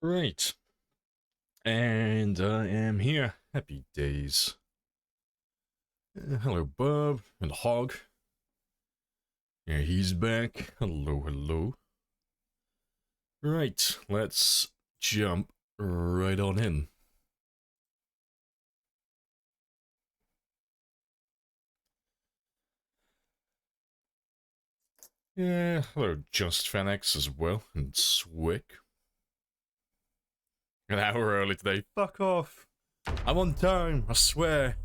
Right. And I am here. Happy days. Hello, Bob and Hog. Yeah, he's back. Hello, hello. Right, let's jump right on in. Yeah, hello, Just Fanex as well, and Swick. An hour early today. Fuck off. I'm on time, I swear.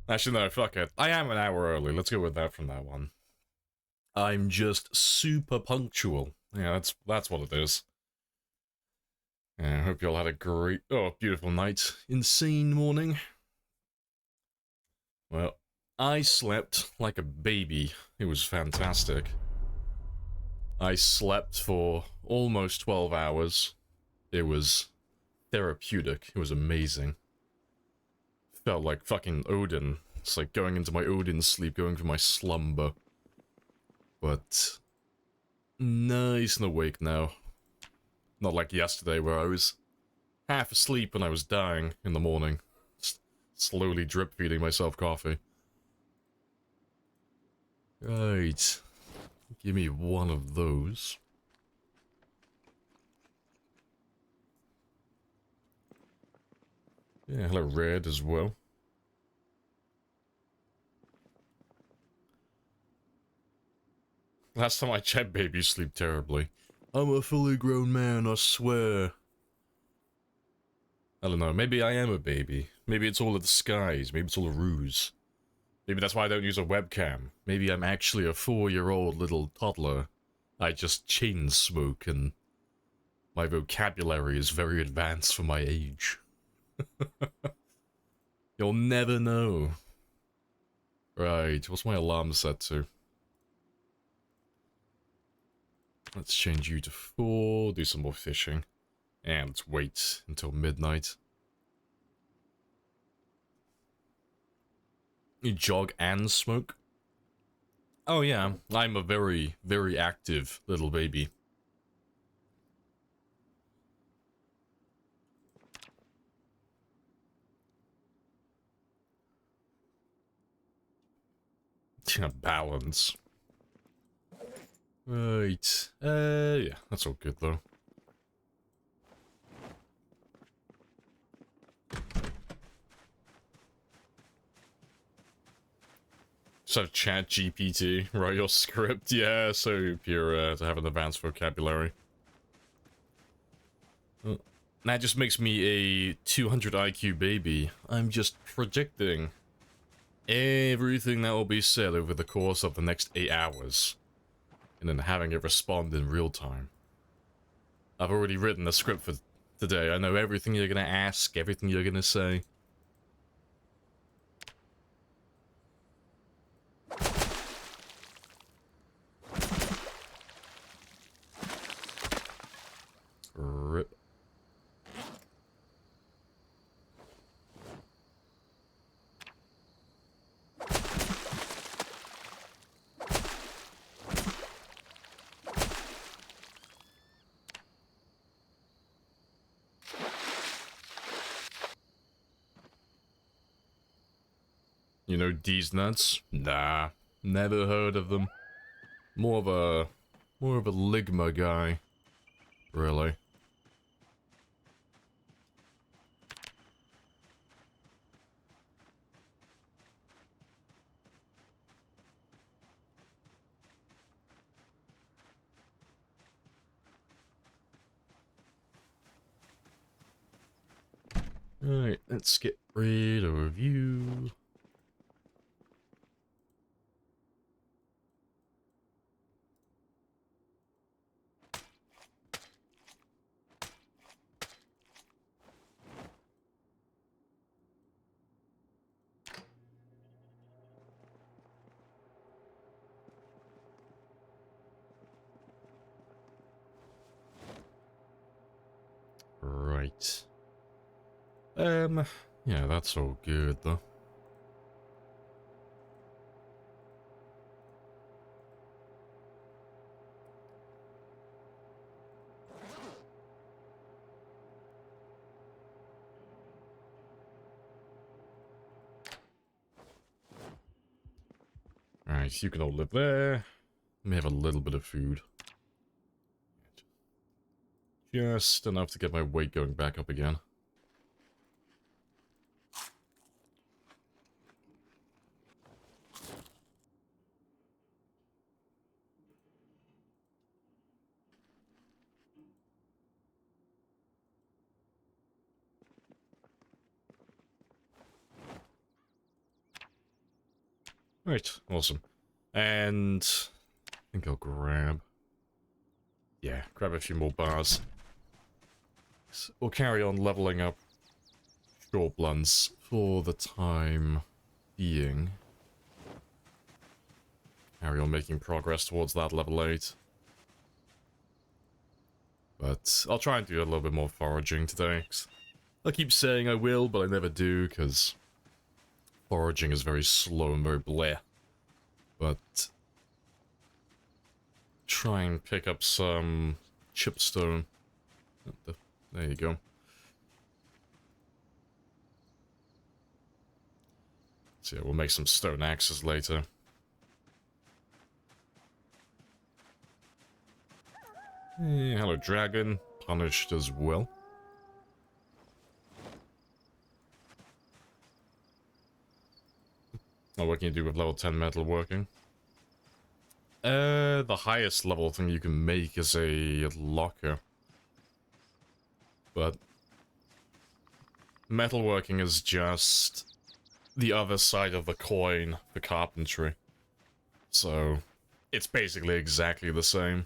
Actually, no, fuck it. I am an hour early. Let's go with that from that one. I'm just super punctual. Yeah, that's what it is. Yeah, I hope you all had a great, beautiful night. Insane morning. Well, I slept like a baby. It was fantastic. I slept for almost 12 hours. It was therapeutic. It was amazing. Felt like fucking Odin. It's like going into my Odin sleep, going for my slumber. But nice and awake now. Not like yesterday where I was half asleep when I was dying in the morning. Slowly drip feeding myself coffee. Right. Give me one of those. Yeah, hello, Red as well. Last time I checked, babies sleep terribly. I'm a fully grown man, I swear. I don't know, maybe I am a baby. Maybe it's all a disguise, maybe it's all a ruse. Maybe that's why I don't use a webcam. Maybe I'm actually a 4-year-old little toddler. I just chain smoke and my vocabulary is very advanced for my age. You'll never know. Right, what's my alarm set to? Let's change you to 4, do some more fishing. And let's wait until midnight. You jog and smoke? Oh yeah, I'm a very, very active little baby. Yeah, balance. Right. Yeah, that's all good though. So chat GPT, write your script. Yeah, so you're to have an advanced vocabulary. That just makes me a 200 IQ baby. I'm just predicting everything that will be said over the course of the next 8 hours. And then having it respond in real time. I've already written the script for today. I know everything you're gonna ask, everything you're gonna say. Rip. You know D's nuts? Nah, never heard of them. More of a Ligma guy, really. Alright, let's get rid of you. Right. Yeah, that's all good though. Right, you can all live there. May have a little bit of food. Just enough to get my weight going back up again. Right, awesome. And I think I'll grab... Yeah, grab a few more bars. So we'll carry on leveling up short blunts for the time being. Carry on making progress towards that level 8. But I'll try and do a little bit more foraging today. I keep saying I will, but I never do, because foraging is very slow and very bleh. But try and pick up some chipstone. There you go. So yeah, we'll make some stone axes later. Hello, dragon. Punished as well. Oh, what can you do with level 10 metalworking? The highest level thing you can make is a locker. But metalworking is just the other side of the coin for carpentry. So it's basically exactly the same.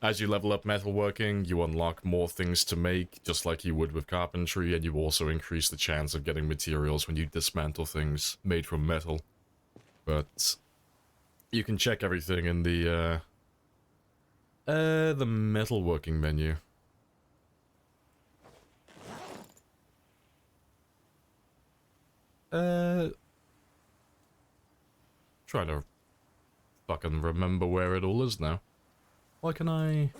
As you level up metalworking, you unlock more things to make, just like you would with carpentry, and you also increase the chance of getting materials when you dismantle things made from metal. But you can check everything in the metalworking menu. Trying to fucking remember where it all is now. Why can I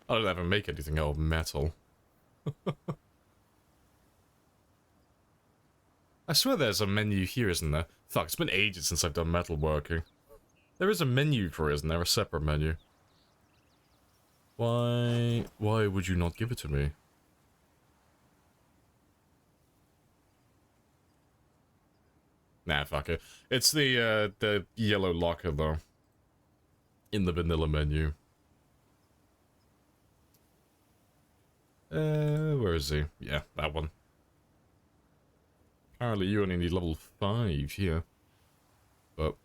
don't ever make anything out of metal. I swear there's a menu here, isn't there? Fuck, it's been ages since I've done metalworking. There is a menu for it, isn't there? A separate menu. Why would you not give it to me? Nah, fuck it. It's the yellow locker, though. In the vanilla menu. Where is he? Yeah, that one. Apparently you only need level 5 here. But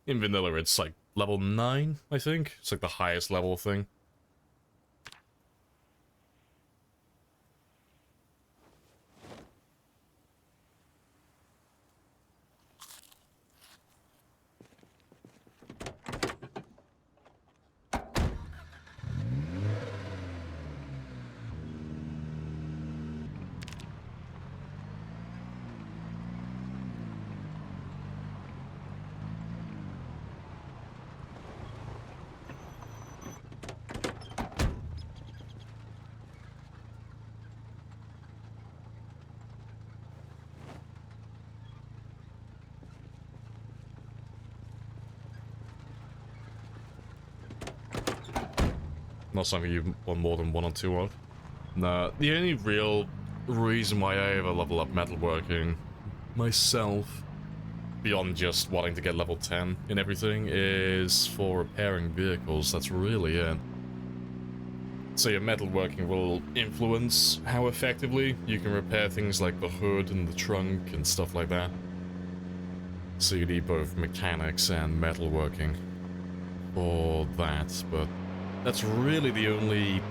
in vanilla it's like level 9, I think. It's like the highest level thing. Not something you want more than 1 or 2 of. Nah, the only real reason why I ever level up metalworking myself, beyond just wanting to get level 10 in everything, is for repairing vehicles. That's really it. So your metalworking will influence how effectively you can repair things like the hood and the trunk and stuff like that. So you need both mechanics and metalworking for that, but that's really the only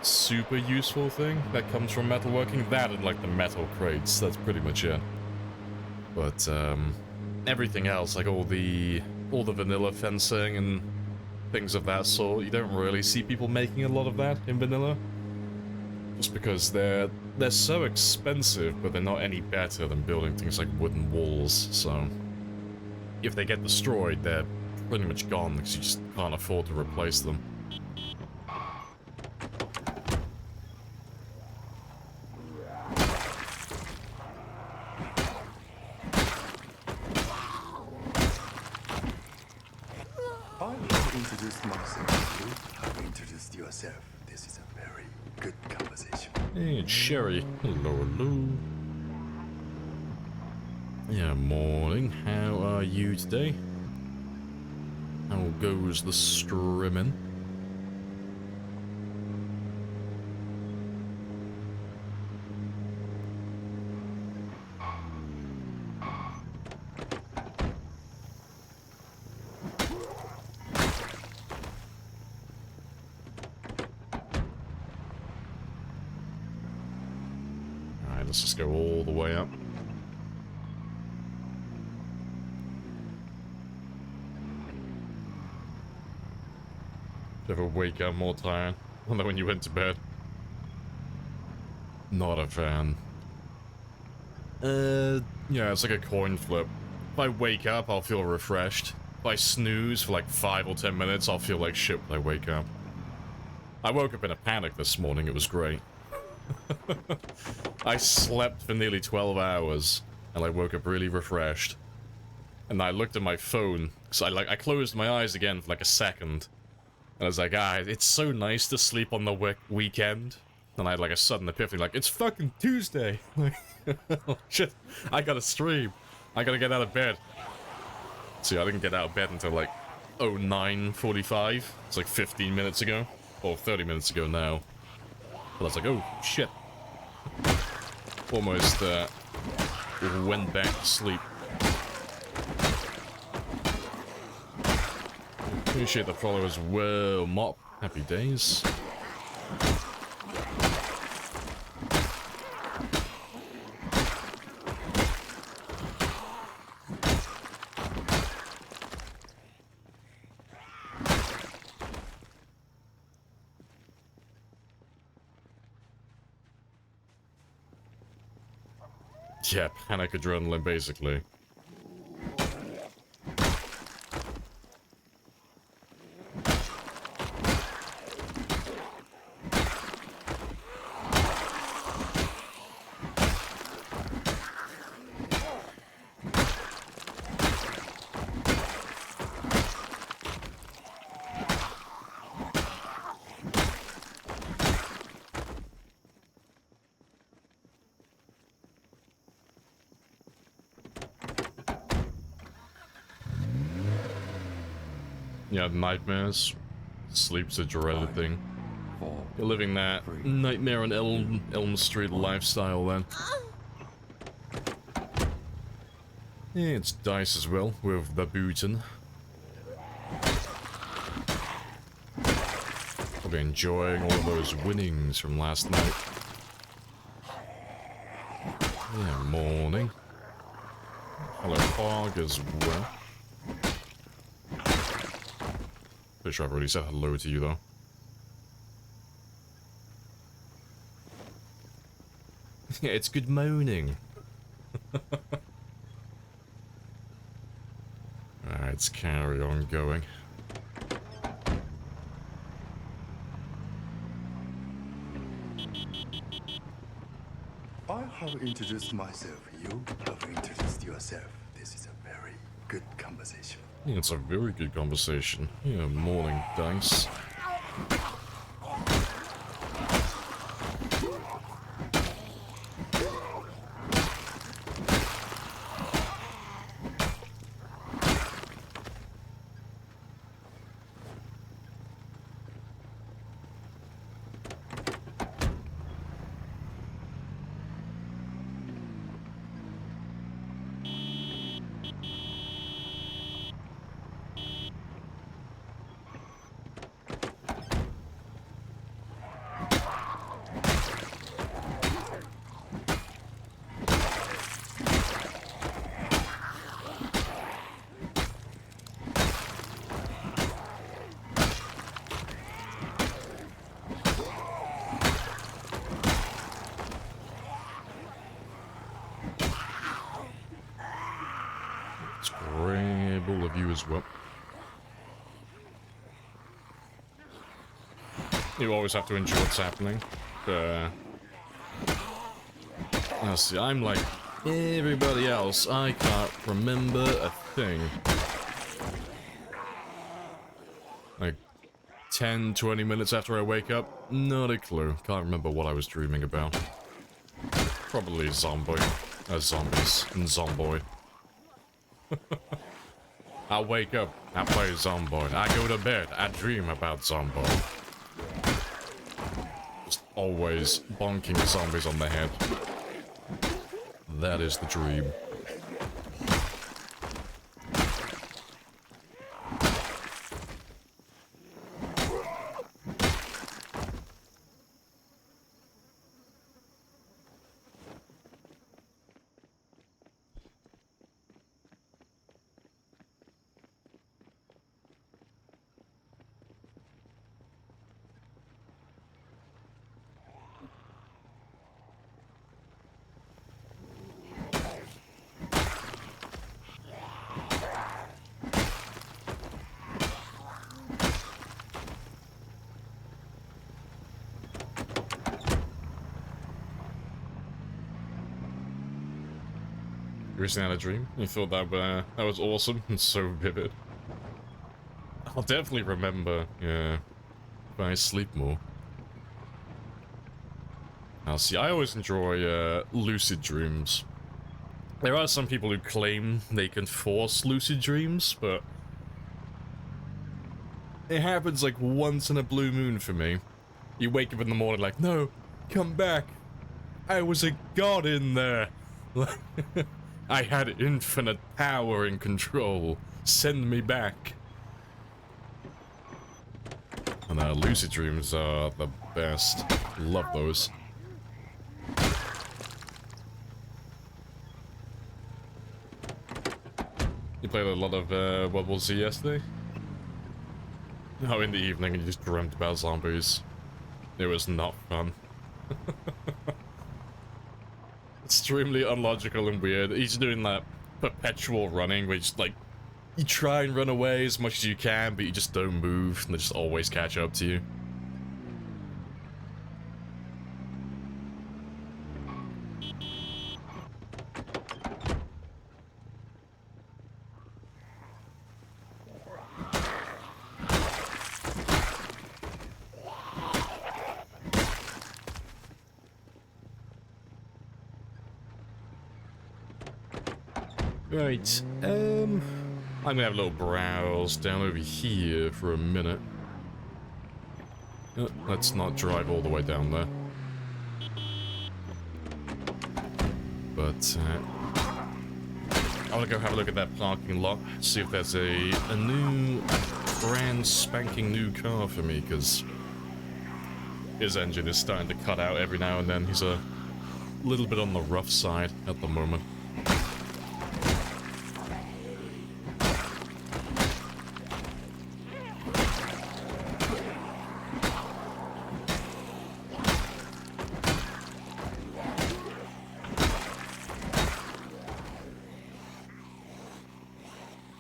super useful thing that comes from metalworking. That and like the metal crates, that's pretty much it. But everything else, like all the vanilla fencing and things of that sort, you don't really see people making a lot of that in vanilla. Just because they're so expensive, but they're not any better than building things like wooden walls, so if they get destroyed, they're pretty much gone because you just can't afford to replace them. introduced myself. You have introduced yourself. This is a very good conversation. Hey, it's Sherry. Hello, hello. Yeah, morning. How are you today? How goes the streaming? Alright, let's just go all the way up. Do you ever wake up more tired than when you went to bed? Not a fan. Yeah, it's like a coin flip. If I wake up, I'll feel refreshed. If I snooze for like 5 or 10 minutes, I'll feel like shit when I wake up. I woke up in a panic this morning, it was great. I slept for nearly 12 hours, and I woke up really refreshed. And I looked at my phone, so I closed my eyes again for like a second. And I was like, it's so nice to sleep on the weekend. And I had like a sudden epiphany, like, it's fucking Tuesday! Like, oh shit, I gotta stream. I gotta get out of bed. See, I didn't get out of bed until like 09:45. It's like 15 minutes ago. Or 30 minutes ago now. But I was like, oh shit. Almost went back to sleep. Appreciate the follow as well, Mop. Happy days. Yeah, panic adrenaline, basically. Yeah, nightmares. Sleep's a dreaded thing. You're living that nightmare on Elm Street lifestyle then. Yeah, it's Dice as well, with the Booten. Probably enjoying all those winnings from last night. Yeah, morning. Hello, Fog as well. Pretty sure I've already said hello to you, though. Yeah, it's good moaning. Alright, let's carry on going. I have introduced myself. You have introduced yourself. This is a very good conversation. Yeah, it's a very good conversation. Yeah, morning, Dice. All of you as well. You always have to enjoy what's happening. See, I'm like everybody else. I can't remember a thing. Like 10, 20 minutes after I wake up, not a clue. Can't remember what I was dreaming about. Probably zombies and zomboid. I wake up, I play zomboid. I go to bed, I dream about zomboid. Just always bonking zombies on the head. That is the dream. You recently had a dream? You thought that was awesome and so vivid. I'll definitely remember, yeah, when I sleep more. Now, see, I always enjoy lucid dreams. There are some people who claim they can force lucid dreams, but it happens like once in a blue moon for me. You wake up in the morning like, no, come back. I was a god in there. I had infinite power and control. Send me back. And lucid dreams are the best. Love those. You played a lot of World War Z yesterday? Oh, in the evening and you just dreamt about zombies. It was not fun. Extremely illogical and weird. He's doing that perpetual running where you just, like, you try and run away as much as you can, but you just don't move, and they just always catch up to you. Right, I'm gonna have a little browse down over here for a minute. Let's not drive all the way down there. But, I wanna go have a look at that parking lot, see if there's a new, brand spanking new car for me, because his engine is starting to cut out every now and then. He's a little bit on the rough side at the moment.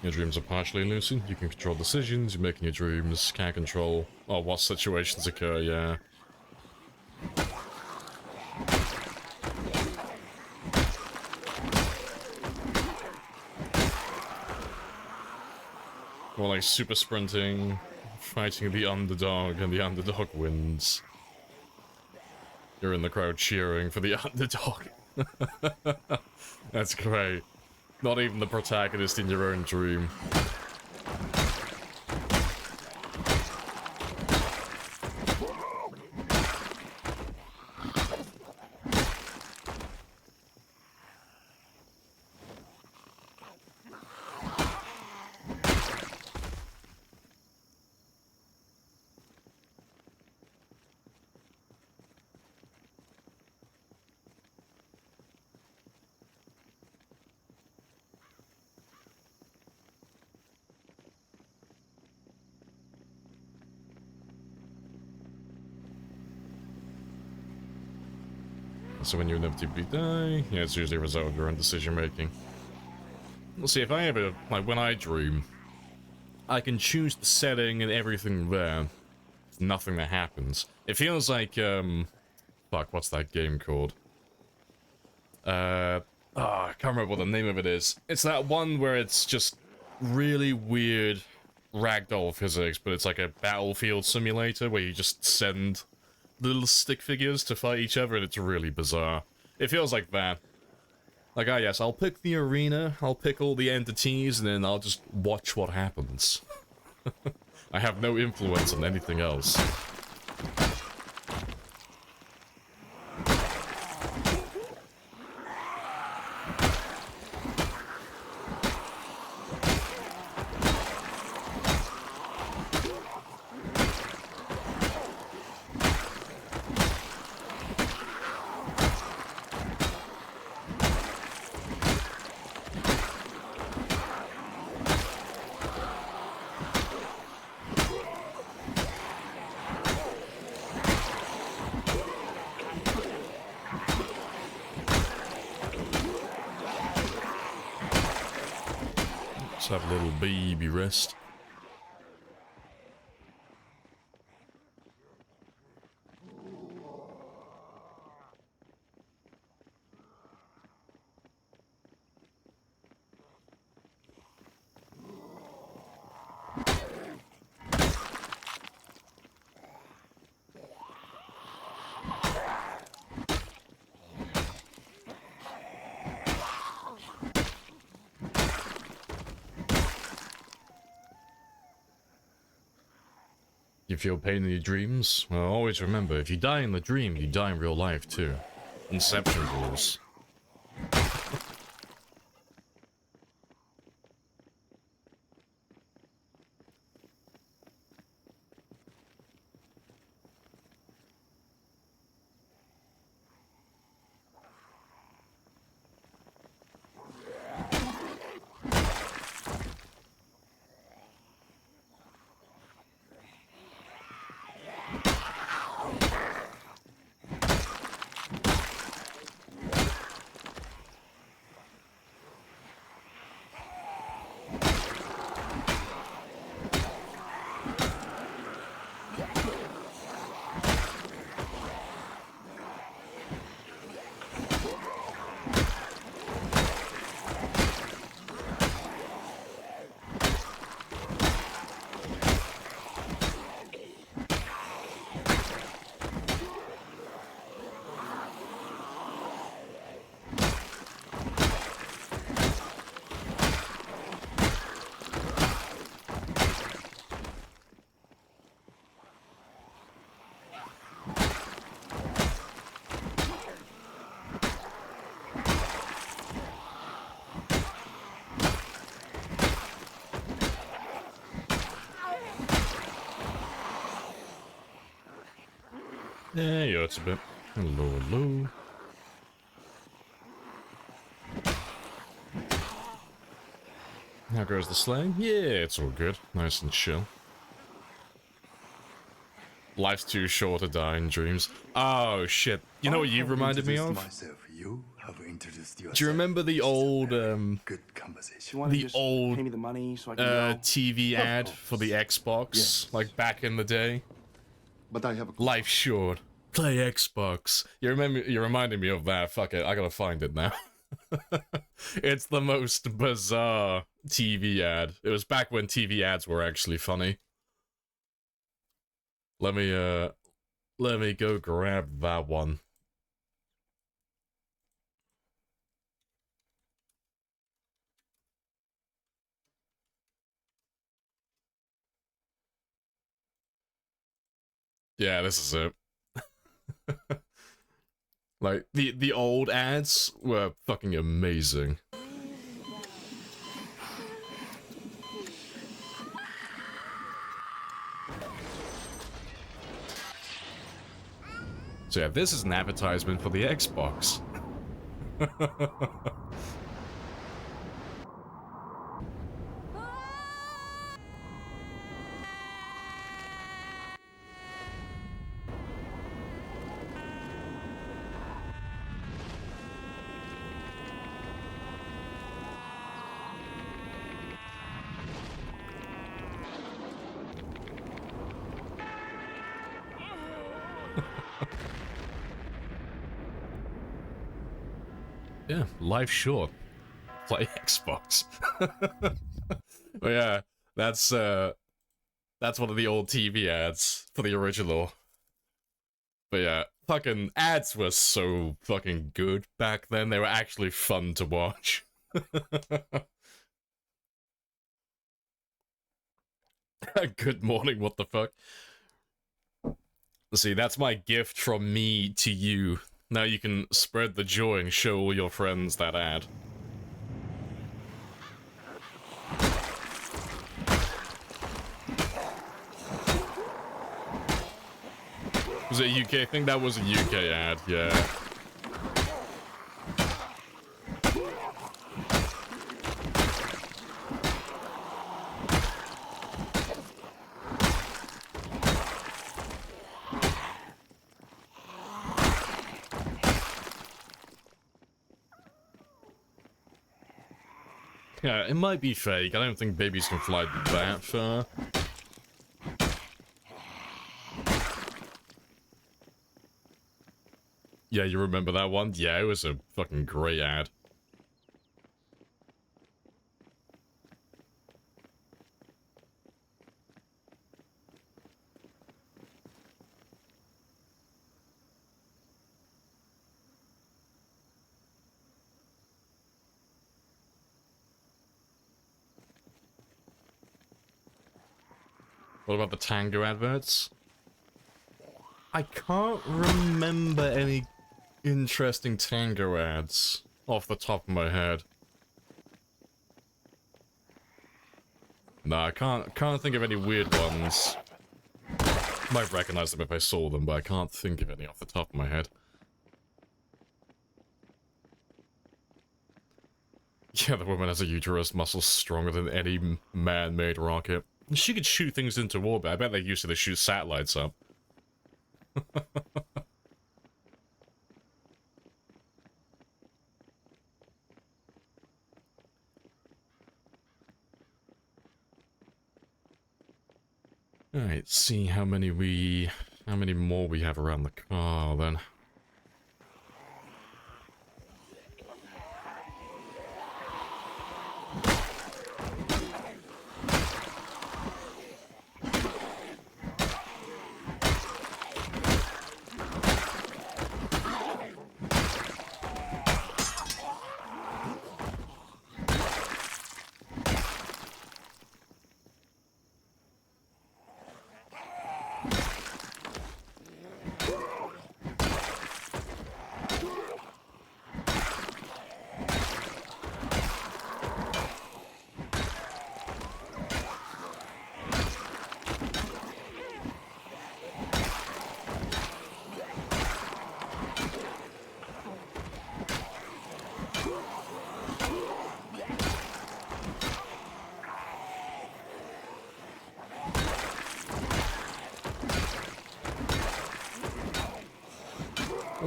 Your dreams are partially lucid. You can control decisions you're making your dreams. Can't control what situations occur, yeah. Or like super sprinting, fighting the underdog, and the underdog wins. You're in the crowd cheering for the underdog. That's great. Not even the protagonist in your own dream. So when you inevitably die, yeah, it's usually a result of your own decision making. We'll see, if I ever, like when I dream, I can choose the setting and everything there. There's nothing that happens. It feels like, fuck, what's that game called? I can't remember what the name of it is. It's that one where it's just really weird ragdoll physics, but it's like a battlefield simulator where you just send little stick figures to fight each other, and it's really bizarre. It feels like that. Like, ah, yes, I'll pick the arena, I'll pick all the entities, and then I'll just watch what happens. I have no influence on anything else. Let's have a little baby rest. You feel pain in your dreams? Well, always remember, if you die in the dream, you die in real life too. Inception rules. Yeah, it hurts a bit. Hello, hello. How goes the slaying? Yeah, it's all good. Nice and chill. Life's too short to die in dreams. Oh, shit. You know what you reminded me of? You have introduced yourself. Do you remember the old, good conversation. the old, pay me the money so I can go? TV ad for the Xbox? Yes. Like back in the day? But I have a Life's short. Play Xbox. You reminded me of that. Fuck it, I gotta find it now. It's the most bizarre TV ad. It was back when TV ads were actually funny. Let me go grab that one. Yeah, this is it. Like, the old ads were fucking amazing. So yeah, this is an advertisement for the Xbox. Yeah, life's short. Play Xbox. But yeah, That's one of the old TV ads for the original. But yeah, fucking ads were so fucking good back then. They were actually fun to watch. Good morning, what the fuck? See, that's my gift from me to you. Now you can spread the joy and show all your friends that ad. Was it a UK thing? That was a UK ad, yeah. Yeah, it might be fake. I don't think babies can fly that far. Yeah, you remember that one? Yeah, it was a fucking great ad. What about the Tango adverts? I can't remember any interesting Tango ads off the top of my head. No, I can't think of any weird ones. Might recognize them if I saw them, but I can't think of any off the top of my head. Yeah, the woman has a uterus muscle stronger than any man-made rocket. She could shoot things into orbit. I bet they used to shoot satellites up. Alright, see how many more we have around the car then.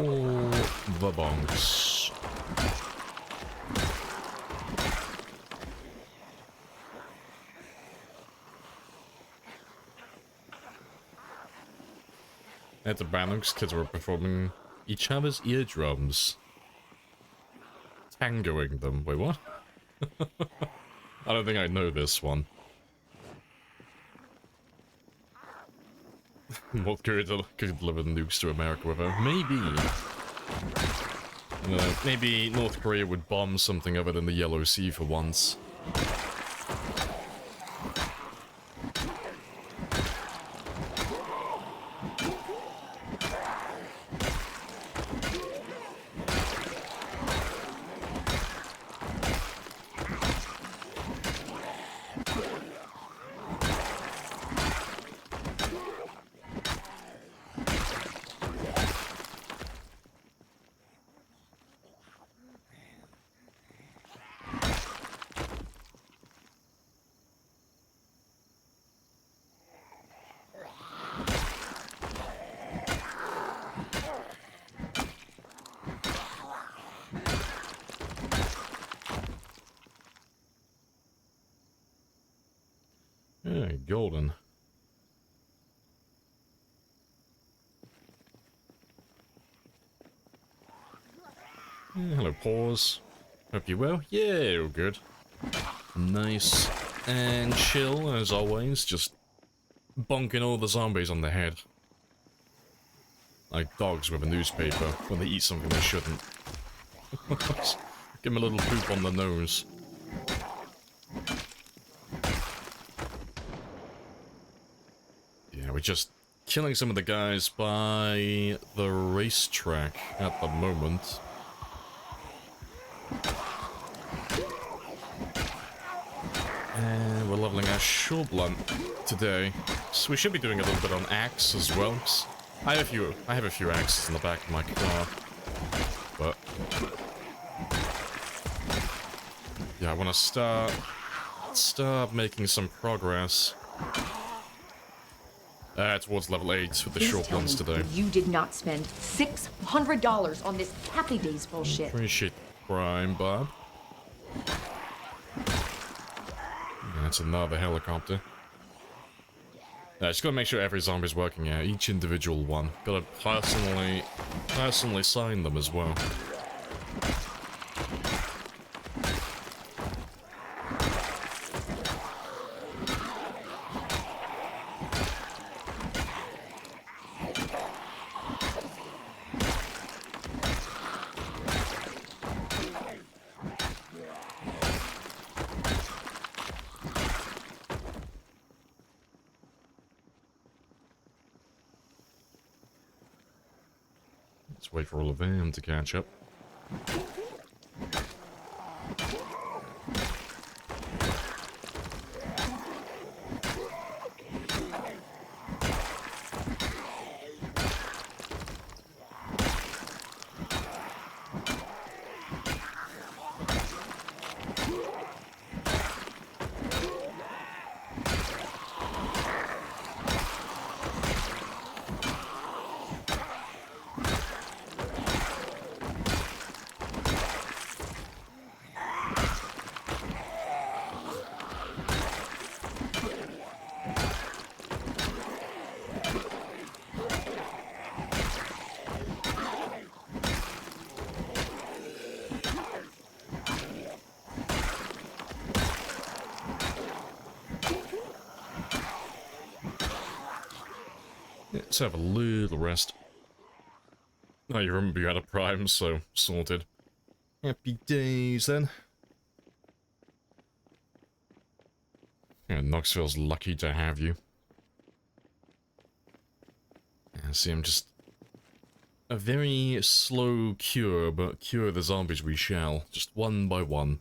Oh, the bonks. At the Bannock's kids were performing each other's eardrums. Tangoing them. Wait, what? I don't think I know this one. What could deliver nukes to America with her? Maybe. Maybe North Korea would bomb something other than the Yellow Sea for once. Yeah, golden. Yeah, hello, Paws. Hope you well. Yeah, all good. Nice. and chill, as always, just bonking all the zombies on the head. Like dogs with a newspaper when they eat something they shouldn't. Give them a little poop on the nose. Yeah, we're just killing some of the guys by the racetrack at the moment. And we're leveling our short blunt today, so we should be doing a little bit on axe as well. I have a few axes in the back of my car, but yeah, I want to start making some progress towards level 8 with the short blunts today. You did not spend $600 on this Happy Days bullshit. Appreciate the prime, Bob. That's another helicopter. Just gotta make sure every zombie's working out, each individual one. Gotta personally sign them as well. Let's wait for all of them to catch up. Let's have a little rest. Oh, you remember you had a prime, so sorted. Happy days then. Yeah, Knoxville's lucky to have you. Yeah, see, I'm just a very slow cure, but cure the zombies we shall, just one by one.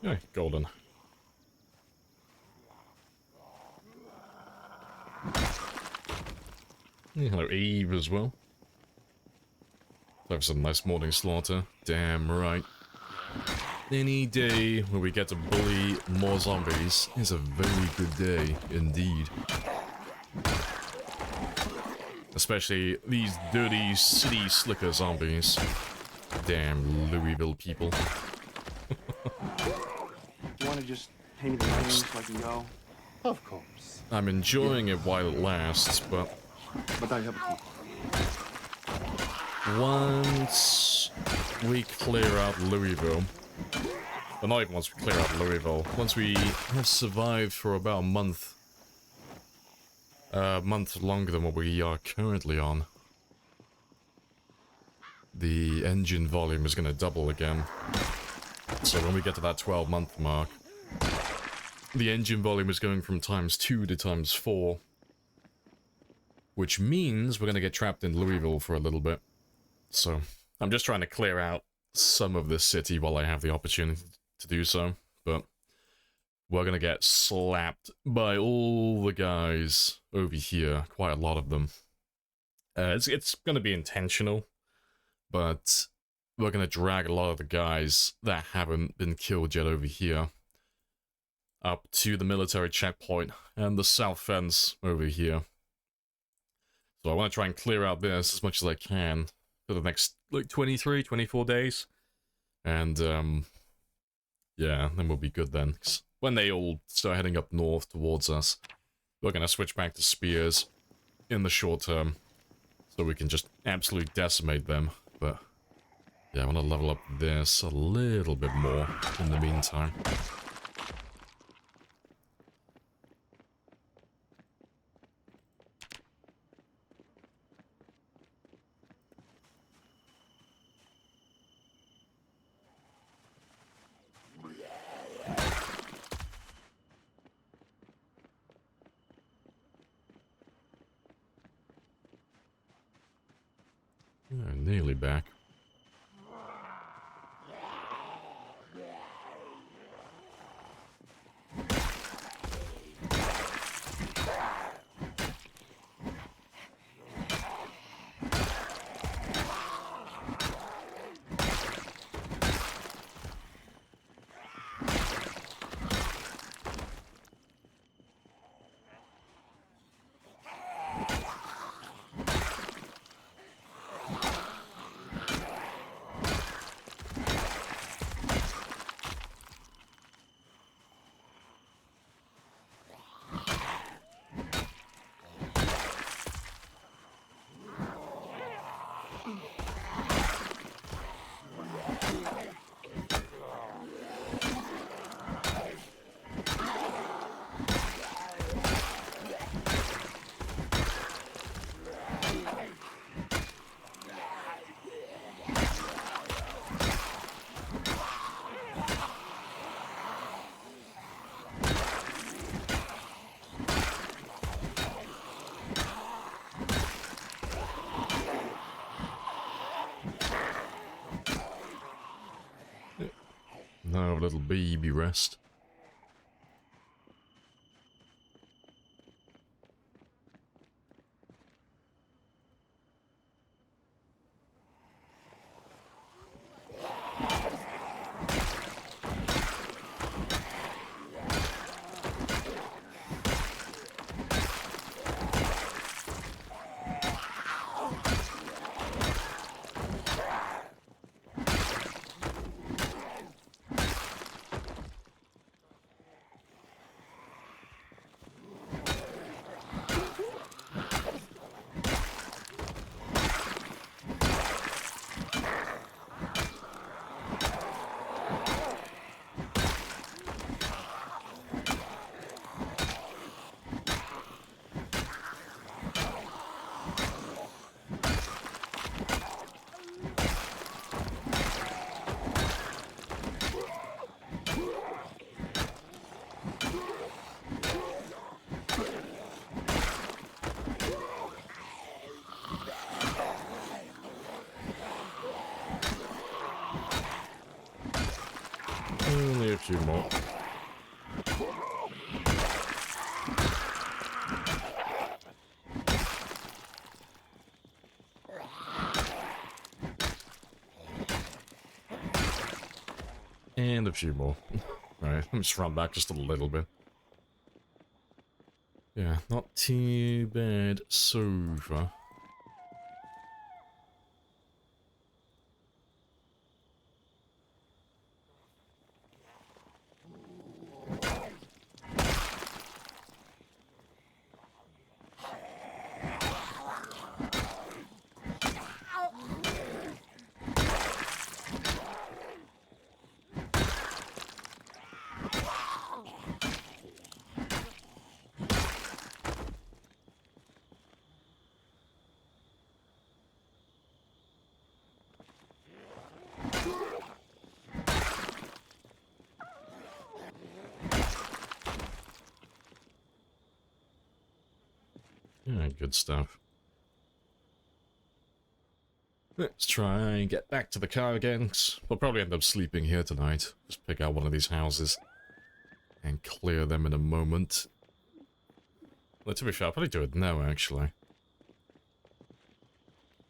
Yeah, golden. Yeah, hello, Eve as well. Have some nice morning slaughter. Damn right. Any day where we get to bully more zombies is a very good day indeed. Especially these dirty city slicker zombies. Damn Louisville people. You want to just pay me the money so I can go? Of course. I'm enjoying it while it lasts, but But I have a key. once we clear out Louisville, well, not even once we clear out Louisville, once we have survived for about a month longer than what we are currently on, the engine volume is going to double again. So when we get to that 12-month mark, the engine volume is going from ×2 to ×4, which means we're going to get trapped in Louisville for a little bit. So I'm just trying to clear out some of this city while I have the opportunity to do so, but we're gonna get slapped by all the guys over here, quite a lot of them. It's gonna be intentional, but we're gonna drag a lot of the guys that haven't been killed yet over here up to the military checkpoint and the south fence over here. So I want to try and clear out this as much as I can for the next, like, 23, 24 days. And, yeah, then we'll be good then. 'Cause when they all start heading up north towards us, we're going to switch back to spears in the short term. So we can just absolutely decimate them. But, yeah, I want to level up this a little bit more in the meantime. Yeah, nearly back. Now a little baby rest. Only a few more. And a few more. Right, let me just run back just a little bit. Yeah, not too bad so far. Yeah, good stuff. Let's try and get back to the car again. 'Cause we'll probably end up sleeping here tonight. Just pick out one of these houses and clear them in a moment. Well, to be fair, I'll probably do it now, actually.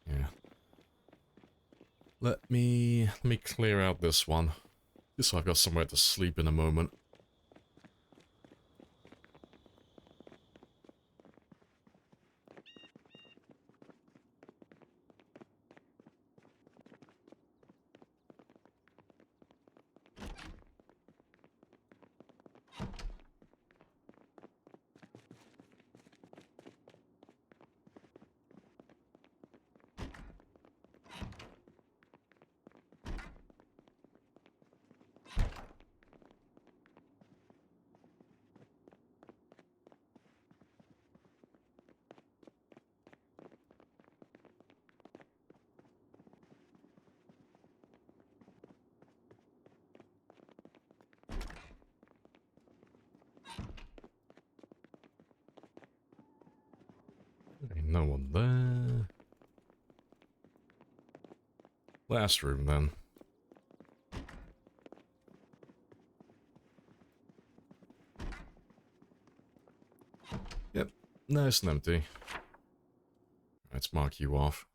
Yeah. Let me clear out this one. Just so I've got somewhere to sleep in a moment. Ain't no one there. Last room, then. Yep, nice and empty. Let's mark you off.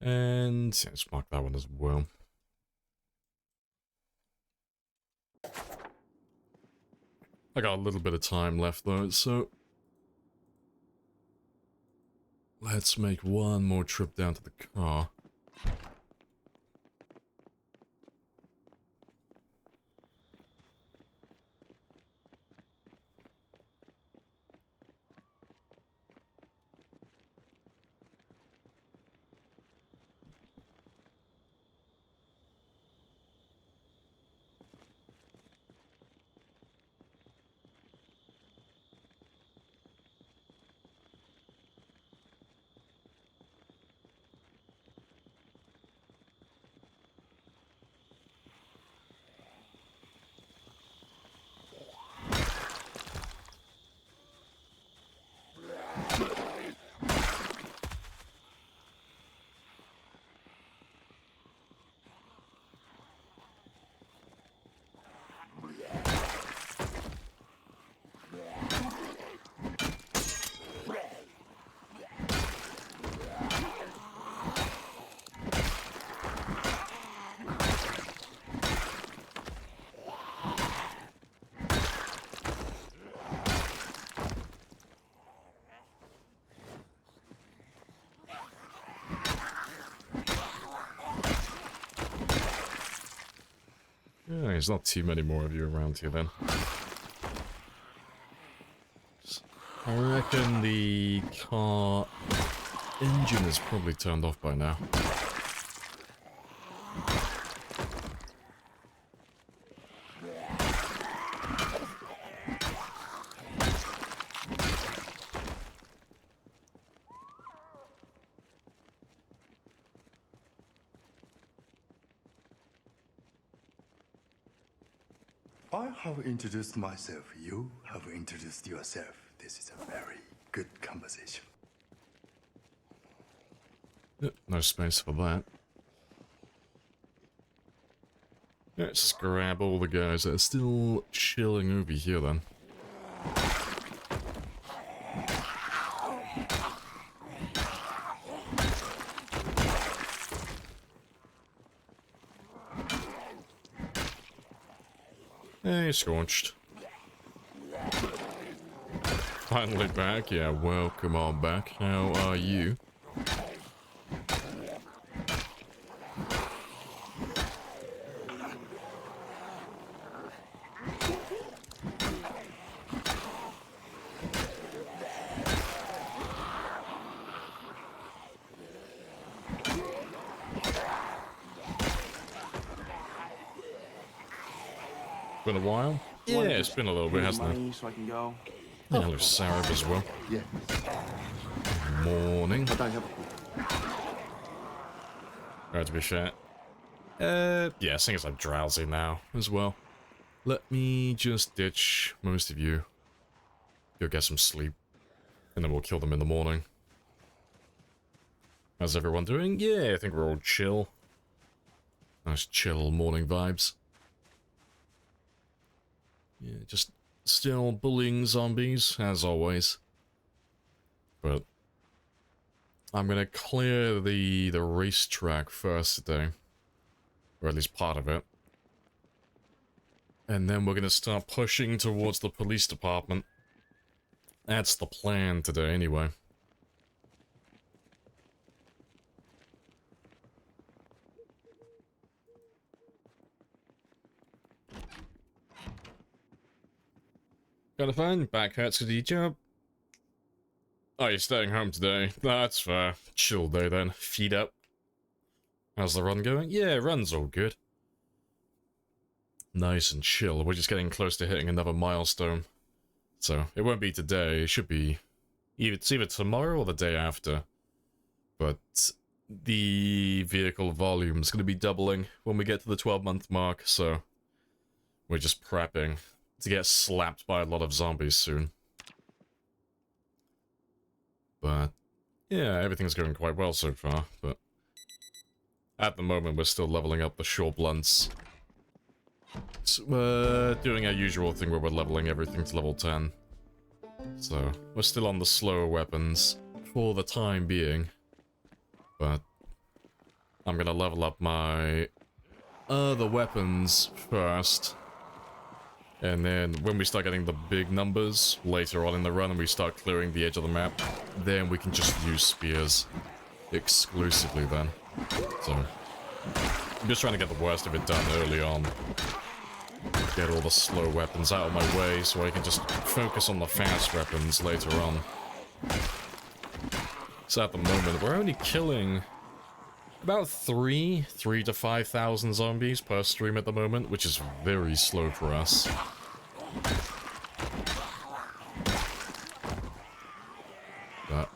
And yeah, let's mark that one as well. I got a little bit of time left though, so let's make one more trip down to the car. Yeah, there's not too many more of you around here then. I reckon the car engine is probably turned off by now. I have introduced myself. You have introduced yourself. This is a very good conversation. Yep, no space for that. Let's grab all the guys that are still chilling over here then. Hey, Scorched. Finally back, yeah, welcome on back. How are you? Been a while? Yeah, it's been a little bit, hasn't it? So I can go. Yeah, there's Sarah as well. Yeah. Morning. Ba't tayo sa pagkuha? Alright, to be fair. Yeah, seeing as I'm drowsy now as well. Let me just ditch most of you. Go get some sleep. And then we'll kill them in the morning. How's everyone doing? Yeah, I think we're all chill. Nice chill morning vibes. Yeah, just still bullying zombies, as always. But I'm gonna clear the racetrack first today. Or at least part of it. And then we're gonna start pushing towards the police department. That's the plan today, anyway. Got a fun? Back hurts to the job. Oh, you're staying home today? That's fair. Chill day then. Feet up. How's the run going? Yeah, run's all good. Nice and chill. We're just getting close to hitting another milestone. So, it won't be today. It should be... It's either tomorrow or the day after. But the vehicle volume is going to be doubling when we get to the 12-month mark, so... We're just prepping to get slapped by a lot of zombies soon. But, yeah, everything's going quite well so far, but... At the moment, we're still leveling up the short blunts. So we're doing our usual thing where we're leveling everything to level 10. So, we're still on the slower weapons for the time being. But, I'm gonna level up my other weapons first. And then, when we start getting the big numbers later on in the run and we start clearing the edge of the map, then we can just use spears exclusively then. So, I'm just trying to get the worst of it done early on. Get all the slow weapons out of my way so I can just focus on the fast weapons later on. So at the moment, we're only killing about 3 to 5,000 zombies per stream at the moment, which is very slow for us. But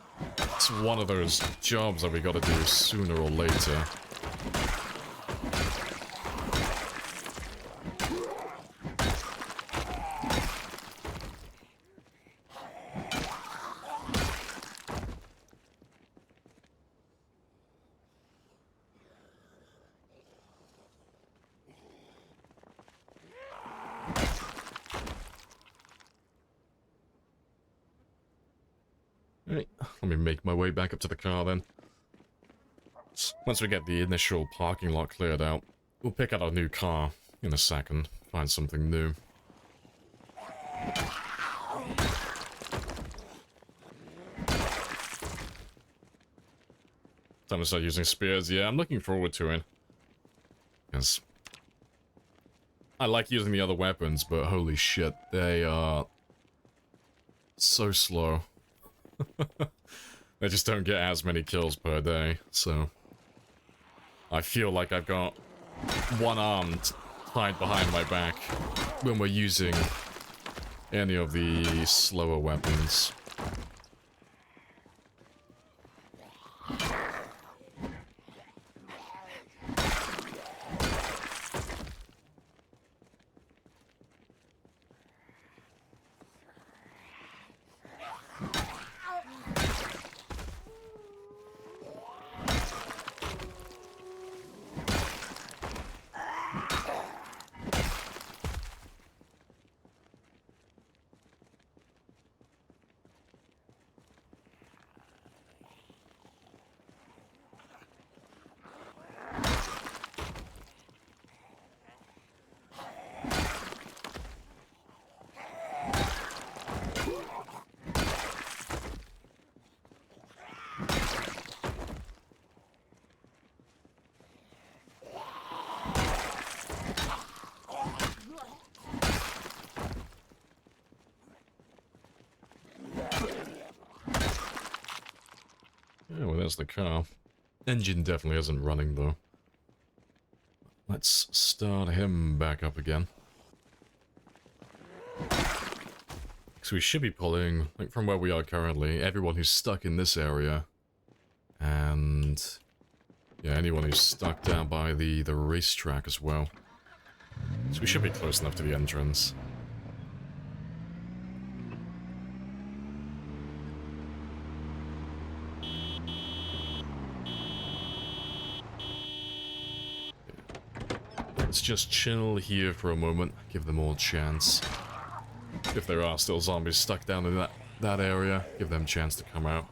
it's one of those jobs that we gotta do sooner or later. Right, let me make my way back up to the car then. Once we get the initial parking lot cleared out, we'll pick out our new car in a second, find something new. Time to start using spears. Yeah, I'm looking forward to it. Because I like using the other weapons, but holy shit, they are so slow. They just don't get as many kills per day, so I feel like I've got one arm tied behind my back when we're using any of the slower weapons. Oh, well, there's the car. Engine definitely isn't running, though. Let's start him back up again. So we should be pulling, like, from where we are currently, everyone who's stuck in this area. And... yeah, anyone who's stuck down by the racetrack as well. So we should be close enough to the entrance. Let's just chill here for a moment, give them all a chance. If there are still zombies stuck down in that area, give them a chance to come out.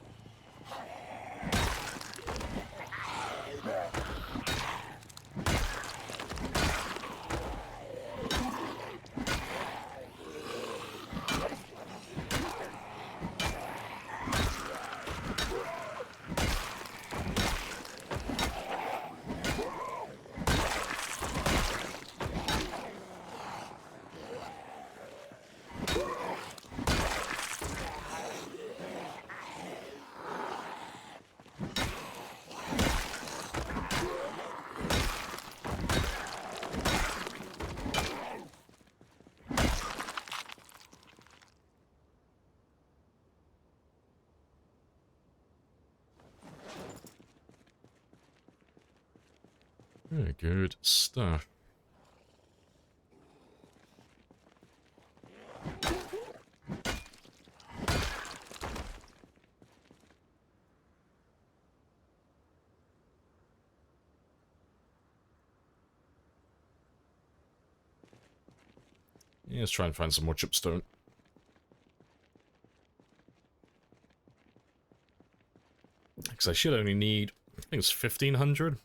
Very good stuff. Yeah, let's try and find some more chipstone. Because I should only need, I think it's 1,500.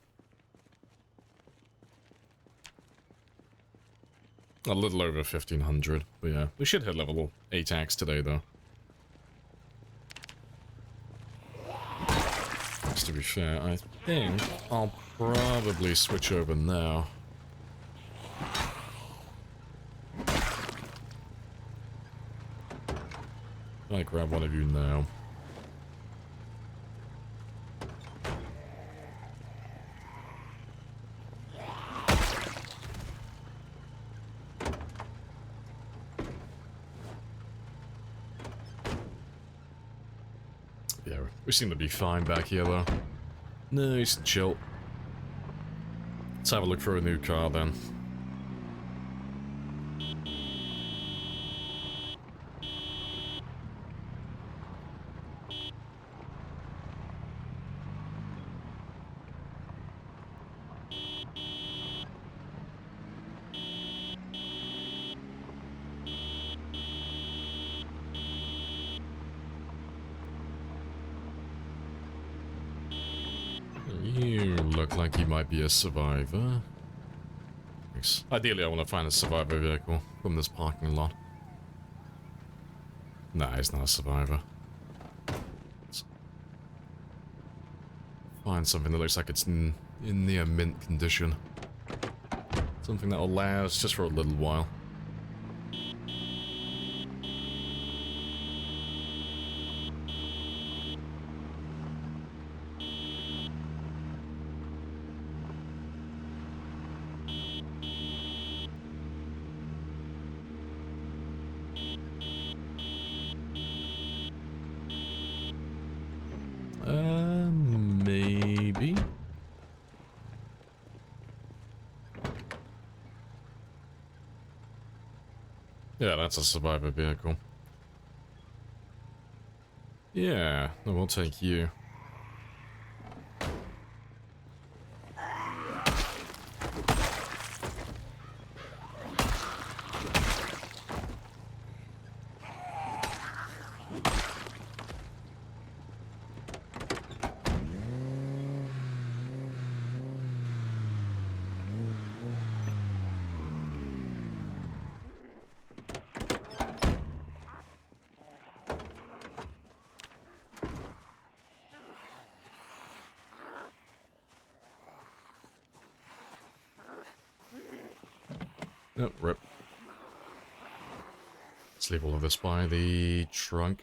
A little over 1,500, but yeah, we should hit level 8 axe today, though. Just to be fair, I think I'll probably switch over now. I grab one of you now. Yeah, we seem to be fine back here, though. Nice, chill. Let's have a look for a new car, then. You look like you might be a survivor. Thanks. Ideally, I want to find a survivor vehicle from this parking lot. Nah, he's not a survivor. Let's find something that looks like it's in near mint condition. Something that'll last just for a little while. Maybe. Yeah, that's a survivor vehicle. Yeah, no, we'll take you. Oh, rip. Let's leave all of this by the trunk.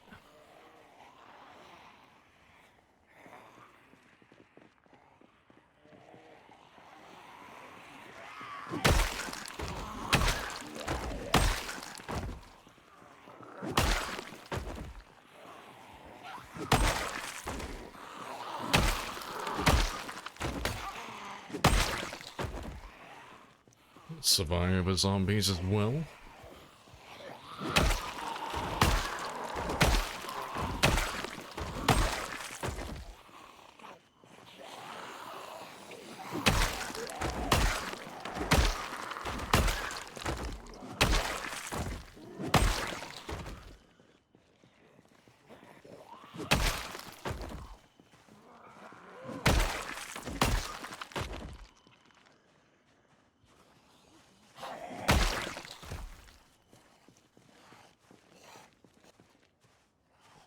survivor zombies as well.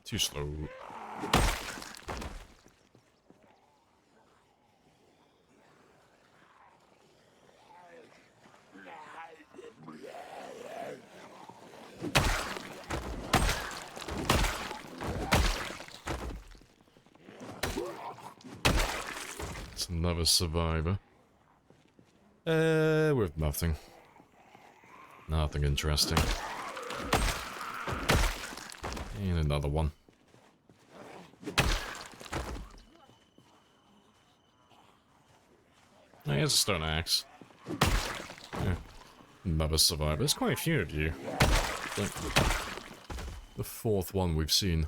Too slow. It's another survivor. With nothing. Nothing interesting. And another one. Oh, here's a stone axe. Yeah. Another survivor. There's quite a few of you. Like the fourth one we've seen.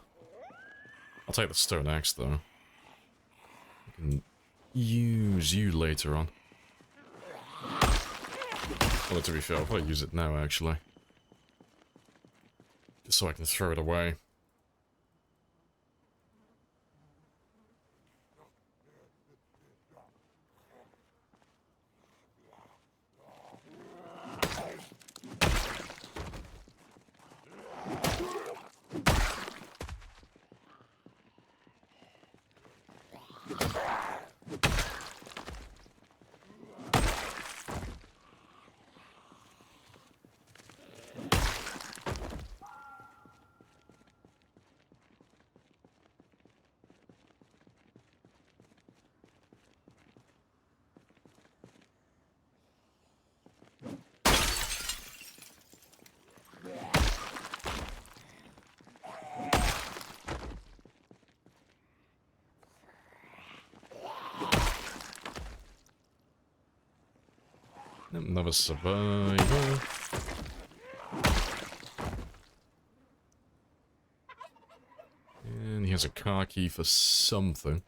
I'll take the stone axe though. I can use you later on. Well, to be fair, I'll probably use it now actually. Just so I can throw it away. Another survivor. And he has a car key for something.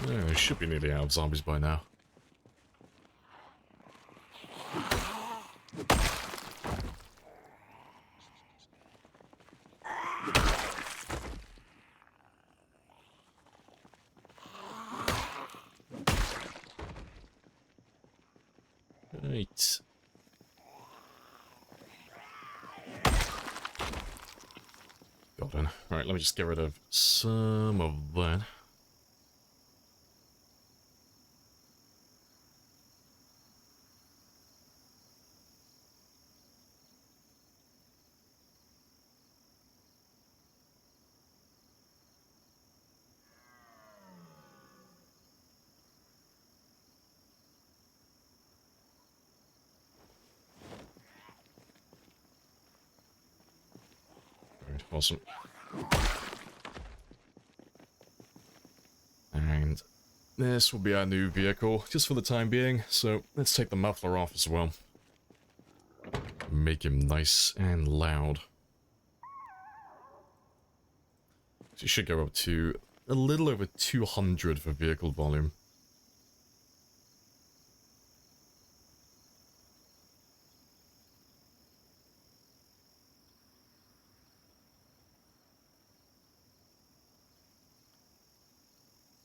Yeah, they should be nearly out of zombies by now. Right. Got in. Right, let me just get rid of some of that. Right, awesome. And this will be our new vehicle, just for the time being, so let's take the muffler off as well. Make him nice and loud. So you should go up to a little over 200 for vehicle volume.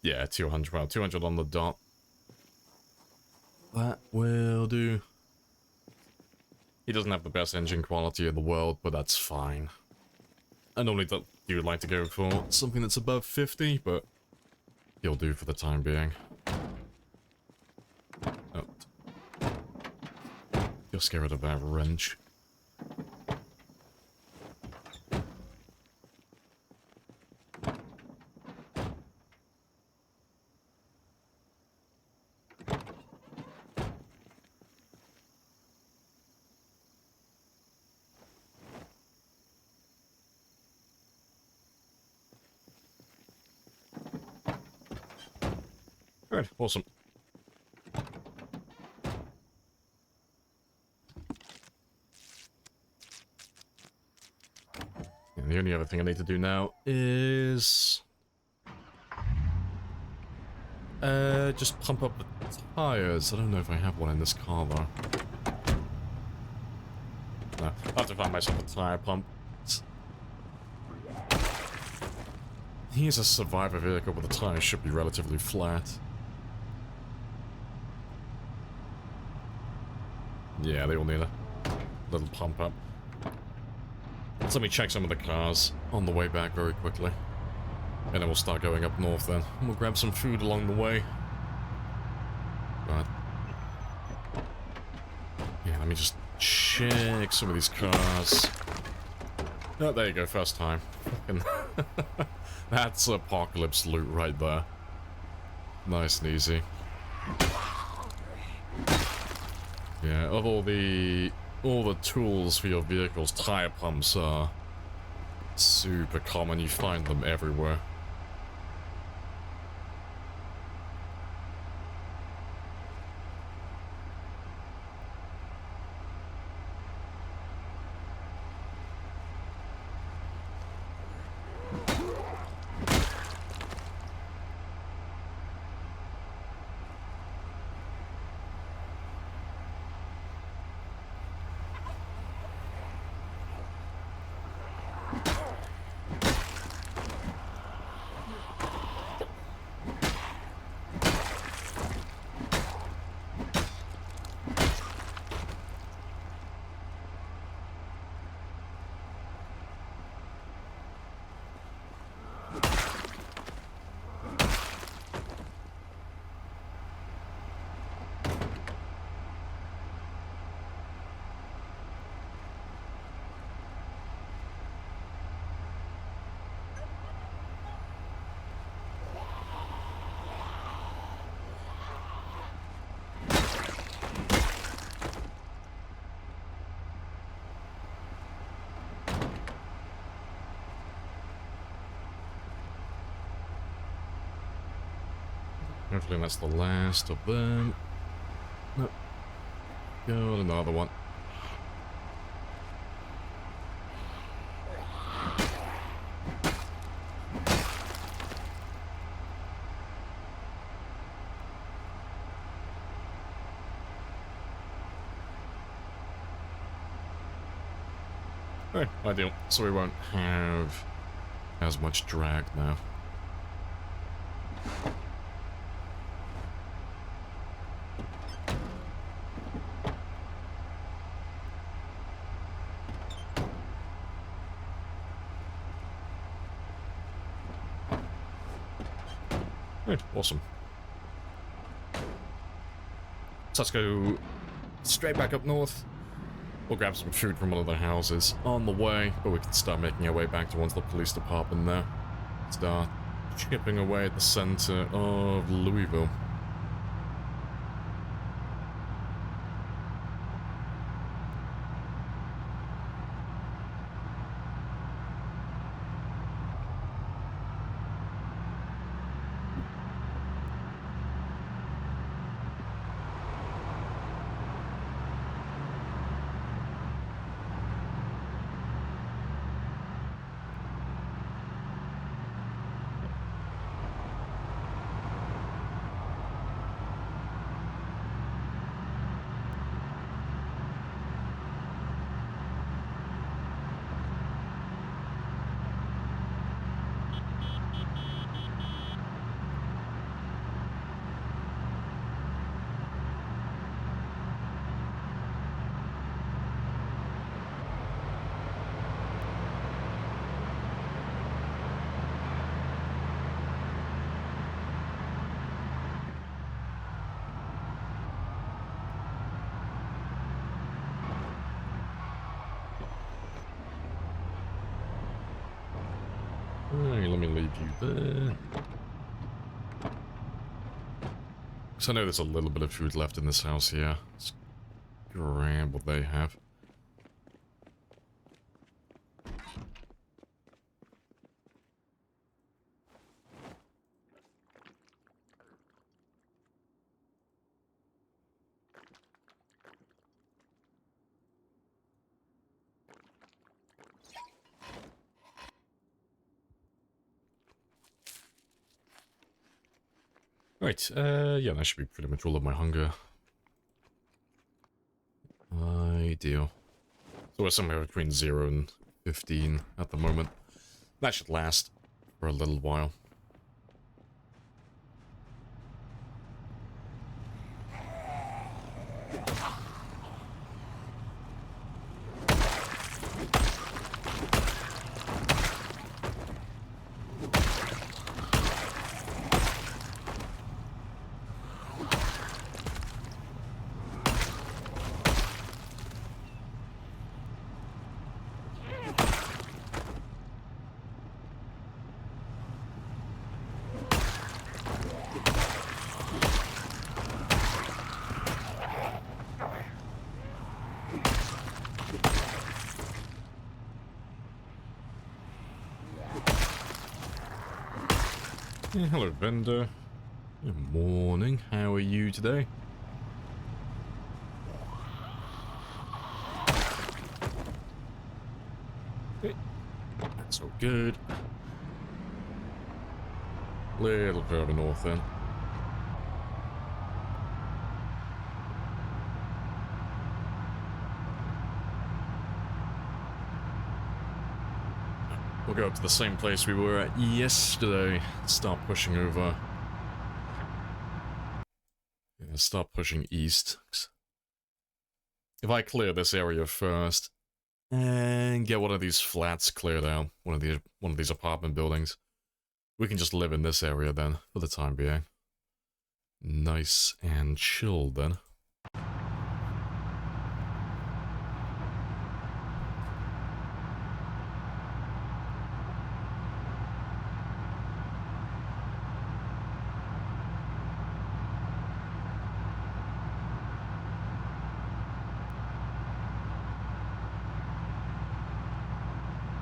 Yeah, 200. Well, 200 on the dot. That will do. He doesn't have the best engine quality in the world, but that's fine. I normally do like to go for something that's above 50, but he'll do for the time being. Oh. Just get rid of that wrench. Good, awesome. And the only other thing I need to do now is just pump up the tires. I don't know if I have one in this car though. No, I'll have to find myself a tire pump. Here's a survivor vehicle, but the tires should be relatively flat. Yeah, they all need a little pump up. So let me check some of the cars on the way back very quickly. And then we'll start going up north then. And we'll grab some food along the way. But yeah, let me just check some of these cars. Oh, there you go, first time. Fucking that's apocalypse loot right there. Nice and easy. Yeah, of all the tools for your vehicles, tire pumps are super common. You find them everywhere. Hopefully that's the last of them. Nope. Got another one. Alright, ideal. So we won't have as much drag now. Right, awesome. So let's go straight back up north. We'll grab some food from one of the houses on the way, but we can start making our way back towards the police department now. Start chipping away at the center of Louisville. let me leave you there. Because I know there's a little bit of food left in this house here. Let's grab what they have. Right, yeah, that should be pretty much all of my hunger. Ideal. So we're somewhere between 0 and 15 at the moment. That should last for a little while. Yeah, hello, vendor. Good morning. How are you today? Okay. That's all good. Little further north then. We'll go up to the same place we were at yesterday. Start pushing over. Yeah, start pushing east. If I clear this area first and get one of these flats cleared out, one of these apartment buildings, we can just live in this area then for the time being. Nice and chill then.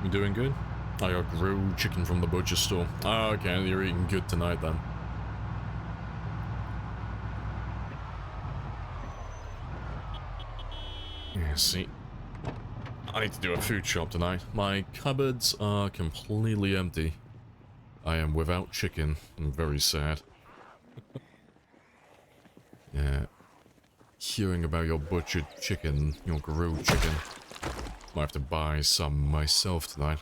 You doing good? I got grilled chicken from the butcher store. Oh, okay, you're eating good tonight then. Yeah, see. I need to do a food shop tonight. My cupboards are completely empty. I am without chicken. I'm very sad. Yeah. Hearing about your butchered chicken, your grilled chicken. Might have to buy some myself tonight.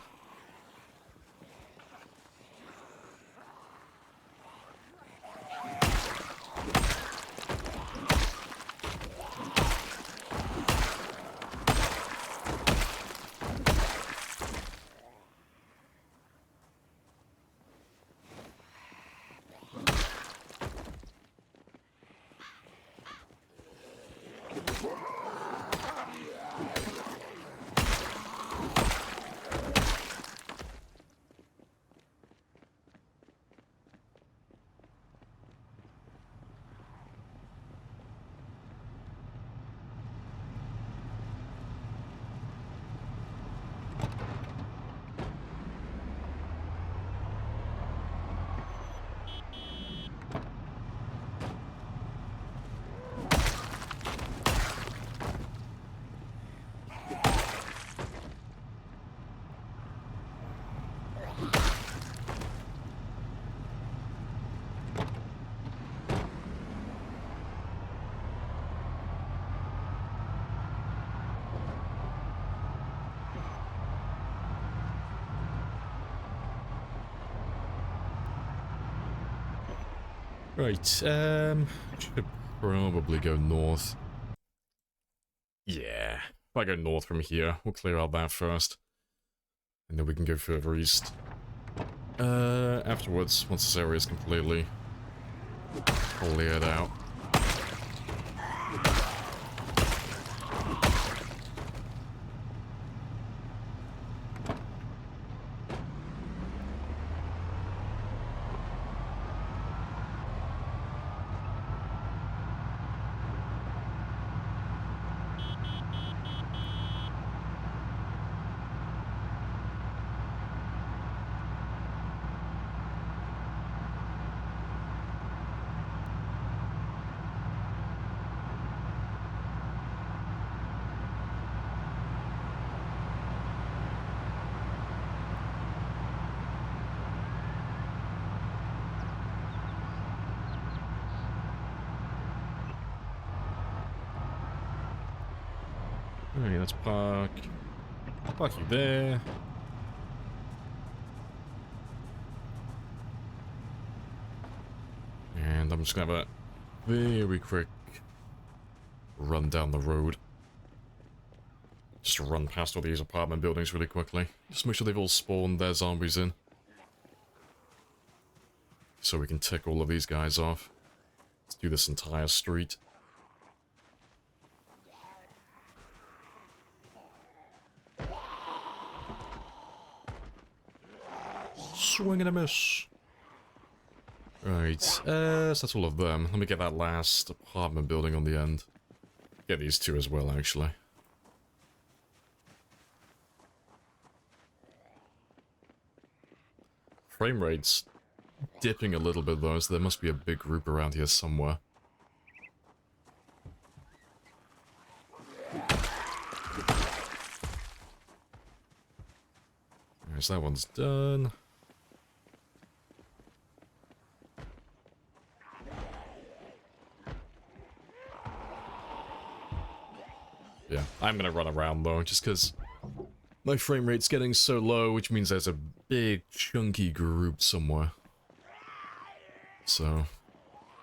Right, should probably go north. Yeah, if I go north from here, we'll clear out that first. And then we can go further east. Afterwards, once this area is completely cleared out. Alright, let's park you there. And I'm just gonna have a very quick run down the road. Just run past all these apartment buildings really quickly. Just make sure they've all spawned their zombies in. So we can tick all of these guys off. Let's do this entire street. Swing and a miss. Right, so that's all of them. Let me get that last apartment building on the end. Get these two as well, actually. Frame rate's dipping a little bit though, so there must be a big group around here somewhere. Alright, so that one's done. Yeah, I'm gonna run around though, just because my frame rate's getting so low, which means there's a big chunky group somewhere. So,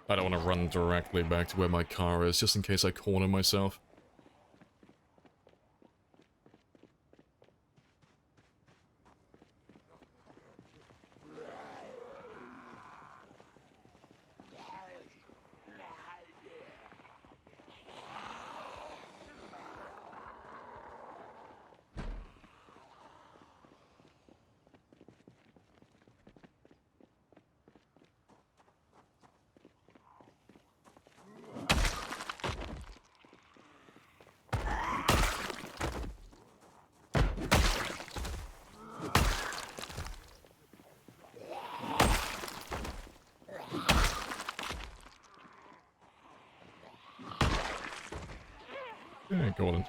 I don't want to run directly back to where my car is, just in case I corner myself. Yeah, go on.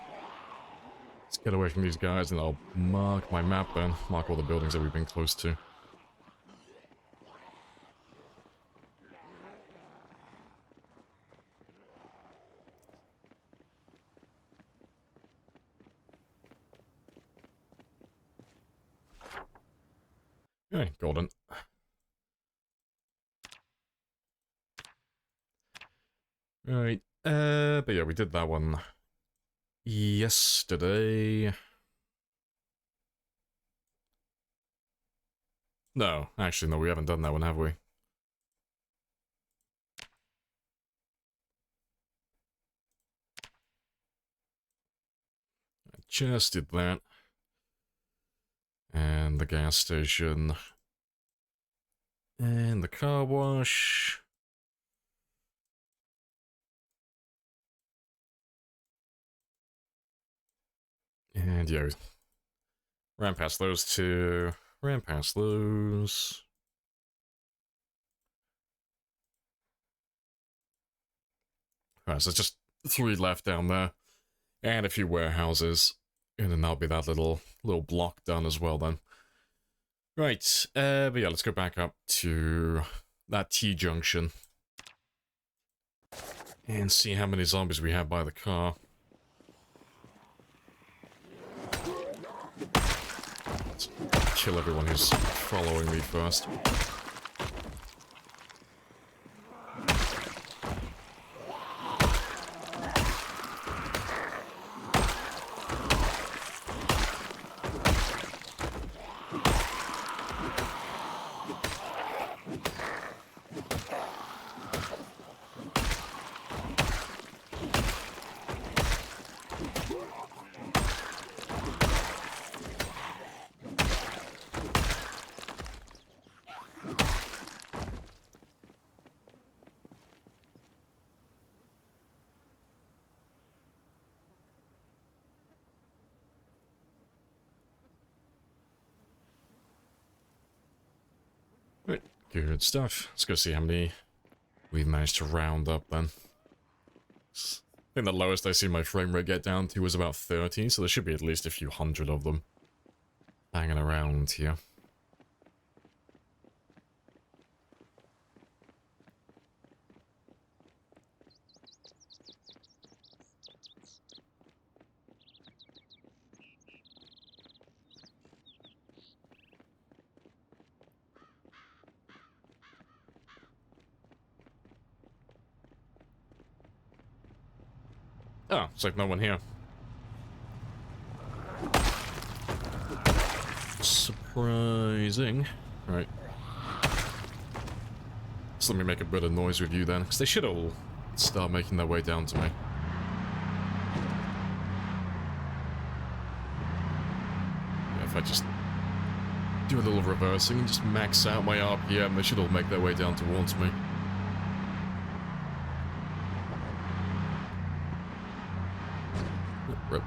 Let's get away from these guys and I'll mark my map then. Mark all the buildings that we've been close to. Okay, golden. Right, but yeah, we did that one yesterday. No, actually, no, we haven't done that one, have we? I just did that. And the gas station. And the car wash. And yeah, ran past those two. Ran past those. Alright, so just 3 left down there. And a few warehouses. And then that'll be that little block done as well then. Right, but yeah, let's go back up to that T-junction. And see how many zombies we have by the car. Let's kill everyone who's following me first. Right, good stuff. Let's go see how many we've managed to round up then. I think the lowest I see my frame rate get down to was about 30, so there should be at least a few hundred of them hanging around here. Oh, it's like no one here. Surprising. Alright. So let me make a bit of noise with you then, because they should all start making their way down to me. Yeah, if I just do a little reversing and just max out my RPM, they should all make their way down towards me. Rip.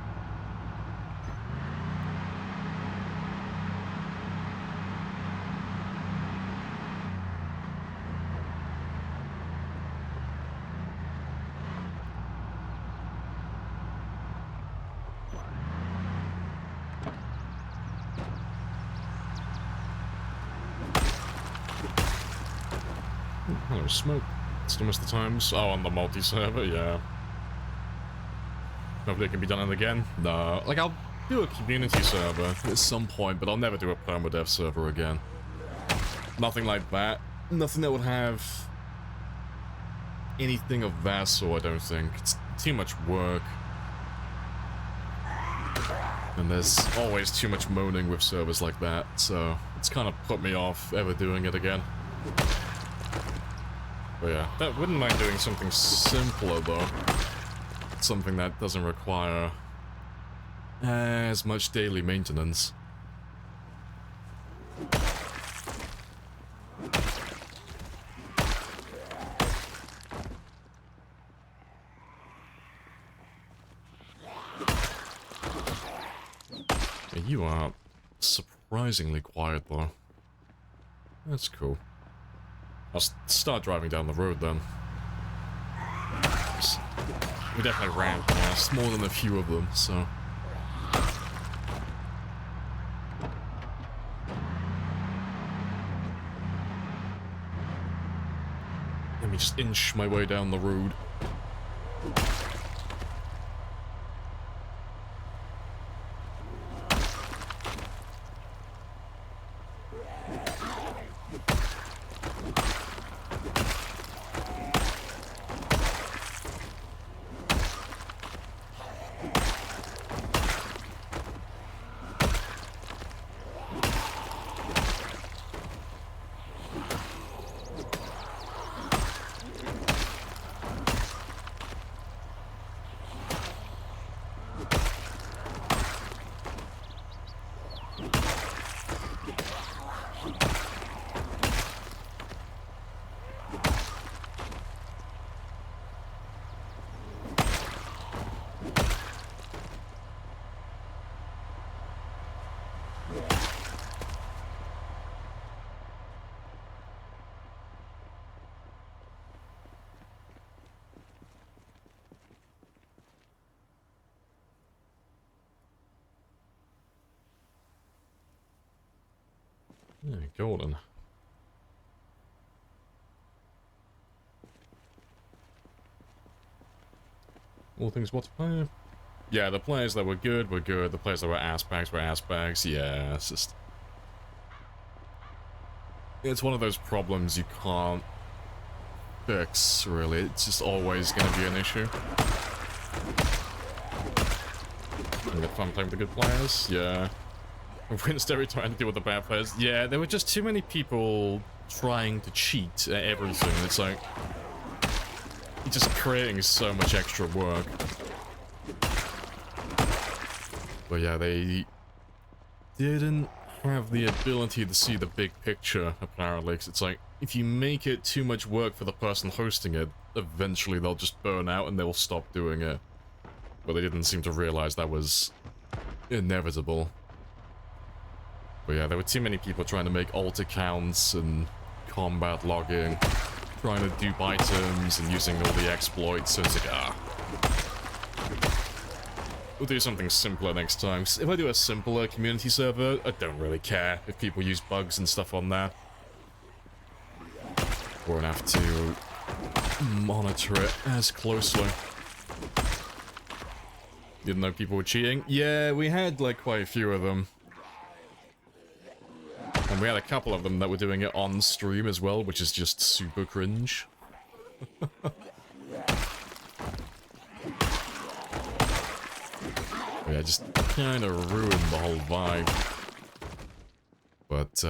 Hello, smoke. Still miss the times. Oh, on the multi-server, yeah. Hopefully it can be done again. No, like I'll do a community server at some point, but I'll never do a Permadeath server again. Nothing like that. Nothing that would have anything of that sort, I don't think. It's too much work. And there's always too much moaning with servers like that, so it's kind of put me off ever doing it again. But yeah, that wouldn't mind doing something simpler though. Something that doesn't require as much daily maintenance. Yeah, you are surprisingly quiet though. That's cool. I'll start driving down the road then. We definitely ran past more than a few of them, so. Let me just inch my way down the road. Yeah, golden. All things what to play? Yeah, the players that were good were good. The players that were ass bags were ass bags. Yeah, it's just... It's one of those problems you can't fix, really. It's just always going to be an issue. And if I'm playing with the good players, yeah. Rinsed every time to deal with the bad players. Yeah, there were just too many people trying to cheat at everything. It's like... You're just creating so much extra work. But yeah, they didn't have the ability to see the big picture, apparently. 'Cause it's like, if you make it too much work for the person hosting it, eventually they'll just burn out and they'll stop doing it. But they didn't seem to realize that was inevitable. But yeah, there were too many people trying to make alt accounts and combat logging, trying to dupe items and using all the exploits, so it's like, we'll do something simpler next time. If I do a simpler community server, I don't really care if people use bugs and stuff on that. Won't have to monitor it as closely. Didn't know people were cheating? Yeah, we had like quite a few of them. And we had a couple of them that were doing it on stream as well, which is just super cringe. Yeah, just kind of ruined the whole vibe. But,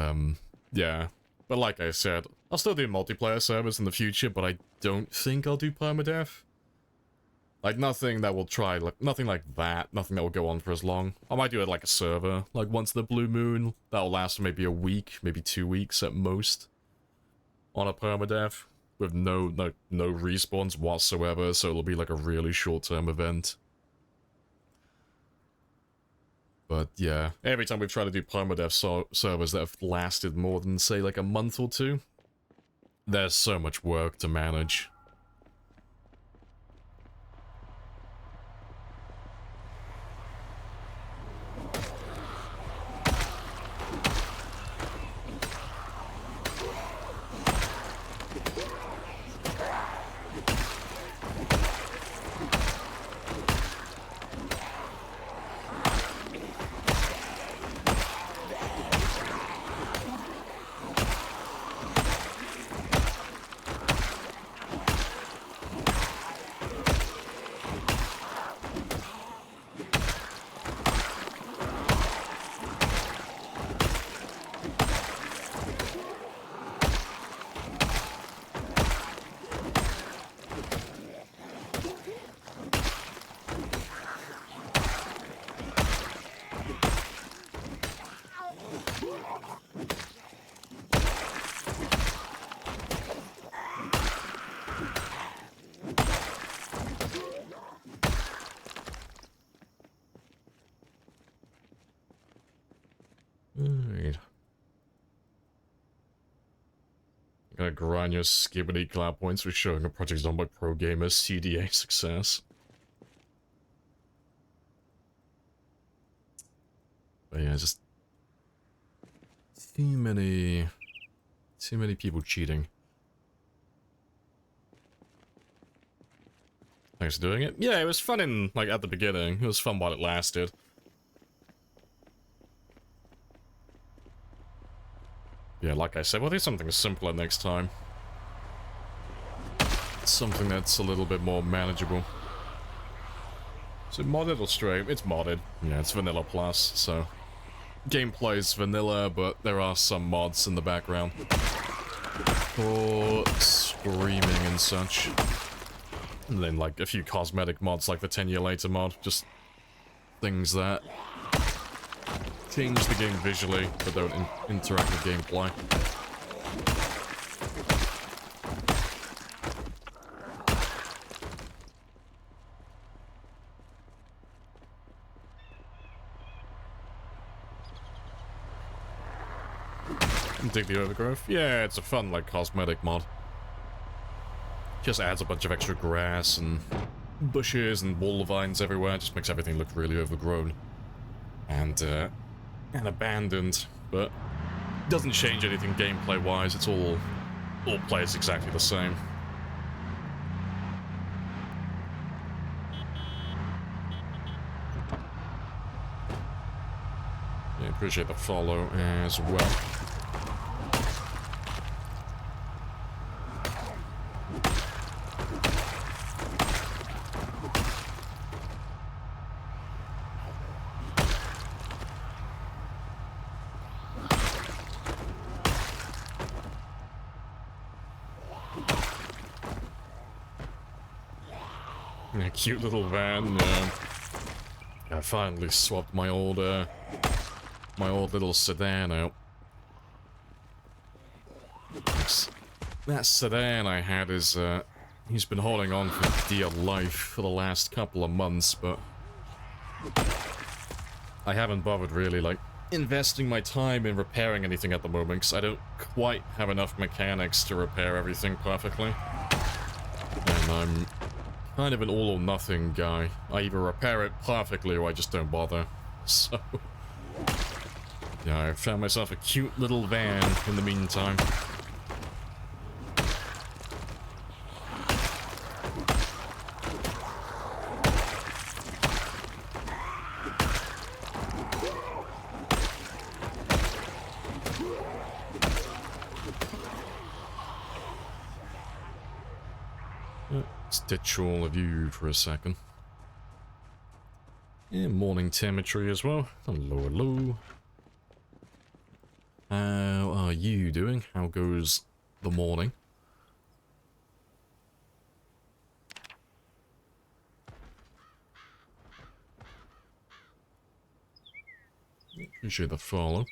yeah. But like I said, I'll still do multiplayer servers in the future, but I don't think I'll do permadeath. Like, nothing that will try, like, nothing like that. Nothing that will go on for as long. I might do it like a server, like once in the blue moon. That'll last maybe a week, maybe 2 weeks at most. On a permadeath. With no respawns whatsoever, so it'll be like a really short-term event. But yeah, every time we've tried to do permadeath servers that have lasted more than, say, like a month or two, there's so much work to manage. Alright. Gotta grind your skibbity cloud points for showing a project done by pro gamers CDA success. But yeah, just too many people cheating. Thanks for doing it. Yeah, it was fun in, like, at the beginning. It was fun while it lasted. Yeah, like I said, we'll do something simpler next time. Something that's a little bit more manageable. Is it modded or straight? It's modded. Yeah, it's vanilla plus, so... Gameplay's vanilla, but there are some mods in the background. For screaming and such. And then, like, a few cosmetic mods, like the 10-year later mod. Just things that change the game visually, but don't interact with gameplay. Dig the overgrowth? Yeah, it's a fun, like, cosmetic mod. Just adds a bunch of extra grass and bushes and wall vines everywhere. Just makes everything look really overgrown. And abandoned, but doesn't change anything gameplay-wise. It's all plays exactly the same. Yeah, appreciate the follow as well. Yeah, cute little van. I finally swapped my old little sedan out. That sedan I had is, he's been holding on for dear life for the last couple of months, but I haven't bothered really, like, investing my time in repairing anything at the moment, because I don't quite have enough mechanics to repair everything perfectly. And I'm kind of an all-or-nothing guy. I either repair it perfectly or I just don't bother. So... yeah, I found myself a cute little van in the meantime. Let's ditch all of you for a second. Yeah, morning telemetry as well. Hello, hello. How are you doing? How goes the morning? Appreciate the follow.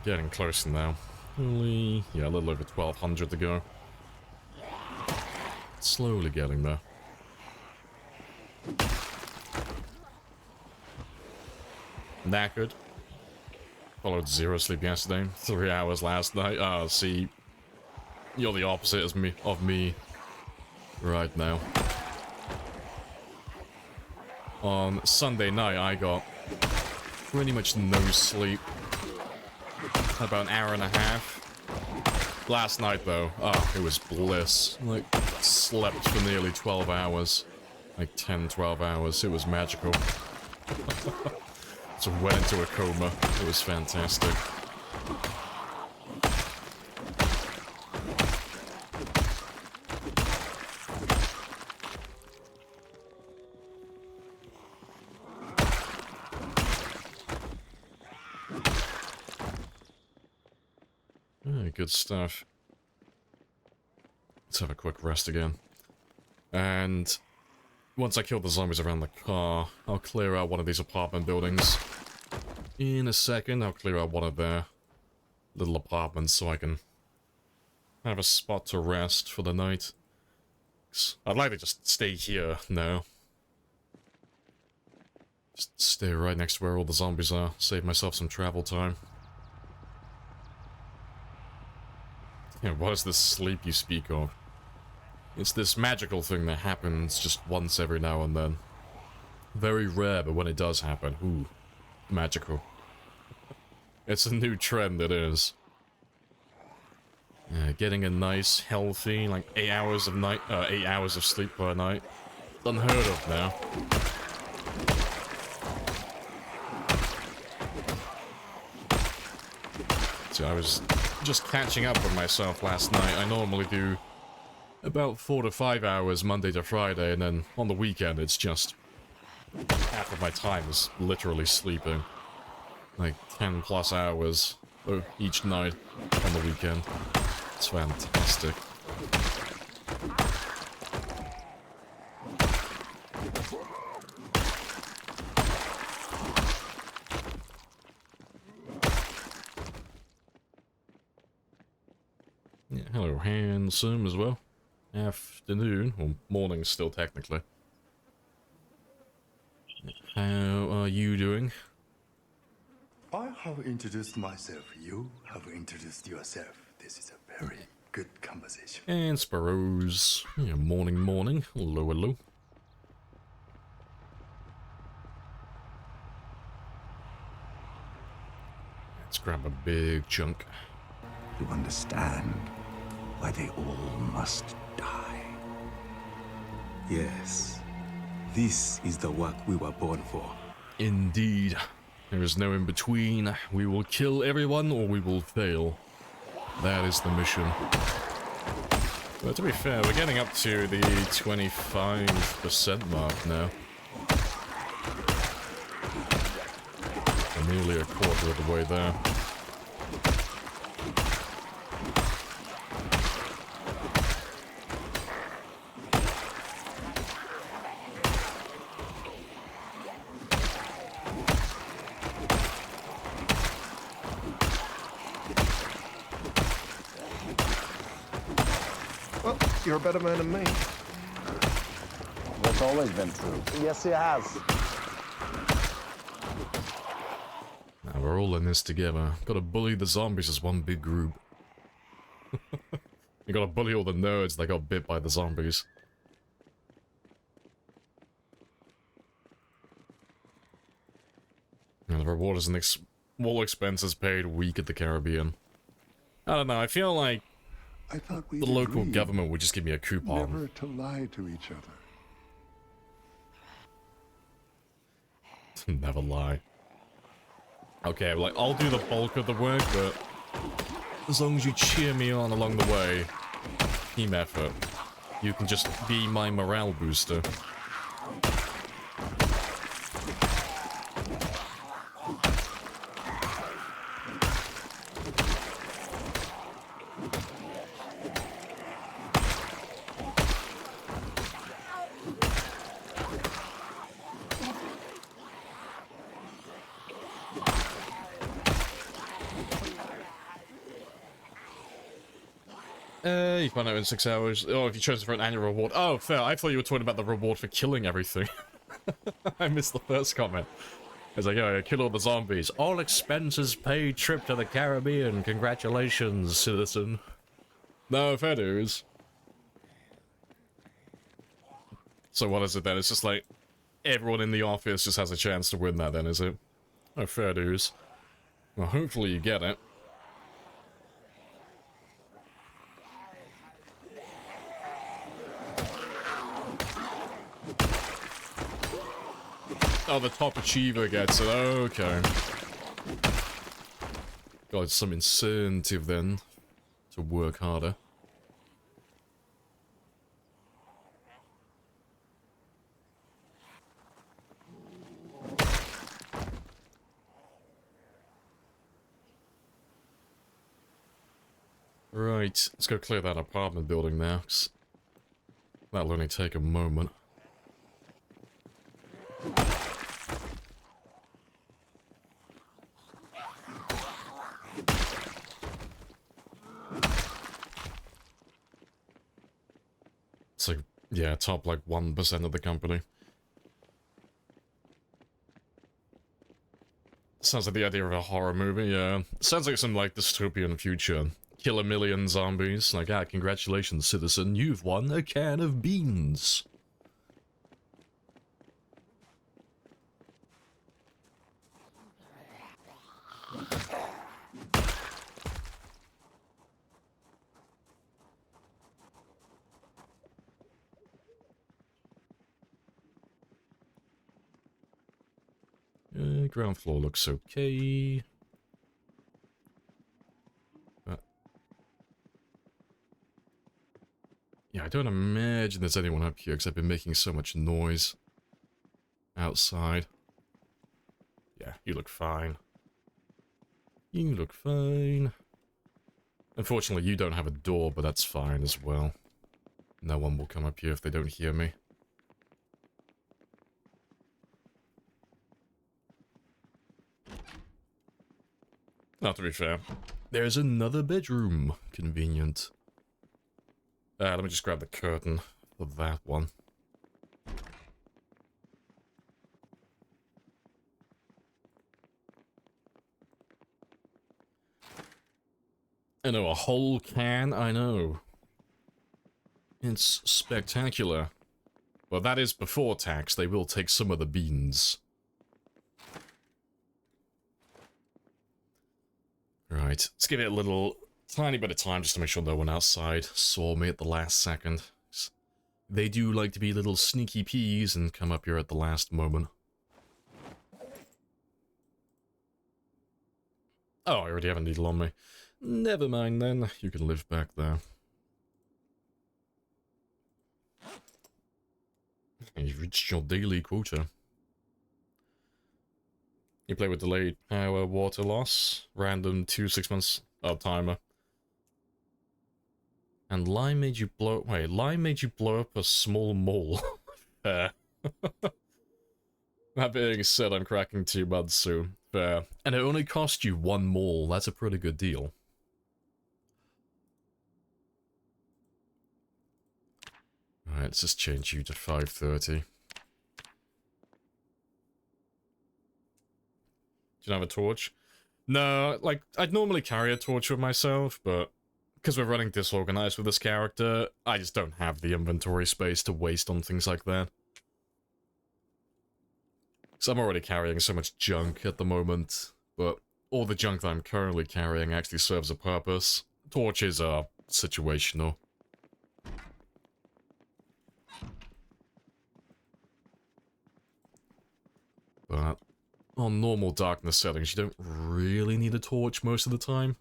Getting closer now. Only, yeah, a little over 1,200 to go. Slowly getting there. Knackered. Followed 0 sleep yesterday. 3 hours last night. See, you're the opposite of me right now. On Sunday night, I got pretty much no sleep. About an hour and a half. Last night, though, it was bliss. Like, slept for nearly 12 hours. Like 10, 12 hours. It was magical. So went into a coma. It was fantastic. Good stuff. Let's have a quick rest again. And once I kill the zombies around the car, I'll clear out one of these apartment buildings. In a second, I'll clear out one of their little apartments so I can have a spot to rest for the night. I'd like to just stay here now. Just stay right next to where all the zombies are. Save myself some travel time. Yeah, what is this sleep you speak of? It's this magical thing that happens just once every now and then. Very rare, but when it does happen, ooh, magical. It's a new trend, it is. Getting a nice, healthy, like 8 hours of sleep per night. Unheard of now. So I was just catching up with myself last night. I normally do about 4 to 5 hours Monday to Friday, and then on the weekend it's just half of my time is literally sleeping. Like 10 plus hours each night on the weekend. It's fantastic. Yeah, hello, handsome as well. Afternoon, or morning still technically. How are you doing? I have introduced myself. You have introduced yourself. This is a very good conversation. And Sparrows. Yeah, morning. Hello, hello. Let's grab a big chunk. To understand why they all must die. Yes, this is the work we were born for. Indeed. There is no in between. We will kill everyone or we will fail. That is the mission. But to be fair, we're getting up to the 25% mark now. We're nearly a quarter of the way there. Well, you're a better man than me. That's always been true. Yes, he has. Now we're all in this together. Gotta bully the zombies as one big group. You gotta bully all the nerds that got bit by the zombies. And the reward is an all expenses paid week at the Caribbean. I don't know, I feel like I thought we the local government would just give me a coupon. never to lie to each other. Never lie. Okay, like, I'll do the bulk of the work, but as long as you cheer me on along the way, team effort, you can just be my morale booster. You find out in 6 hours. Oh, if you chose for an annual reward. Oh, fair. I thought you were talking about the reward for killing everything. I missed the first comment. It's like, oh, kill all the zombies. All expenses paid, trip to the Caribbean. Congratulations, citizen. No, fair dues. So what is it then? It's just like, everyone in the office just has a chance to win that then, is it? Oh, fair dues. Well, hopefully you get it. Oh, the top achiever gets it. Okay. Got some incentive then to work harder. Right, let's go clear that apartment building now, 'cause that'll only take a moment. It's like, yeah, top like 1% of the company. Sounds like the idea of a horror movie, yeah. Sounds like some like dystopian future. Kill a million zombies. Like, ah, congratulations, citizen, you've won a can of beans. Ground floor looks okay. Yeah, I don't imagine there's anyone up here because I've been making so much noise outside. Yeah, you look fine. You look fine. Unfortunately, you don't have a door, but that's fine as well. No one will come up here if they don't hear me. Not to be fair. There's another bedroom. Convenient. Let me just grab the curtain for that one. I know, a whole can? I know. It's spectacular. Well, that is before tax. They will take some of the beans. Right, let's give it a little tiny bit of time just to make sure no one outside saw me at the last second. They do like to be little sneaky peas and come up here at the last moment. Oh, I already have a needle on me. Never mind then, you can live back there. You've reached your daily quota. You play with delayed power, water loss, random 2 6 months timer. And Lime made you blow... Wait, Lime made you blow up a small mole. Fair. That being said, I'm cracking 2 months soon. Fair. And it only cost you 1 mole. That's a pretty good deal. Alright, let's just change you to 5:30. Do you have a torch? No, like, I'd normally carry a torch with myself, but because we're running disorganized with this character, I just don't have the inventory space to waste on things like that. So I'm already carrying so much junk at the moment, but all the junk that I'm currently carrying actually serves a purpose. Torches are situational. But on normal darkness settings, you don't really need a torch most of the time.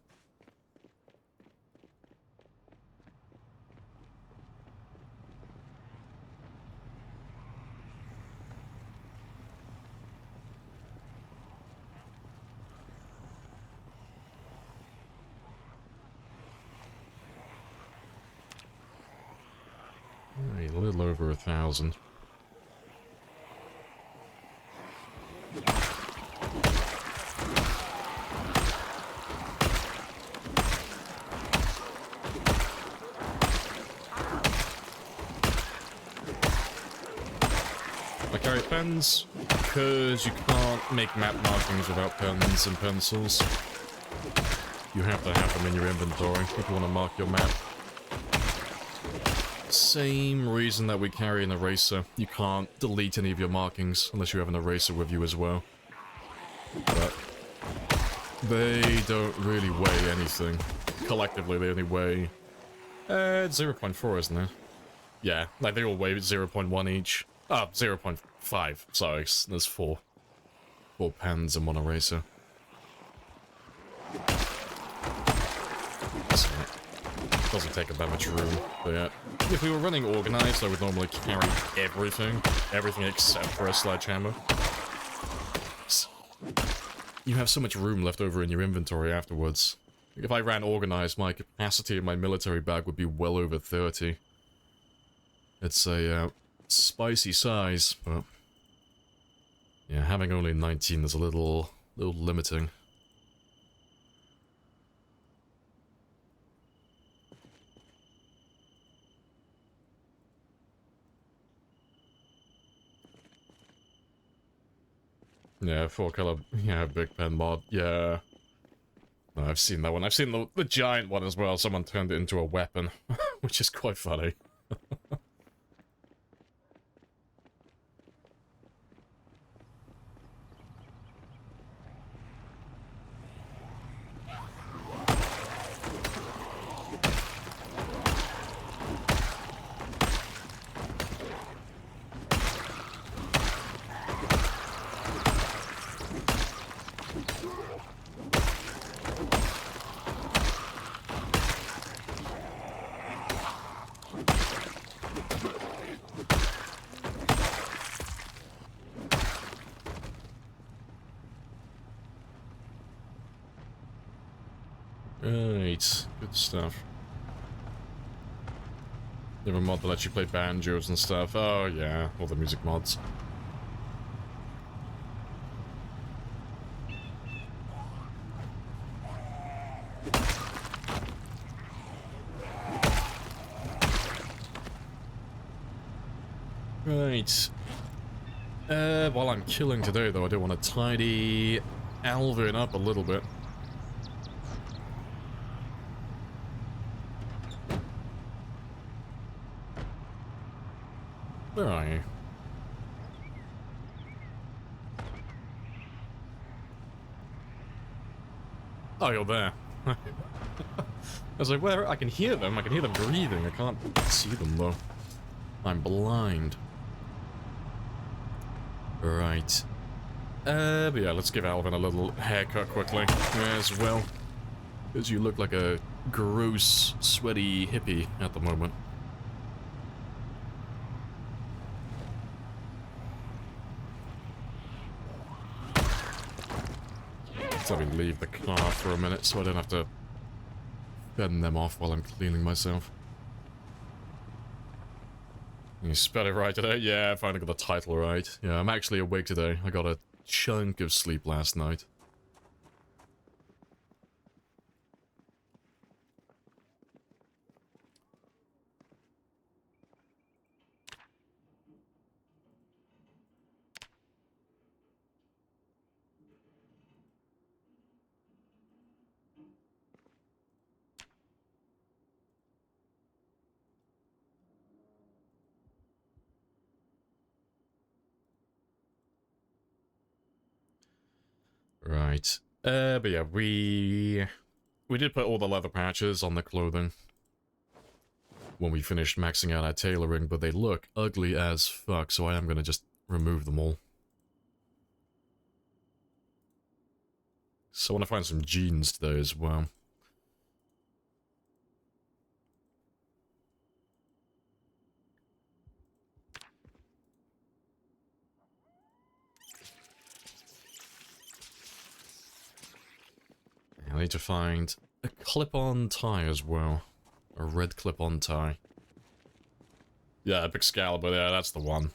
A little over 1,000. I carry pens because you can't make map markings without pens and pencils. You have to have them in your inventory if you want to mark your map. Same reason that we carry an eraser. You can't delete any of your markings unless you have an eraser with you as well. But they don't really weigh anything. Collectively, they only weigh... it's 0.4, isn't it? Yeah, like they all weigh 0.1 each. Ah, 0.5. Sorry, there's four pens and one eraser. So, doesn't take up that much room, but yeah. If we were running organized, I would normally carry everything except for a sledgehammer. You have so much room left over in your inventory afterwards. If I ran organized, my capacity in my military bag would be well over 30. It's a spicy size, but yeah, having only 19 is a little limiting. Yeah, 4-color, yeah, big pen mod, yeah. No, I've seen that one. I've seen the giant one as well. Someone turned it into a weapon, which is quite funny. Right, good stuff. They have a mod that lets you play banjos and stuff. Oh yeah, all the music mods. Right. While I'm killing today though, I do want to tidy Alvin up a little bit. Where are you? Oh, you're there. I was like, where? I can hear them. I can hear them breathing. I can't see them, though. I'm blind. Right. But yeah, let's give Alvin a little haircut quickly as well. Because you look like a gross, sweaty hippie at the moment. Let me leave the car for a minute so I don't have to fend them off while I'm cleaning myself. You spelled it right today? Yeah, I finally got the title right. Yeah, I'm actually awake today. I got a chunk of sleep last night. Right. But yeah, we did put all the leather patches on the clothing when we finished maxing out our tailoring, but they look ugly as fuck, so I am gonna just remove them all. So I want to find some genes today as well. I need to find a clip-on tie as well. A red clip-on tie. Yeah, Epic Excalibur, yeah, that's the one.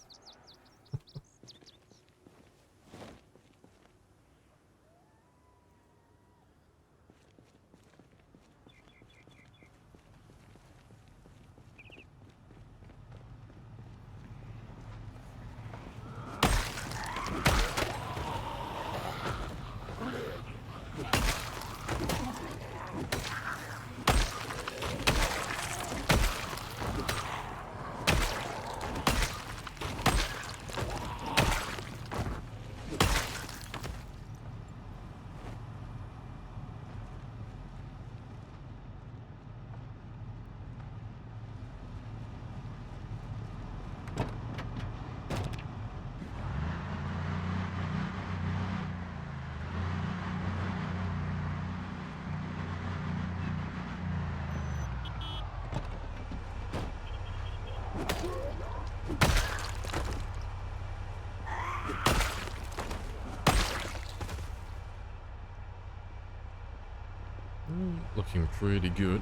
Looking pretty good.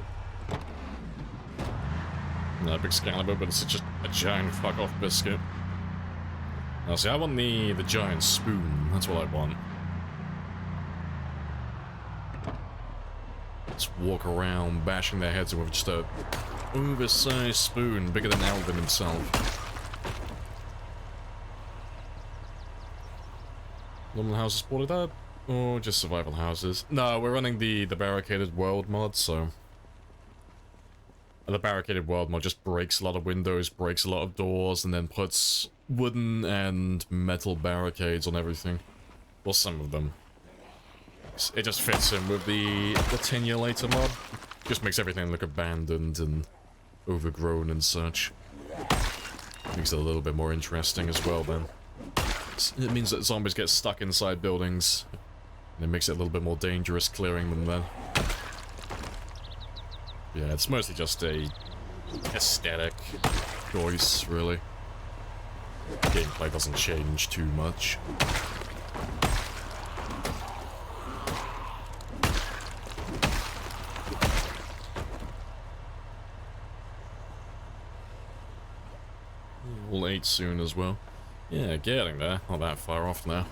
No, Epic Excalibur, but it's just a giant fuck-off biscuit. Now, see, I want the giant spoon. That's what I want. Just walk around bashing their heads in with just a oversized spoon bigger than Alvin himself. Normal houses supported that? Or just survival houses? No, we're running the barricaded world mod, so... The barricaded world mod just breaks a lot of windows, breaks a lot of doors, and then puts wooden and metal barricades on everything. Well, some of them. It just fits in with the 10 year later mod. Just makes everything look abandoned and overgrown and such. Makes it a little bit more interesting as well, then. It means that zombies get stuck inside buildings. And it makes it a little bit more dangerous clearing them then. Yeah, it's mostly just a aesthetic choice, really. Gameplay doesn't change too much. We'll 8 soon as well. Yeah, getting there. Not that far off now.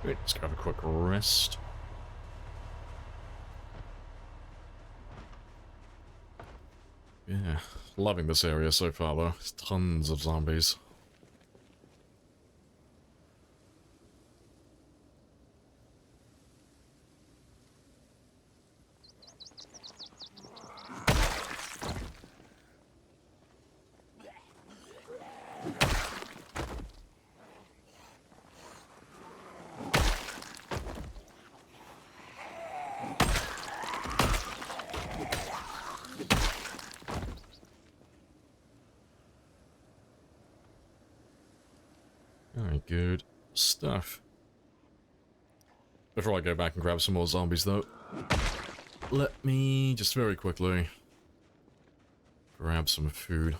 Wait, let's grab a quick rest. Yeah, loving this area so far though. There's tons of zombies. Alright, good stuff. Before I go back and grab some more zombies though, let me just very quickly grab some food.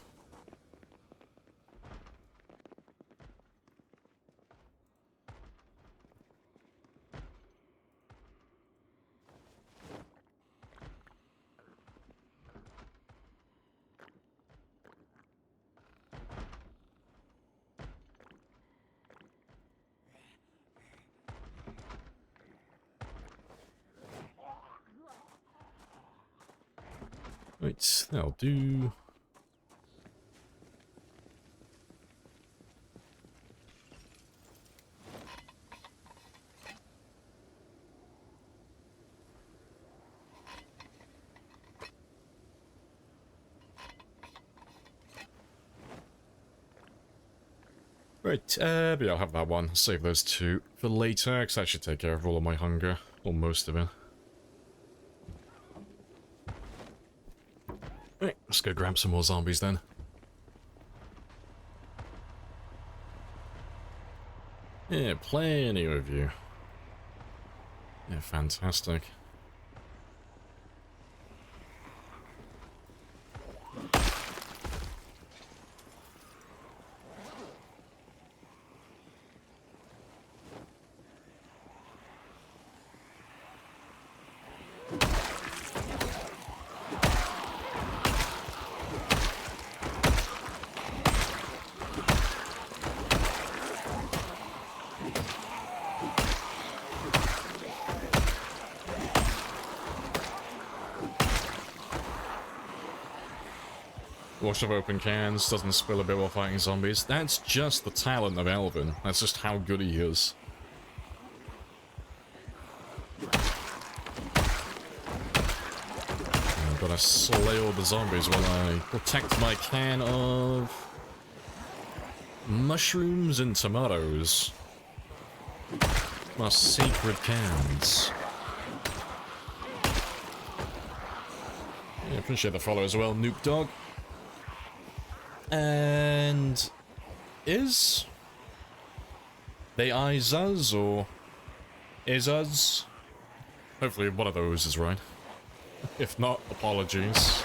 Right, that'll do. Right, but yeah, I'll have that one. Save those two for later, because that should take care of all of my hunger, or most of it. Right, let's go grab some more zombies then. Yeah, plenty of you. Yeah, fantastic. Wash of open cans, doesn't spill a bit while fighting zombies. That's just the talent of Alvin. That's just how good he is. I've got to slay all the zombies while I protect my can of mushrooms and tomatoes. My sacred cans. Yeah, appreciate the follow as well, Nuke Dog. And is they eyes us or is us? Hopefully one of those is right. If not, apologies.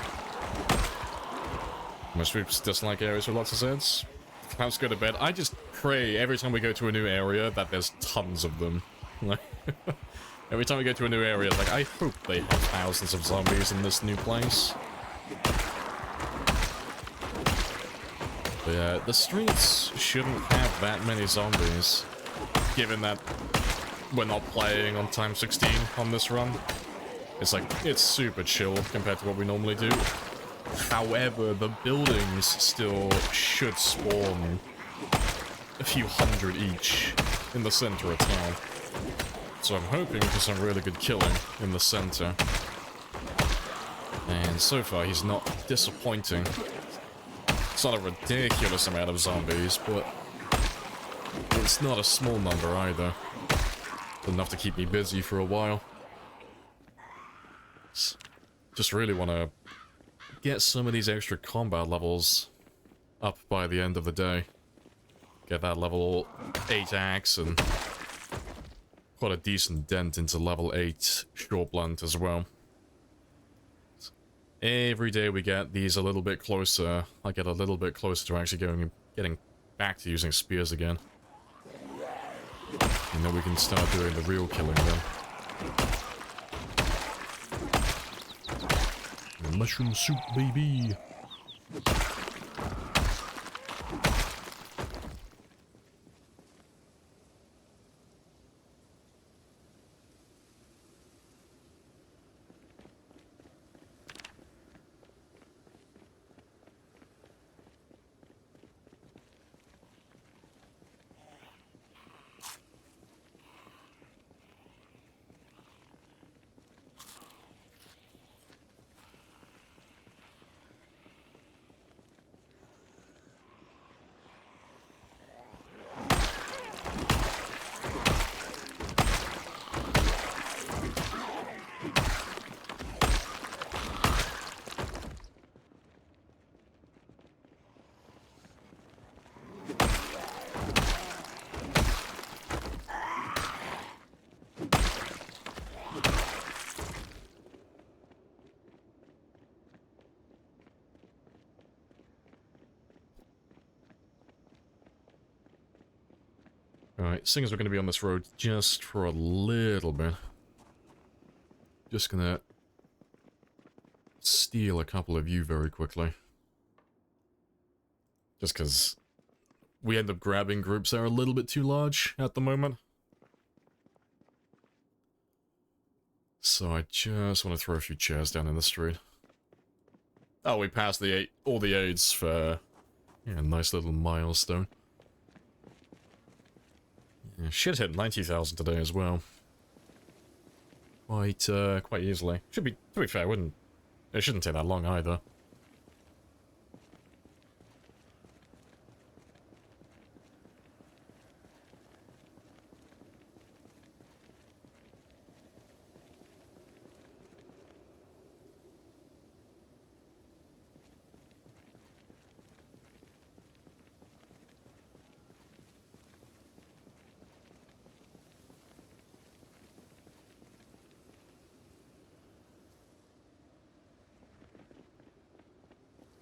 Most people dislike areas with lots of Zeds. Clouds go to bed. I just pray every time we go to a new area that there's tons of them. Like every time we go to a new area, like I hope they have thousands of zombies in this new place. But yeah, the streets shouldn't have that many zombies, given that we're not playing on time 16 on this run. It's like, it's super chill compared to what we normally do. However, the buildings still should spawn a few hundred each in the center of town. So I'm hoping for some really good killing in the center. And so far, he's not disappointing. It's not a ridiculous amount of zombies, but it's not a small number either. Enough to keep me busy for a while. Just really want to get some of these extra combat levels up by the end of the day. Get that level 8 axe and quite a decent dent into level 8 short blunt as well. Every day we get these a little bit closer, I get a little bit closer to actually getting back to using spears again. And then we can start doing the real killing then. Mushroom soup, baby! Alright, seeing as we're going to be on this road just for a little bit, just gonna steal a couple of you very quickly. Just because we end up grabbing groups that are a little bit too large at the moment. So I just want to throw a few chairs down in the street. Oh, we passed the all the aids for... Yeah, nice little milestone. Yeah, shit hit 90,000 today as well. Quite easily. Should be, to be fair, it shouldn't take that long either.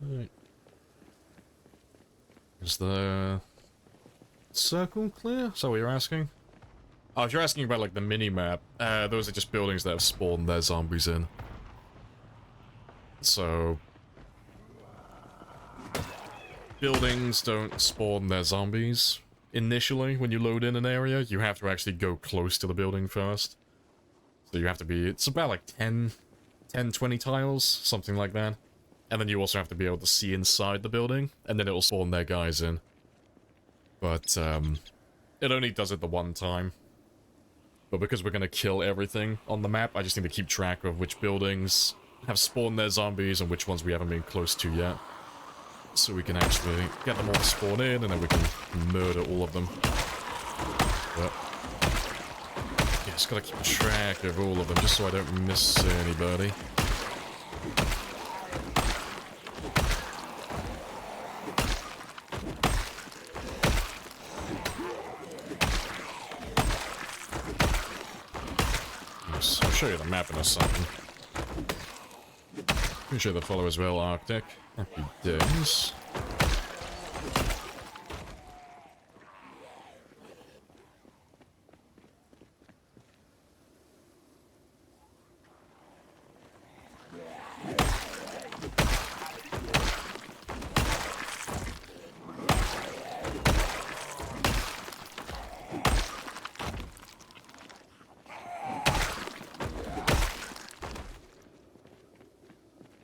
Right. Is the circle clear? Is that what you're asking? Oh, if you're asking about, like, the mini-map, those are just buildings that have spawned their zombies in. So... buildings don't spawn their zombies initially when you load in an area. You have to actually go close to the building first. So you have to be... it's about, like, 10, 20 tiles, something like that. And then you also have to be able to see inside the building, and then it will spawn their guys in. But, it only does it the one time. But because we're gonna kill everything on the map, I just need to keep track of which buildings have spawned their zombies and which ones we haven't been close to yet. So we can actually get them all to spawn in, and then we can murder all of them. But... yeah, just gotta keep track of all of them, just so I don't miss anybody. I'll show you the map in a second. Pretty sure the follow as well, Arctic. Happy days.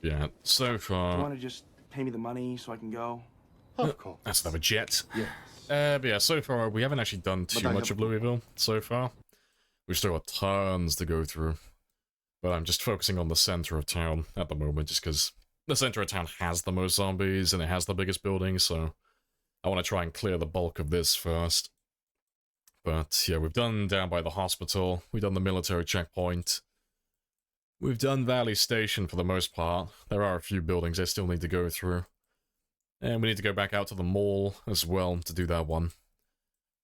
Yeah, so far... You want to just pay me the money so I can go? Of course. That's another jet. Yes. But yeah, so far we haven't actually done too much of Louisville so far. We've still got tons to go through. But I'm just focusing on the center of town at the moment, just because the center of town has the most zombies and it has the biggest buildings, so I want to try and clear the bulk of this first. But yeah, we've done down by the hospital, we've done the military checkpoint. We've done Valley Station for the most part. There are a few buildings I still need to go through. And we need to go back out to the mall as well to do that one.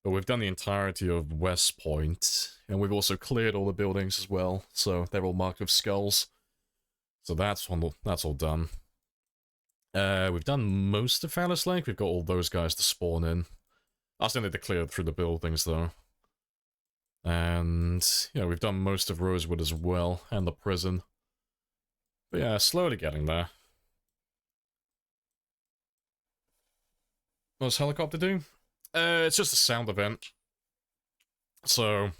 But we've done the entirety of West Point, and we've also cleared all the buildings as well, so they're all marked with skulls. So that's all done. We've done most of Phallus Lake. We've got all those guys to spawn in. I still need to clear through the buildings though. And, yeah, we've done most of Rosewood as well, and the prison. But yeah, slowly getting there. What does helicopter do? It's just a sound event. So,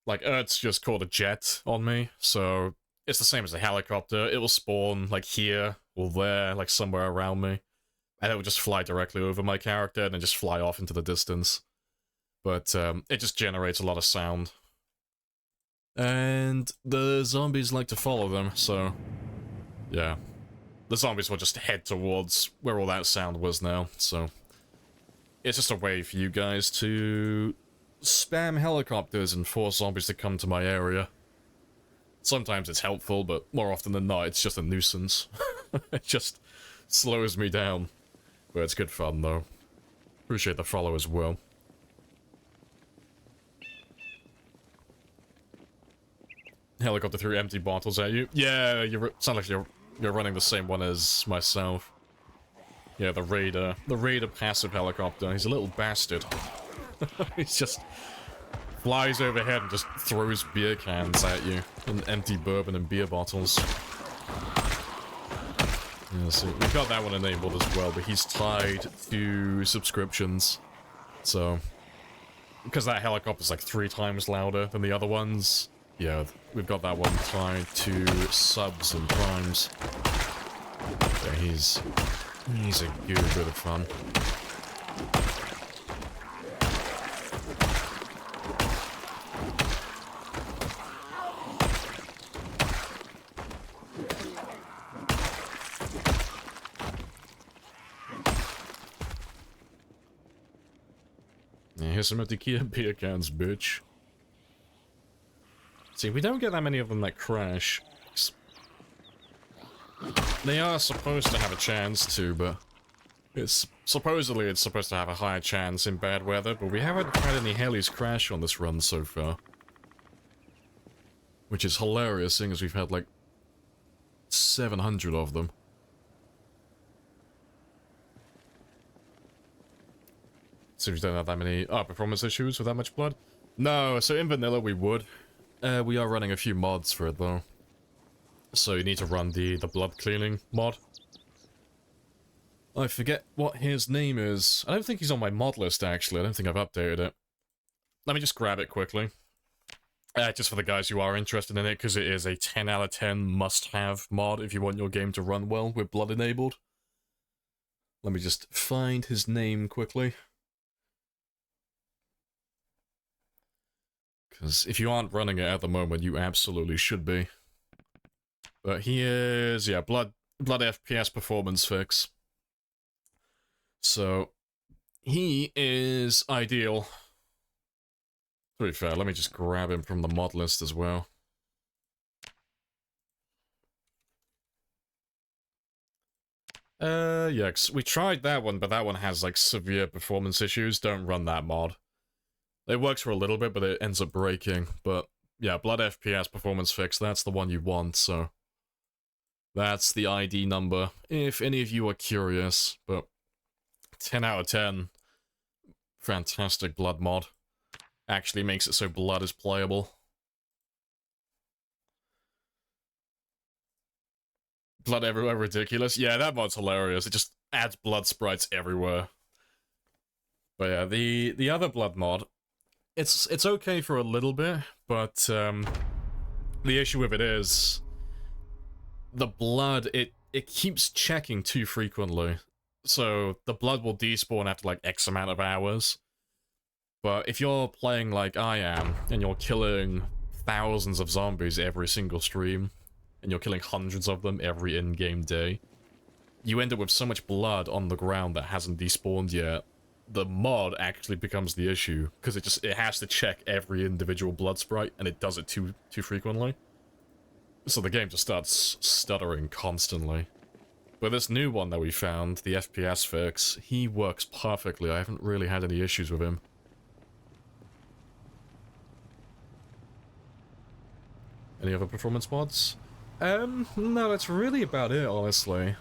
like, Earth's just called a jet on me, so it's the same as a helicopter. It will spawn, like, here, or there, like, somewhere around me. And it will just fly directly over my character, and then just fly off into the distance. But, it just generates a lot of sound. And the zombies like to follow them, so... yeah. The zombies will just head towards where all that sound was now, so... it's just a way for you guys to... spam helicopters and force zombies to come to my area. Sometimes it's helpful, but more often than not, it's just a nuisance. It just slows me down. But it's good fun, though. Appreciate the follow as well. Helicopter threw empty bottles at you. Yeah, you sound like you're running the same one as myself. Yeah, the Raider passive helicopter. He's a little bastard. He's just flies overhead and just throws beer cans at you and empty bourbon and beer bottles. Yeah, so we've got that one enabled as well, but he's tied to subscriptions. So, because that helicopter's like 3 times louder than the other ones, yeah, we've got that one tied to subs and primes. he's a good bit of fun. Yeah, here's some empty beer cans, bitch. See, we don't get that many of them that crash. They are supposed to have a chance to, but supposedly it's supposed to have a higher chance in bad weather, but we haven't had any helis crash on this run so far. Which is hilarious, seeing as we've had like 700 of them. So we don't have that many performance issues with that much blood? No, so in vanilla we would. We are running a few mods for it though. So you need to run the blood cleaning mod. I forget what his name is. I don't think he's on my mod list actually. I don't think I've updated it. Let me just grab it quickly. Just for the guys who are interested in it, because it is a 10 out of 10 must-have mod if you want your game to run well with blood enabled. Let me just find his name quickly. Because if you aren't running it at the moment, you absolutely should be. But he is, yeah, blood FPS performance fix. So, he is ideal. To be fair, let me just grab him from the mod list as well. Yeah, 'cause we tried that one, but that one has, like, severe performance issues. Don't run that mod. It works for a little bit, but it ends up breaking. But, yeah, blood FPS performance fix, that's the one you want, so... That's the ID number, if any of you are curious, but 10 out of 10. Fantastic blood mod. Actually makes it so blood is playable. Blood everywhere, ridiculous. Yeah, that mod's hilarious. It just adds blood sprites everywhere. But yeah, the other blood mod, it's okay for a little bit, but the issue with it is the blood, it keeps checking too frequently. So the blood will despawn after like X amount of hours. But if you're playing like I am, and you're killing thousands of zombies every single stream, and you're killing hundreds of them every in-game day, you end up with so much blood on the ground that hasn't despawned yet. The mod actually becomes the issue, because it has to check every individual blood sprite, and it does it too frequently. So the game just starts stuttering constantly. But this new one that we found, the FPS fix, he works perfectly. I haven't really had any issues with him. Any other performance mods? No, that's really about it, honestly.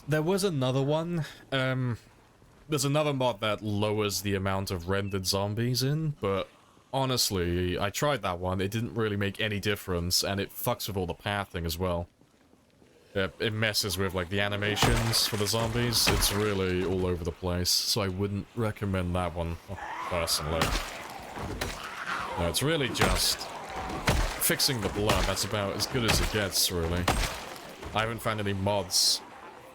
There was another one. There's another mod that lowers the amount of rendered zombies in, but honestly, I tried that one. It didn't really make any difference, and it fucks with all the pathing as well. It messes with, like, the animations for the zombies. It's really all over the place, so I wouldn't recommend that one, personally. No, it's really just fixing the blood. That's about as good as it gets, really. I haven't found any mods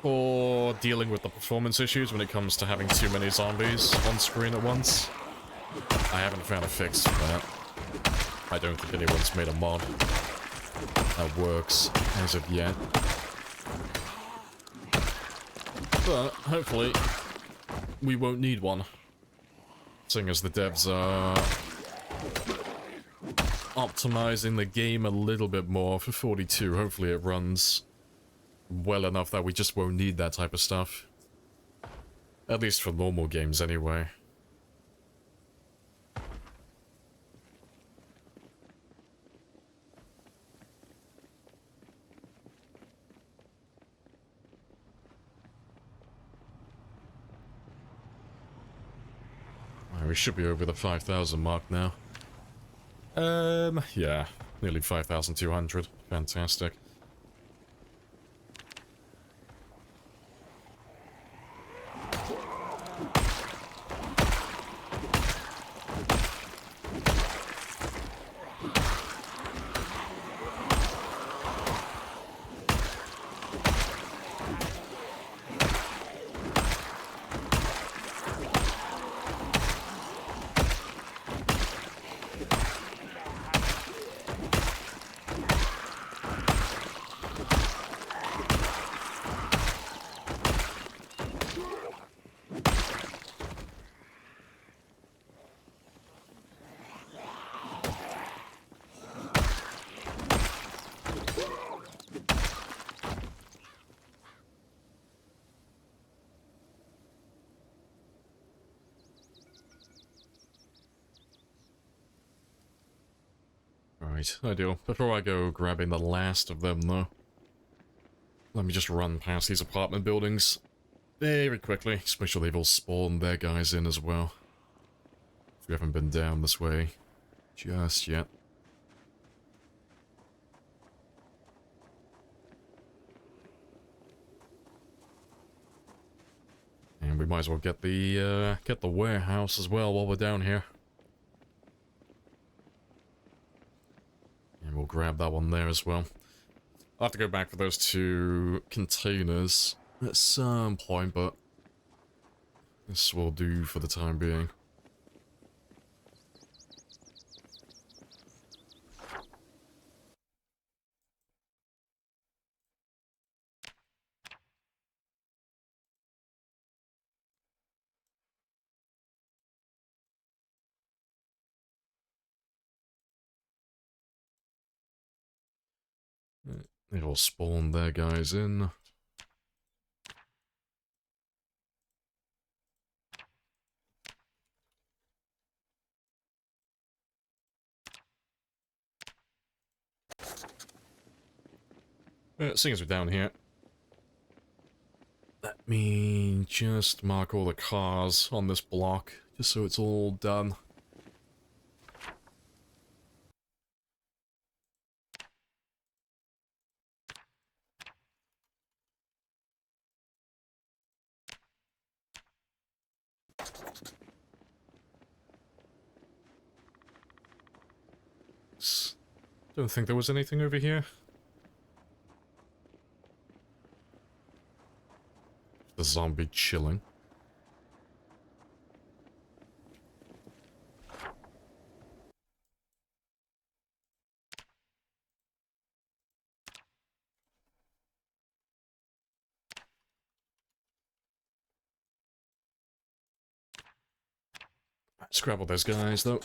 for dealing with the performance issues when it comes to having too many zombies on screen at once. I haven't found a fix for that. I don't think anyone's made a mod that works as of yet. But, hopefully, we won't need one. Seeing as the devs are optimizing the game a little bit more for 42, hopefully it runs well enough that we just won't need that type of stuff. At least for normal games, anyway. We should be over the 5,000 mark now. Yeah, nearly 5,200. Fantastic. Alright, ideal. Before I go grabbing the last of them, though, let me just run past these apartment buildings very quickly. Just make sure they've all spawned their guys in as well. If we haven't been down this way just yet. And we might as well get the warehouse as well while we're down here. And we'll grab that one there as well. I'll have to go back for those 2 containers at some point, but this will do for the time being. They've all spawned their guys in. Seeing as we're down here, let me just mark all the cars on this block, just so it's all done. Don't think there was anything over here. The zombie chilling. Let's grab all those guys, though.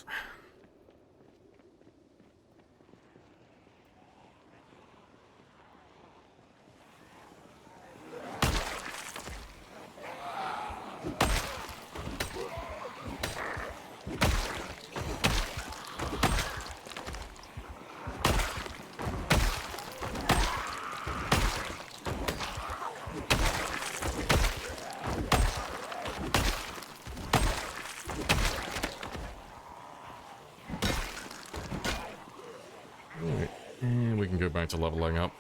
To leveling up.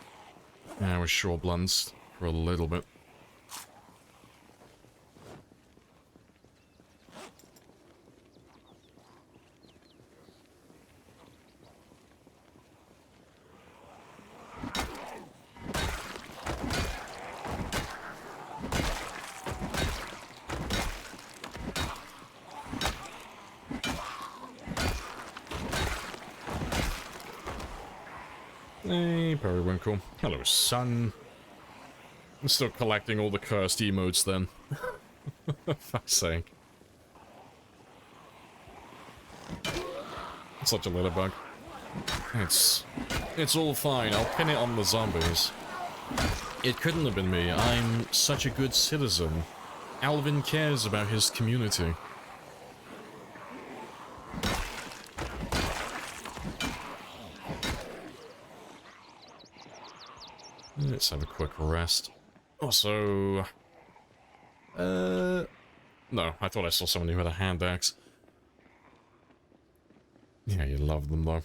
We're short blunts for a little bit. Hey, Periwinkle. Hello, son. I'm still collecting all the cursed emotes then. Fuck's sake. Such a little bug. It's all fine. I'll pin it on the zombies. It couldn't have been me. I'm such a good citizen. Alvin cares about his community. Let's have a quick rest. Also... No, I thought I saw someone who had a hand axe. Yeah, you love them though.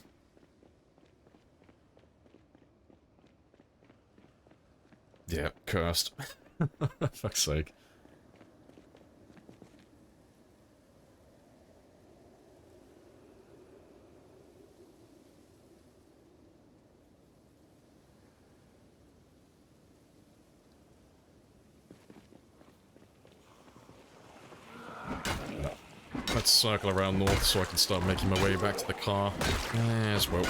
Yeah, cursed. Fuck's sake. Let's circle around north so I can start making my way back to the car as well.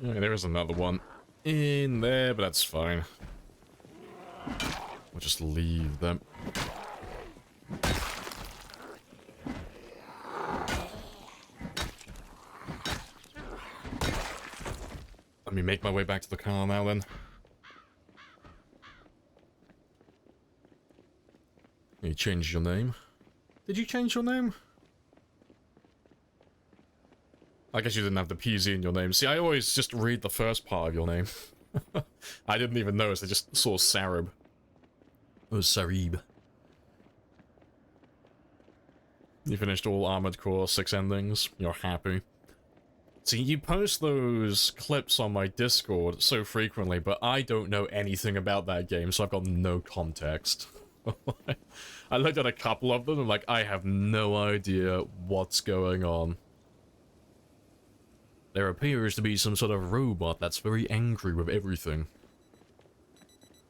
Yeah, there is another one in there, but that's fine. We'll just leave them. Let me make my way back to the car now then. You changed your name. Did you change your name? I guess you didn't have the PZ in your name. See, I always just read the first part of your name. I didn't even notice, I just saw Sarib. Oh, Sarib. You finished all Armored Core 6 endings. You're happy. See, you post those clips on my Discord so frequently, but I don't know anything about that game, so I've got no context. I looked at a couple of them, and like, I have no idea what's going on. There appears to be some sort of robot that's very angry with everything.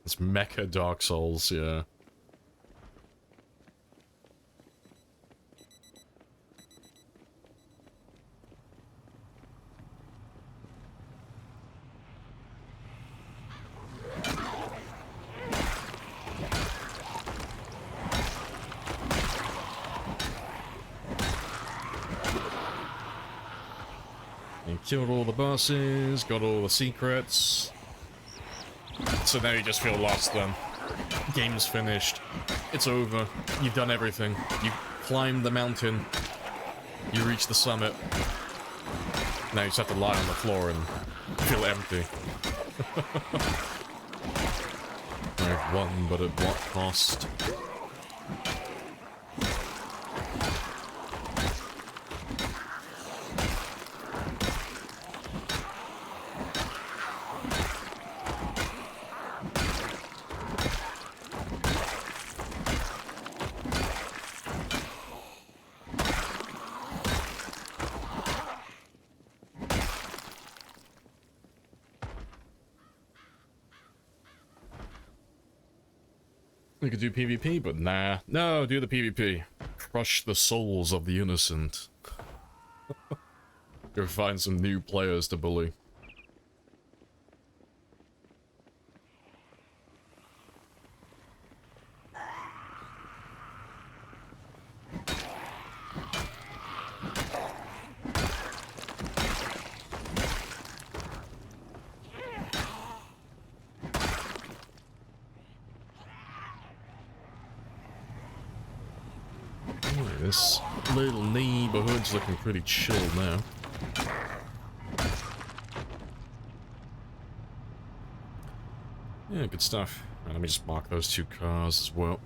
It's Mecha Dark Souls, yeah. Killed all the bosses, got all the secrets. So now you just feel lost then. Game's finished. It's over. You've done everything. You climbed the mountain. You reached the summit. Now you just have to lie on the floor and feel empty. I've won, but at what cost? We could do PvP, but nah. No, do the PvP. Crush the souls of the innocent. Go find some new players to bully. This little neighborhood's looking pretty chill now. Yeah, good stuff. Right, let me just mark those two cars as well.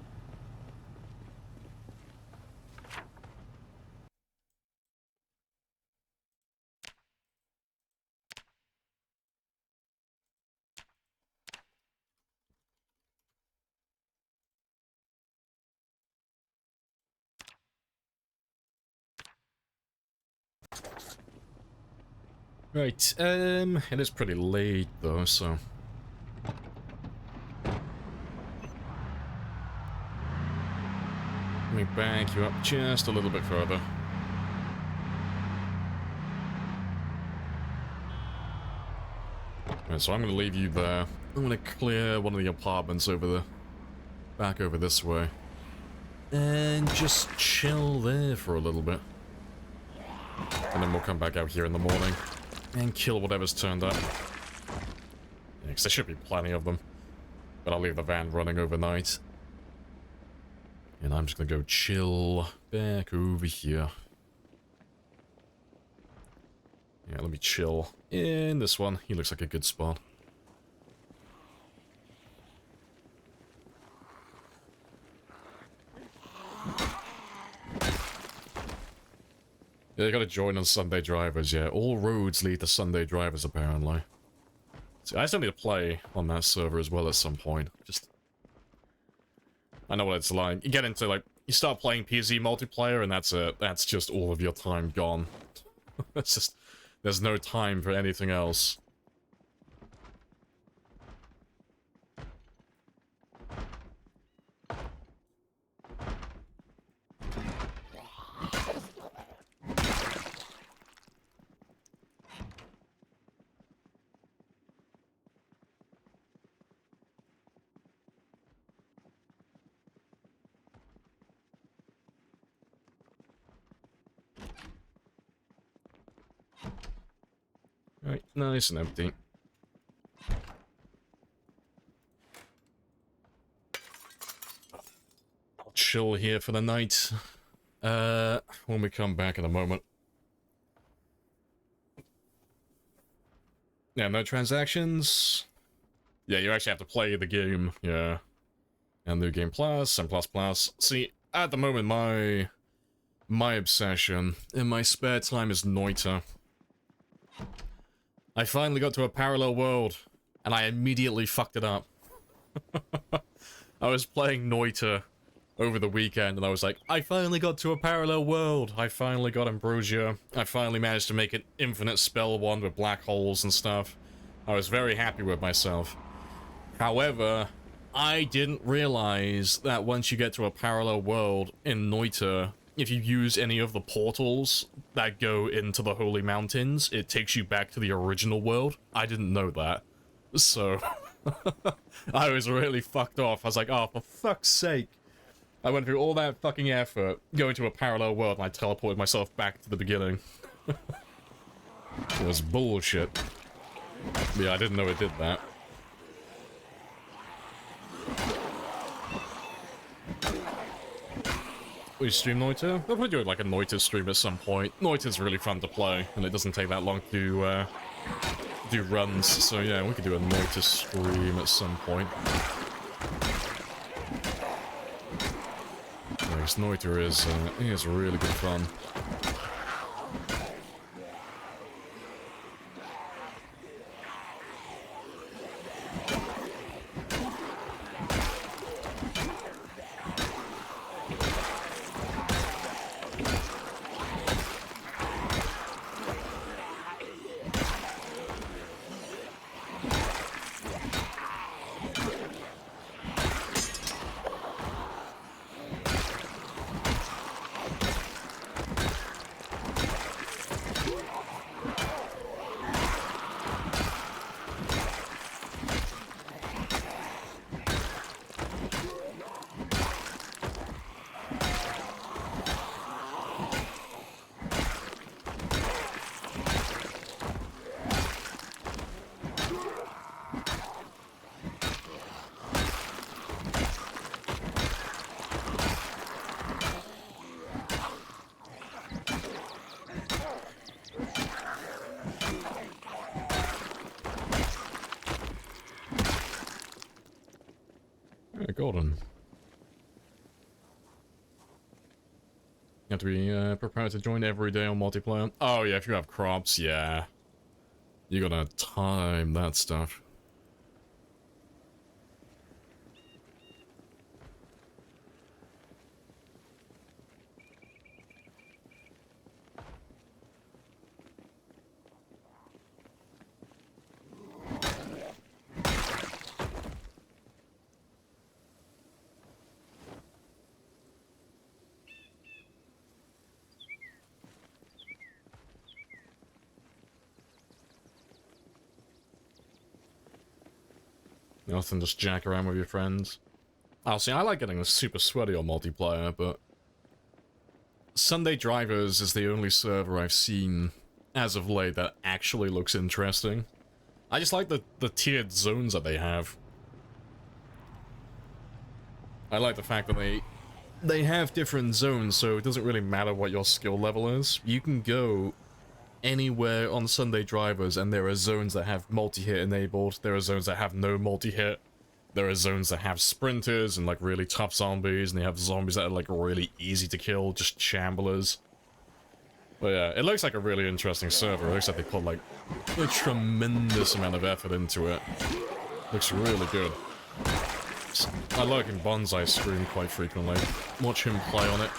Right, it is pretty late though, so... Let me back you up just a little bit further. Right, so I'm gonna leave you there. I'm gonna clear one of the apartments over the... back over this way. And just chill there for a little bit. And then we'll come back out here in the morning. And kill whatever's turned up. Yeah, because there should be plenty of them. But I'll leave the van running overnight. And I'm just gonna go chill back over here. Yeah, let me chill in this one. He looks like a good spot. Yeah, you gotta join on Sunday Drivers, yeah. All roads lead to Sunday Drivers, apparently. See, I still need to play on that server as well at some point. Just... I know what it's like. You get into, like, you start playing PZ multiplayer and that's it. That's just all of your time gone. It's just... There's no time for anything else. Nice and empty. I'll chill here for the night. When we come back in a moment. Yeah, no transactions. Yeah, you actually have to play the game, yeah. And New Game Plus, and Plus. See, at the moment, my obsession in my spare time is Noita. I finally got to a parallel world, and I immediately fucked it up. I was playing Noita over the weekend, and I was like, I finally got to a parallel world. I finally got Ambrosia. I finally managed to make an infinite spell wand with black holes and stuff. I was very happy with myself. However, I didn't realize that once you get to a parallel world in Noita, if you use any of the portals that go into the Holy Mountains, it takes you back to the original world. I didn't know that. So, I was really fucked off. I was like, oh, for fuck's sake. I went through all that fucking effort going to a parallel world and I teleported myself back to the beginning. It was bullshit. But yeah, I didn't know it did that. We stream Noita? We'll probably do like a Noita stream at some point. Noita's really fun to play, and it doesn't take that long to do runs, so yeah, we could do a Noita stream at some point. Yes, Noita is really good fun. Golden. You have to be prepared to join every day on multiplayer. Oh yeah, if you have crops, yeah. You gotta time that stuff. Nothing, just jack around with your friends. Oh, see, I like getting super sweaty on multiplayer, but Sunday Drivers is the only server I've seen as of late that actually looks interesting. I just like the tiered zones that they have. I like the fact that they have different zones, so it doesn't really matter what your skill level is. You can go anywhere on Sunday Drivers, and there are zones that have multi-hit enabled, there are zones that have no multi-hit, there are zones that have sprinters and like really tough zombies, and they have zombies that are like really easy to kill, just shamblers. But yeah, it looks like a really interesting server. It looks like they put like a tremendous amount of effort into it. Looks really good. I like in Bonsai stream quite frequently. Watch him play on it.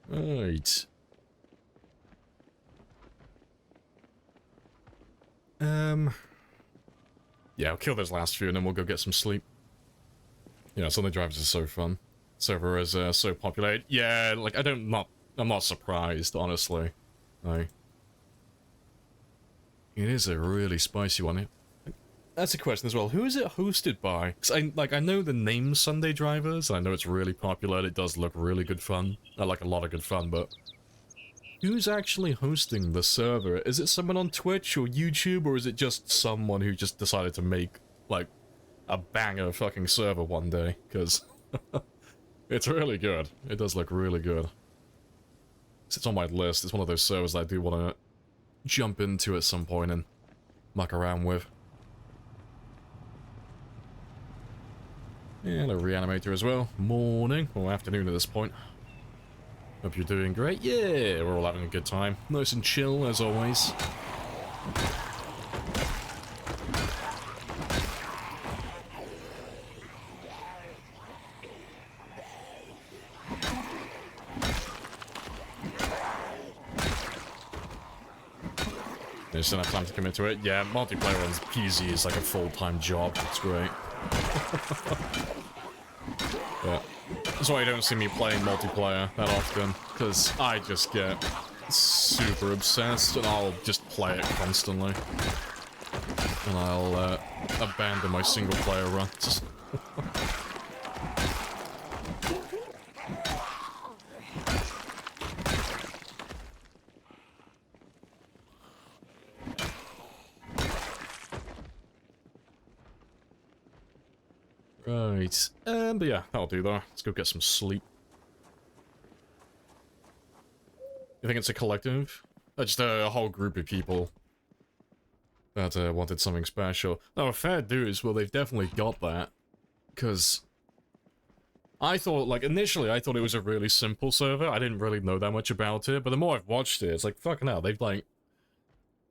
Right. Yeah, I'll kill those last few and then we'll go get some sleep. Yeah, Sunday drivers are so fun. Server is so populated. Yeah, like I'm not surprised, honestly. Like, it is a really spicy one. That's a question as well. Who is it hosted by? 'Cause I know the name Sunday Drivers. I know it's really popular. It does look really good fun. I like a lot of good fun, but who's actually hosting the server? Is it someone on Twitch or YouTube, or is it just someone who just decided to make like a banger fucking server one day? Because it's really good. It does look really good. It's on my list. It's one of those servers that I do want to jump into at some point and muck around with. And a reanimator as well. Morning, or afternoon at this point. Hope you're doing great. Yeah, we're all having a good time. Nice and chill, as always. You just don't have time to commit to it. Yeah, multiplayer on PC is like a full-time job. It's great. Yeah. That's why you don't see me playing multiplayer that often, because I just get super obsessed and I'll just play it constantly. And I'll abandon my single-player runs. Right, but yeah, that'll do though. Let's go get some sleep. You think it's a collective? Just a whole group of people that wanted something special. No, fair dues, well they've definitely got that. Because I thought, like, initially I thought it was a really simple server. I didn't really know that much about it, but the more I've watched it, it's like, fucking hell, they've, like,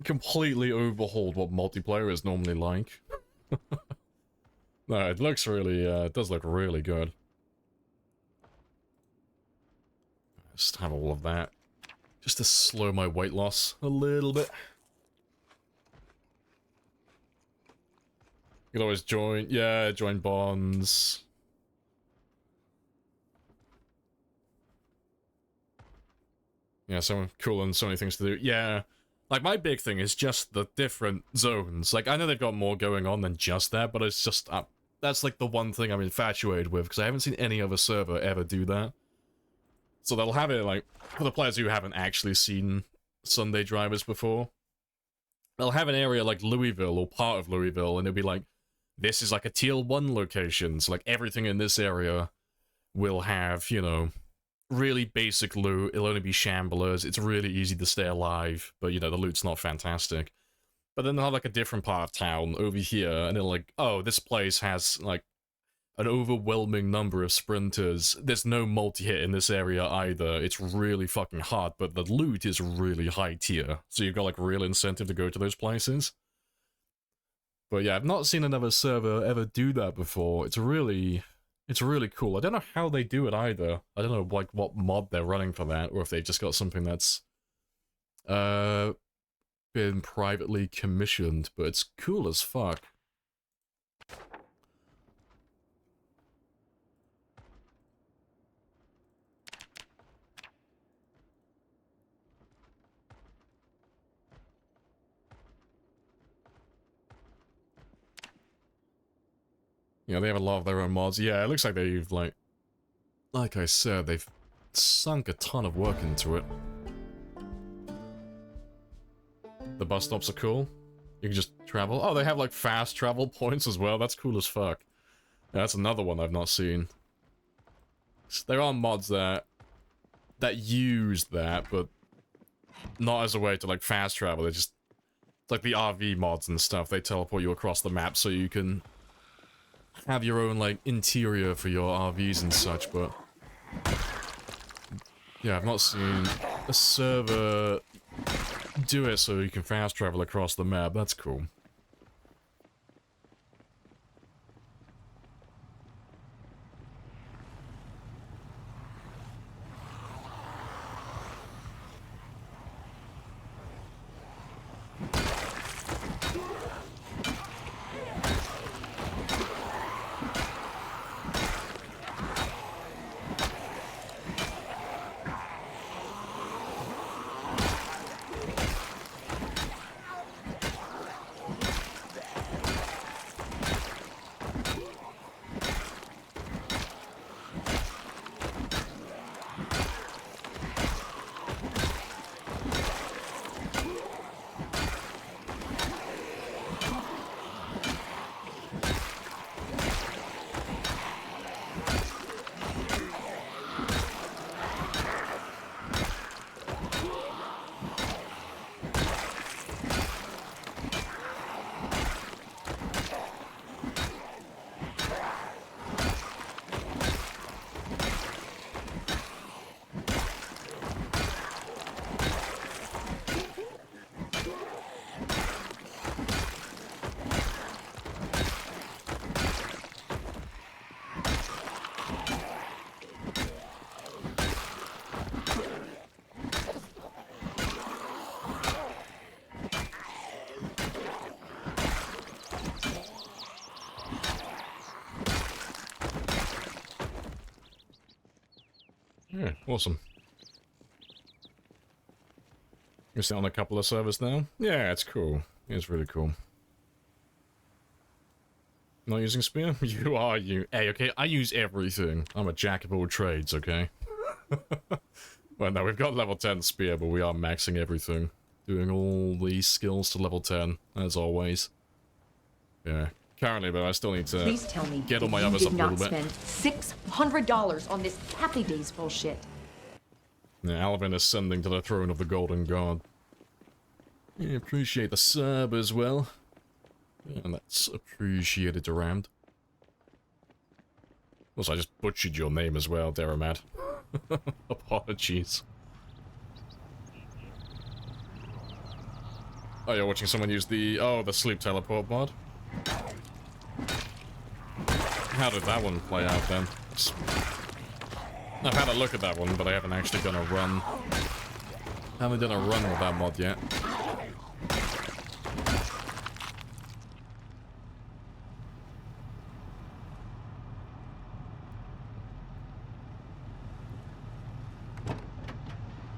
completely overhauled what multiplayer is normally like. No, it looks really, it does look really good. Just have all of that. Just to slow my weight loss a little bit. You can always join, yeah, join bonds. Yeah, so cool and so many things to do. Yeah, like my big thing is just the different zones. Like, I know they've got more going on than just that, but it's just, that's like the one thing I'm infatuated with, because I haven't seen any other server ever do that. So they'll have it, like, for the players who haven't actually seen Sunday Drivers before, they'll have an area like Louisville, or part of Louisville, and it'll be like, this is like a tier 1 location, so like everything in this area will have, you know, really basic loot. It'll only be shamblers, it's really easy to stay alive, but you know, the loot's not fantastic. But then they'll have like a different part of town over here, and it'll like, oh, this place has like an overwhelming number of sprinters. There's no multi-hit in this area either. It's really fucking hard, but the loot is really high tier. So you've got like real incentive to go to those places. But yeah, I've not seen another server ever do that before. It's really cool. I don't know how they do it either. I don't know like what mod they're running for that, or if they've just got something that's been privately commissioned, but it's cool as fuck. Yeah, they have a lot of their own mods. Yeah, it looks like they've, like I said, they've sunk a ton of work into it. The bus stops are cool. You can just travel. Oh, they have, like, fast travel points as well. That's cool as fuck. Yeah, that's another one I've not seen. There are mods that use that, but not as a way to, like, fast travel. They're just, it's like the RV mods and stuff. They teleport you across the map so you can have your own, like, interior for your RVs and such, but yeah, I've not seen a server do it so you can fast travel across the map. That's cool. Yeah, awesome. You're still on a couple of servers now? Yeah, it's cool. It's really cool. Not using spear? You are, you. Hey, okay, I use everything. I'm a jack of all trades, okay? Well, no, we've got level 10 spear, but we are maxing everything. Doing all these skills to level 10, as always. Yeah. Currently, though, I still need to Please tell me get all my that others you up did a little not bit. spend $600 on this Happy Days bullshit. Yeah, Alvin ascending to the throne of the Golden God. Yeah, appreciate the sub as well. Yeah, and that's appreciated around. Also, I just butchered your name as well, Deramad. Apologies. Oh, you're watching someone use the... Oh, the sleep teleport mod? How did that one play out, then? I've had a look at that one, but I haven't actually done a run. Haven't done a run with that mod yet.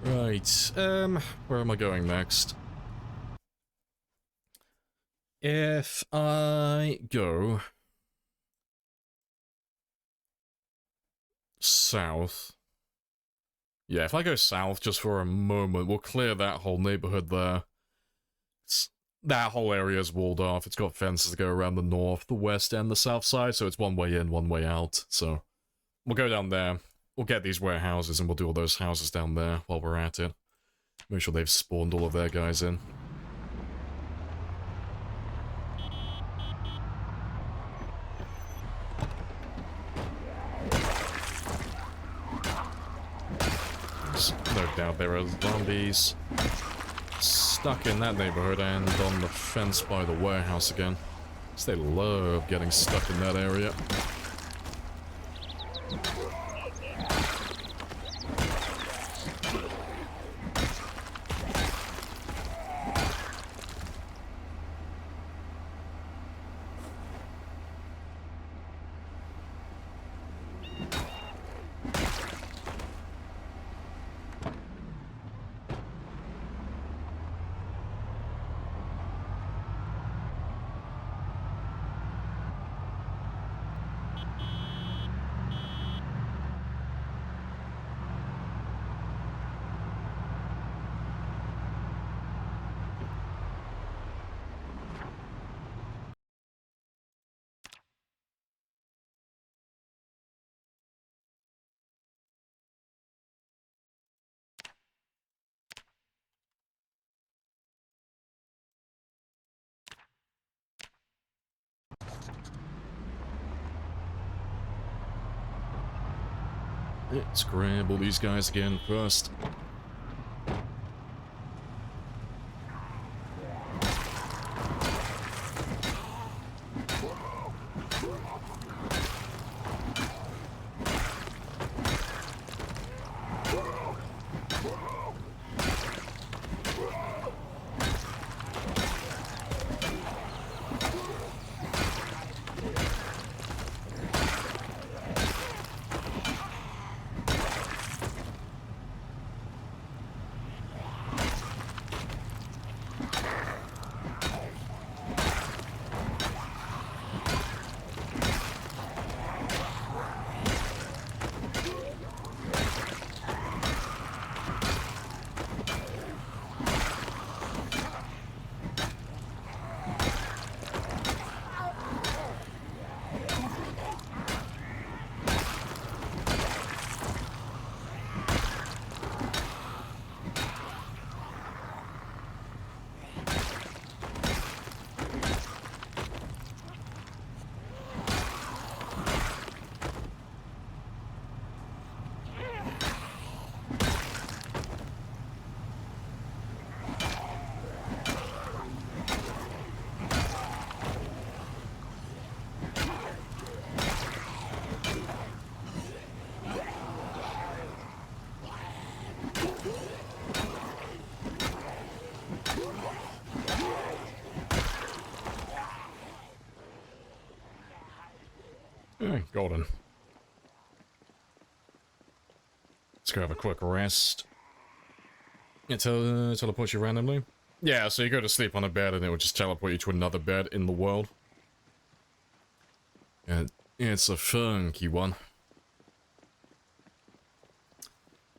Right, where am I going next? If I go south, yeah, if I go south just for a moment, we'll clear that whole neighborhood there. That whole area is walled off. It's got fences that go around the north, the west, and the south side, so it's one way in, one way out. So we'll go down there. We'll get these warehouses, and we'll do all those houses down there while we're at it. Make sure they've spawned all of their guys in. There's no doubt there are zombies stuck in that neighborhood and on the fence by the warehouse again. Because they love getting stuck in that area. Let's grab all these guys again first. Golden. Let's go have a quick rest. It teleports you randomly? Yeah, so you go to sleep on a bed and it will just teleport you to another bed in the world. And it's a funky one.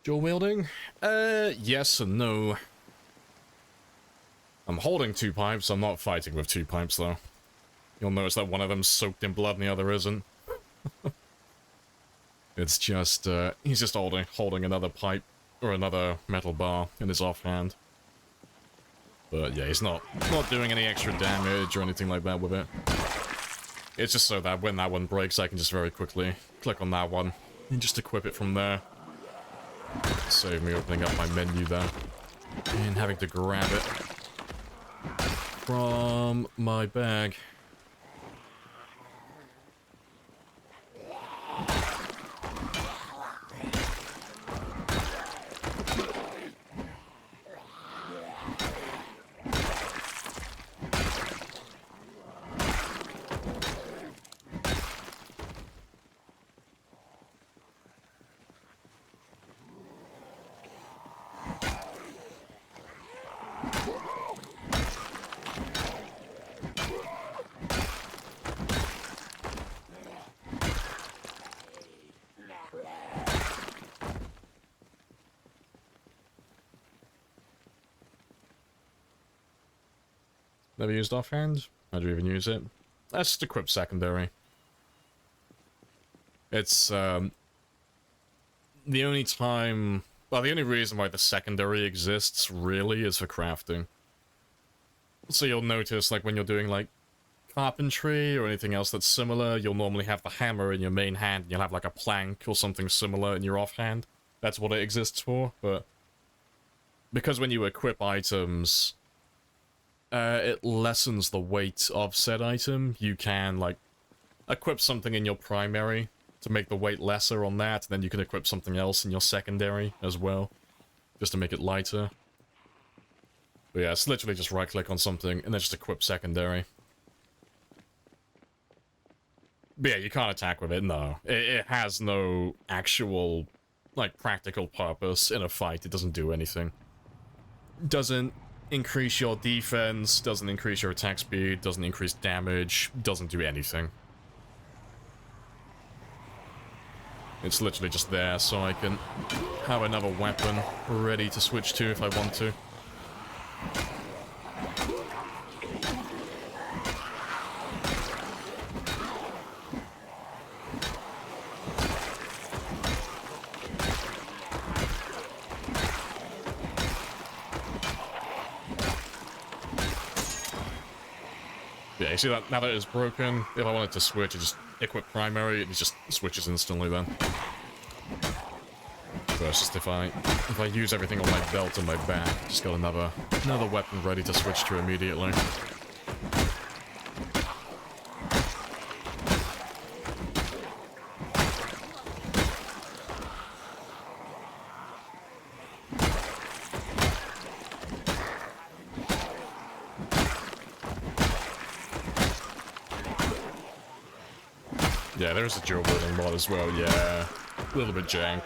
Dual wielding? Yes and no. I'm holding two pipes, I'm not fighting with two pipes though. You'll notice that one of them's soaked in blood and the other isn't. It's just, he's just holding another pipe, or another metal bar in his offhand. But yeah, he's not doing any extra damage or anything like that with it. It's just so that when that one breaks, I can just very quickly click on that one and just equip it from there. Save me opening up my menu there and having to grab it from my bag. Never used offhand? How'd you even use it? That's just equip secondary. It's, the only time... Well, the only reason why the secondary exists, really, is for crafting. So you'll notice, like, when you're doing, like, carpentry or anything else that's similar, you'll normally have the hammer in your main hand, and you'll have, like, a plank or something similar in your offhand. That's what it exists for, but... Because when you equip items... it lessens the weight of said item. You can, like, equip something in your primary to make the weight lesser on that, and then you can equip something else in your secondary as well, just to make it lighter. But yeah, it's literally just right-click on something, and then just equip secondary. But yeah, you can't attack with it, no. It has no actual, like, practical purpose in a fight. It doesn't do anything. Doesn't increase your defense, doesn't increase your attack speed, doesn't increase damage, doesn't do anything. It's literally just there so I can have another weapon ready to switch to if I want to. Yeah, you see that? Now that it's broken, if I wanted to switch, I just equip primary, and it just switches instantly then. So it's just if I use everything on my belt and my back, just got another weapon ready to switch to immediately. Yeah, there's a dual wielding mod as well, yeah. A little bit jank.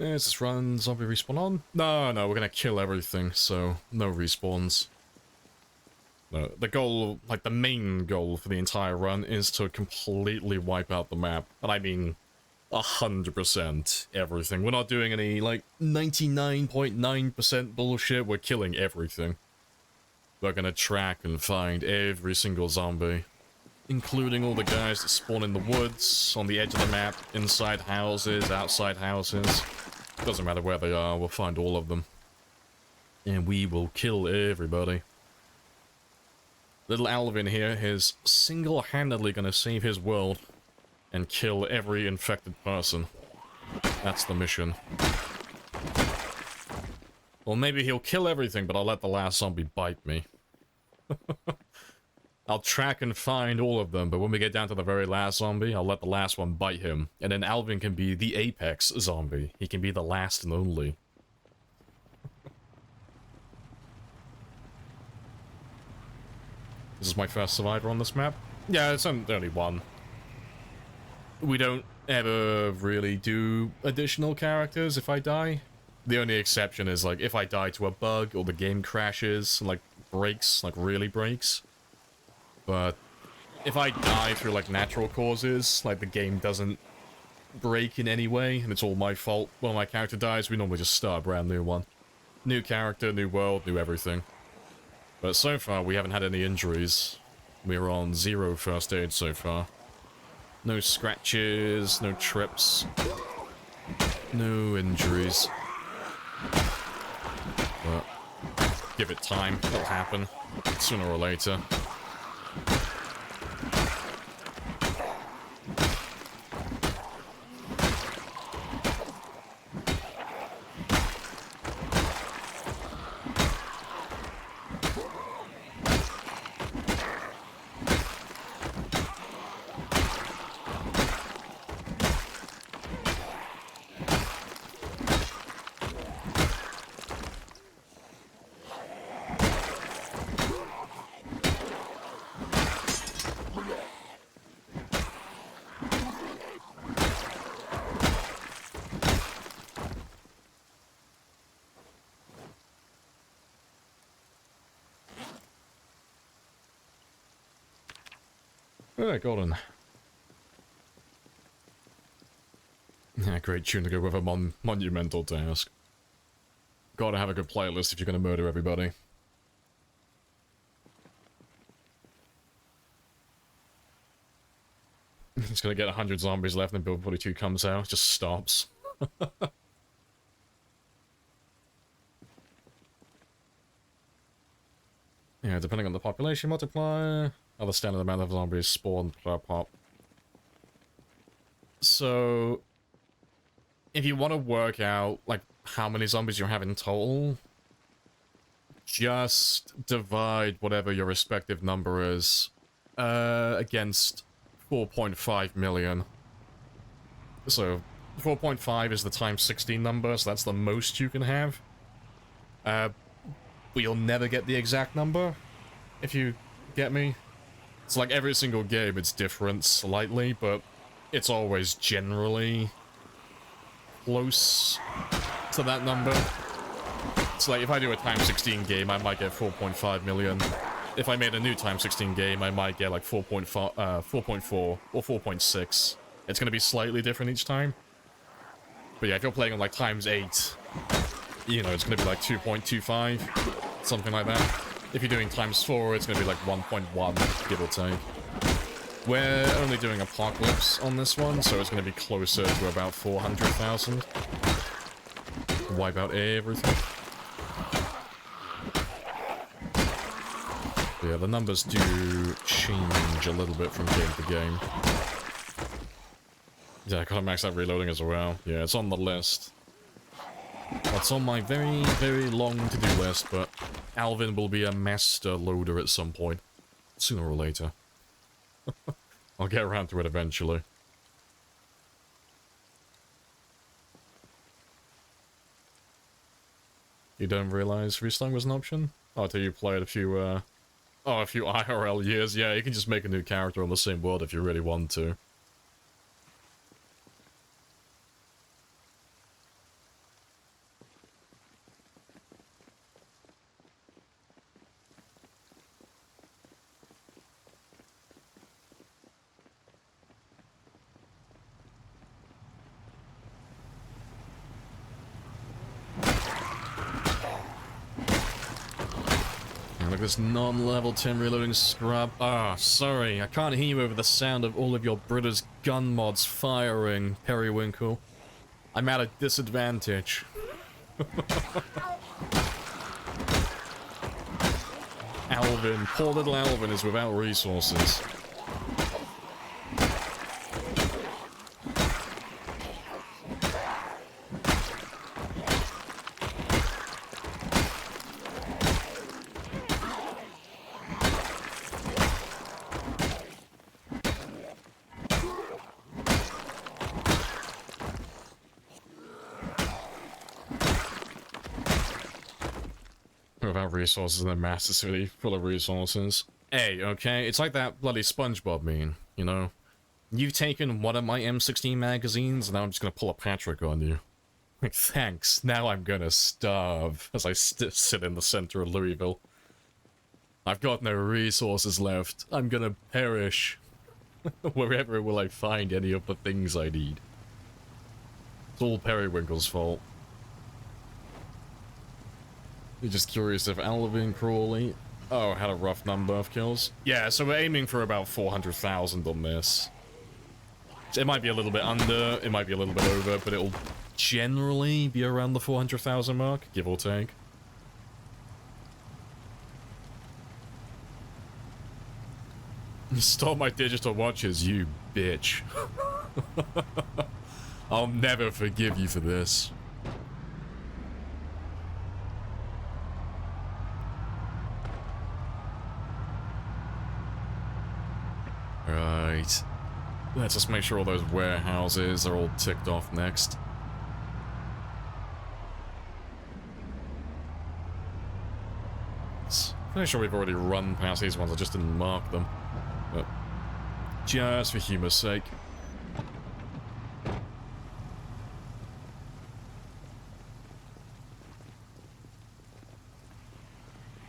Let's just run zombie respawn on. No, we're gonna kill everything, so no respawns. No, the goal, like the main goal for the entire run is to completely wipe out the map. And I mean 100% everything. We're not doing any, like, 99.9% bullshit. We're killing everything. We're gonna track and find every single zombie, including all the guys that spawn in the woods, on the edge of the map, inside houses, outside houses. Doesn't matter where they are, we'll find all of them. And we will kill everybody. Little Alvin here is single-handedly gonna save his world and kill every infected person. That's the mission. Well, maybe he'll kill everything, but I'll let the last zombie bite me. I'll track and find all of them, but when we get down to the very last zombie, I'll let the last one bite him. And then Alvin can be the apex zombie. He can be the last and only. This is my first survivor on this map. Yeah, it's only one. We don't ever really do additional characters if I die. The only exception is, like, if I die to a bug or the game crashes, like, breaks, like, really breaks. But if I die through, like, natural causes, like, the game doesn't break in any way, and it's all my fault when my character dies, we normally just start a brand new one. New character, new world, new everything. But so far, we haven't had any injuries. We're on 0 first aid so far. No scratches, no trips, no injuries. But give it time, it'll happen, sooner or later. Oh, golden. Yeah, great tune to go with a monumental task. Gotta have a good playlist if you're gonna murder everybody. It's gonna get 100 zombies left and Build 42 comes out, just stops. Yeah, depending on the population multiplier, other standard amount of zombies spawn per pop. So, if you want to work out, like, how many zombies you have in total, just divide whatever your respective number is against 4.5 million. So, 4.5 is the times 16 number, so that's the most you can have. But you'll never get the exact number, if you get me. It's like every single game, it's different slightly, but it's always generally close to that number. It's like, if I do a times 16 game, I might get 4.5 million. If I made a new times 16 game, I might get like 4.4 or 4.6. It's gonna be slightly different each time. But yeah, if you're playing on like times 8, you know, it's gonna be like 2.25, something like that. If you're doing times 4, it's gonna be like 1.1, give or take. We're only doing Apocalypse on this one, so it's gonna be closer to about 400,000. Wipe out everything. Yeah, the numbers do change a little bit from game to game. Yeah, I gotta max out reloading as well. Yeah, it's on the list. It's on my very, very long to-do list, but Alvin will be a master loader at some point. Sooner or later. I'll get around to it eventually. You don't realize restarting was an option? Oh, until you played a few IRL years. Yeah, you can just make a new character on the same world if you really want to. This non-level 10 reloading scrub. Ah, sorry, I can't hear you over the sound of all of your British gun mods firing, Periwinkle. I'm at a disadvantage. Alvin, poor little Alvin is without resources. Without resources in a massive city full of resources. Hey, okay, it's like that bloody SpongeBob meme, you know? You've taken one of my M16 magazines, and now I'm just gonna pull a Patrick on you. Like, thanks, now I'm gonna starve as I sit in the center of Louisville. I've got no resources left. I'm gonna perish. Wherever will I find any of the things I need? It's all Periwinkle's fault. You're just curious if Alvin Crawley... Oh, had a rough number of kills. Yeah, so we're aiming for about 400,000 on this. It might be a little bit under, it might be a little bit over, but it'll generally be around the 400,000 mark, give or take. Stole my digital watches, you bitch. I'll never forgive you for this. Right. Let's just make sure all those warehouses are all ticked off next. Pretty sure we've already run past these ones, I just didn't mark them. But just for humor's sake.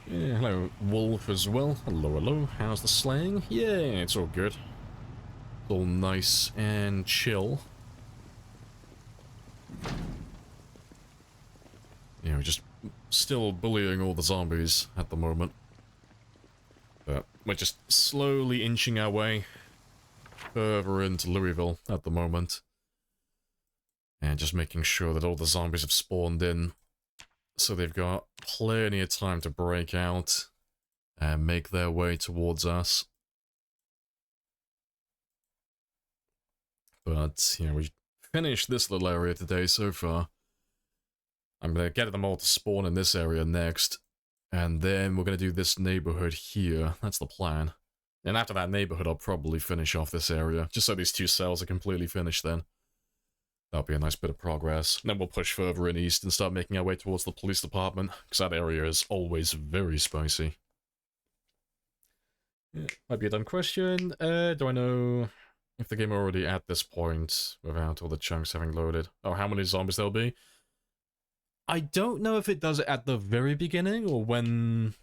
Yeah, hello, Wolf as well. Hello, hello. How's the slang? Yeah, it's all good. It's all nice and chill. Yeah, we're just still bullying all the zombies at the moment. But we're just slowly inching our way further into Louisville at the moment. And just making sure that all the zombies have spawned in. So they've got plenty of time to break out and make their way towards us. But, you know, we finished this little area today so far. I'm going to get them all to spawn in this area next. And then we're going to do this neighborhood here. That's the plan. And after that neighborhood, I'll probably finish off this area. Just so these two cells are completely finished then. That'll be a nice bit of progress. And then we'll push further in east and start making our way towards the police department. Because that area is always very spicy. Yeah, might be a dumb question. Do I know if the game already at this point without all the chunks having loaded? Oh, how many zombies there'll be? I don't know if it does it at the very beginning or when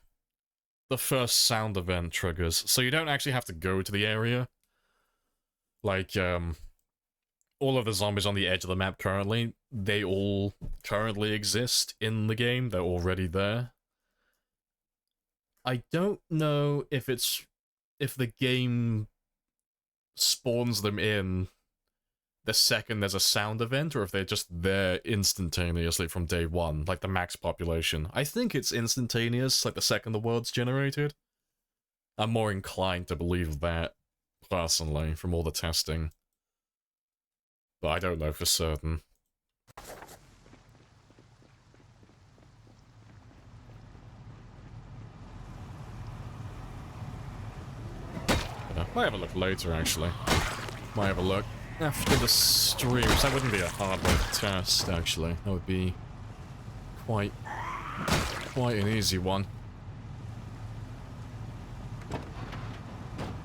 the first sound event triggers. So you don't actually have to go to the area. Like, all of the zombies on the edge of the map currently, they all currently exist in the game. They're already there. I don't know if the game spawns them in the second there's a sound event, or if they're just there instantaneously from day one, like the max population. I think it's instantaneous, like the second the world's generated. I'm more inclined to believe that, personally, from all the testing. But I don't know for certain. Might have a look later, actually. Might have a look after the stream, so that wouldn't be a hard way to test, actually. That would be quite an easy one.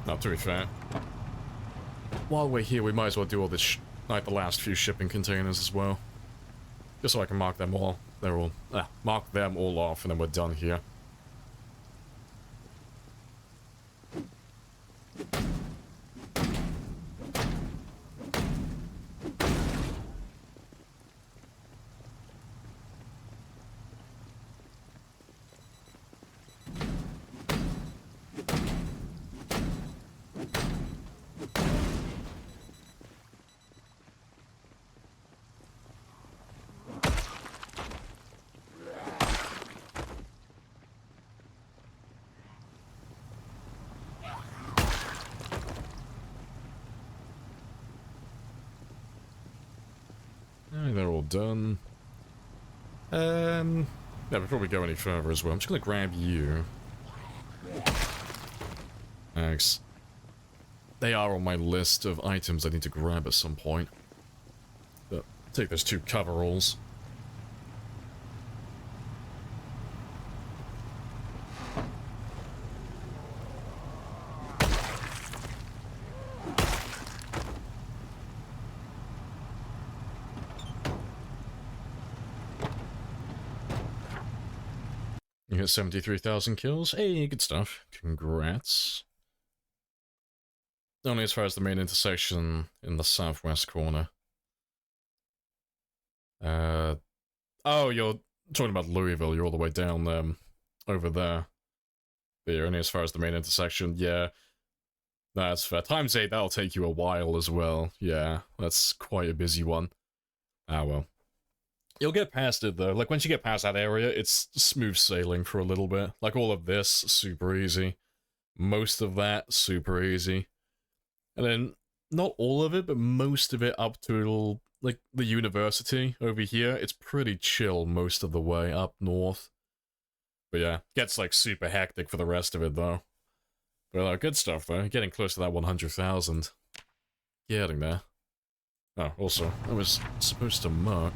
Not to be fair. While we're here, we might as well do all this, like the last few shipping containers as well. Just so I can mark them all. Mark them all off, and then we're done here. Okay, they're all done. Yeah, before we go any further as well, I'm just gonna grab you. Thanks. They are on my list of items I need to grab at some point. But take those 2 coveralls. You hit 73,000 kills. Hey, good stuff. Congrats. Only as far as the main intersection in the southwest corner. Oh, you're talking about Louisville. You're all the way down over there. But you're only as far as the main intersection. Yeah, that's fair. Times 8, that'll take you a while as well. Yeah, that's quite a busy one. Ah, well. You'll get past it, though. Like, once you get past that area, it's smooth sailing for a little bit. Like, all of this, super easy. Most of that, super easy. And then, not all of it, but most of it up to, like, the university over here. It's pretty chill most of the way up north. But yeah, gets, like, super hectic for the rest of it, though. But good stuff, though. Getting close to that 100,000. Getting there. Oh, also, I was supposed to mark.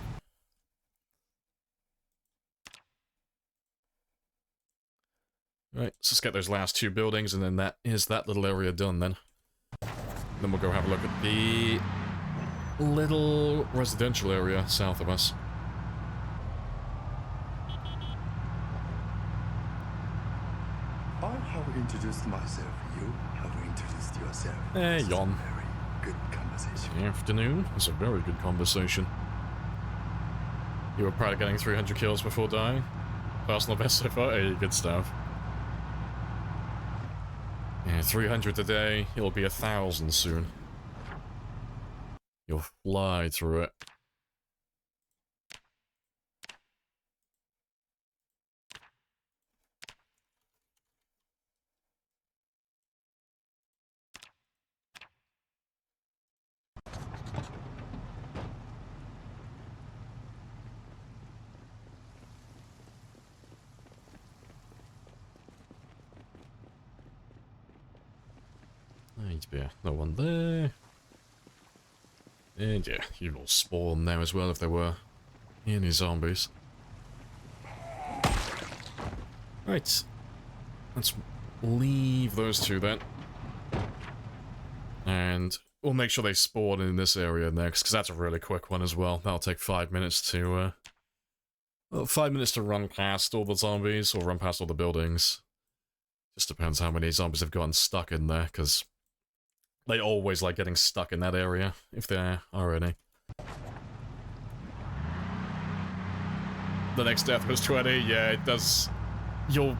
Right, so let's get those last 2 buildings, and then that is that little area done, then. Then we'll go have a look at the little residential area south of us. I have introduced myself. You have introduced yourself. Hey, This is a Jon. Very good conversation. Afternoon. It's a very good conversation. You were proud of getting 300 kills before dying? Personal best so far? Hey, good stuff. Yeah, 300 today. It'll be 1,000 soon. You'll fly through it. Yeah, no one there. And yeah, you'll all spawn now as well if there were any zombies. Right. Let's leave those 2 then. And we'll make sure they spawn in this area next, because that's a really quick one as well. That'll take 5 minutes to, 5 minutes to run past all the zombies, or run past all the buildings. Just depends how many zombies have gotten stuck in there, because they always like getting stuck in that area, if there are any. The next death was 20, yeah, it does...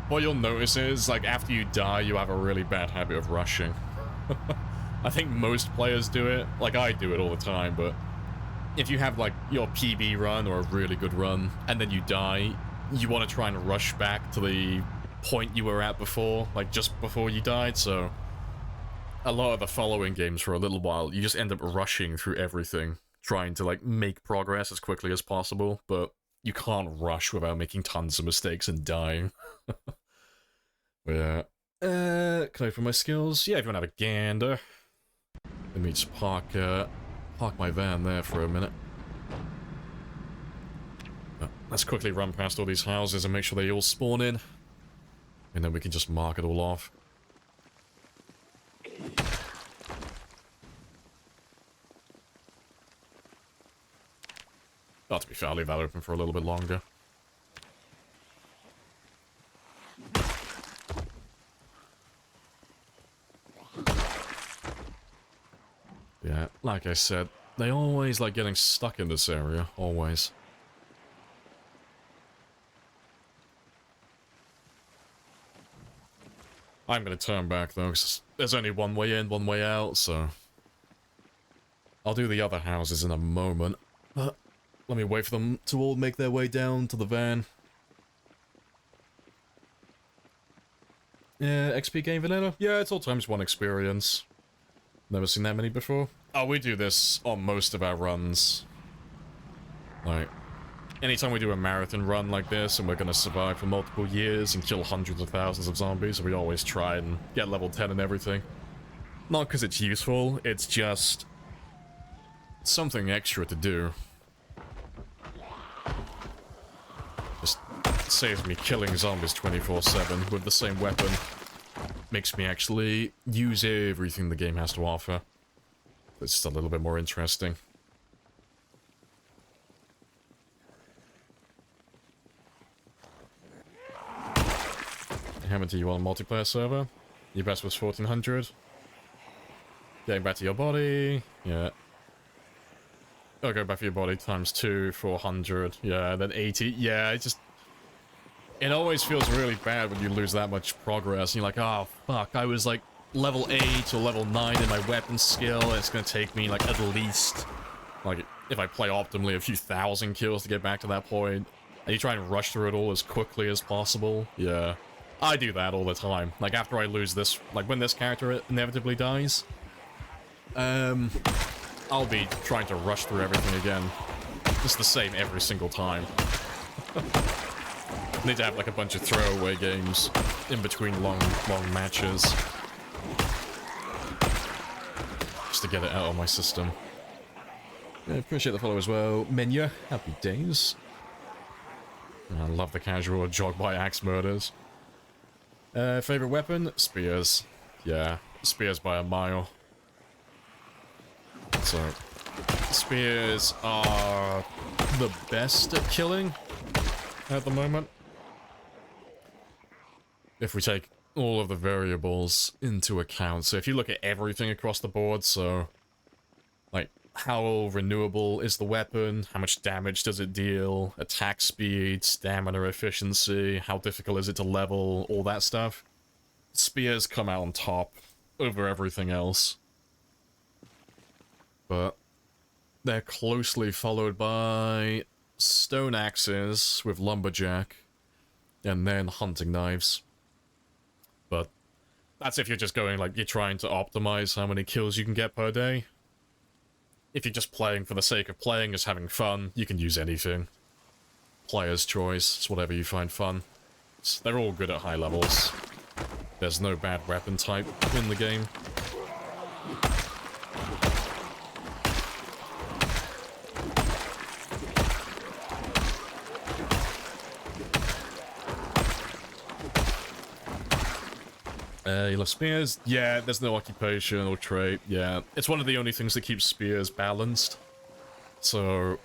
What you'll notice is, like, after you die, you have a really bad habit of rushing. I think most players do it, like, I do it all the time, but... If you have, like, your PB run, or a really good run, and then you die, you want to try and rush back to the point you were at before, like, just before you died, so... A lot of the following games for a little while, you just end up rushing through everything, trying to, like, make progress as quickly as possible, but you can't rush without making tons of mistakes and dying. Yeah. Can I open my skills? Yeah, if you want to have a gander. Let me just park my van there for a minute. Let's quickly run past all these houses and make sure they all spawn in. And then we can just mark it all off. Oh, to be fair, I'll leave that open for a little bit longer. Yeah, like I said, they always like getting stuck in this area, always. I'm gonna turn back though, because there's only one way in, one way out, so... I'll do the other houses in a moment, but let me wait for them to all make their way down to the van. Yeah, XP game vanilla? Yeah, it's all times 1 experience. Never seen that many before. Oh, we do this on most of our runs. Like, anytime we do a marathon run like this and we're gonna survive for multiple years and kill hundreds of thousands of zombies, we always try and get level 10 and everything. Not because it's useful, it's just something extra to do. Just saves me killing zombies 24/7 with the same weapon. Makes me actually use everything the game has to offer. It's just a little bit more interesting. How many do you want on a multiplayer server? Your best was 1400. Getting back to your body. Yeah. Oh, go back to your body times 2, 400. Yeah, then 80. Yeah, it just... It always feels really bad when you lose that much progress. And you're like, oh, fuck, I was like level 8 or level 9 in my weapon skill. And it's going to take me like at least, like, if I play optimally, a few thousand kills to get back to that point. And you try and rush through it all as quickly as possible. Yeah. I do that all the time. Like, after I lose this, like, when this character inevitably dies, I'll be trying to rush through everything again. It's the same every single time. Need to have, like, a bunch of throwaway games in between long matches. Just to get it out of my system. Yeah, appreciate the follow as well. Menya, happy days. I love the casual jog by axe murders. Favorite weapon? Spears. Yeah, spears by a mile. So, spears are the best at killing at the moment. If we take all of the variables into account. So if you look at everything across the board, so, like, how renewable is the weapon? How much damage does it deal? Attack speed, stamina efficiency, how difficult is it to level, all that stuff. Spears come out on top over everything else. But they're closely followed by stone axes with lumberjack, and then hunting knives. But that's if you're just going, like, you're trying to optimize how many kills you can get per day. If you're just playing for the sake of playing, just having fun, you can use anything. Player's choice, it's whatever you find fun. They're all good at high levels. There's no bad weapon type in the game. You love spears? Yeah, there's no occupation or trait. Yeah, it's one of the only things that keeps spears balanced. So,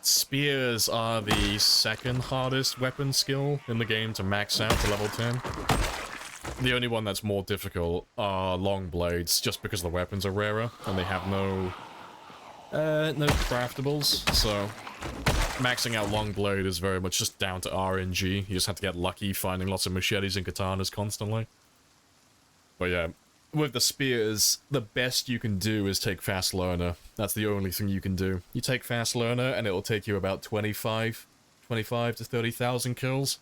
spears are the second hardest weapon skill in the game to max out to level 10. The only one that's more difficult are long blades, just because the weapons are rarer and they have no craftables. So, maxing out long blade is very much just down to RNG. You just have to get lucky finding lots of machetes and katanas constantly. But yeah, with the spears, the best you can do is take Fast Learner. That's the only thing you can do. You take Fast Learner, and it'll take you about 25 to 30,000 kills,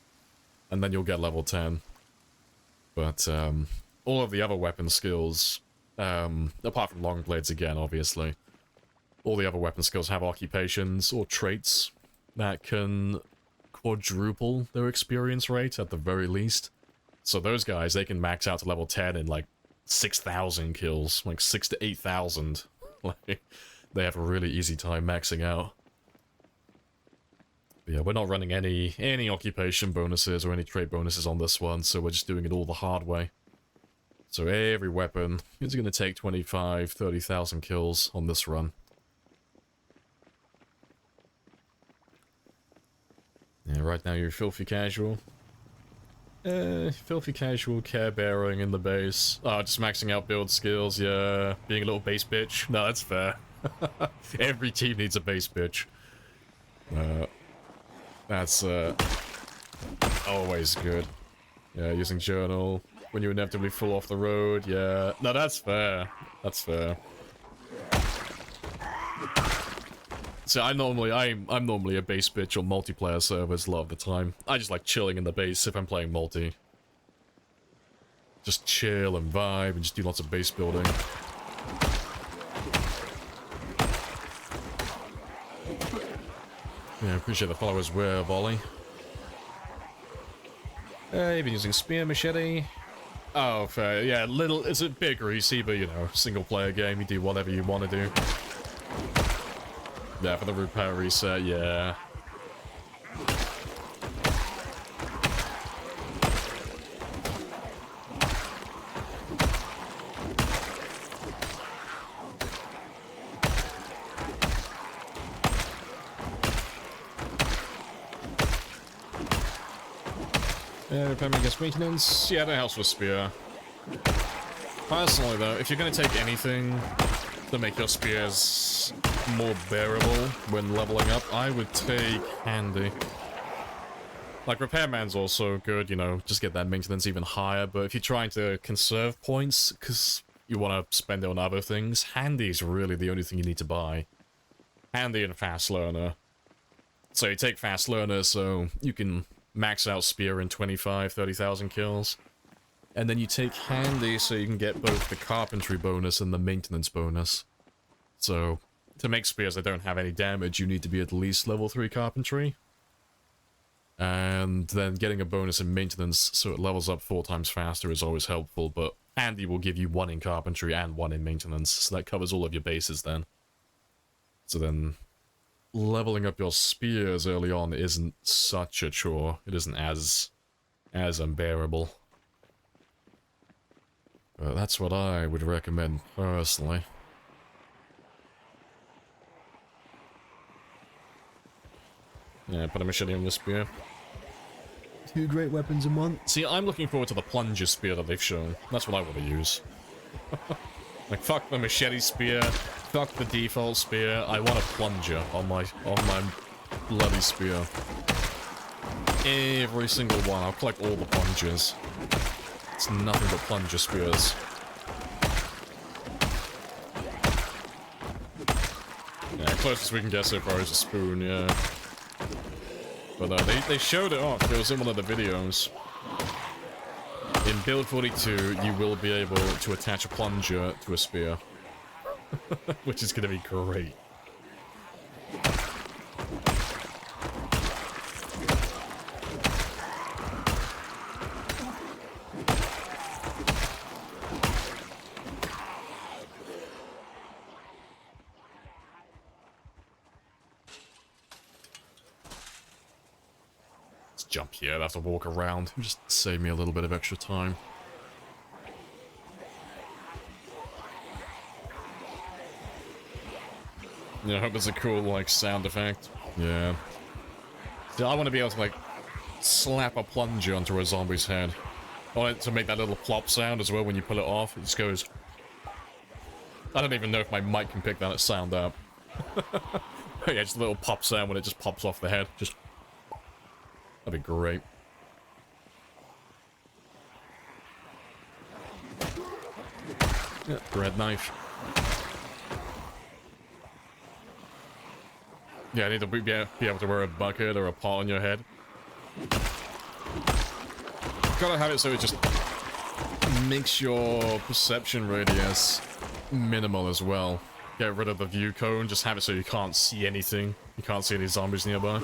and then you'll get level 10. But, all of the other weapon skills, apart from long blades again, obviously, all the other weapon skills have occupations or traits that can quadruple their experience rate at the very least. So those guys, they can max out to level 10 in, like, 6,000 kills. Like, 6,000 to 8,000. Like, they have a really easy time maxing out. But yeah, we're not running any occupation bonuses or any trait bonuses on this one, so we're just doing it all the hard way. So every weapon is going to take 25, 30,000 kills on this run. Yeah, right now you're filthy casual. Filthy casual, care-bearing in the base. Oh, just maxing out build skills, yeah. Being a little base bitch. No, that's fair. Every team needs a base bitch. That's, always good. Yeah, using journal when you inevitably fall off the road, yeah. No, that's fair. That's fair. So I'm normally a base bitch on multiplayer servers a lot of the time. I just like chilling in the base if I'm playing multi. Just chill and vibe and just do lots of base building. Yeah, appreciate the followers were volley. You've been using spear machete. Oh, fair. Yeah, it's a bit greasy, but you know, single player game, you do whatever you want to do. Yeah, for the repair reset, yeah. Repairment against maintenance. Yeah, that helps with spear. Personally, though, if you're going to take anything to make your spears more bearable when leveling up, I would take handy. Like, repairman's also good, you know, just get that maintenance even higher, but if you're trying to conserve points, because you want to spend it on other things, handy is really the only thing you need to buy. Handy and fast learner. So you take fast learner, so you can max out spear in 30,000 kills. And then you take handy so you can get both the carpentry bonus and the maintenance bonus. So, to make spears that don't have any damage, you need to be at least level 3 carpentry. And then getting a bonus in maintenance so it levels up 4 times faster is always helpful, but handy will give you 1 in carpentry and 1 in maintenance, so that covers all of your bases then. So then, leveling up your spears early on isn't such a chore. It isn't as unbearable. That's what I would recommend personally. Yeah, put a machete on your spear. 2 great weapons in one. See, I'm looking forward to the plunger spear that they've shown. That's what I want to use. Like, fuck the machete spear, fuck the default spear, I want a plunger on my bloody spear. Every single one, I'll collect all the plungers. It's nothing but plunger spears. Yeah, closest we can get so far is a spoon, yeah. But they showed it off, it was in one of the videos. In build 42, you will be able to attach a plunger to a spear. Which is going to be great. Let's jump here, I have to walk around. Just save me a little bit of extra time. Yeah, I hope there's a cool, like, sound effect. Yeah. See, I want to be able to, like, slap a plunger onto a zombie's head. I want it to make that little plop sound as well when you pull it off. It just goes... I don't even know if my mic can pick that sound up. Yeah, just a little pop sound when it just pops off the head. Just... That'd be great. Yeah, bread knife. Yeah, I need to be able to wear a bucket or a pot on your head. Gotta have it so it just makes your perception radius minimal as well. Get rid of the view cone, just have it so you can't see anything. You can't see any zombies nearby.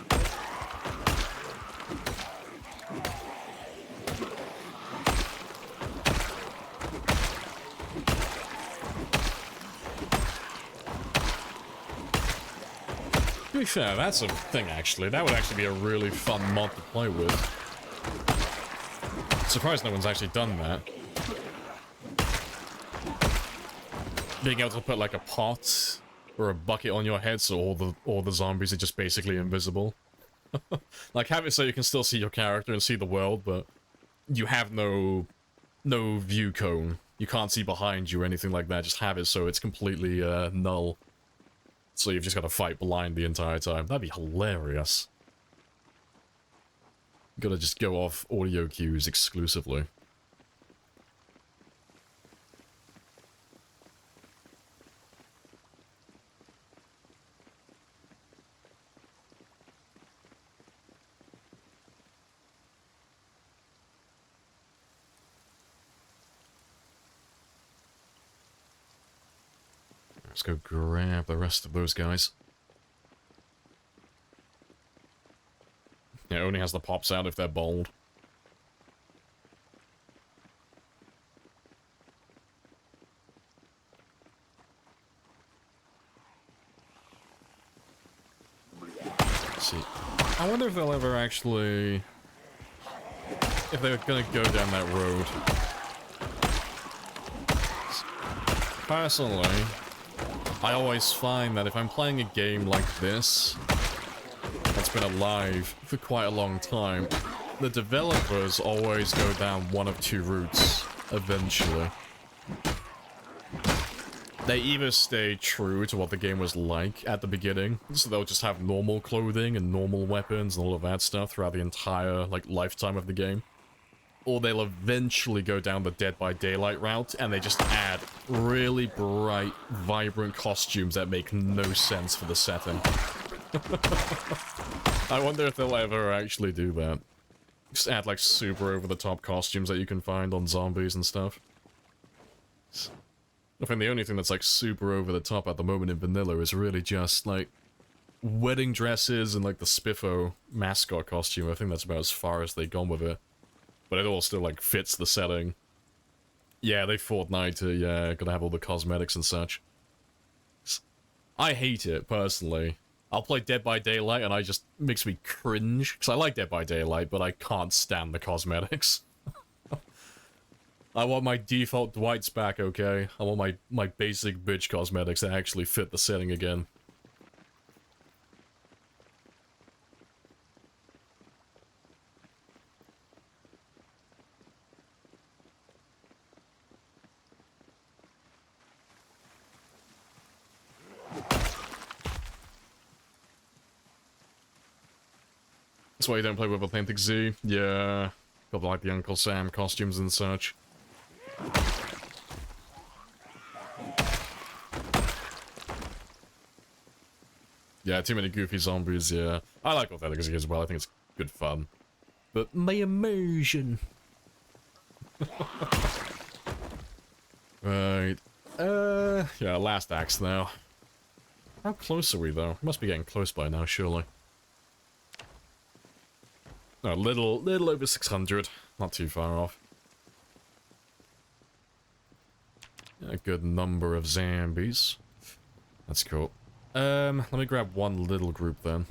To be fair, that's a thing actually. That would actually be a really fun mod to play with. Surprised no one's actually done that. Being able to put like a pot or a bucket on your head so all the zombies are just basically invisible. Like have it so you can still see your character and see the world, but you have no view cone. You can't see behind you or anything like that. Just have it so it's completely null. So you've just got to fight blind the entire time. That'd be hilarious. Gotta just go off audio cues exclusively. Let's go grab the rest of those guys. only has the pops out if they're bold. Let's see. I wonder if they'll ever actually... if they're gonna go down that road. Personally, I always find that if I'm playing a game like this, that's been alive for quite a long time, the developers always go down one of two routes, eventually. They either stay true to what the game was like at the beginning, so they'll just have normal clothing and normal weapons and all of that stuff throughout the entire, like, lifetime of the game. Or they'll eventually go down the Dead by Daylight route, and they just add really bright, vibrant costumes that make no sense for the setting. I wonder if they'll ever actually do that. Just add, like, super over-the-top costumes that you can find on zombies and stuff. I think the only thing that's, like, super over-the-top at the moment in vanilla is really just, like, wedding dresses and, like, the Spiffo mascot costume. I think that's about as far as they've gone with it. But it all still, like, fits the setting. Yeah, they Fortnite to, yeah, gotta have all the cosmetics and such. I hate it, personally. I'll play Dead by Daylight and I just makes me cringe. Because I like Dead by Daylight, but I can't stand the cosmetics. I want my default Dwights back, okay? I want my basic bitch cosmetics that actually fit the setting again. That's why you don't play with Authentic Z. Yeah. Got like the Uncle Sam costumes and such. Yeah, too many goofy zombies, yeah. I like Authentic Z as well, I think it's good fun. But my immersion. Right. Yeah, last axe now. How close are we, though? Must be getting close by now, surely. No, little over 600. Not too far off. A good number of zombies. That's cool. Let me grab one little group then.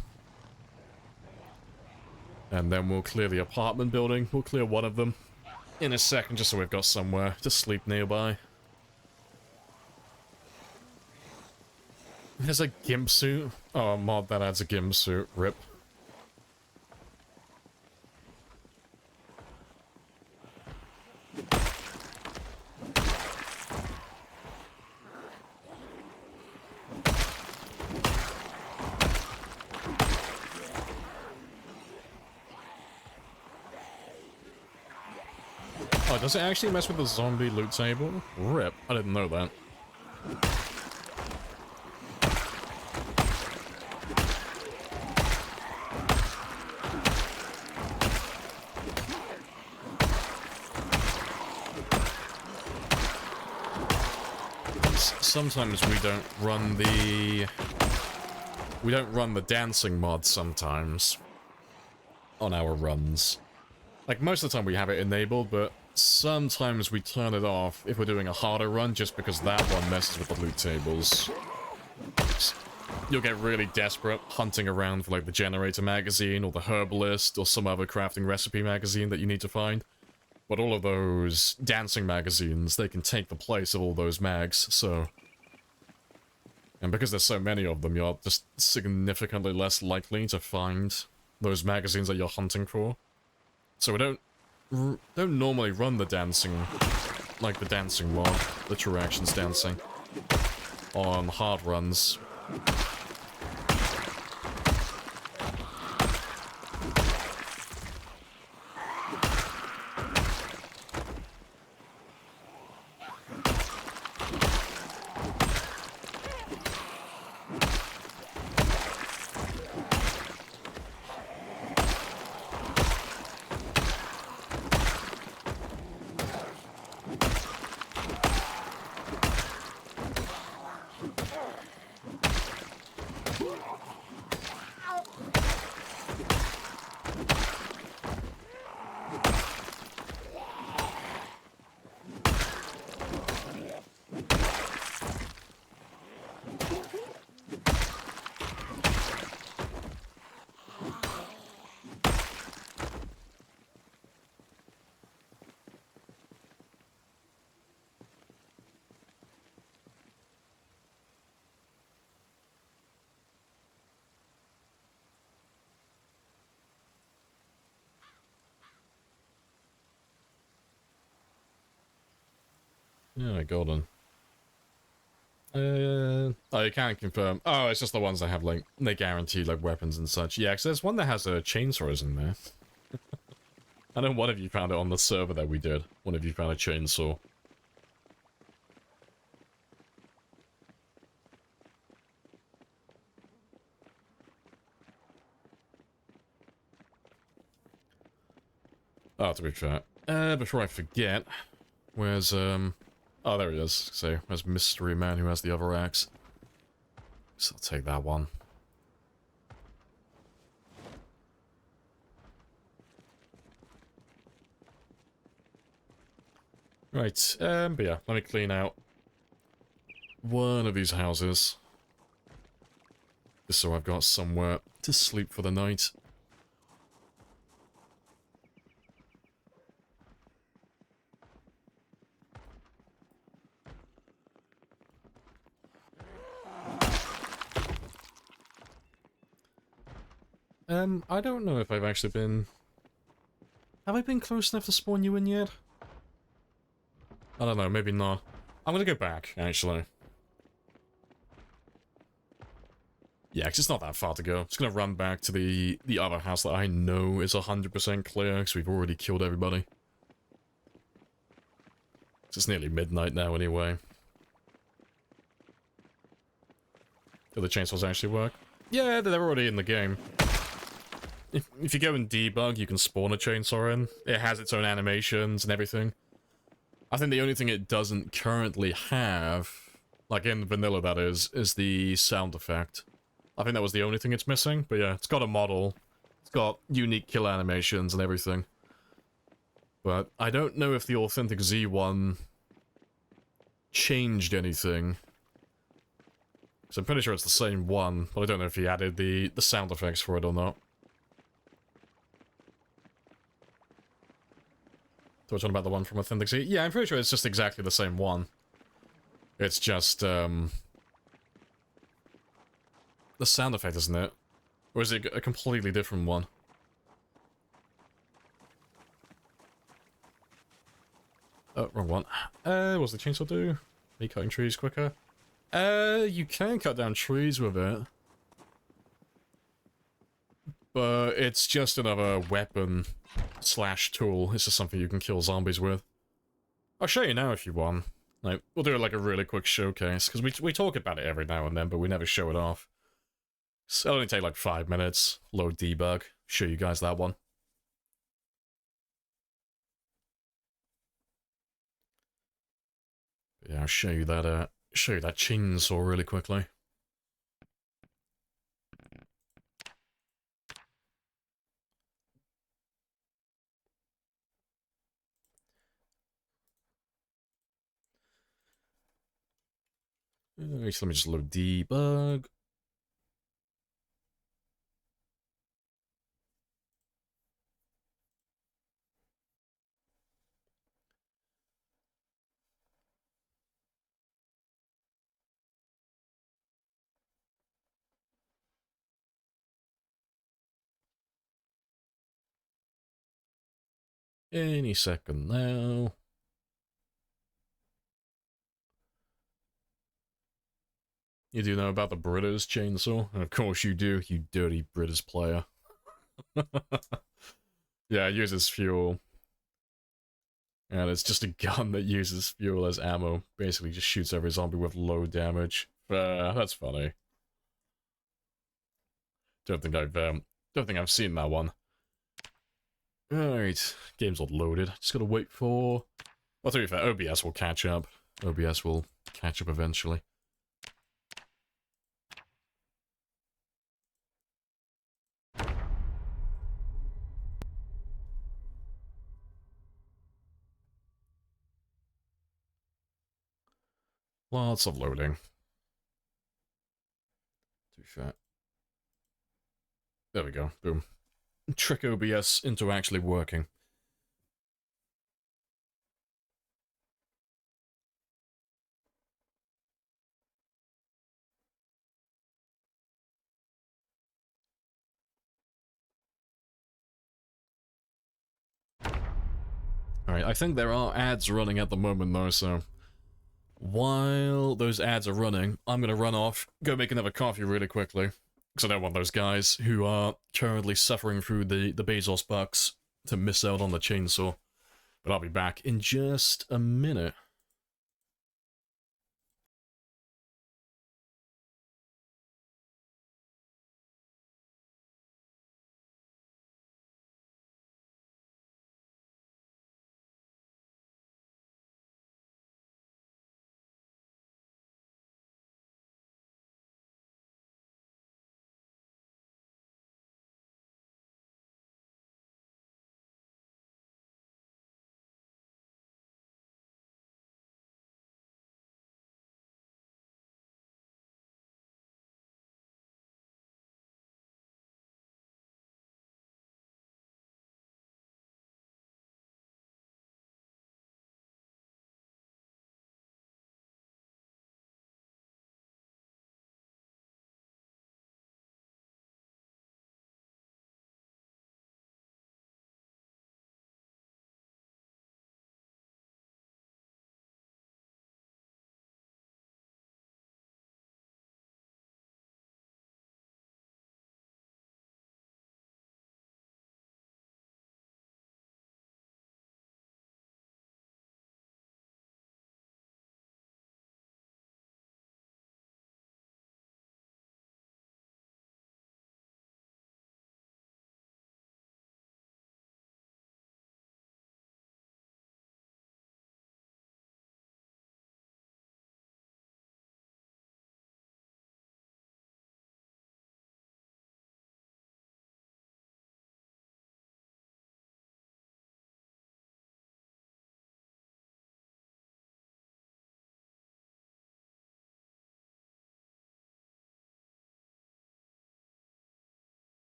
And then we'll clear the apartment building. We'll clear one of them in a second, just so we've got somewhere to sleep nearby. There's a gimp suit. Oh, a mod that adds a gimp suit. Rip. Oh, does it actually mess with the zombie loot table? Rip. I didn't know that. Sometimes we don't run the... we don't run the dancing mod sometimes on our runs. Like, most of the time we have it enabled, but sometimes we turn it off if we're doing a harder run, just because that one messes with the loot tables. You'll get really desperate hunting around for, like, the Generator magazine, or the Herbalist, or some other crafting recipe magazine that you need to find. But all of those dancing magazines, they can take the place of all those mags, so... and because there's so many of them, you're just significantly less likely to find those magazines that you're hunting for. So we don't normally run the dancing, like the dancing mod, the true actions dancing, on hard runs. Yeah, golden. Oh, you can't confirm. Oh, it's just the ones that have, like, they guarantee, like, weapons and such. Yeah, because there's one that has chainsaws in there. I know one of you found it on the server that we did. One of you found a chainsaw. Oh, to be fair. Before I forget, where's, oh, there he is. So, where's Mystery Man who has the other axe? So I'll take that one. Right, but yeah, let me clean out one of these houses. Just so I've got somewhere to sleep for the night. I don't know if I've actually been... Have I been close enough to spawn you in yet? I don't know, maybe not. I'm gonna go back, actually. Yeah, 'cause it's not that far to go. Just gonna run back to the other house that I know is 100% clear, because we've already killed everybody. It's nearly midnight now, anyway. Do the chainsaws actually work? Yeah, they're already in the game. If you go and debug, you can spawn a chainsaw in. It has its own animations and everything. I think the only thing it doesn't currently have, like in vanilla that is the sound effect. I think that was the only thing it's missing, but yeah, it's got a model. It's got unique kill animations and everything. But I don't know if the Authentic Z one changed anything. So I'm pretty sure it's the same one, but I don't know if he added the sound effects for it or not. So which one about the one from Authentic Z? Yeah, I'm pretty sure it's just exactly the same one. It's just, the sound effect, isn't it? Or is it a completely different one? Oh, wrong one. What's the chainsaw do? Me cutting trees quicker? You can cut down trees with it. But it's just another weapon slash tool. It's just something you can kill zombies with. I'll show you now if you want. Like, we'll do like a really quick showcase, because we talk about it every now and then, but we never show it off. So it'll only take like 5 minutes. Load debug. Show you guys that one. But yeah, I'll show you that chainsaw really quickly. So let me just load debug. Any second now. You do know about the British chainsaw? And of course you do, you dirty British player. Yeah, it uses fuel. And it's just a gun that uses fuel as ammo. Basically just shoots every zombie with low damage. That's funny. Don't think I've seen that one. Alright, game's all loaded. Just gotta wait for... Well, to be fair, OBS will catch up. OBS will catch up eventually. Lots of loading. To be fair. There we go. Boom. Trick OBS into actually working. Alright, I think there are ads running at the moment though, so while those ads are running, I'm going to run off, go make another coffee really quickly, because I don't want those guys who are currently suffering through the Bezos bucks to miss out on the chainsaw. But I'll be back in just a minute.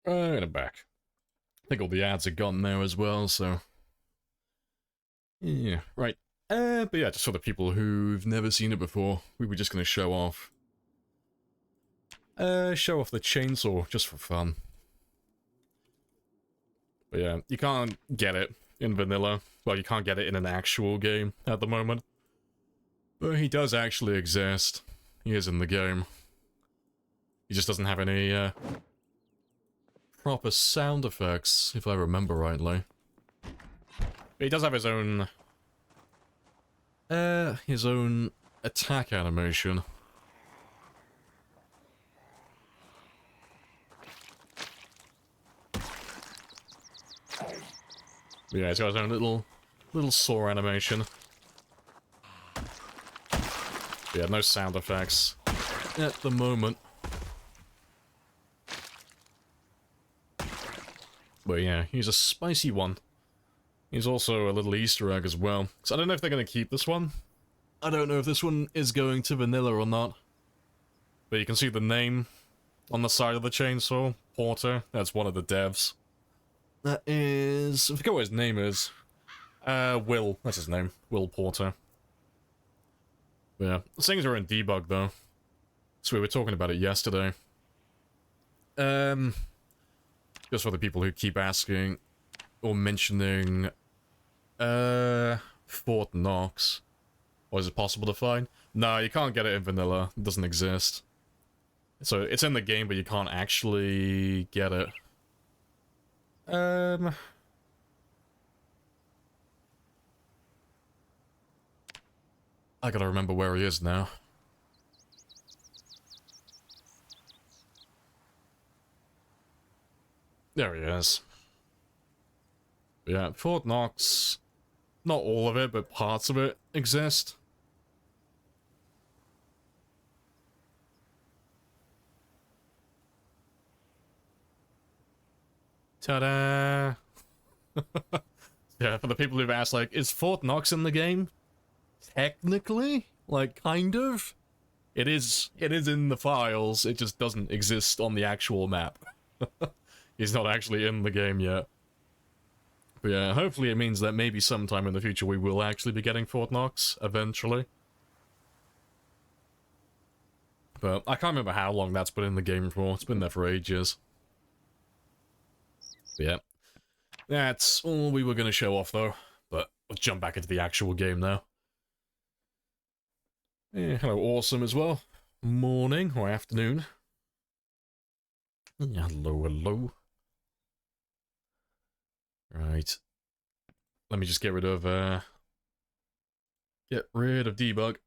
And I'm back. I think all the ads are gone now as well, so... yeah, right. But yeah, just for the people who've never seen it before, we were just going to show off. Show off the chainsaw, just for fun. But yeah, you can't get it in vanilla. Well, you can't get it in an actual game at the moment. But he does actually exist. He is in the game. He just doesn't have any, proper sound effects, if I remember rightly. But he does have his own attack animation. Yeah, he's got his own little saw animation. Yeah, no sound effects at the moment. But yeah, he's a spicy one. He's also a little Easter egg as well. So I don't know if they're going to keep this one. I don't know if this one is going to vanilla or not. But you can see the name on the side of the chainsaw. Porter, that's one of the devs. That is... I forget what his name is. Will, that's his name. Will Porter. But yeah, these things are in debug though. So we were talking about it yesterday. Just for the people who keep asking or mentioning Fort Knox. Or is it possible to find? No, you can't get it in vanilla. It doesn't exist. So it's in the game, but you can't actually get it. I gotta remember where he is now. There he is. Yeah, Fort Knox. Not all of it, but parts of it exist. Ta-da! Yeah, for the people who've asked, like, is Fort Knox in the game? Technically? Like, kind of? It is in the files, it just doesn't exist on the actual map. He's not actually in the game yet. But yeah, hopefully it means that maybe sometime in the future we will actually be getting Fort Knox, eventually. But I can't remember how long that's been in the game for. It's been there for ages. But yeah. That's all we were going to show off, though. But let's jump back into the actual game now. Yeah, hello, Awesome, as well. Morning or afternoon. Yeah, hello, hello. Right. Let me just get rid of debug.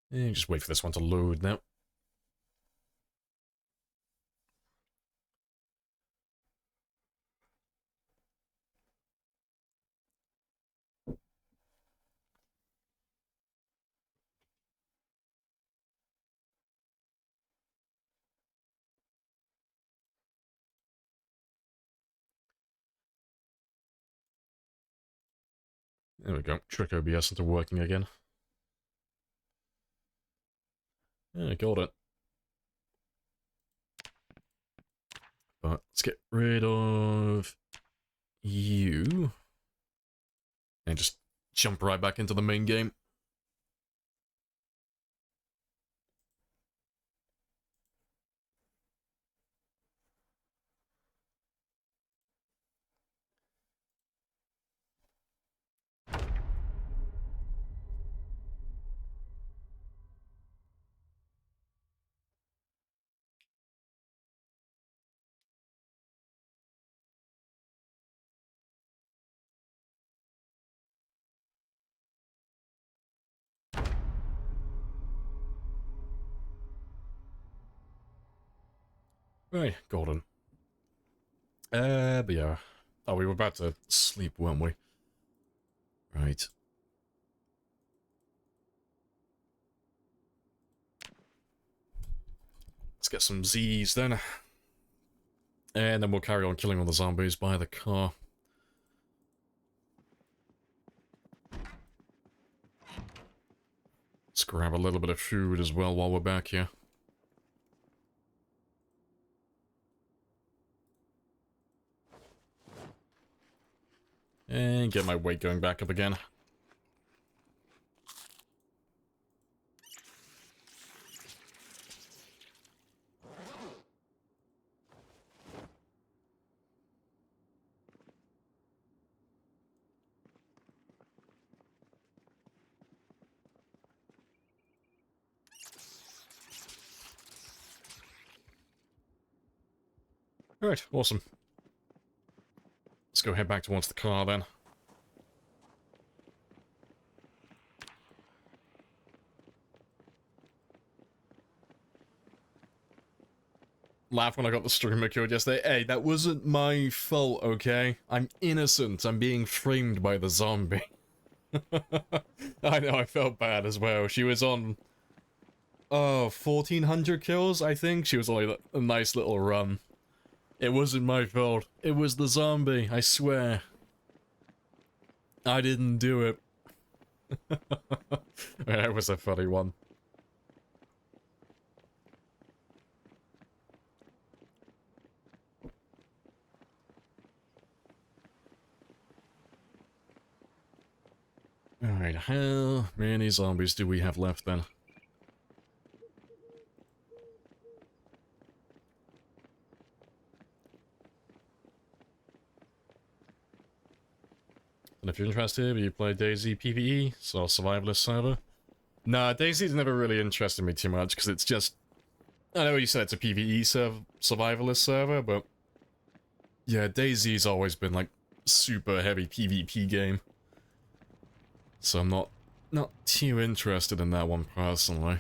And just wait for this one to load now. There we go. Trick OBS into working again. Yeah, got it. But let's get rid of you. And just jump right back into the main game. Right, golden. But yeah. Oh, we were about to sleep, weren't we? Right. Let's get some Z's then. And then we'll carry on killing all the zombies by the car. Let's grab a little bit of food as well while we're back here. And get my weight going back up again. Alright, awesome. Let's go head back towards the car then. Laughed when I got the streamer killed yesterday. Hey, that wasn't my fault, okay? I'm innocent. I'm being framed by the zombie. I know, I felt bad as well. She was on... oh, 1,400 kills, I think? She was only a nice little run. It wasn't my fault. It was the zombie, I swear. I didn't do it. That was a funny one. Alright, how many zombies do we have left then? And if you're interested, you play DayZ PvE, so survivalist server. Nah, DayZ's never really interested me too much, because it's just... I know you said it's a PvE survivalist server, but... Yeah, DayZ's always been, like, super heavy PvP game. So I'm not too interested in that one personally.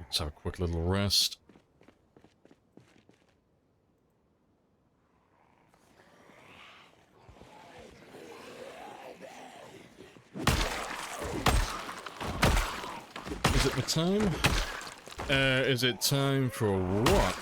Let's have a quick little rest. Is it the time? Is it time for what?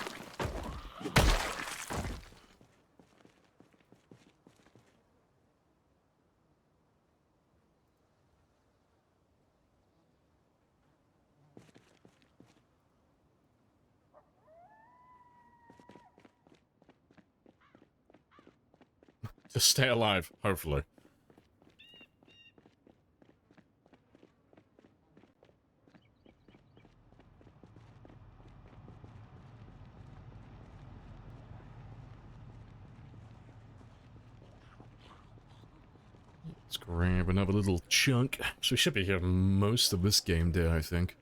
To stay alive, hopefully. Let's grab another little chunk. So we should be here most of this game day, I think.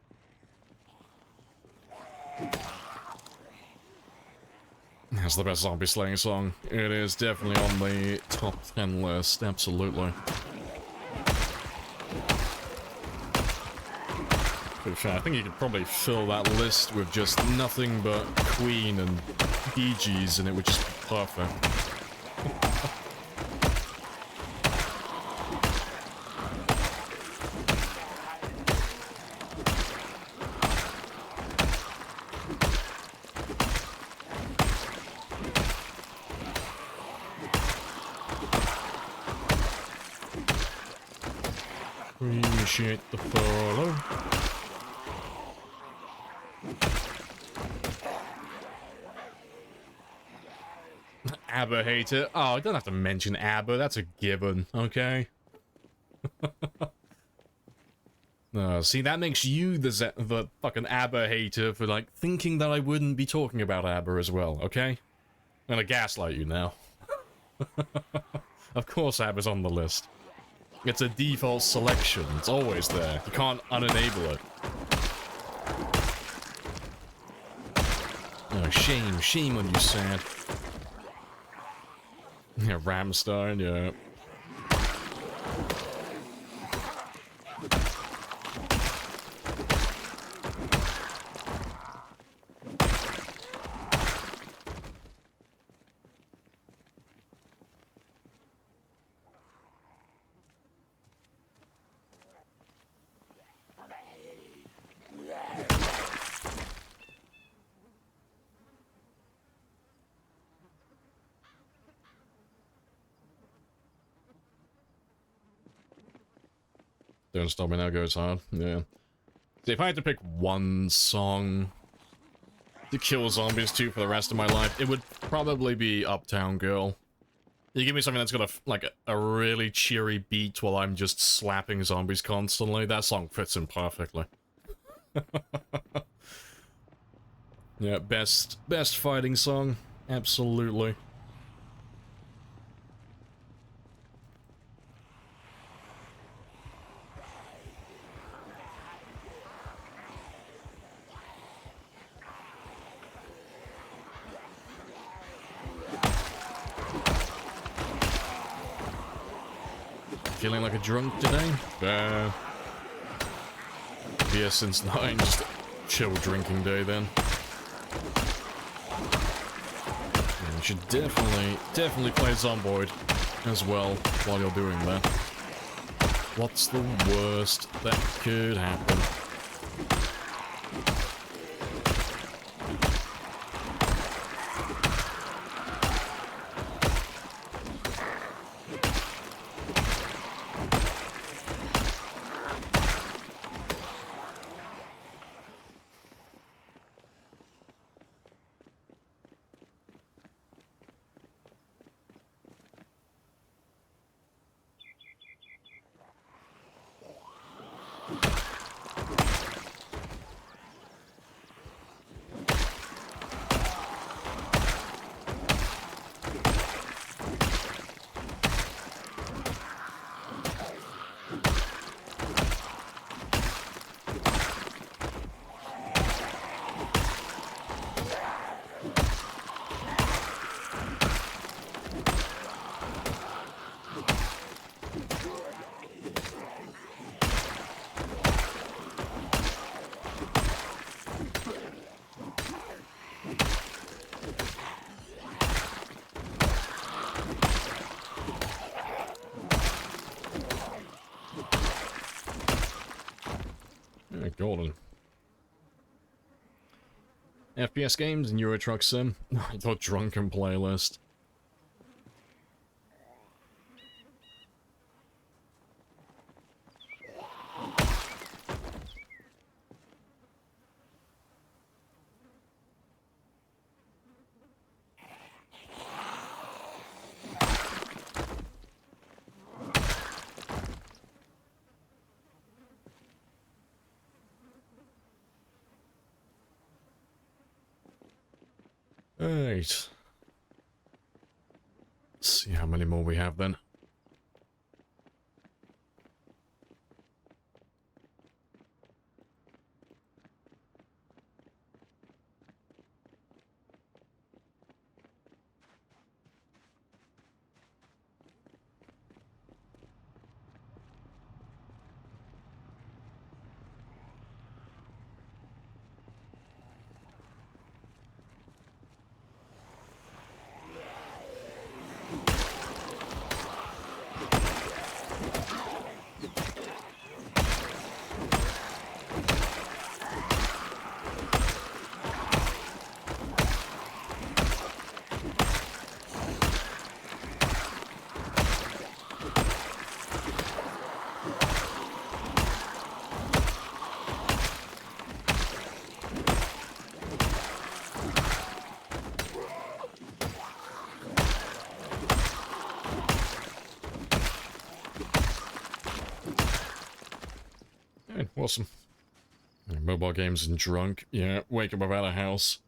That's the best zombie slaying song. It is definitely on the top 10 list, absolutely. To be fair, I think you could probably fill that list with just nothing but Queen and Bee Gees, and it would just be perfect. Appreciate the follow. ABBA hater. Oh, I don't have to mention ABBA. That's a given, okay? No, see, that makes you the fucking ABBA hater for, like, thinking that I wouldn't be talking about ABBA as well, okay? I'm gonna gaslight you now. Of course ABBA's on the list. It's a default selection. It's always there. You can't unenable it. Oh, shame. Shame on you, Sad. Yeah, Rammstein, yeah. Don't Stop Me Now goes hard, yeah. See, if I had to pick one song to kill zombies to for the rest of my life, it would probably be Uptown Girl. You give me something that's got a really cheery beat while I'm just slapping zombies constantly, that song fits in perfectly. Yeah, best fighting song, absolutely. Feeling like a drunk today? Beer since 9, just a chill drinking day then. should definitely play Zomboid as well while you're doing that. What's the worst that could happen? Yeah, golden. FPS games and Euro Truck Sim. Your drunken playlist. Alright. Let's see how many more we have then. Alright, awesome. Mobile games and drunk. Yeah, wake up without a house.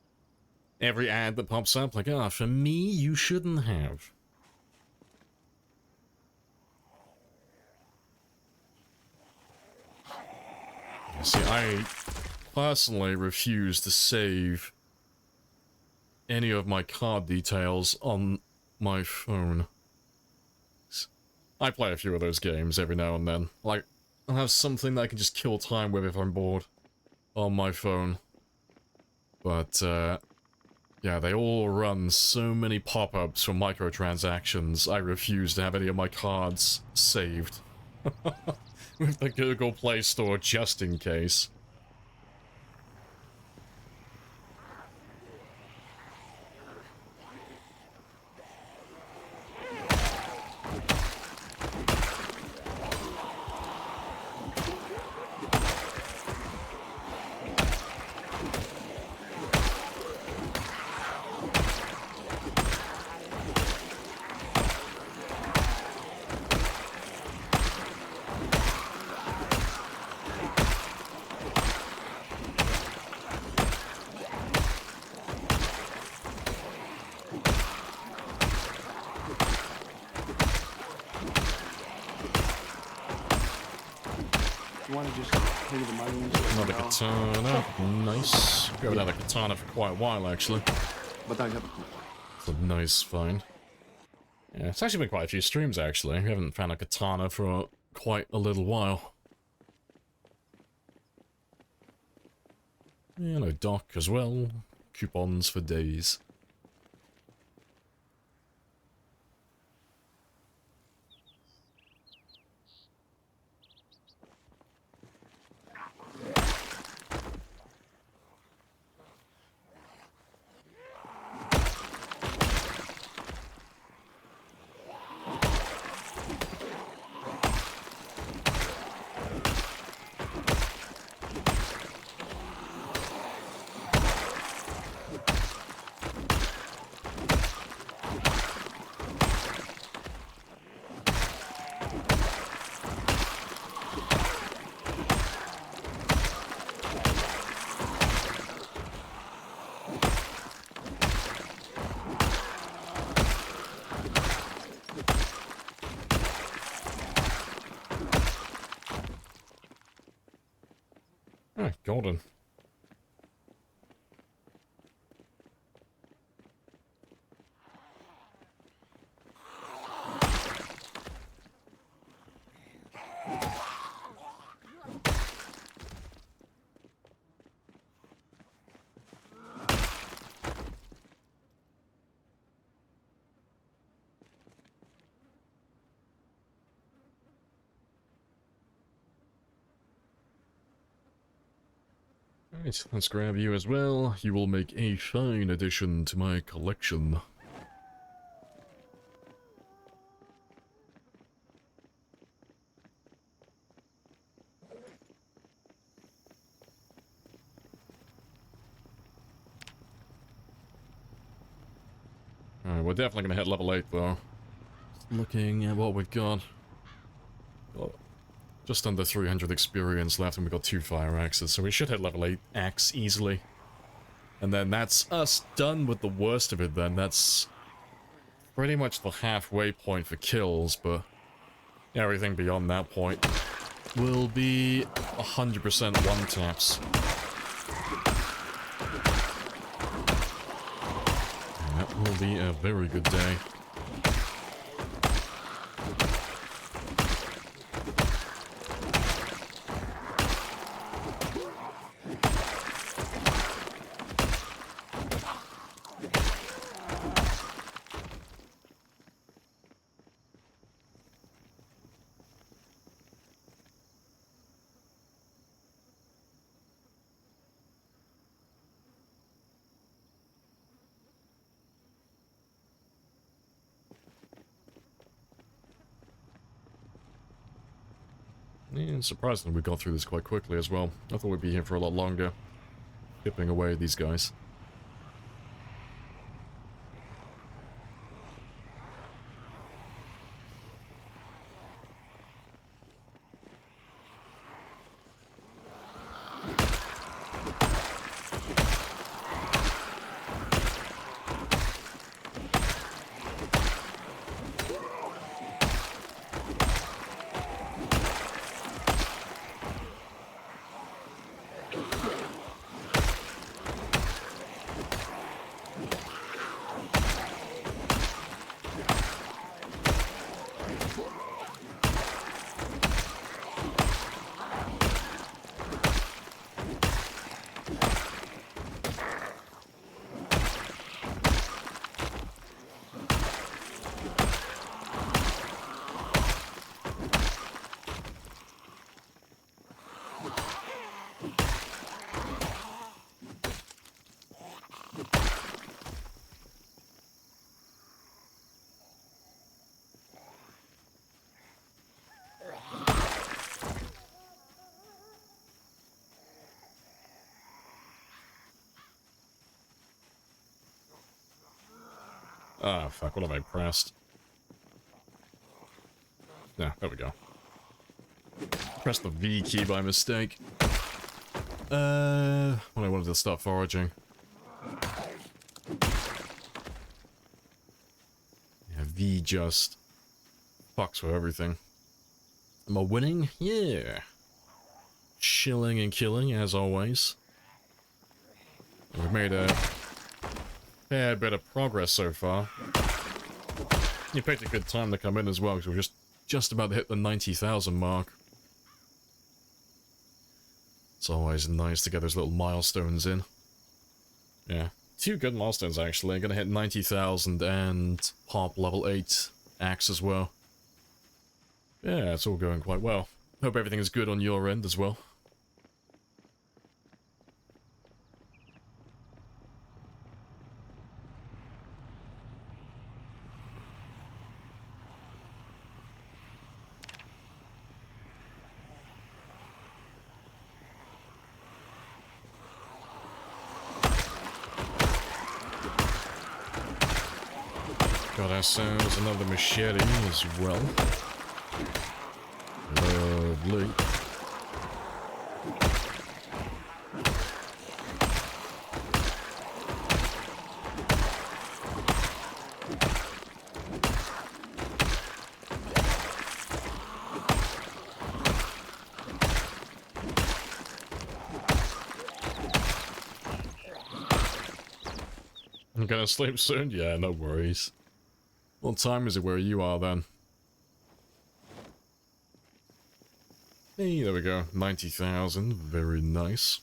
Every ad that pops up, like, ah, for me, you shouldn't have. See, I personally refuse to save any of my card details on my phone. I play a few of those games every now and then. Like, I'll have something that I can just kill time with if I'm bored on my phone. But, yeah, they all run so many pop-ups for microtransactions, I refuse to have any of my cards saved with the Google Play Store just in case. You want to just pay the money? Another katana. Nice. We haven't had a katana for quite a while, actually. But I have It's a nice find. Yeah, it's actually been quite a few streams, actually. We haven't found a katana for quite a little while. Yeah, no dock as well. Coupons for days. golden. Alright, let's grab you as well. You will make a fine addition to my collection. Alright, we're definitely gonna hit level 8 though. Looking at what we've got. Got just under 300 experience left, and we've got 2 fire axes, so we should hit level 8 axe easily. And then that's us done with the worst of it then. That's pretty much the halfway point for kills, but everything beyond that point will be 100% one-taps. And that will be a very good day. And surprisingly, we got through this quite quickly as well. I thought we'd be here for a lot longer, chipping away at these guys. Ah, fuck, what have I pressed? Yeah, there we go. Pressed the V key by mistake. When I wanted to start foraging. Yeah, V just fucks with everything. Am I winning? Yeah. Chilling and killing, as always. We've made a fair bit of progress so far. You picked a good time to come in as well, because we're just about to hit the 90,000 mark. It's always nice to get those little milestones in. Yeah, 2 good milestones actually. I'm gonna hit 90,000 and pop level 8 axe as well. Yeah, it's all going quite well. Hope everything is good on your end as well. Got ourselves another machete as well. Lovely. I'm gonna sleep soon? Yeah, no worries. What time is it where you are then? Hey, there we go. 90,000. Very nice.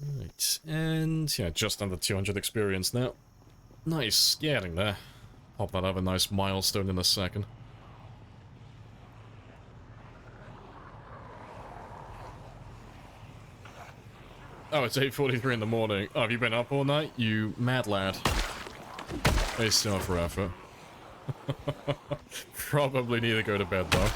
Right, and yeah, just under 200 experience now. Nice, getting there. Pop that other nice milestone in a second. Oh, it's 8:43 in the morning. Oh, have you been up all night? You mad lad. They still for effort. Probably need to go to bed though.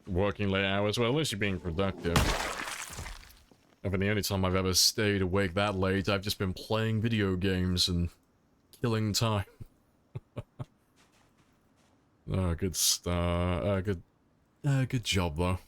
Working late hours, well, at least you're being productive. I mean, the only time I've ever stayed awake that late, I've just been playing video games and killing time. Oh, good start. Good job, though.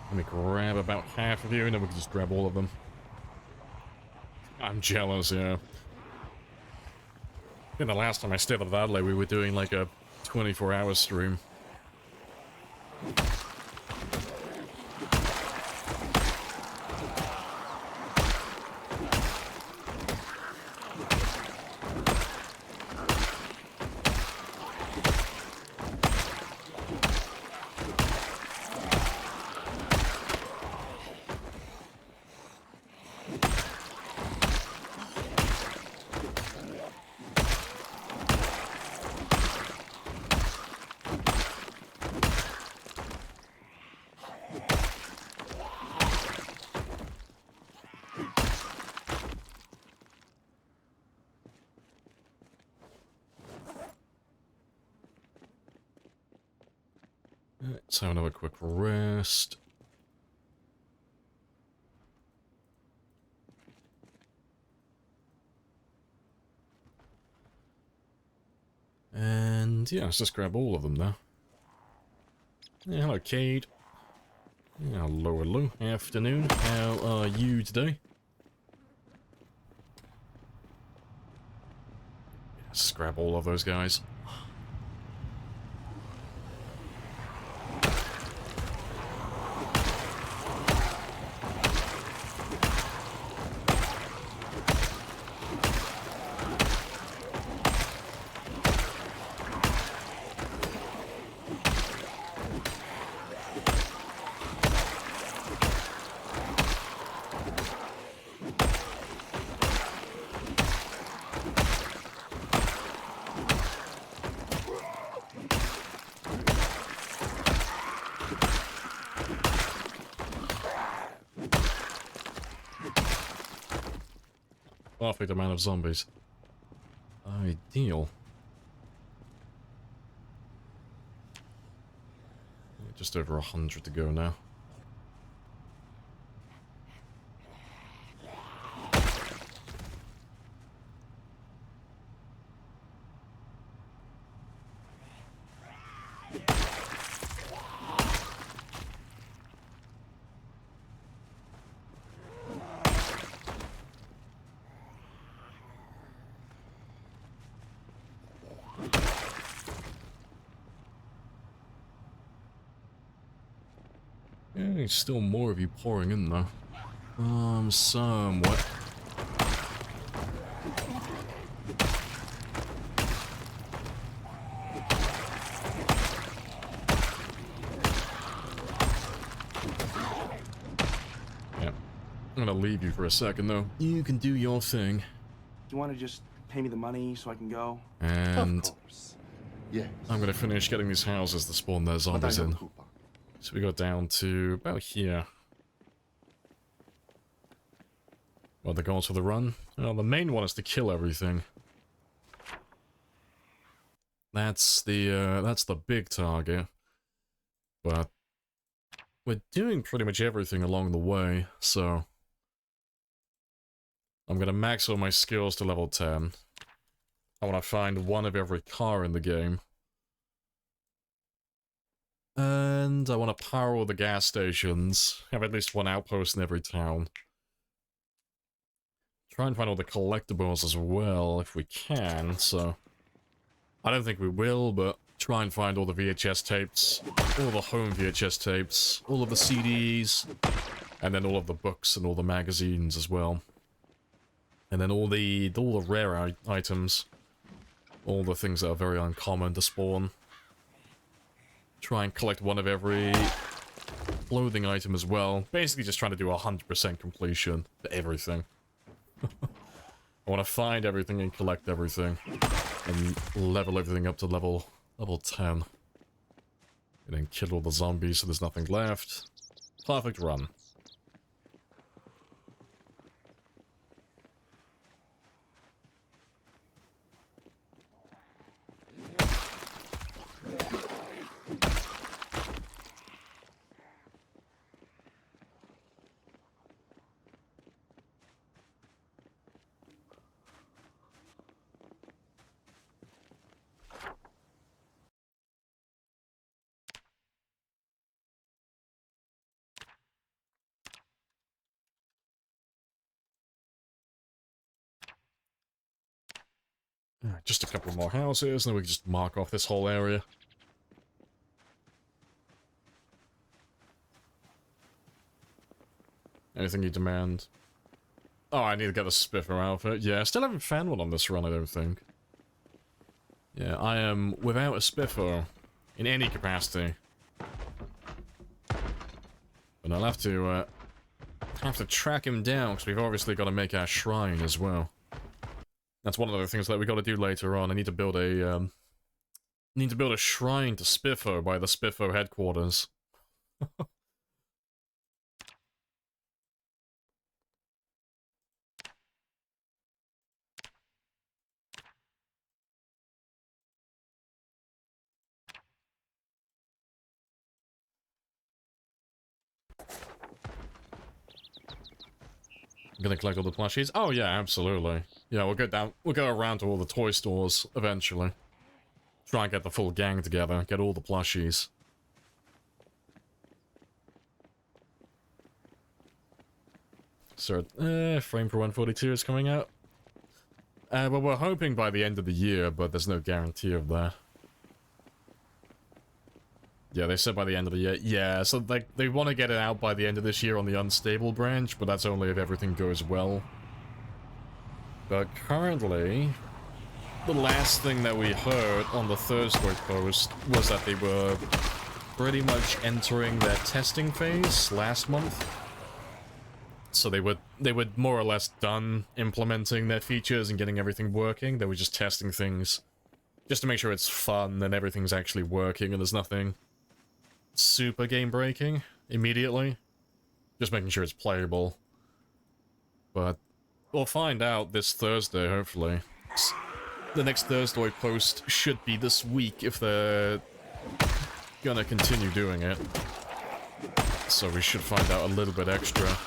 Let me grab about half of you, and then we can just grab all of them. I'm jealous, yeah. I think the last time I stayed up that late, we were doing like a 24-hour stream. Let's have another quick rest. And yeah, let's just grab all of them now. Yeah, hello, Cade. Yeah, hello. Afternoon. How are you today? Let's grab all of those guys. Perfect amount of zombies. Ideal. Just over 100 to go now. Yeah, still more of you pouring in though. Somewhat. Yeah. I'm gonna leave you for a second though. You can do your thing. You want to just pay me the money so I can go? And Of course. Yes. I'm gonna finish getting these houses to spawn their zombies in. So we got down to about here. Well, the goals for the run? Well, the main one is to kill everything. That's the big target. But we're doing pretty much everything along the way, so I'm gonna max all my skills to level 10. I want to find one of every car in the game. And I want to power all the gas stations, have at least one outpost in every town. Try and find all the collectibles as well, if we can, so... I don't think we will, but try and find all the VHS tapes, all the home VHS tapes, all of the CDs, and then all of the books and all the magazines as well. And then all the rare items. All the things that are very uncommon to spawn. Try and collect one of every clothing item as well. Basically just trying to do 100% completion for everything. I want to find everything and collect everything. And level everything up to level 10. And then kill all the zombies so there's nothing left. Perfect run. Alright, just a couple more houses, and then we can just mark off this whole area. Anything you demand? Oh, I need to get the Spiffer outfit. Yeah, I still haven't found one on this run, I don't think. Yeah, I am without a Spiffer in any capacity. But I'll have to track him down, because we've obviously got to make our shrine as well. That's one of the things that we got to do later on. I need to build a shrine to Spiffo by the Spiffo headquarters. Gonna collect all the plushies? Oh yeah, absolutely. Yeah, we'll go around to all the toy stores eventually. Try and get the full gang together, get all the plushies. So, frame for 142 is coming out. Well, we're hoping by the end of the year, but there's no guarantee of that. Yeah, they said by the end of the year. Yeah, so they want to get it out by the end of this year on the unstable branch, but that's only if everything goes well. But currently, the last thing that we heard on the Thursday post was that they were pretty much entering their testing phase last month. So they were more or less done implementing their features and getting everything working. They were just testing things just to make sure it's fun and everything's actually working and there's nothing super game-breaking immediately. Just making sure it's playable. But we'll find out this Thursday, hopefully. The next Thursday post should be this week if they're gonna continue doing it. So we should find out a little bit extra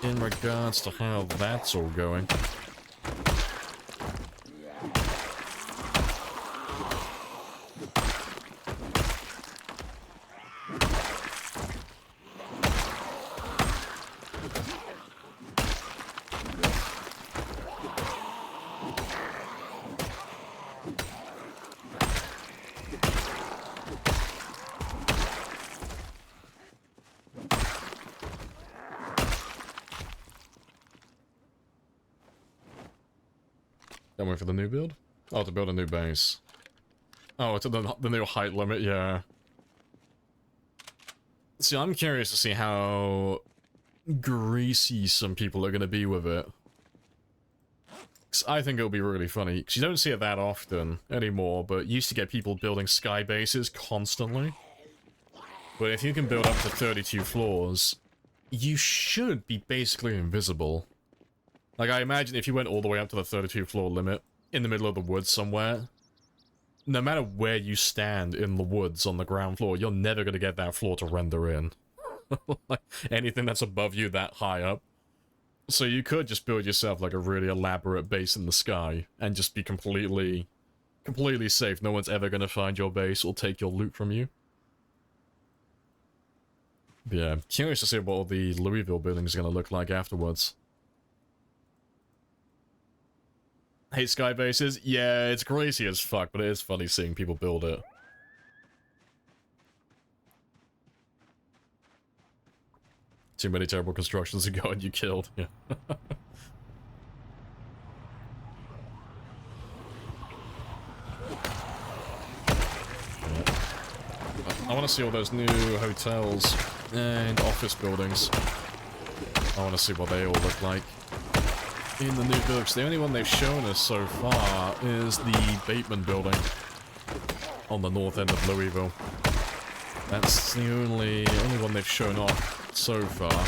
in regards to how that's all going. Don't wait for the new build? Oh, to build a new base. Oh, it's the new height limit, yeah. See, I'm curious to see how greasy some people are gonna be with it. 'Cause I think it'll be really funny, because you don't see it that often anymore, but you used to get people building sky bases constantly. But if you can build up to 32 floors, you should be basically invisible. Like, I imagine if you went all the way up to the 32 floor limit, in the middle of the woods somewhere, no matter where you stand in the woods on the ground floor, you're never going to get that floor to render in. Like, anything that's above you that high up. So you could just build yourself like a really elaborate base in the sky and just be completely safe. No one's ever going to find your base or take your loot from you. But yeah, curious to see what all the Louisville buildings are going to look like afterwards. Hate sky bases? Yeah, it's crazy as fuck, but it is funny seeing people build it. Too many terrible constructions ago and you killed. Yeah. I want to see all those new hotels and office buildings. I want to see what they all look like in the new books. The only one they've shown us so far is the Bateman building on the north end of Louisville. That's the only one they've shown off so far.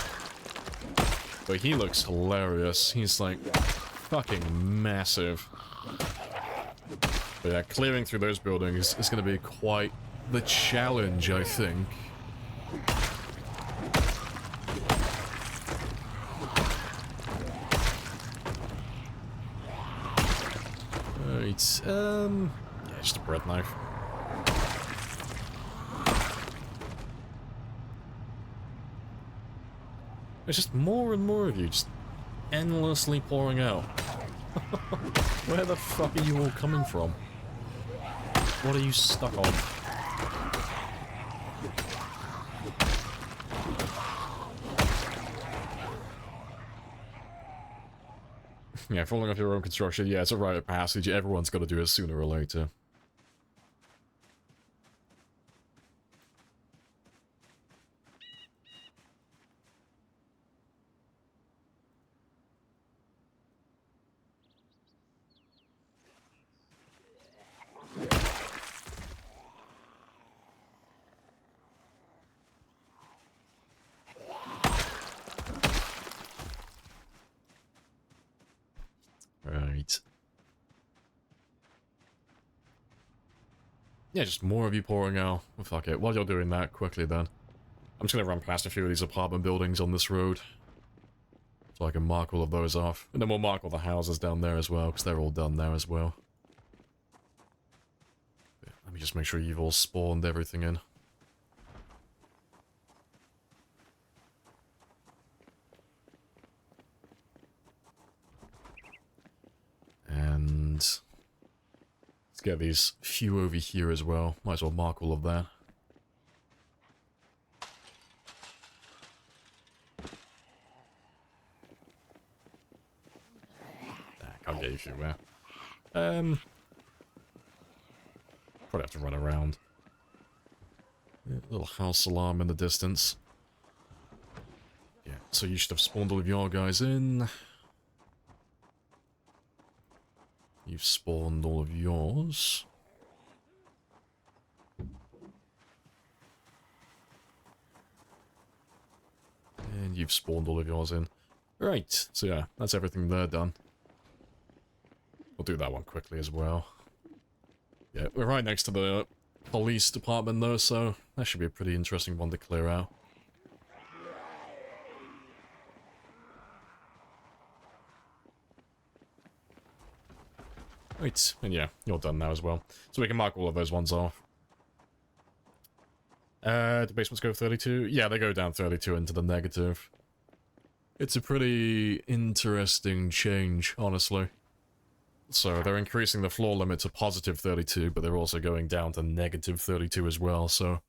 But he looks hilarious. He's like fucking massive. But yeah, clearing through those buildings is going to be quite the challenge, I think. Right, yeah, just a bread knife. There's just more and more of you just endlessly pouring out. Where the fuck are you all coming from? What are you stuck on? Yeah, falling off your own construction, yeah, it's a rite of passage. Everyone's got to do it sooner or later. Right. Yeah, just more of you pouring out. Well, fuck it. While you're doing that, quickly then. I'm just gonna run past a few of these apartment buildings on this road. So I can mark all of those off. And then we'll mark all the houses down there as well, because they're all done there as well. Yeah, let me just make sure you've all spawned everything in. And let's get these few over here as well. Might as well mark all of that. Can't get you through there. Probably have to run around. Yeah, little house alarm in the distance. Yeah, so you should have spawned all of your guys in. You've spawned all of yours. And you've spawned all of yours in. Right, so yeah, that's everything there done. We'll do that one quickly as well. Yeah, we're right next to the police department though, so that should be a pretty interesting one to clear out. Right, and yeah, you're done now as well. So we can mark all of those ones off. Do basements go 32? Yeah, they go down 32 into the negative. It's a pretty interesting change, honestly. So they're increasing the floor limit to positive 32, but they're also going down to negative 32 as well, so...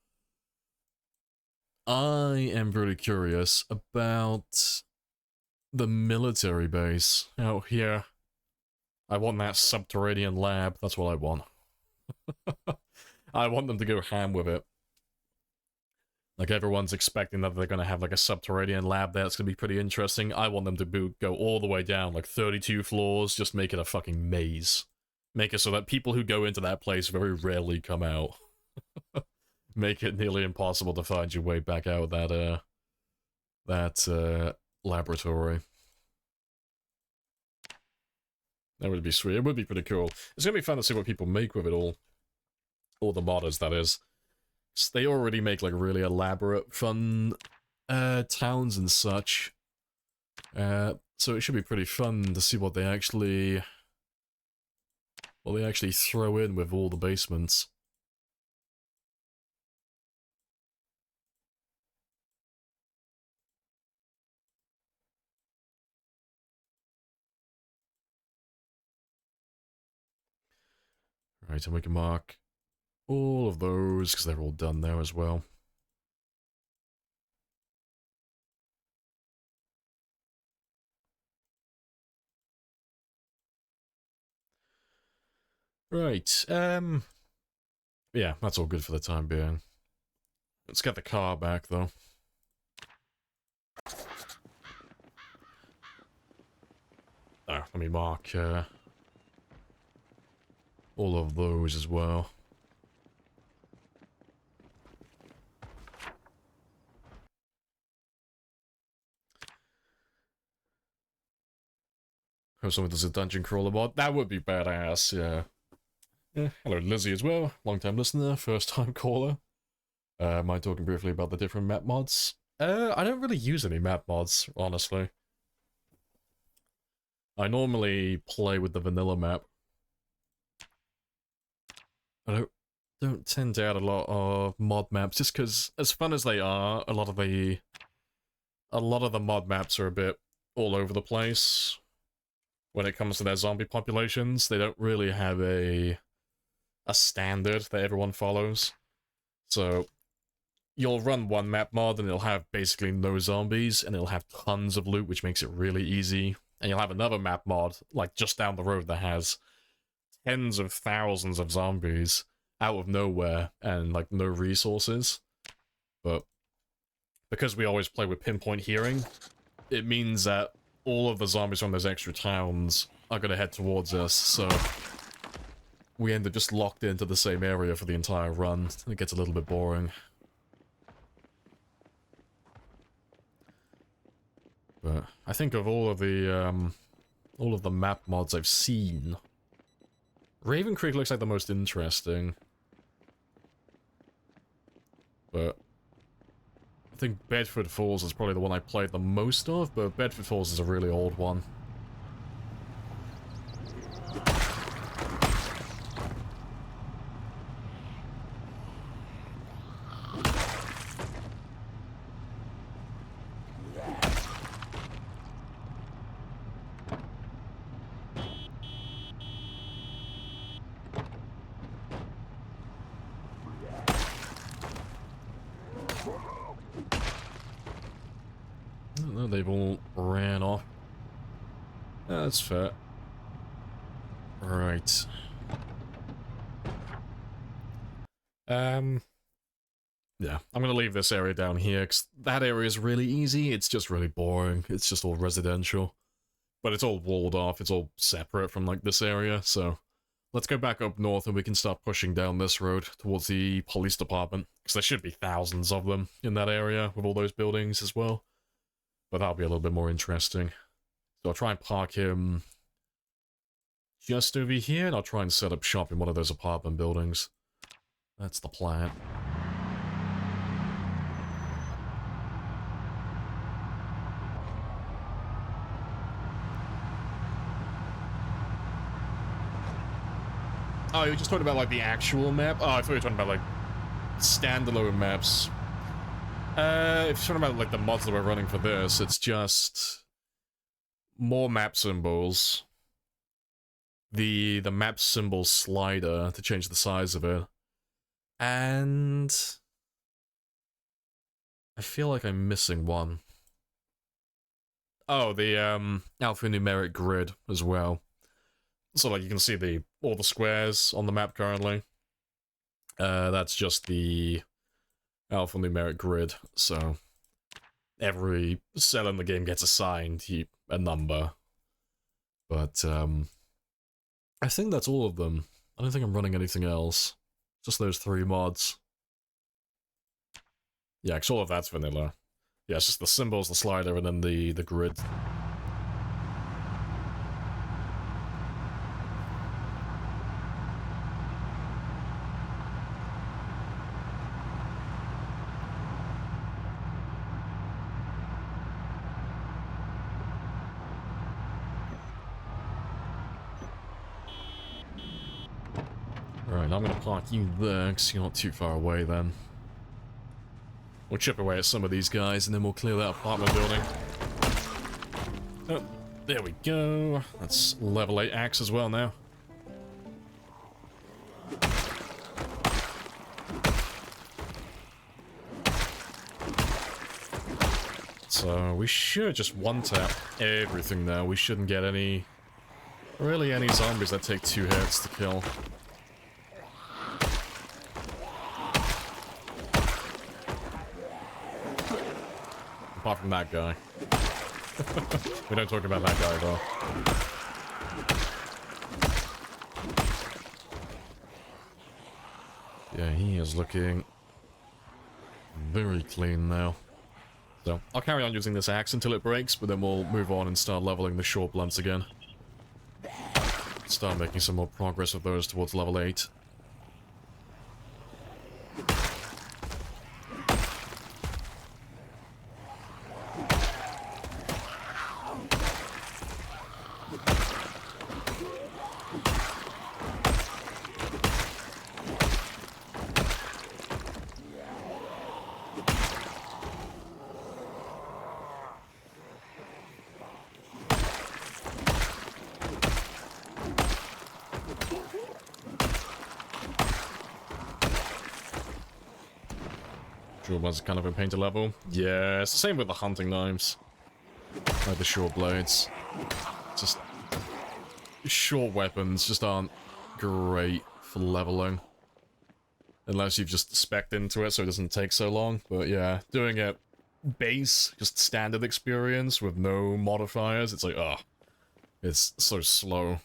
I am pretty curious about the military base out here. I want that subterranean lab, that's what I want. I want them to go ham with it. Like, everyone's expecting that they're going to have, like, a subterranean lab there. It's going to be pretty interesting. I want them to go all the way down, like, 32 floors. Just make it a fucking maze. Make it so that people who go into that place very rarely come out. Make it nearly impossible to find your way back out of that laboratory. That would be sweet. It would be pretty cool. It's going to be fun to see what people make with it all. All the modders, that is. They already make, like, really elaborate, fun towns and such. So it should be pretty fun to see what they actually throw in with all the basements. Right, and we can mark all of those, because they're all done there as well. Right, yeah, that's all good for the time being. Let's get the car back, though. Oh, let me mark, all of those as well. Hope someone does a dungeon crawler mod. That would be badass, yeah. Hello, Lizzie as well. Long-time listener, first-time caller. Mind talking briefly about the different map mods? I don't really use any map mods, honestly. I normally play with the vanilla map. I don't tend to add a lot of mod maps, just because, as fun as they are, a lot of the mod maps are a bit all over the place. When it comes to their zombie populations, they don't really have a standard that everyone follows. So, you'll run one map mod and it'll have basically no zombies, and it'll have tons of loot, which makes it really easy. And you'll have another map mod, like just down the road, that has tens of thousands of zombies out of nowhere and like no resources. But because we always play with pinpoint hearing, it means that all of the zombies from those extra towns are going to head towards us, so we end up just locked into the same area for the entire run. It gets a little bit boring. But I think of all of the map mods I've seen, Raven Creek looks like the most interesting. But I think Bedford Falls is probably the one I played the most of, but Bedford Falls is a really old one. They've all ran off. Yeah, that's fair. Right. Yeah, I'm gonna leave this area down here, because that area is really easy. It's just really boring. It's just all residential. But it's all walled off. It's all separate from, like, this area, so let's go back up north and we can start pushing down this road towards the police department, because there should be thousands of them in that area with all those buildings as well. But that'll be a little bit more interesting. So I'll try and park him just over here, and I'll try and set up shop in one of those apartment buildings. That's the plan. Oh, you were just talking about, like, the actual map? Oh, I thought you were talking about, like, standalone maps. If you're talking about, like, the mods that we're running for this, it's just more map symbols. The map symbol slider to change the size of it. And I feel like I'm missing one. Oh, the alphanumeric grid as well. So, like, you can see all the squares on the map currently. That's just the alphanumeric grid, so every cell in the game gets assigned a number. But, I think that's all of them. I don't think I'm running anything else. Just those 3 mods. Yeah, 'cause all of that's vanilla. Yeah, it's just the symbols, the slider, and then the grid. Alright, I'm gonna park you there, because you're not too far away then. We'll chip away at some of these guys, and then we'll clear that apartment building. Oh, there we go. That's level 8 axe as well now. So we should just one-tap everything now. We shouldn't get really any zombies that take 2 hits to kill. Apart from that guy. We don't talk about that guy, though. Yeah, he is looking very clean now. So, I'll carry on using this axe until it breaks, but then we'll move on and start leveling the short blunts again. Start making some more progress with those towards level 8. Was kind of a pain to level. Yeah, it's the same with the hunting knives. Like the short blades. Just short weapons just aren't great for leveling. Unless you've just spec'd into it so it doesn't take so long. But yeah, doing it base, just standard experience with no modifiers, it's like, ugh. It's so slow.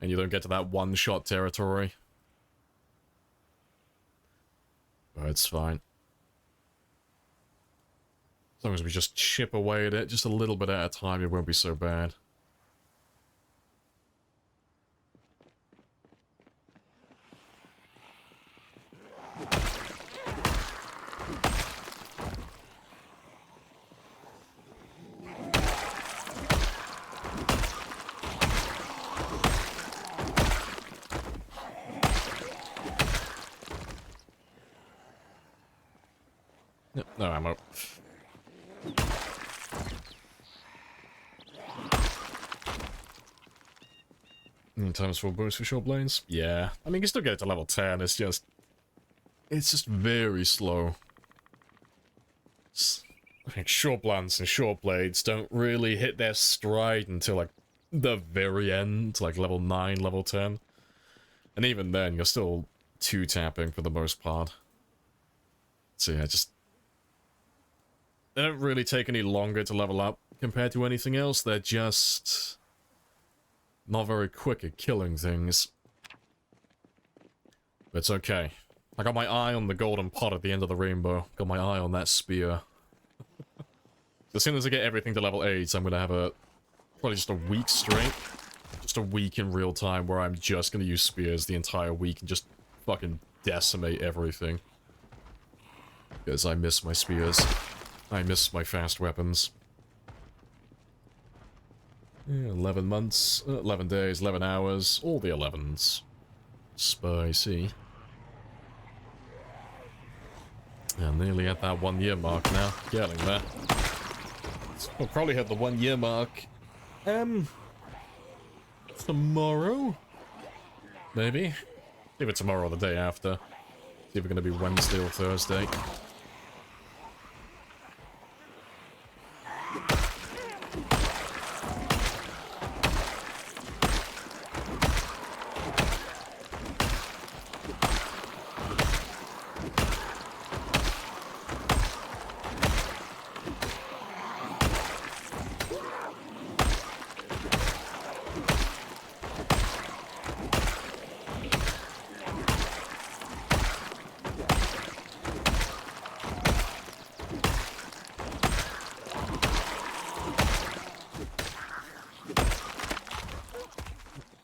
And you don't get to that one-shot territory. But it's fine. As long as we just chip away at it, just a little bit at a time, it won't be so bad. No ammo. Times 4 boost for short blades? Yeah. I mean, you can still get it to level 10, it's just very slow. I think short blunts and short blades don't really hit their stride until, like, the very end, like level 9, level 10. And even then, you're still 2-tapping for the most part. So yeah, they don't really take any longer to level up compared to anything else, they're just not very quick at killing things. But it's okay. I got my eye on the golden pot at the end of the rainbow. Got my eye on that spear. As soon as I get everything to level 8, I'm gonna have probably just a week straight. Just a week in real time where I'm just gonna use spears the entire week and just fucking decimate everything. Because I miss my spears. I miss my fast weapons. Yeah, 11 months, 11 days, 11 hours, all the 11s. Spicy. Yeah, nearly at that 1 year mark now. Getting there. We'll probably hit the 1 year mark. Tomorrow? Maybe? Either tomorrow or the day after. It's either gonna be Wednesday or Thursday.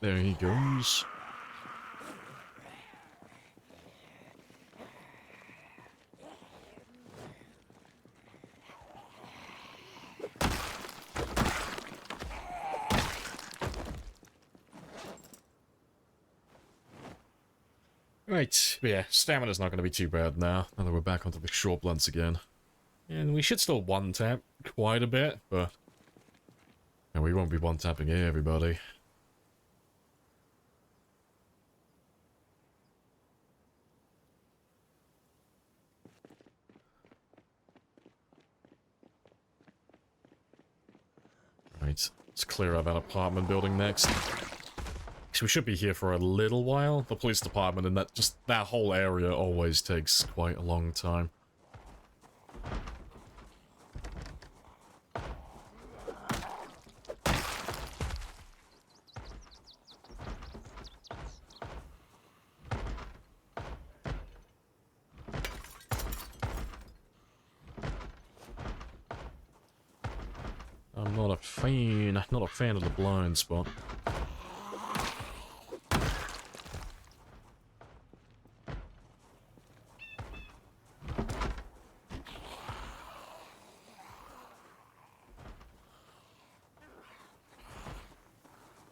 There he goes. Right, but yeah, stamina's not going to be too bad now that we're back onto the short blunts again. And we should still one-tap quite a bit, but yeah, we won't be one-tapping everybody. Right, let's clear out that apartment building next. So we should be here for a little while. The police department and that whole area always takes quite a long time. I'm not a fan of the blind spot.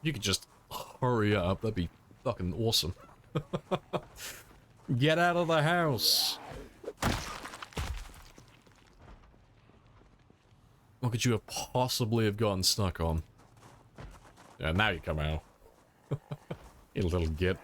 You could just hurry up, that'd be fucking awesome. Get out of the house! What could you have possibly have gotten stuck on? Yeah, now you come out. You little git.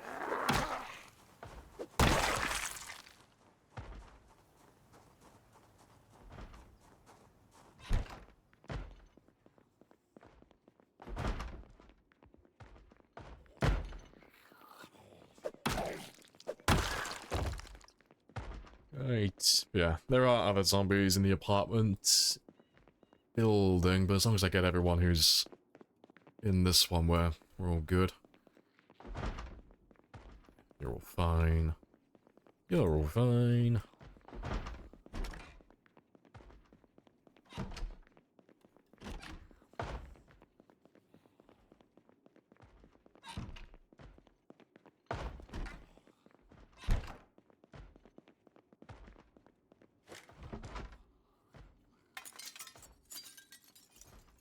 Right, yeah, there are other zombies in the apartment building, but as long as I get everyone who's in this one, we're all good. You're all fine. You're all fine.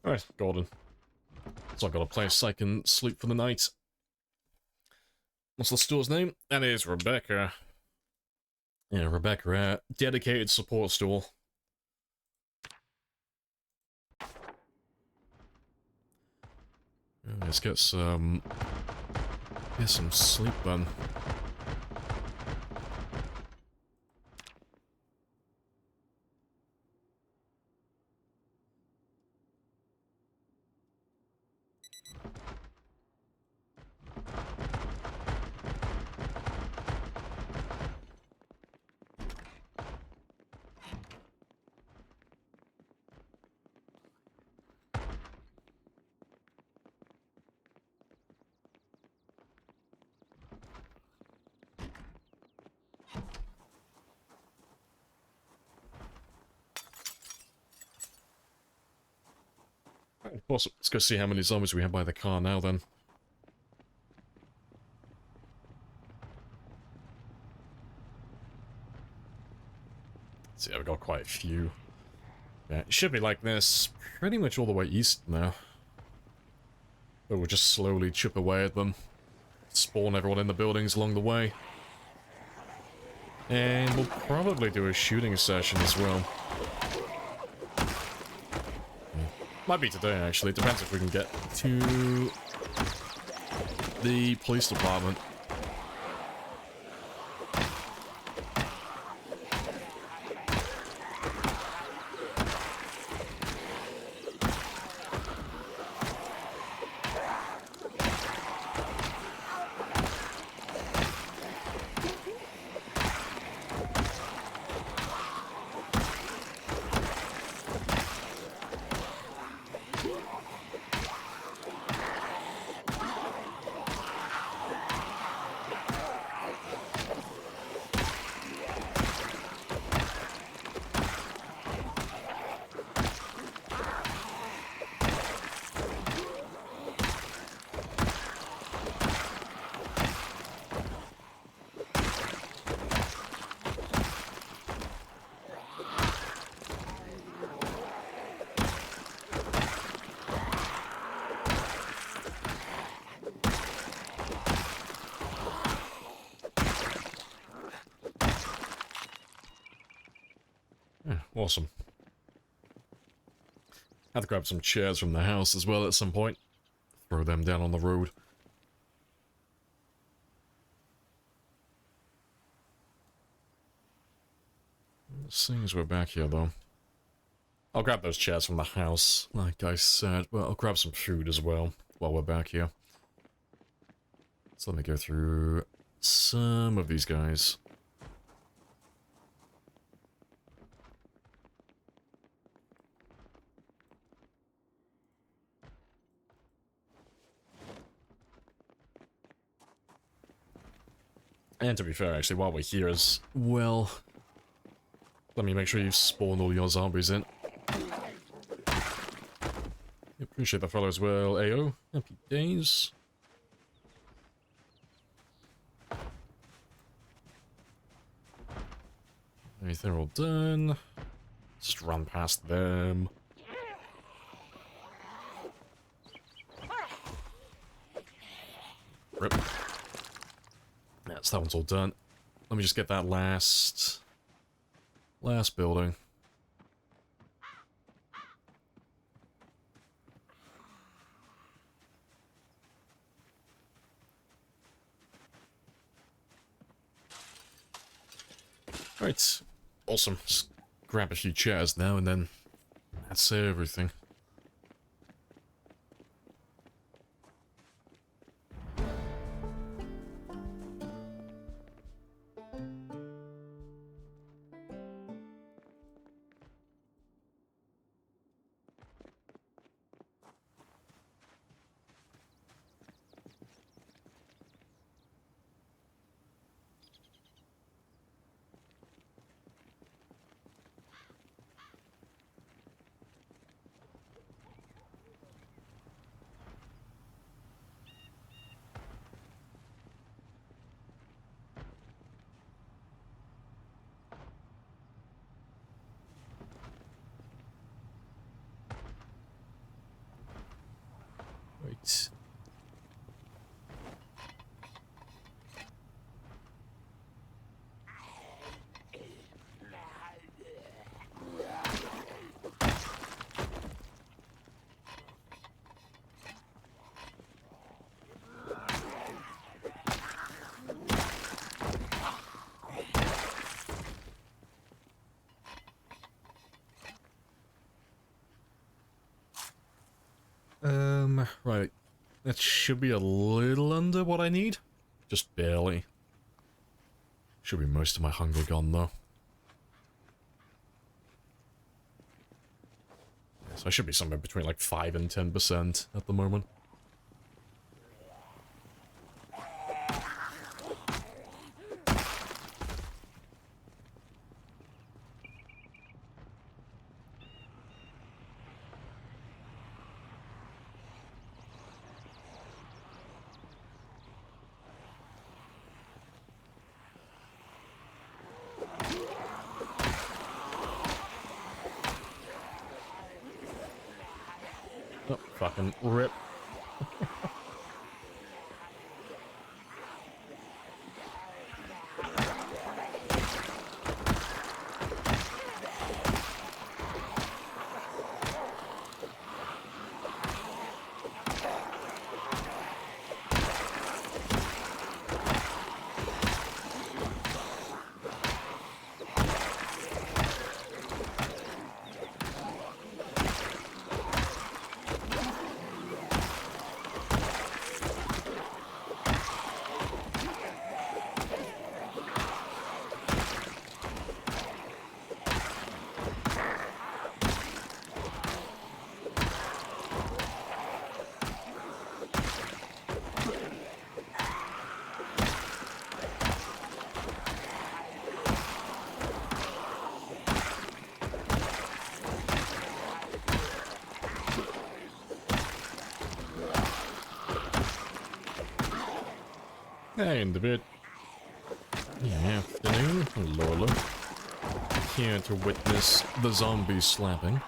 Alright, Gordon. So I've got a place I can sleep for the night. What's the store's name? That is Rebecca. Yeah, Rebecca, dedicated support store. Yeah, let's get some sleep then. Awesome. Let's go see how many zombies we have by the car now then. See, I've got quite a few. Yeah, it should be like this pretty much all the way east now. But we'll just slowly chip away at them. Spawn everyone in the buildings along the way. And we'll probably do a shooting session as well. Might be today, actually. It depends if we can get to the police department. Awesome. Have to grab some chairs from the house as well at some point. Throw them down on the road. Seeing as we're back here, though. I'll grab those chairs from the house, like I said, but I'll grab some food as well while we're back here. So let me go through some of these guys. And to be fair, actually, while we're here as well, let me make sure you've spawned all your zombies in. Appreciate that follow as well, AO. Happy days. Right, they're all done. Just run past them. Rip. Yes, that one's all done. Let me just get that last building. Right, awesome. Just grab a few chairs now and then that's everything. Right. Right. That should be a little under what I need. Just barely. Should be most of my hunger gone, though. So I should be somewhere between like 5 and 10% at the moment. Oh, fucking rip. Hey, in the bit. Afternoon, Lola. Here to witness the zombie slapping.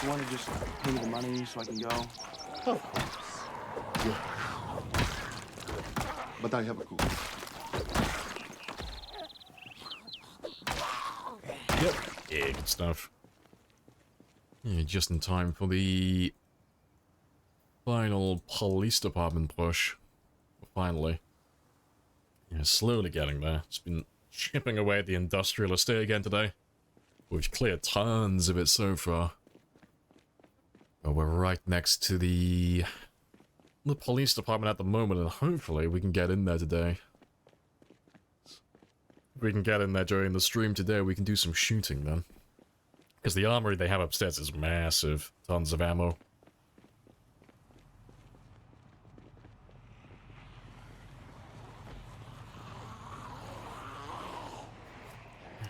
You want to just pay me the money so I can go? Of course. Yeah. But I have a cook. Yep. Yeah, good stuff. Yeah, just in time for the final police department push. Finally. Yeah, slowly getting there. It's been chipping away at the industrial estate again today. We've cleared tons of it so far. But we're right next to the police department at the moment, and hopefully we can get in there today. If we can get in there during the stream today, we can do some shooting then. Because the armory they have upstairs is massive. Tons of ammo.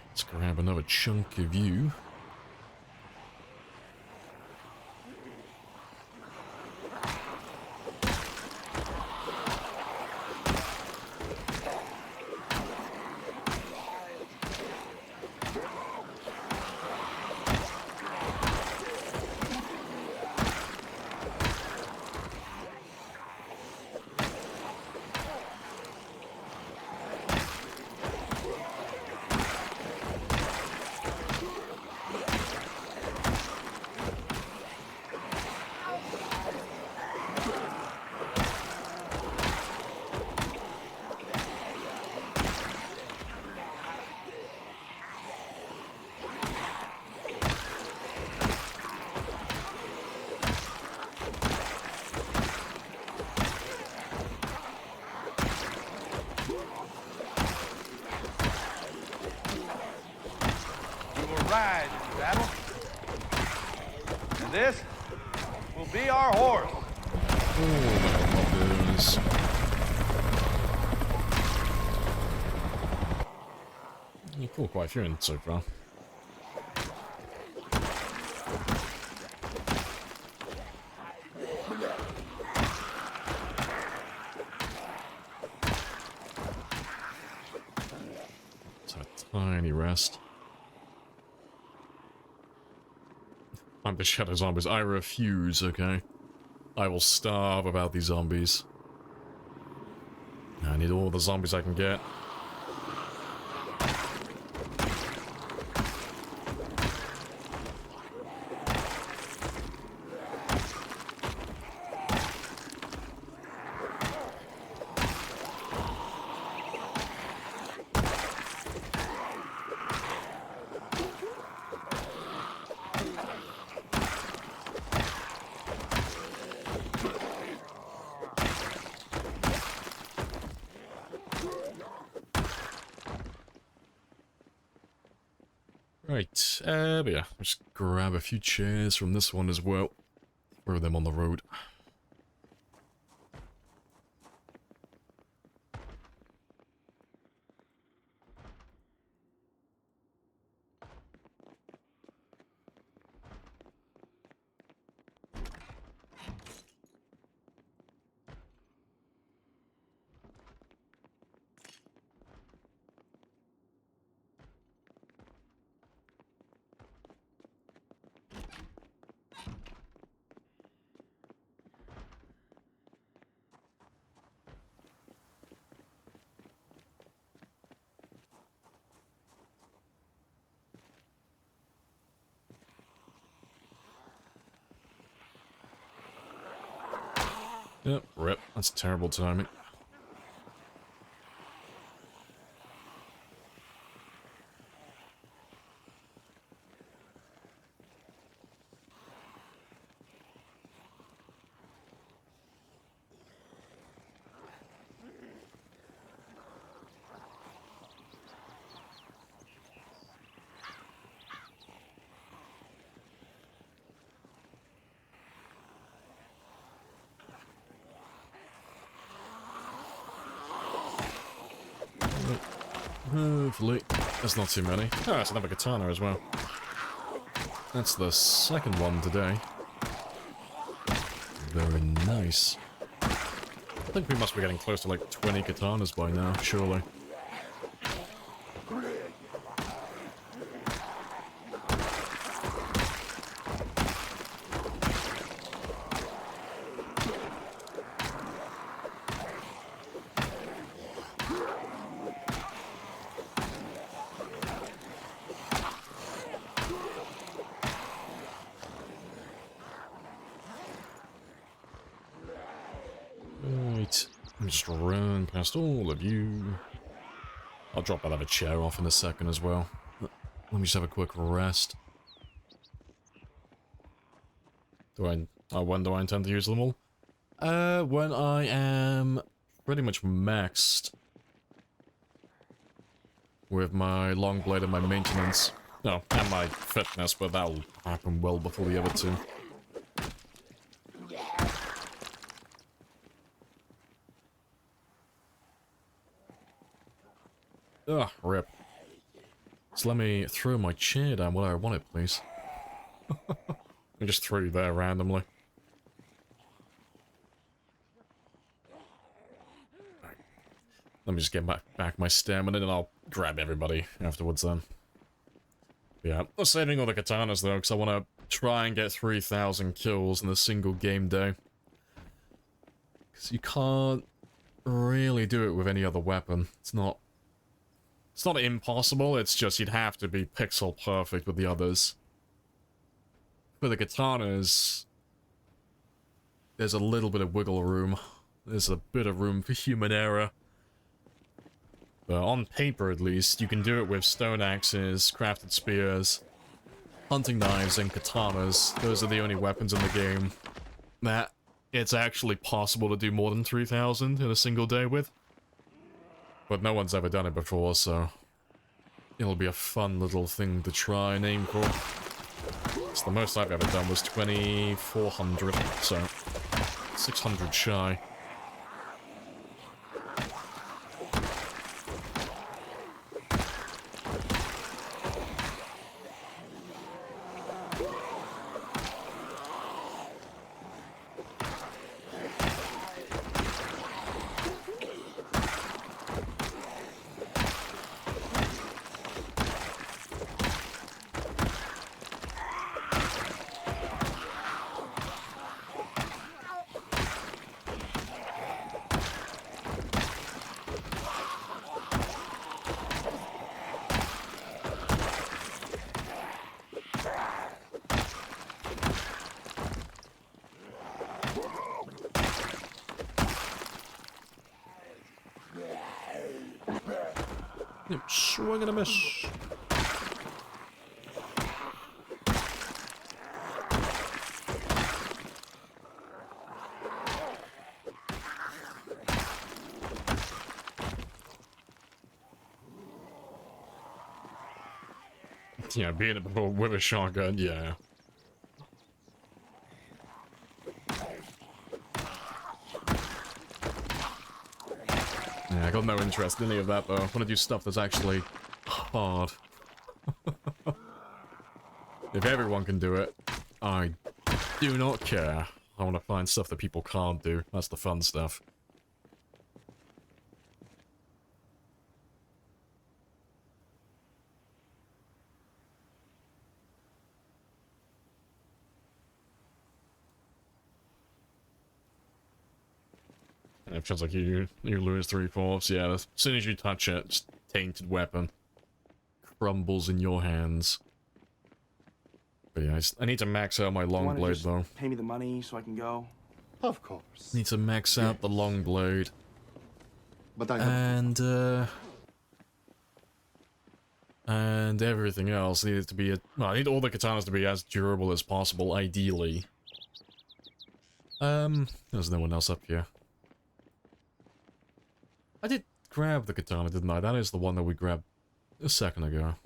Let's grab another chunk of you. Ride into battle. And this will be our horse. You pull quite a few in so far. It's a tiny rest. I'm the shadow zombies. I refuse, okay? I will starve about these zombies. I need all the zombies I can get. Right, but yeah, just grab a few chairs from this one as well. Throw them on the road. Yep, rip. That's terrible timing. Hopefully. There's not too many. Oh, that's another katana as well. That's the second one today. Very nice. I think we must be getting close to like 20 katanas by now, surely. I'm just run past all of you. I'll drop that other chair off in a second as well. Let me just have a quick rest. When do I intend to use them all? When I am pretty much maxed with my long blade and my maintenance. No, and my fitness, but that'll happen well before the other two. Ugh, rip. So let me throw my chair down where I want it, please. I just threw you there randomly. Right. Let me just get back my stamina and I'll grab everybody afterwards then. Yeah, I'm saving all the katanas though, because I want to try and get 3,000 kills in a single game day. Because you can't really do it with any other weapon. It's not impossible, it's just you'd have to be pixel perfect with the others. For the katanas, there's a little bit of wiggle room. There's a bit of room for human error. But on paper, at least, you can do it with stone axes, crafted spears, hunting knives, and katanas. Those are the only weapons in the game that it's actually possible to do more than 3,000 in a single day with. But no one's ever done it before, so it'll be a fun little thing to try and aim for. So the most I've ever done was 2,400, so 600 shy. Yep, swing and a miss. Yeah, being it before with a shotgun, yeah. Yeah, I got no interest in any of that though. I want to do stuff that's actually hard. If everyone can do it, I do not care. I want to find stuff that people can't do. That's the fun stuff. It feels like you lose 3/4. Yeah, as soon as you touch it, just tainted weapon crumbles in your hands. But yeah, I need to max out my long blade though. Pay me the money so I can go. Of course. Need to max out the long blade. But I have... And everything else needed to be... Well, I need all the katanas to be as durable as possible, ideally. There's no one else up here. I did grab the katana, didn't I? That is the one that we grabbed a second ago.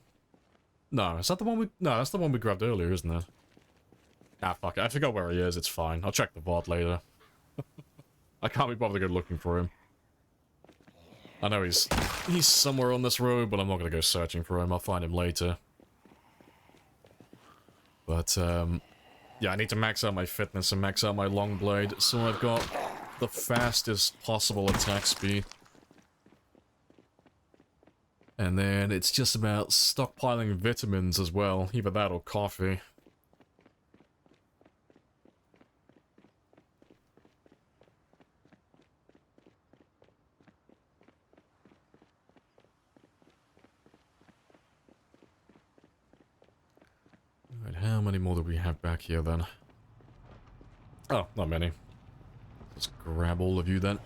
No, is that the one we... No, that's the one we grabbed earlier, isn't it? Ah, fuck it. I forgot where he is. It's fine. I'll check the VOD later. I can't be bothered to go looking for him. I know he's somewhere on this road, but I'm not going to go searching for him. I'll find him later. But, yeah, I need to max out my fitness and max out my long blade, so I've got the fastest possible attack speed. And then it's just about stockpiling vitamins as well, either that or coffee. Alright, how many more do we have back here then? Oh, not many. Let's grab all of you then.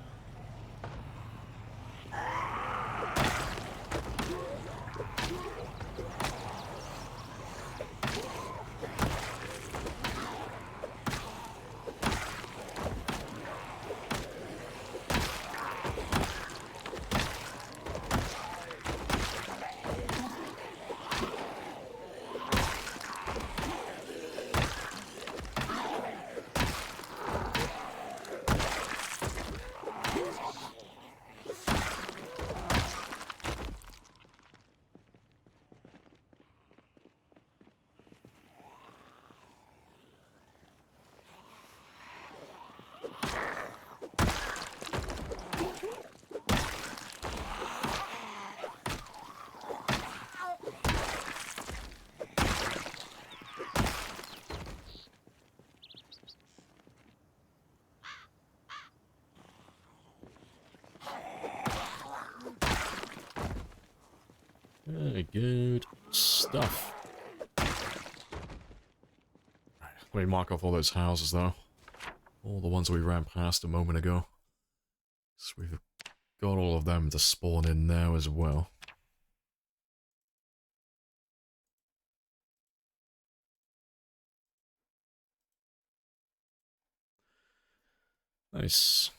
Good stuff. Right, let me mark off all those houses, though. All the ones we ran past a moment ago. So we've got all of them to spawn in now as well. Nice.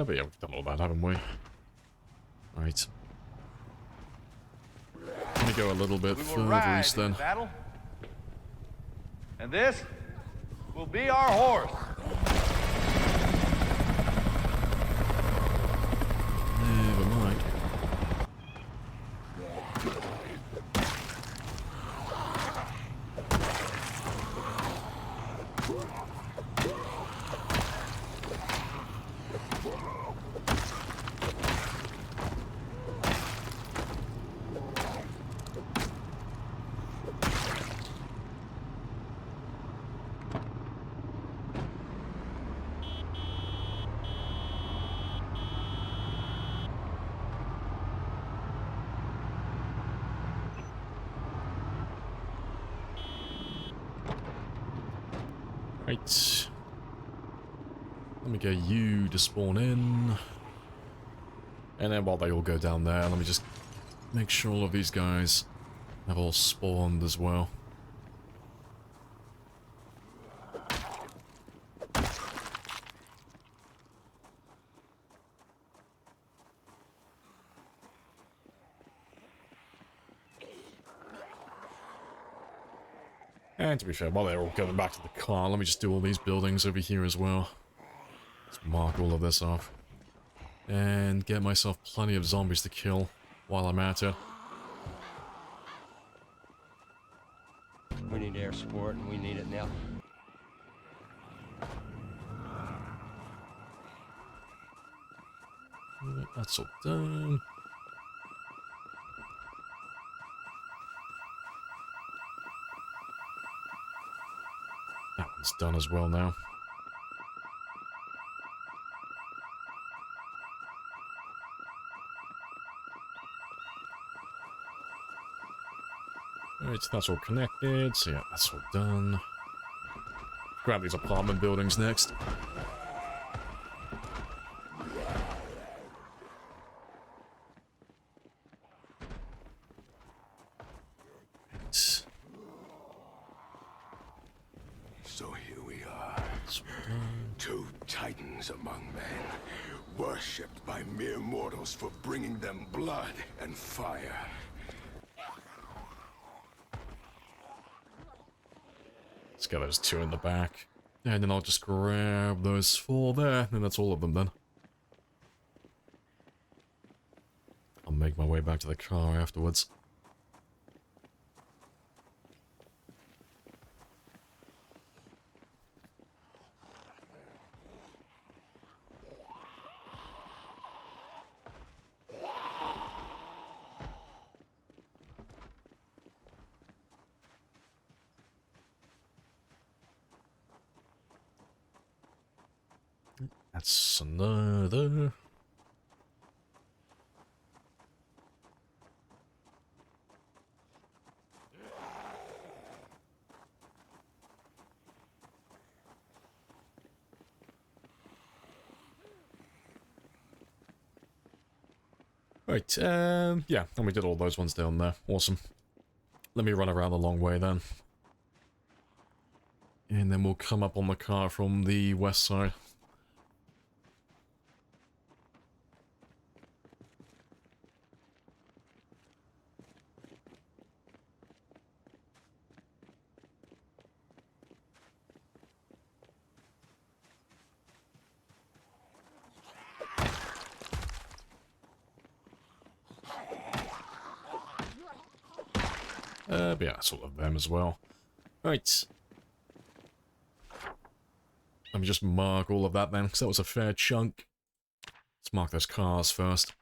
But yeah, we've done all that, haven't we? Right. Let me go a little bit We will further ride east into then. battle. And this will be our horse. Never mind. Right. Let me get you to spawn in. And then while they all go down there, let me just make sure all of these guys have all spawned as well. And to be fair, while they're all going back to the car, let me just do all these buildings over here as well. Let's mark all of this off. And get myself plenty of zombies to kill while I'm at it. We need air support, and we need it now. That's all done. That one's done as well now. Alright, that's all connected, so yeah, that's all done. Grab these apartment buildings next. Right. So here we are, two titans among men, worshipped by mere mortals for bringing them blood and fire. Let's get those two in the back. And then I'll just grab those four there, and that's all of them then. I'll make my way back to the car afterwards. That's another. Right, yeah, and we did all those ones down there. Awesome. Let me run around the long way then. And then we'll come up on the car from the west side. But yeah, that's all of them as well. Right. Let me just mark all of that then, because that was a fair chunk. Let's mark those cars first.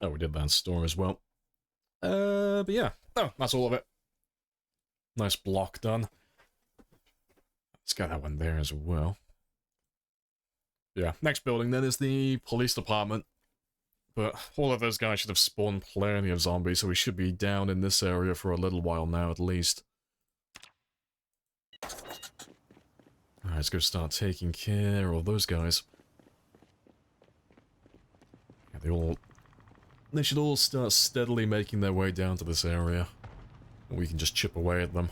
Oh, we did that store as well. But yeah. Oh, that's all of it. Nice block done. Let's get that one there as well. Yeah, next building then is the police department. But all of those guys should have spawned plenty of zombies, so we should be down in this area for a little while now at least. Alright, let's go start taking care of those guys. Yeah, they should all start steadily making their way down to this area. And we can just chip away at them.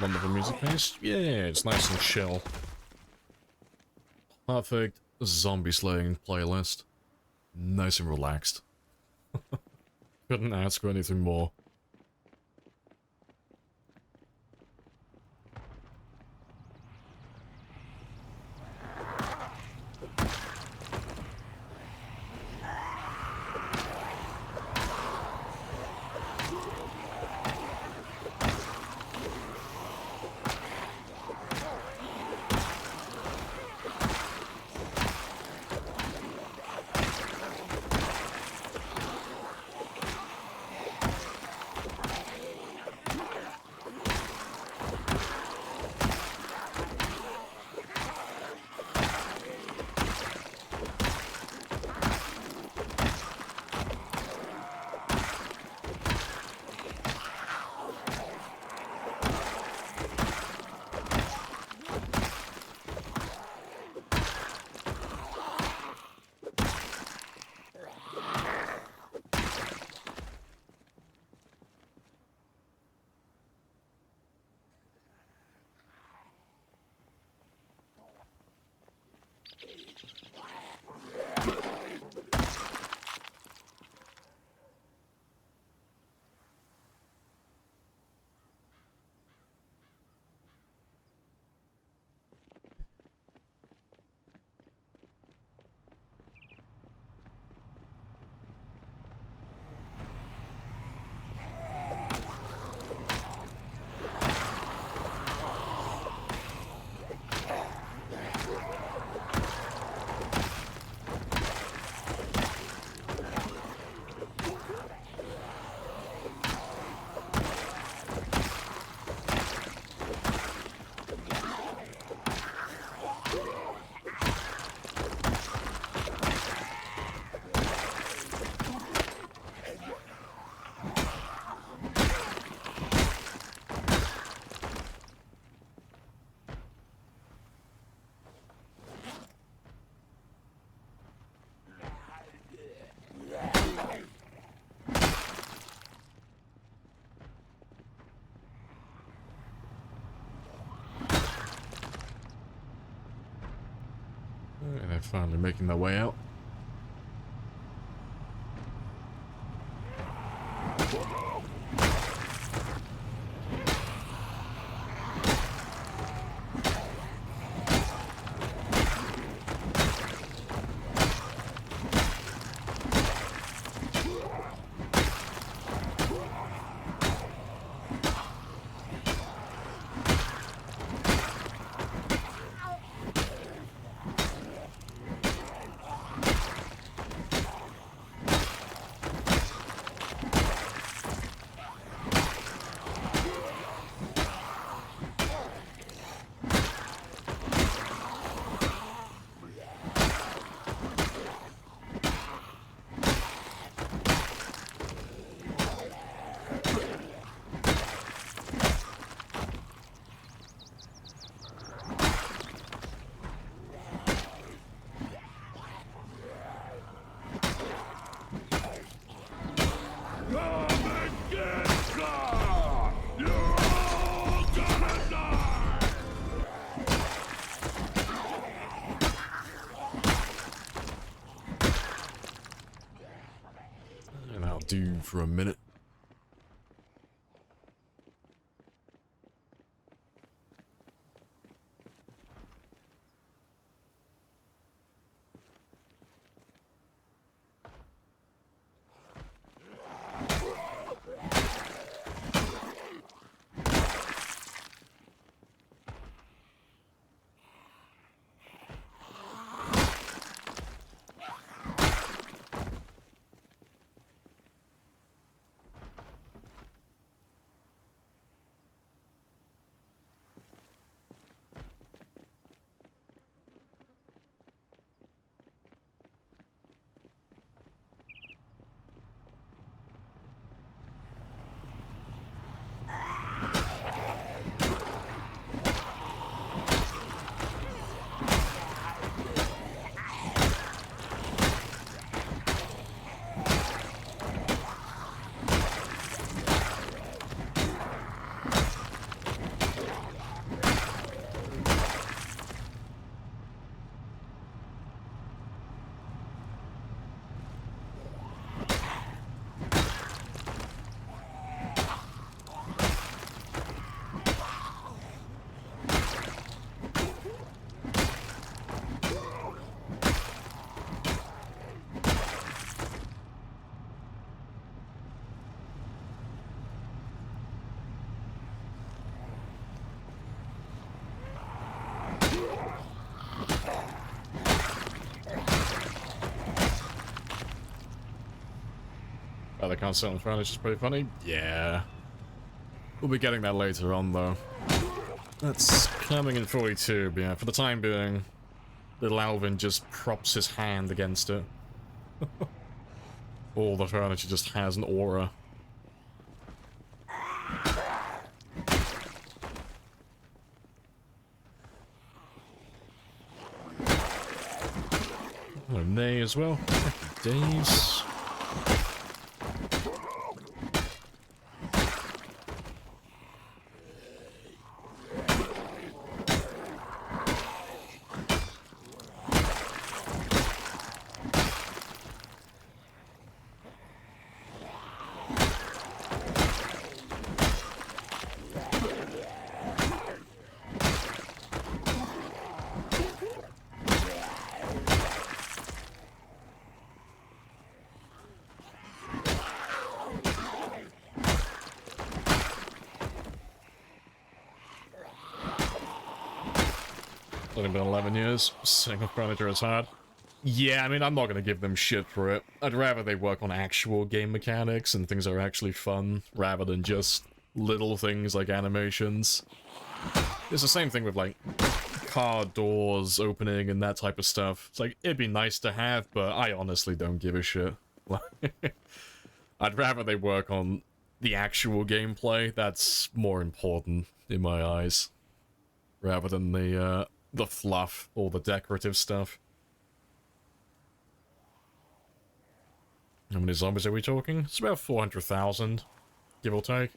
Wonderful music paste. Yeah, it's nice and chill. Perfect zombie slaying playlist. Nice and relaxed. Couldn't ask for anything more. Finally making their way out. And I'll do for a minute. Oh, they can't sit on furniture, which is pretty funny. Yeah. We'll be getting that later on, though. That's coming in 42, but yeah, for the time being, little Alvin just props his hand against it. All the furniture just has an aura. Hello, Nay as well. Happy days. It's only been 11 years. Sitting with furniture is hard. Yeah, I mean, I'm not gonna give them shit for it. I'd rather they work on actual game mechanics and things that are actually fun, rather than just little things like animations. It's the same thing with, like, car doors opening and that type of stuff. It's like, it'd be nice to have, but I honestly don't give a shit. I'd rather they work on the actual gameplay. That's more important in my eyes, rather than the fluff or the decorative stuff. How many zombies are we talking? It's about 400,000, give or take.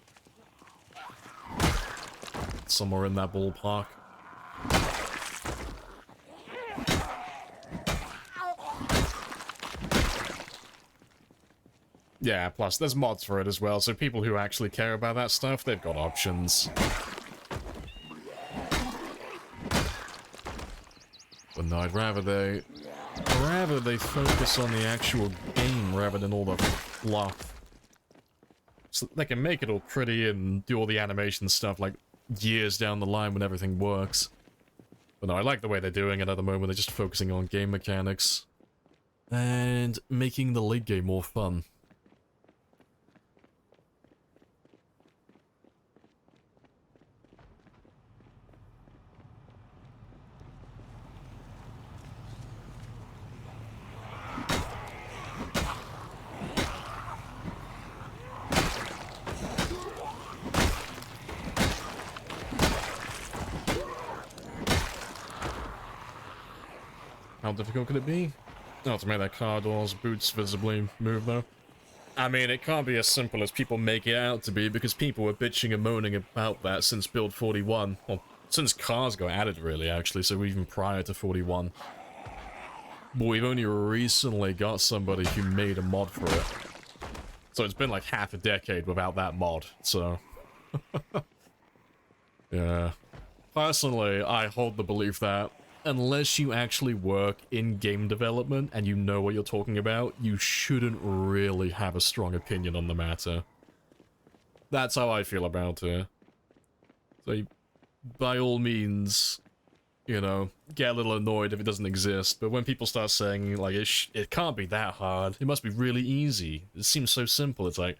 Somewhere in that ballpark. Yeah, plus there's mods for it as well, so people who actually care about that stuff, they've got options. But no, I'd rather they focus on the actual game rather than all the fluff. So they can make it all pretty and do all the animation stuff like years down the line when everything works. But no, I like the way they're doing it at the moment. They're just focusing on game mechanics and making the late game more fun. How difficult could it be? Not to make their car doors, boots visibly move though. I mean, it can't be as simple as people make it out to be, because people were bitching and moaning about that since build 41. Well, since cars got added really, actually, so even prior to 41. But we've only recently got somebody who made a mod for it. So it's been like half a decade without that mod, so... yeah. Personally, I hold the belief that unless you actually work in game development and you know what you're talking about, you shouldn't really have a strong opinion on the matter. That's how I feel about it. So, by all means, you know, get a little annoyed if it doesn't exist, but when people start saying, like, it can't be that hard, it must be really easy, it seems so simple, it's like,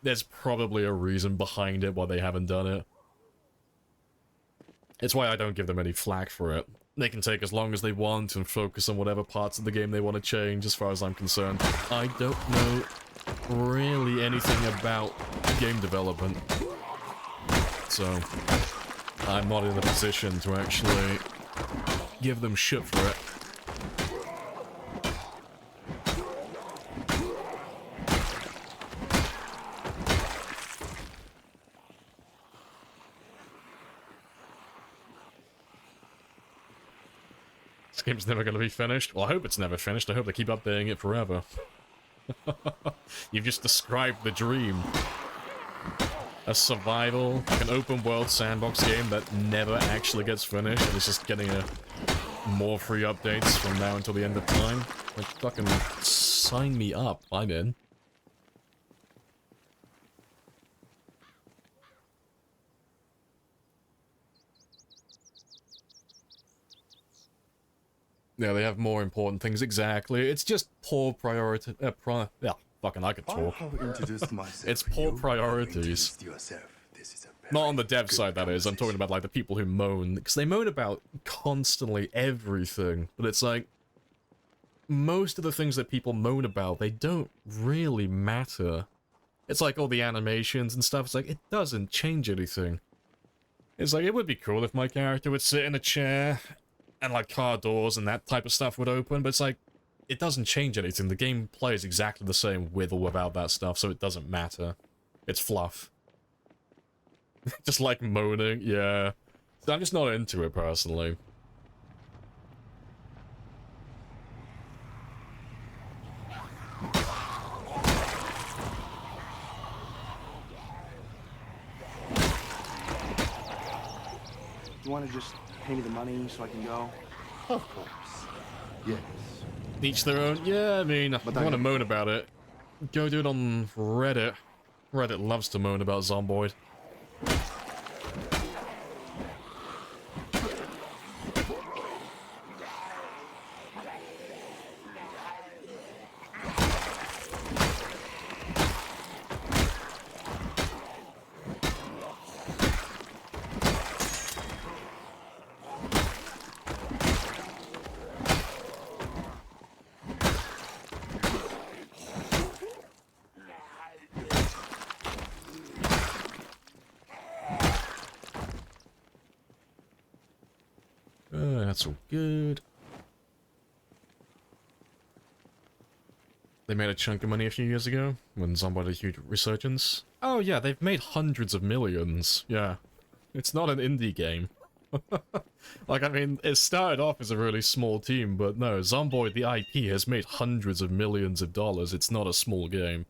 there's probably a reason behind it why they haven't done it. It's why I don't give them any flack for it. They can take as long as they want and focus on whatever parts of the game they want to change, as far as I'm concerned. I don't know really anything about game development, so I'm not in a position to actually give them shit for it. This game's never going to be finished. Well, I hope it's never finished. I hope they keep updating it forever. You've just described the dream. A survival, like an open world sandbox game that never actually gets finished. It's just getting more free updates from now until the end of time. Like, fucking sign me up. I'm in. Yeah, they have more important things, exactly. It's just poor priority. Yeah, fucking, I could talk. It's poor priorities. Not on the dev side, that is. I'm talking about, like, the people who moan. Because they moan about constantly everything. But it's like, most of the things that people moan about, they don't really matter. It's like all the animations and stuff. It's like, it doesn't change anything. It's like, it would be cool if my character would sit in a chair and like car doors and that type of stuff would open, but it's like, it doesn't change anything. The game plays exactly the same with or without that stuff, so it doesn't matter. It's fluff. Just like moaning, yeah. So I'm just not into it, personally. You want to just pay me the money so I can go? Of course. Yes. Each their own? Yeah, I mean, if you want to moan about it, go do it on Reddit. Reddit loves to moan about Zomboid. That's all good. They made a chunk of money a few years ago, when Zomboid had a huge resurgence. Oh yeah, they've made hundreds of millions, yeah. It's not an indie game. Like, I mean, it started off as a really small team, but no, Zomboid, the IP, has made hundreds of millions of dollars. It's not a small game.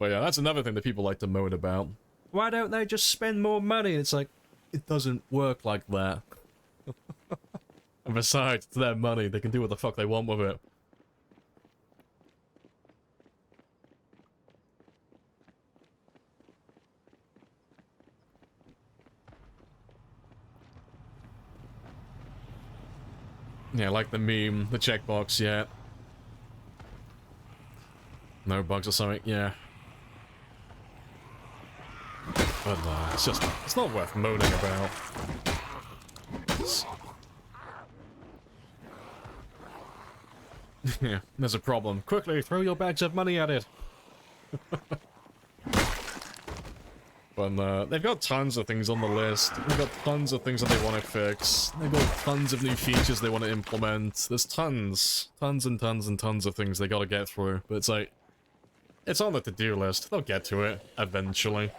But yeah, that's another thing that people like to moan about. Why don't they just spend more money? It's like, it doesn't work like that. And besides, it's their money. They can do what the fuck they want with it. Yeah, like the meme, the checkbox, yeah. No bugs or something, yeah. But it's just, it's not worth moaning about. Yeah, there's a problem. Quickly, throw your bags of money at it. But they've got tons of things on the list. They've got tons of things that they want to fix. They've got tons of new features they want to implement. There's tons and tons and tons of things they gotta get through. But it's like, it's on the to-do list. They'll get to it eventually.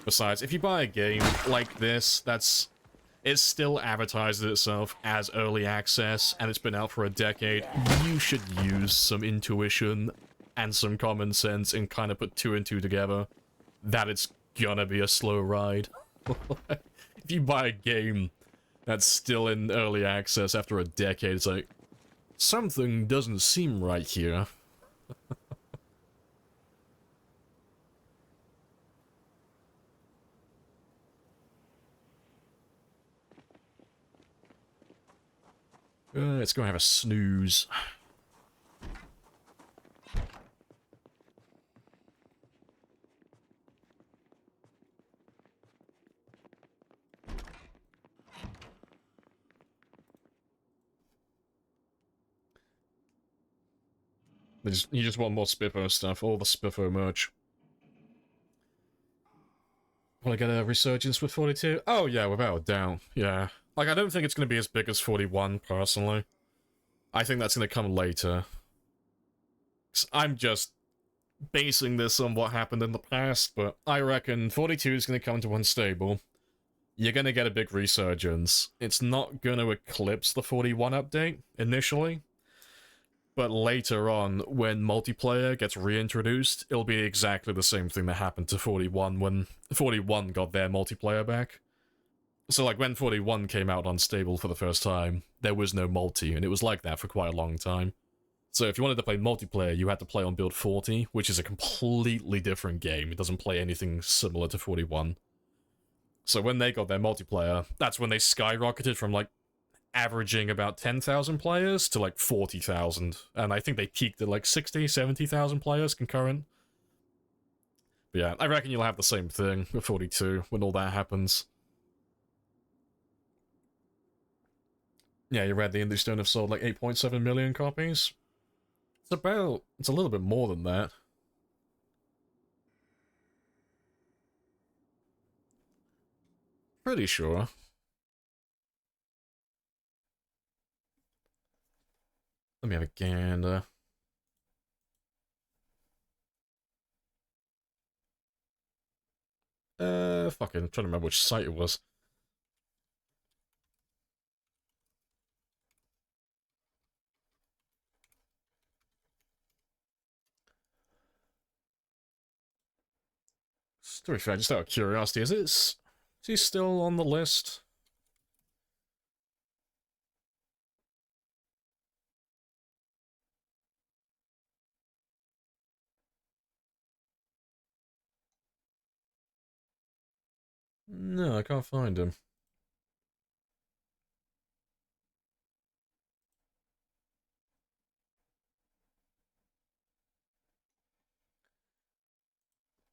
Besides, if you buy a game like this, it's still advertised itself as early access, and it's been out for a decade. You should use some intuition and some common sense and kind of put two and two together. That it's gonna be a slow ride. If you buy a game that's still in early access after a decade, it's like, something doesn't seem right here. Let's go have a snooze. You just want more Spiffo stuff, all the Spiffo merch. Want to get a resurgence with 42? Oh yeah, without a doubt, yeah. Like, I don't think it's going to be as big as 41, personally. I think that's going to come later. 'Cause I'm just basing this on what happened in the past, but I reckon 42 is going to come to Unstable. You're going to get a big resurgence. It's not going to eclipse the 41 update, initially. But later on, when multiplayer gets reintroduced, it'll be exactly the same thing that happened to 41 when 41 got their multiplayer back. So, like, when 41 came out Unstable for the first time, there was no multi, and it was like that for quite a long time. So if you wanted to play multiplayer, you had to play on build 40, which is a completely different game. It doesn't play anything similar to 41. So when they got their multiplayer, that's when they skyrocketed from, like, averaging about 10,000 players to, like, 40,000. And I think they peaked at, like, 60, 70,000 players concurrent. But yeah, I reckon you'll have the same thing with 42 when all that happens. Yeah, you read the Indie Stone have sold, like, 8.7 million copies? It's a little bit more than that. Pretty sure. Let me have a gander. Fucking, I'm trying to remember which site it was. To be fair, just out of curiosity, is he still on the list? No, I can't find him.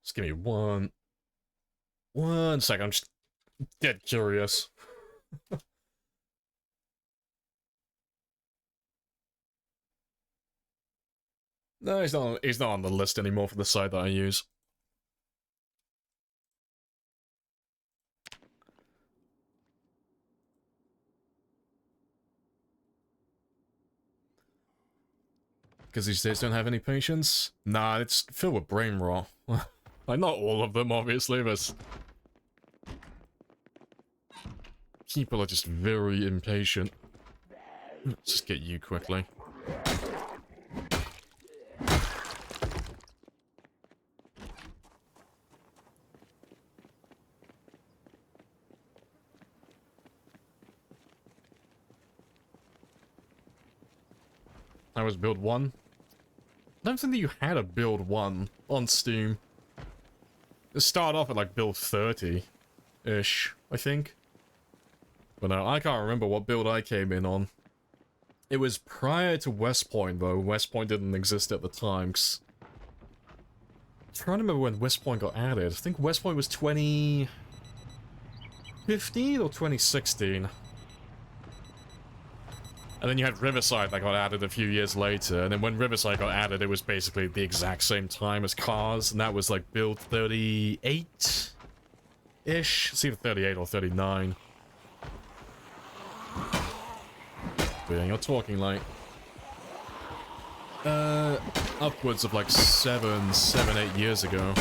Just give me one second, I'm just dead curious. No, he's not on the list anymore for the site that I use. Because these days don't have any patience? Nah, it's filled with brain rot. Like, not all of them, obviously, but people are just very impatient. Let's just get you quickly. That was build 1. I don't think that you had a build 1 on Steam. It started off at like build 30-ish, I think. But no, I can't remember what build I came in on. It was prior to West Point, though. West Point didn't exist at the time. I'm trying to remember when West Point got added. I think West Point was 2015 or 2016. And then you had Riverside that got added a few years later, and then when Riverside got added, it was basically the exact same time as Cars, and that was like build 38-ish? It's either 38 or 39. But yeah, you're talking like... upwards of like 7, 8 years ago.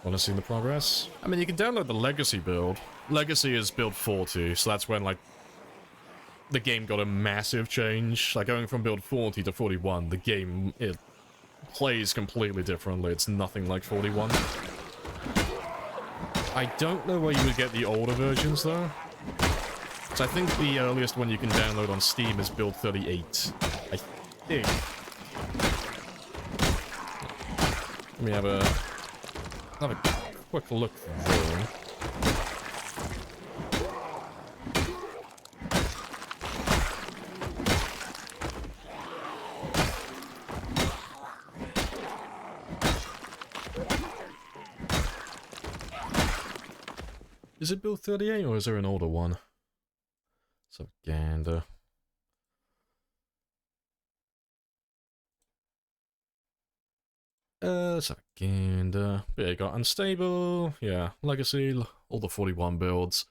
Want to see the progress? I mean, you can download the Legacy build. Legacy is build 40, so that's when, like, the game got a massive change. Like, going from build 40 to 41, the game, it plays completely differently. It's nothing like 41. I don't know where you would get the older versions, though. So I think the earliest one you can download on Steam is build 38. I think. Let me have a quick look through. Is it build 38 or is there an older one? So gander. Second, yeah, you got Unstable, yeah, Legacy, all the 41 builds.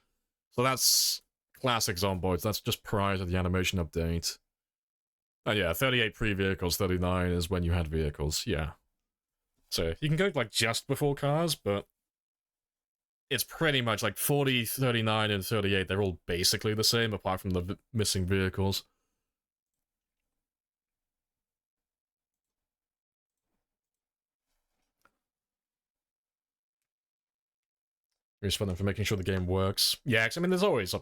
So that's classic Zomboids, that's just prior to the animation update. And yeah, 38 pre-vehicles, 39 is when you had vehicles, yeah. So you can go like just before Cars, but it's pretty much like 40, 39, and 38, they're all basically the same, apart from the missing vehicles. Respect them for making sure the game works. Yeah, 'cause, I mean, there's always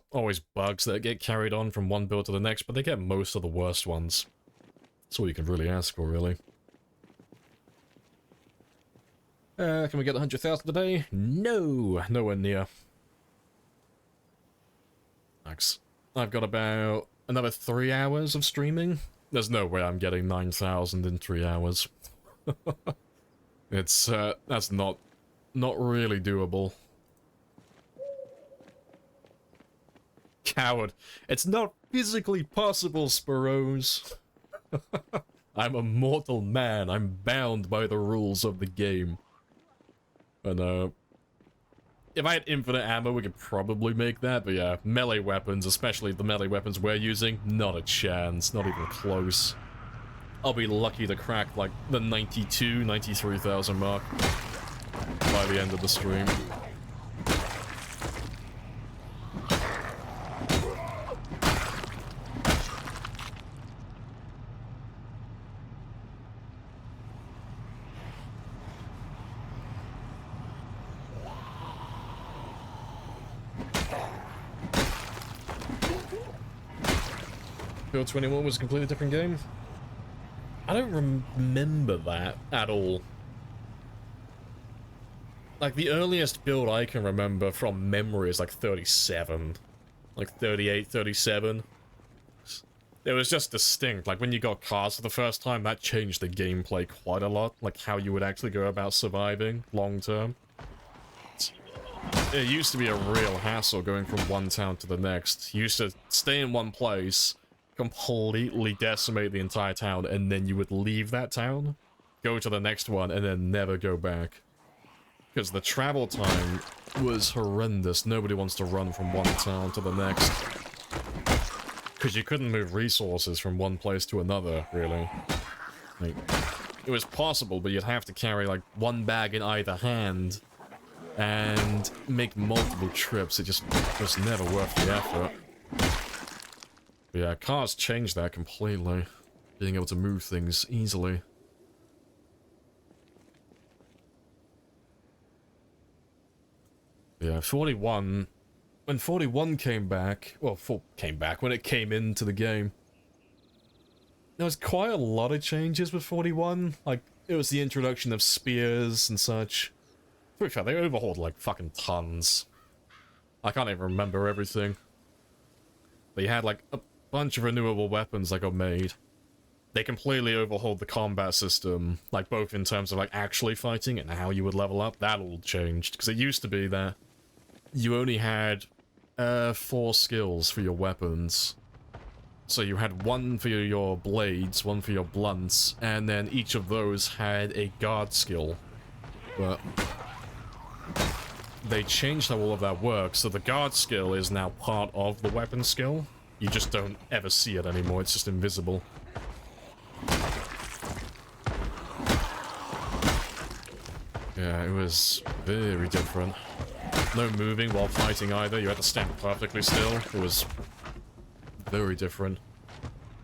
bugs that get carried on from one build to the next, but they get most of the worst ones. That's all you can really ask for, really. Can we get 100,000 today? No! Nowhere near. Thanks. I've got about another 3 hours of streaming. There's no way I'm getting 9,000 in 3 hours. It's, that's not really doable. Coward. It's not physically possible, Sparrows. I'm a mortal man. I'm bound by the rules of the game. And, if I had infinite ammo, we could probably make that, but yeah, melee weapons, especially the melee weapons we're using, not a chance, not even close. I'll be lucky to crack, like, the 92, 93,000 mark by the end of the stream. Build 21 was a completely different game? I don't remember that at all. Like, the earliest build I can remember from memory is like 37. Like 38, 37. It was just distinct. Like, when you got Cars for the first time, that changed the gameplay quite a lot. Like, how you would actually go about surviving long term. It used to be a real hassle going from one town to the next. You used to stay in one place, completely decimate the entire town, and then you would leave that town, go to the next one, and then never go back. Because the travel time was horrendous. Nobody wants to run from one town to the next. Because you couldn't move resources from one place to another, really. Like, it was possible, but you'd have to carry, like, one bag in either hand, and make multiple trips. It just was never worth the effort. But yeah, Cars changed that completely. Being able to move things easily. Yeah, 41 when 41 came back, well, when it came into the game, there was quite a lot of changes with 41. Like, it was the introduction of spears and such. To be fair, they overhauled, like, fucking tons. I can't even remember everything. They had, like, a bunch of renewable weapons that got made. They completely overhauled the combat system, like, both in terms of, like, actually fighting and how you would level up. That all changed, because it used to be that you only had 4 skills for your weapons. So you had one for your blades, one for your blunts, and then each of those had a guard skill. But they changed how all of that works, so the guard skill is now part of the weapon skill. You just don't ever see it anymore, it's just invisible. Yeah, it was very different. No moving while fighting either, you had to stand perfectly still. It was very different.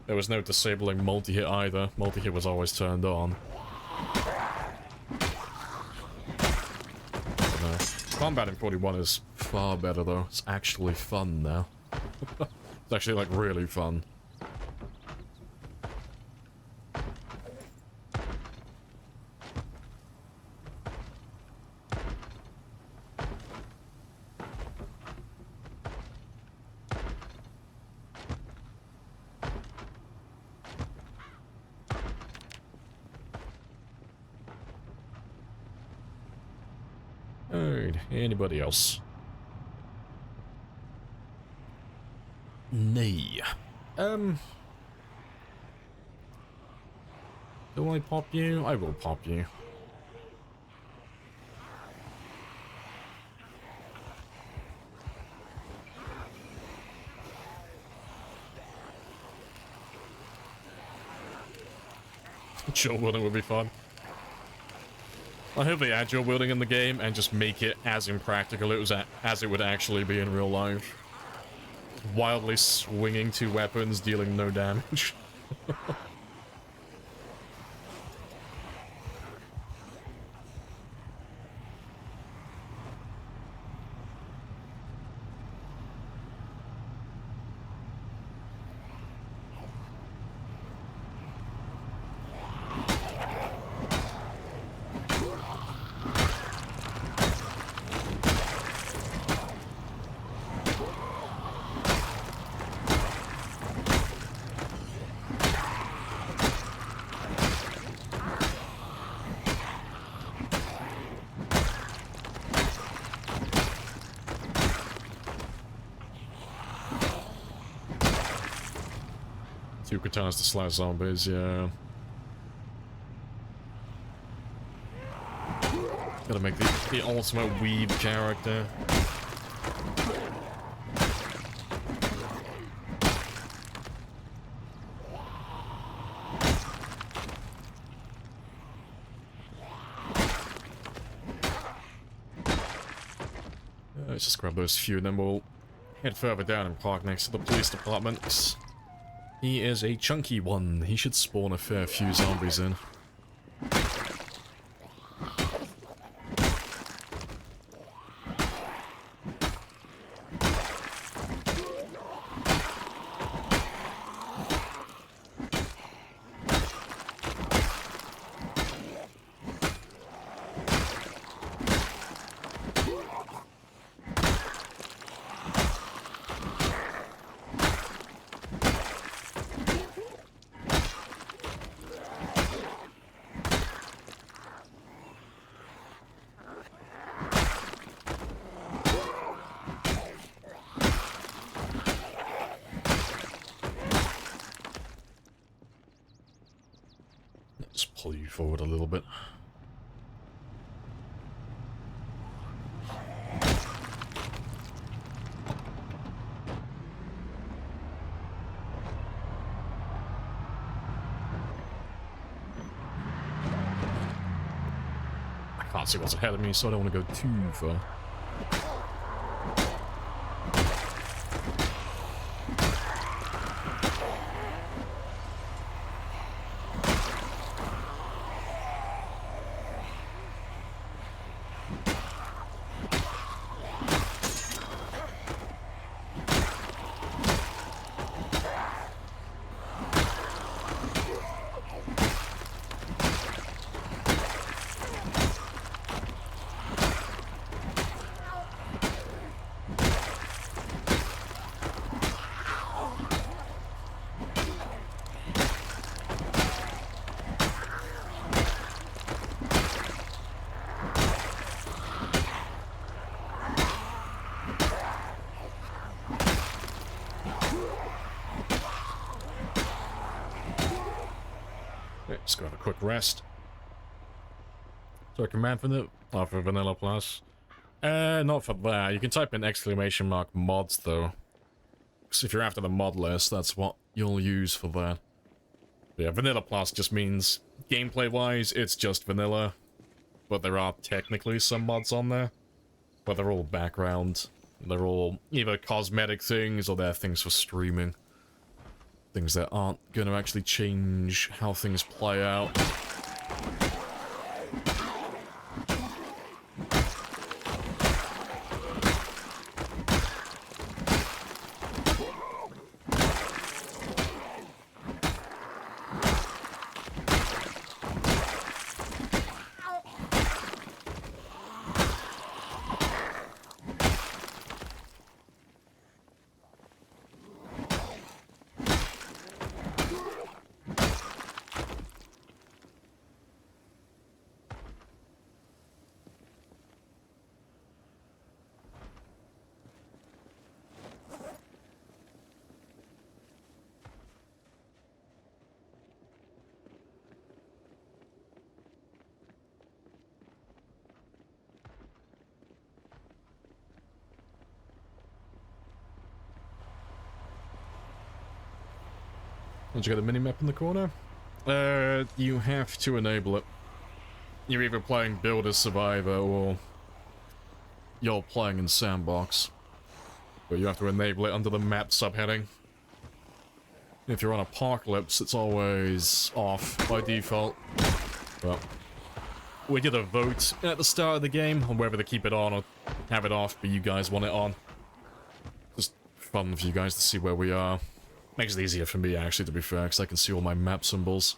There was no disabling multi-hit either. Multi-hit was always turned on. No. Combat in 41 is far better though. It's actually fun now. It's actually like really fun. Alright, anybody else? Nay. Do I pop you? I will pop you. Dual wielding would be fun. I hope they add dual wielding in the game and just make it as impractical as it would actually be in real life. Wildly swinging 2 weapons, dealing no damage. Two katanas to slice zombies, yeah. Gotta make the ultimate weeb character. Let's just grab those few and then we'll head further down and park next to the police department. He is a chunky one. He should spawn a fair few zombies in. Let's pull you forward a little bit. I can't see what's ahead of me, so I don't want to go too far. Let's go have a quick rest. So command for Vanilla Plus. Not for that. You can type in ! mods though. Because if you're after the mod list, that's what you'll use for that. But yeah, Vanilla Plus just means gameplay-wise, it's just vanilla. But there are technically some mods on there. But they're all background. They're all either cosmetic things or they're things for streaming. Things that aren't going to actually change how things play out. Did you get a mini-map in the corner? You have to enable it. You're either playing Build as Survivor or you're playing in Sandbox. But you have to enable it under the map subheading. If you're on Apocalypse, it's always off by default. But we did a vote at the start of the game on whether to keep it on or have it off, but you guys want it on. Just fun for you guys to see where we are. Makes it easier for me, actually, to be fair, because I can see all my map symbols.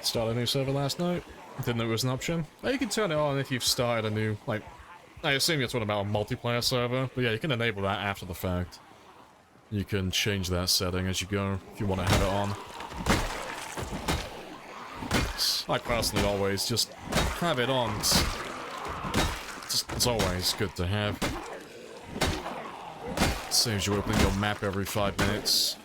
Started a new server last night. Didn't know it was an option. Oh, you can turn it on if you've started a new, like... I assume you're talking about a multiplayer server, but yeah, you can enable that after the fact. You can change that setting as you go, if you want to have it on. I personally always just have it on. It's always good to have. Saves you opening your map every 5 minutes.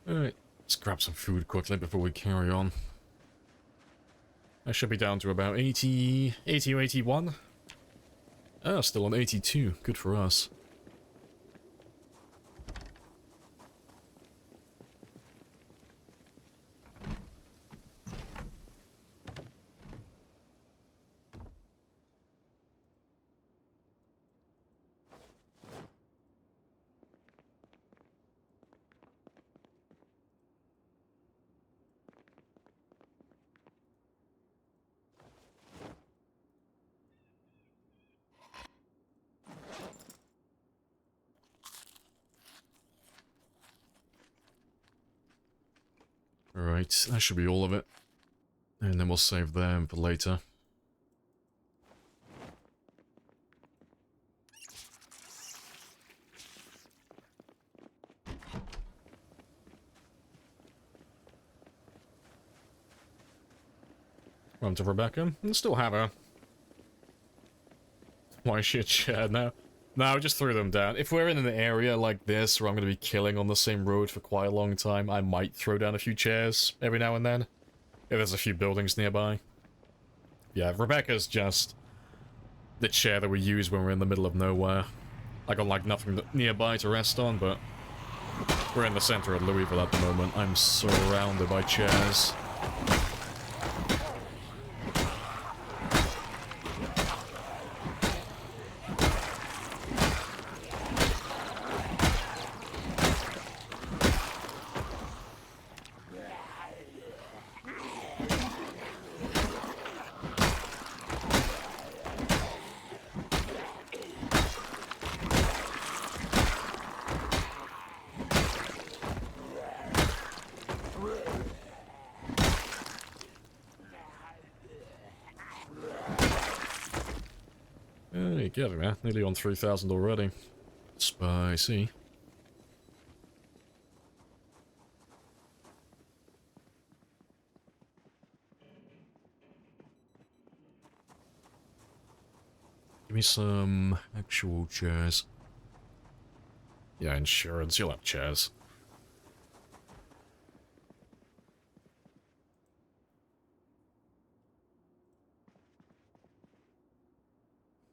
Alright, let's grab some food quickly before we carry on. I should be down to about 80 or 81. Ah, still on 82. Good for us. Alright, that should be all of it. And then we'll save them for later. Run to Rebecca, and still have her. Why is she a chair now? No, just threw them down. If we're in an area like this where I'm going to be killing on the same road for quite a long time, I might throw down a few chairs every now and then. If there's a few buildings nearby. Yeah, Rebecca's just the chair that we use when we're in the middle of nowhere. I got like nothing nearby to rest on, but we're in the center of Louisville at the moment. I'm surrounded by chairs. Hey, get it, man. Nearly on 3,000 already. Spicy. Give me some actual chairs. Yeah, insurance. You'll have chairs.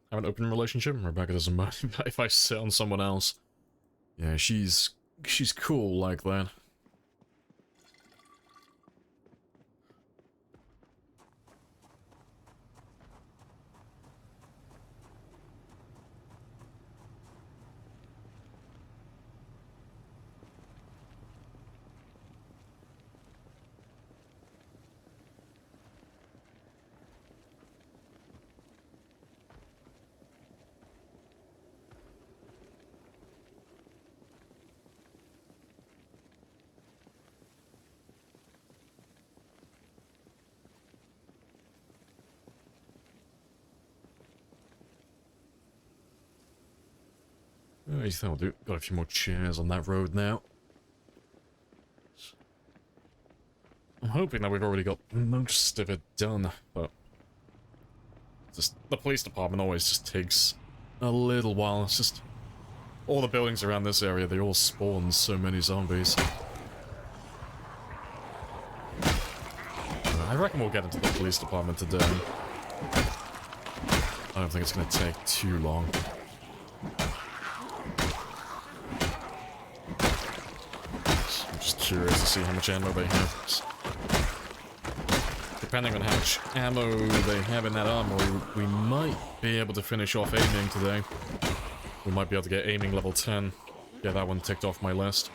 Have an open relationship. Rebecca doesn't mind if I sit on someone else. Yeah, she's cool like that. Oh, I think I'll do. Got a few more chairs on that road now. I'm hoping that we've already got most of it done, but just the police department always just takes a little while. It's just all the buildings around this area, they all spawn so many zombies. I reckon we'll get into the police department today. I don't think it's going to take too long. I'm just curious to see how much ammo they have. Depending on how much ammo they have in that armory, we might be able to finish off aiming today. We might be able to get aiming level 10. Get that one ticked off my list.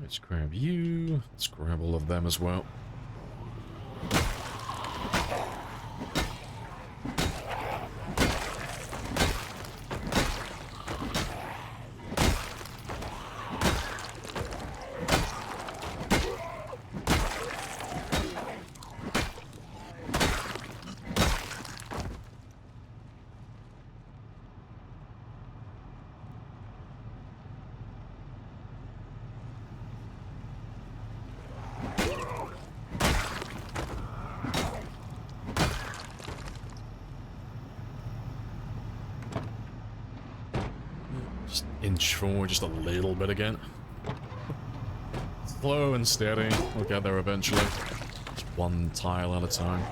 Let's grab you. Let's grab all of them as well. Just inch forward just a little bit again. Slow and steady. We'll get there eventually. Just one tile at a time.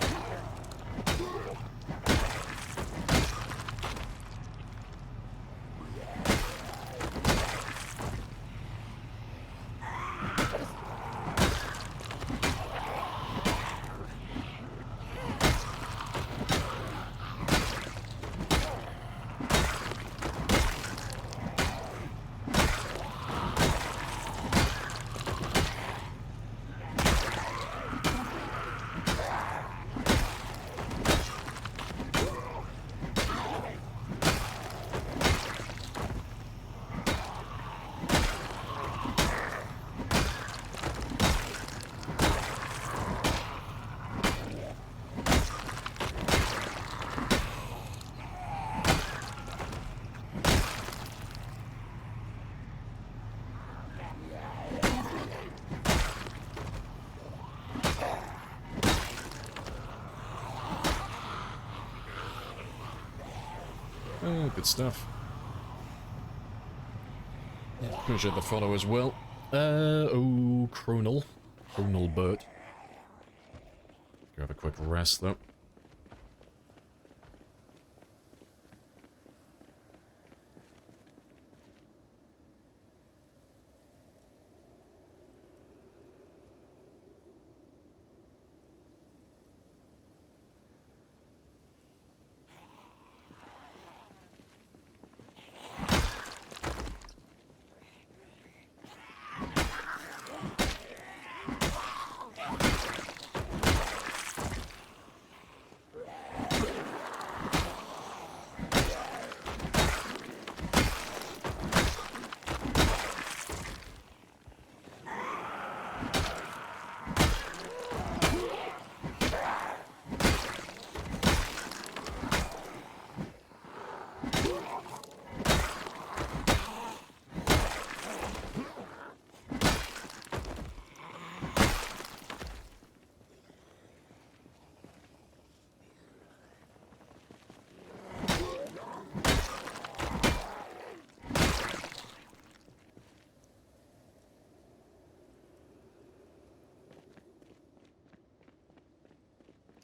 Oh, good stuff. Appreciate the follow as well. Oh, Chronal Burt. Go have a quick rest though.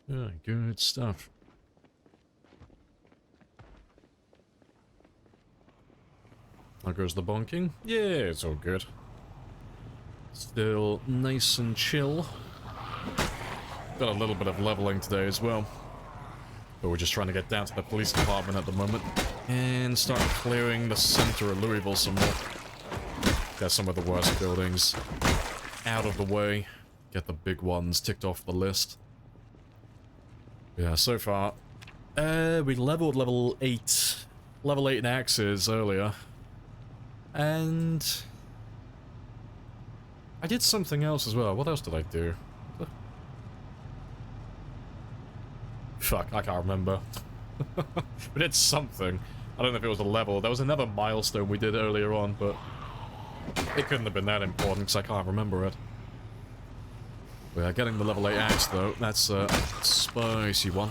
Yeah, good stuff. How goes the bonking? Yeah, it's all good. Still nice and chill. Got a little bit of leveling today as well. But we're just trying to get down to the police department at the moment. And start clearing the center of Louisville some more. Get some of the worst buildings out of the way. Get the big ones ticked off the list. Yeah, so far, we leveled level 8 in axes earlier. And I did something else as well. What else did I do? Fuck, I can't remember. We did something. I don't know if it was a level. There was another milestone we did earlier on, but it couldn't have been that important because I can't remember it. We are getting the level 8 axe though. That's a spicy one.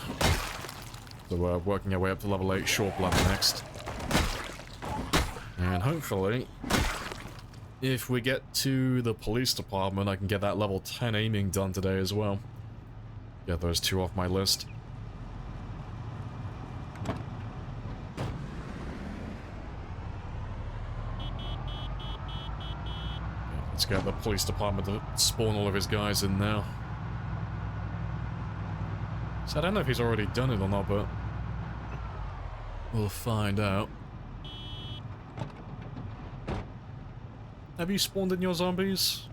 So we're working our way up to level 8 short blunt next. And hopefully, if we get to the police department, I can get that level 10 aiming done today as well. Get those 2 off my list. Let's get the police department to spawn all of his guys in now. So I don't know if he's already done it or not, but we'll find out. Have you spawned in your zombies?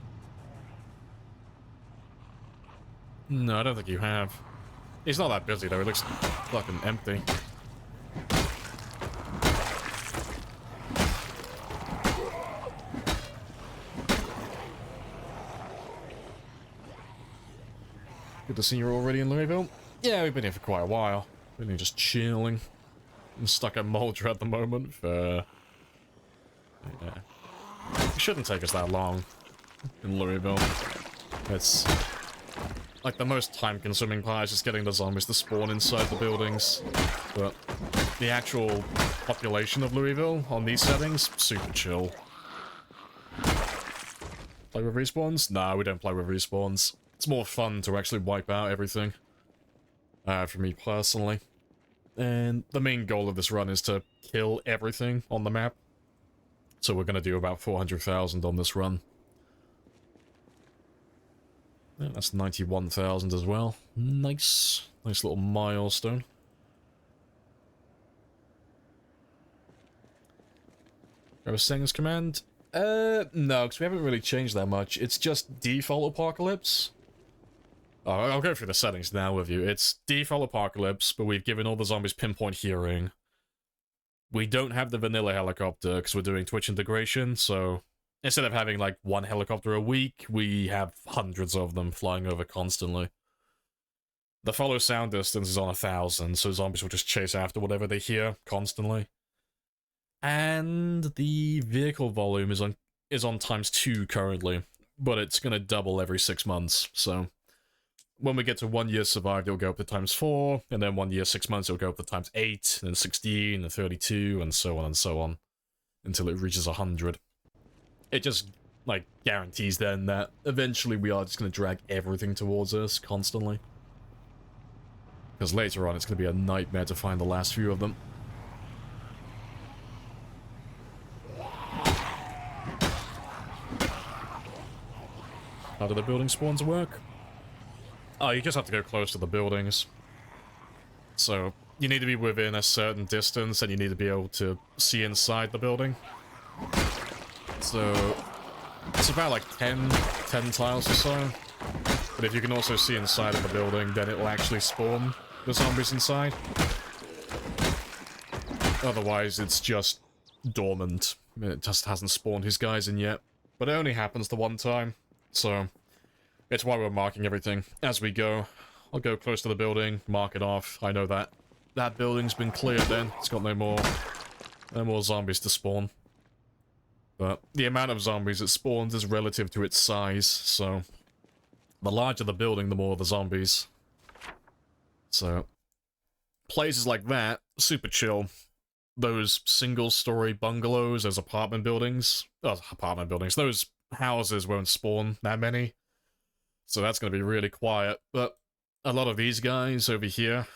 No, I don't think you have. He's not that busy though, he looks fucking empty. Good to see you're already in Louisville. Yeah, we've been here for quite a while. Been here just chilling. I'm stuck at Mulder at the moment for... yeah. It shouldn't take us that long in Louisville. It's... like the most time-consuming part is just getting the zombies to spawn inside the buildings. But the actual population of Louisville on these settings, super chill. Play with respawns? Nah, we don't play with respawns. It's more fun to actually wipe out everything. For me personally. And the main goal of this run is to kill everything on the map. So we're going to do about 400,000 on this run. Yeah, that's 91,000 as well. Nice. Nice little milestone. Grab a settings command? No, because we haven't really changed that much. It's just default apocalypse. Oh, I'll go through the settings now with you. It's default apocalypse, but we've given all the zombies pinpoint hearing. We don't have the vanilla helicopter because we're doing Twitch integration, so instead of having like 1 helicopter a week, we have hundreds of them flying over constantly. The follow sound distance is on 1,000, so zombies will just chase after whatever they hear constantly. And the vehicle volume is on ×2 currently, but it's gonna double every 6 months, so when we get to 1 year survived, it'll go up to ×4, and then 1 year, 6 months, it'll go up to ×8, and then 16, and 32, and so on, until it reaches 100. It just, like, guarantees then that eventually we are just going to drag everything towards us constantly. Because later on, it's going to be a nightmare to find the last few of them. How do the building spawns work? Oh, you just have to go close to the buildings. So, you need to be within a certain distance, and you need to be able to see inside the building. So, it's about like 10 tiles or so. But if you can also see inside of the building, then it will actually spawn the zombies inside. Otherwise, it's just dormant. It just hasn't spawned his guys in yet. But it only happens the one time, so it's why we're marking everything as we go. I'll go close to the building, mark it off. I know that that building's been cleared then. It's got no more zombies to spawn. But the amount of zombies it spawns is relative to its size, so the larger the building, the more the zombies. So places like that, super chill. Those single-story bungalows, those apartment buildings, those houses won't spawn that many. So that's going to be really quiet, but a lot of these guys over here,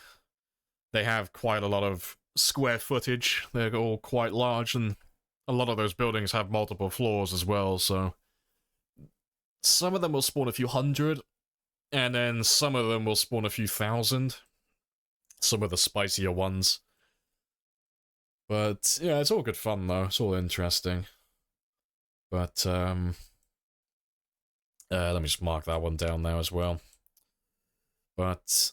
they have quite a lot of square footage. They're all quite large, and a lot of those buildings have multiple floors as well, so some of them will spawn a few hundred, and then some of them will spawn a few thousand. Some of the spicier ones. But, yeah, it's all good fun, though. It's all interesting. But, let me just mark that one down now as well. But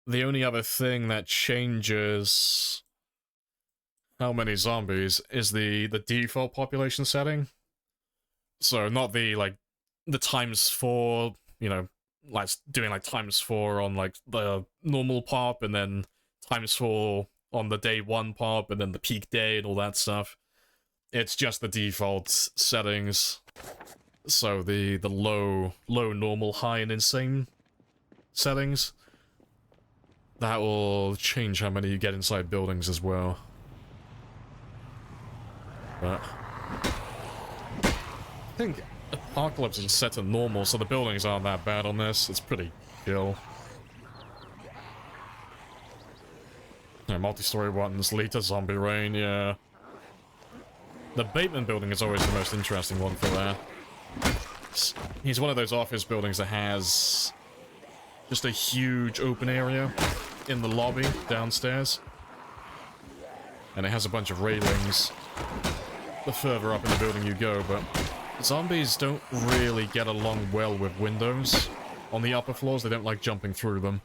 the only other thing that changes how many zombies is the default population setting. So not the, like, the ×4, you know, like doing like ×4 on like the normal pop, and then ×4 on the day 1 pop, and then the peak day and all that stuff. It's just the default settings. So the low, normal, high, and insane settings. That will change how many you get inside buildings as well. But I think Apocalypse is set to normal, so the buildings aren't that bad on this. It's pretty chill. Yeah, multi-story ones lead to zombie rain, yeah. The Bateman building is always the most interesting one for that. He's one of those office buildings that has just a huge open area in the lobby downstairs. And it has a bunch of railings the further up in the building you go, but zombies don't really get along well with windows. On the upper floors, they don't like jumping through them.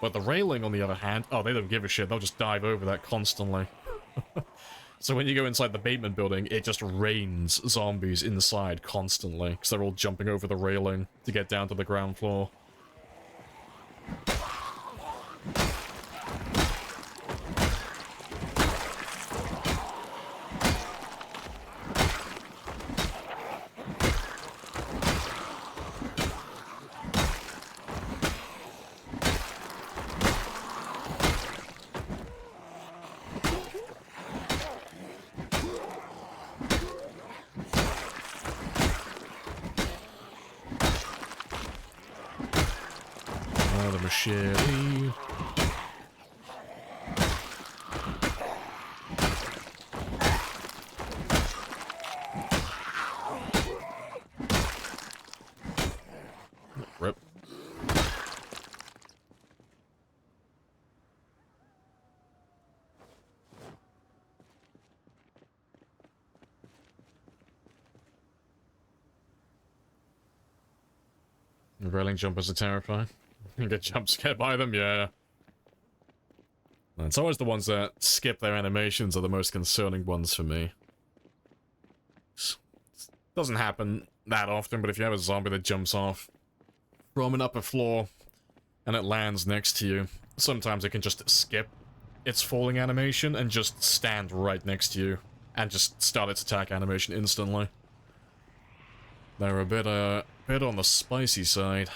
But the railing, on the other hand, oh, they don't give a shit. They'll just dive over that constantly. So when you go inside the Bateman building, it just rains zombies inside constantly, because they're all jumping over the railing to get down to the ground floor. The machete. Rip. Railing jumpers are terrifying. You get jump scared by them, yeah. It's always the ones that skip their animations are the most concerning ones for me. Doesn't happen that often, but if you have a zombie that jumps off from an upper floor and it lands next to you, sometimes it can just skip its falling animation and just stand right next to you and just start its attack animation instantly. They're a bit on the spicy side.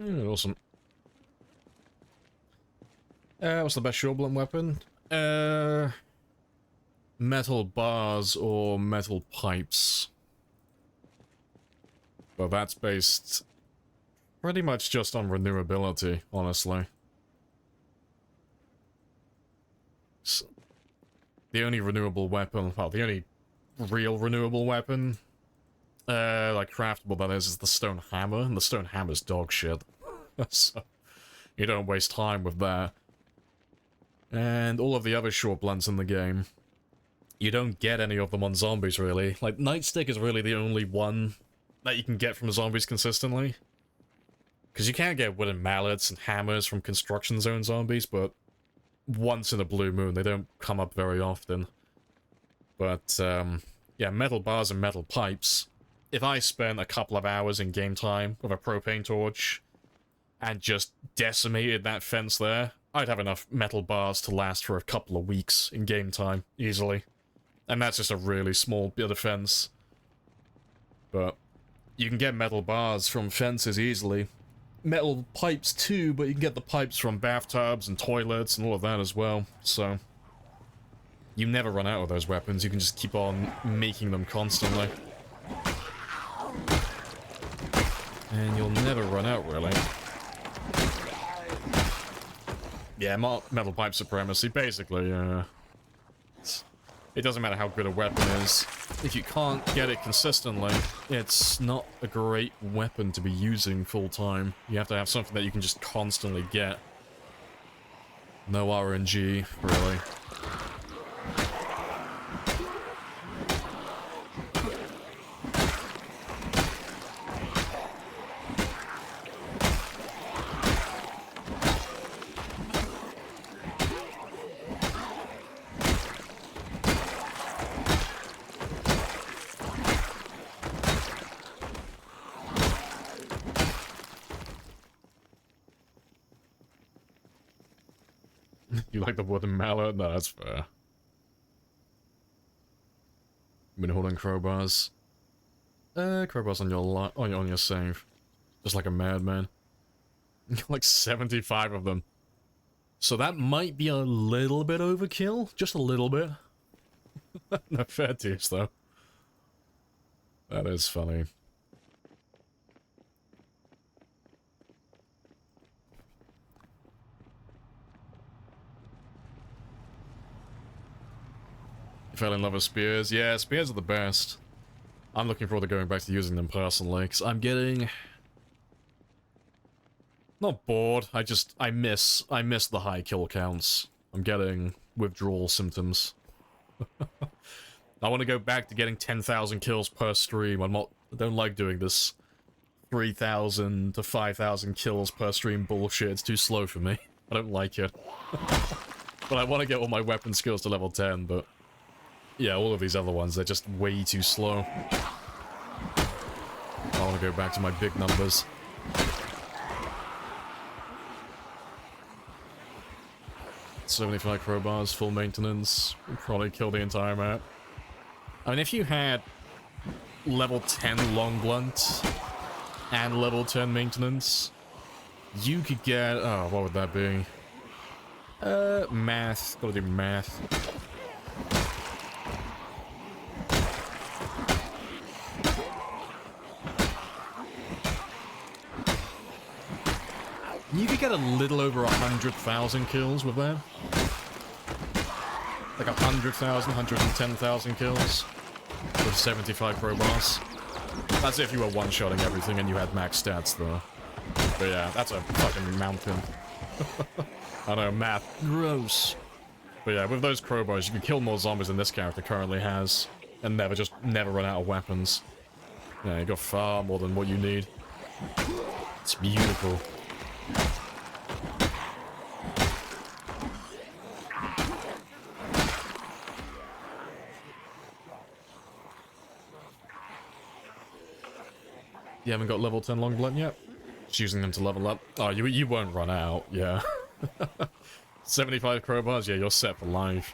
Awesome. What's the best short blunt weapon? Metal bars or metal pipes. But that's based pretty much just on renewability, honestly. So, the only renewable weapon, well, the only real renewable weapon, like craftable that is the stone hammer, and the stone hammer's dog shit. So, you don't waste time with that. And all of the other short blunts in the game, you don't get any of them on zombies, really. Like, Nightstick is really the only one that you can get from zombies consistently. Because you can get wooden mallets and hammers from construction zone zombies, but once in a blue moon, they don't come up very often. But, yeah, metal bars and metal pipes. If I spent a couple of hours in game time with a propane torch and just decimated that fence there, I'd have enough metal bars to last for a couple of weeks in game time, easily. And that's just a really small bit of fence. But you can get metal bars from fences easily. Metal pipes too, but you can get the pipes from bathtubs and toilets and all of that as well, so you never run out of those weapons. You can just keep on making them constantly. And you'll never run out, really. Yeah, metal pipe supremacy, basically, it doesn't matter how good a weapon is. If you can't get it consistently, it's not a great weapon to be using full-time. You have to have something that you can just constantly get. No RNG, really. You like the wooden mallet? No, that's fair. Been holding crowbars. Crowbars on your save. Just like a madman. Like 75 of them. So that might be a little bit overkill. Just a little bit. No, fair dues, though. That is funny. Fell in love with spears. Yeah, spears are the best. I'm looking forward to going back to using them personally, because I'm getting... not bored, I miss the high kill counts. I'm getting withdrawal symptoms. I want to go back to getting 10,000 kills per stream. I don't like doing this 3,000 to 5,000 kills per stream bullshit. It's too slow for me. I don't like it. But I want to get all my weapon skills to level 10, but... yeah, all of these other ones, they're just way too slow. I want to go back to my big numbers. $75 crowbars, full maintenance, would probably kill the entire map. I mean, if you had level 10 long blunt and level 10 maintenance, you could get... oh, what would that be? Math. Gotta do math. You could get a little over 100,000 kills with that. Like 100,000, 110,000 kills with 75 crowbars. That's if you were one-shotting everything and you had max stats, though. But yeah, that's a fucking mountain. I know, math. Gross. But yeah, with those crowbars, you can kill more zombies than this character currently has. And never run out of weapons. Yeah, you got far more than what you need. It's beautiful. You haven't got level 10 long blunt yet? Just using them to level up. Oh, you won't run out, yeah. 75 crowbars, yeah, you're set for life.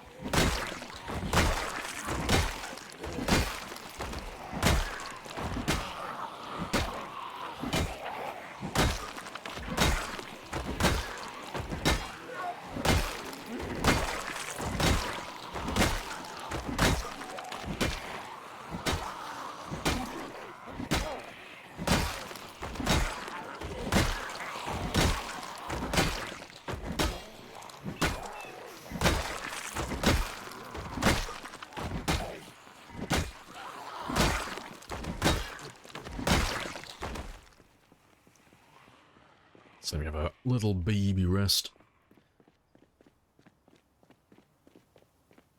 So we have a little baby rest.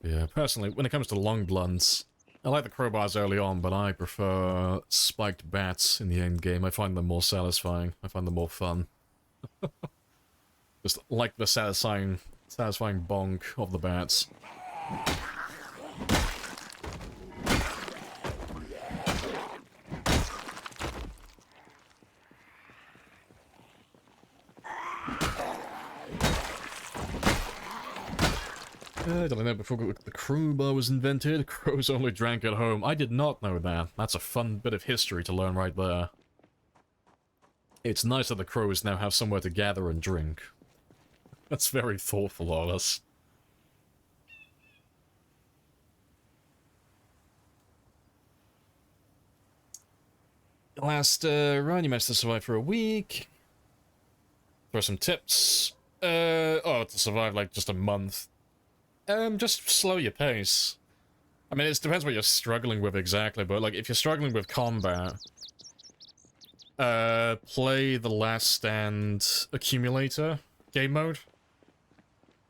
Yeah, personally, when it comes to long blunts, I like the crowbars early on, but I prefer spiked bats in the end game. I find them more satisfying. I find them more fun. Just like the satisfying bonk of the bats. Did I know before the crowbar was invented? Crows only drank at home. I did not know that. That's a fun bit of history to learn right there. It's nice that the crows now have somewhere to gather and drink. That's very thoughtful of us. Last run, you managed to survive for a week. For some tips. To survive like just a month. Just slow your pace. I mean, it depends what you're struggling with exactly, but like if you're struggling with combat, play the Last Stand accumulator game mode.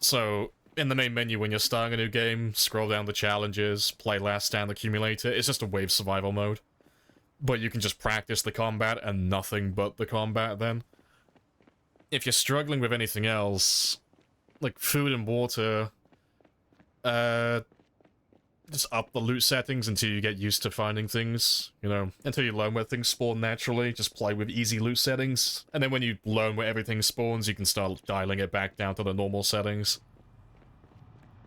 So in the main menu when you're starting a new game, scroll down the challenges, play Last Stand accumulator. It's just a wave survival mode. But you can just practice the combat and nothing but the combat then. If you're struggling with anything else, like food and water, just up the loot settings until you get used to finding things, you know, until you learn where things spawn naturally. Just play with easy loot settings, and then when you learn where everything spawns, you can start dialing it back down to the normal settings.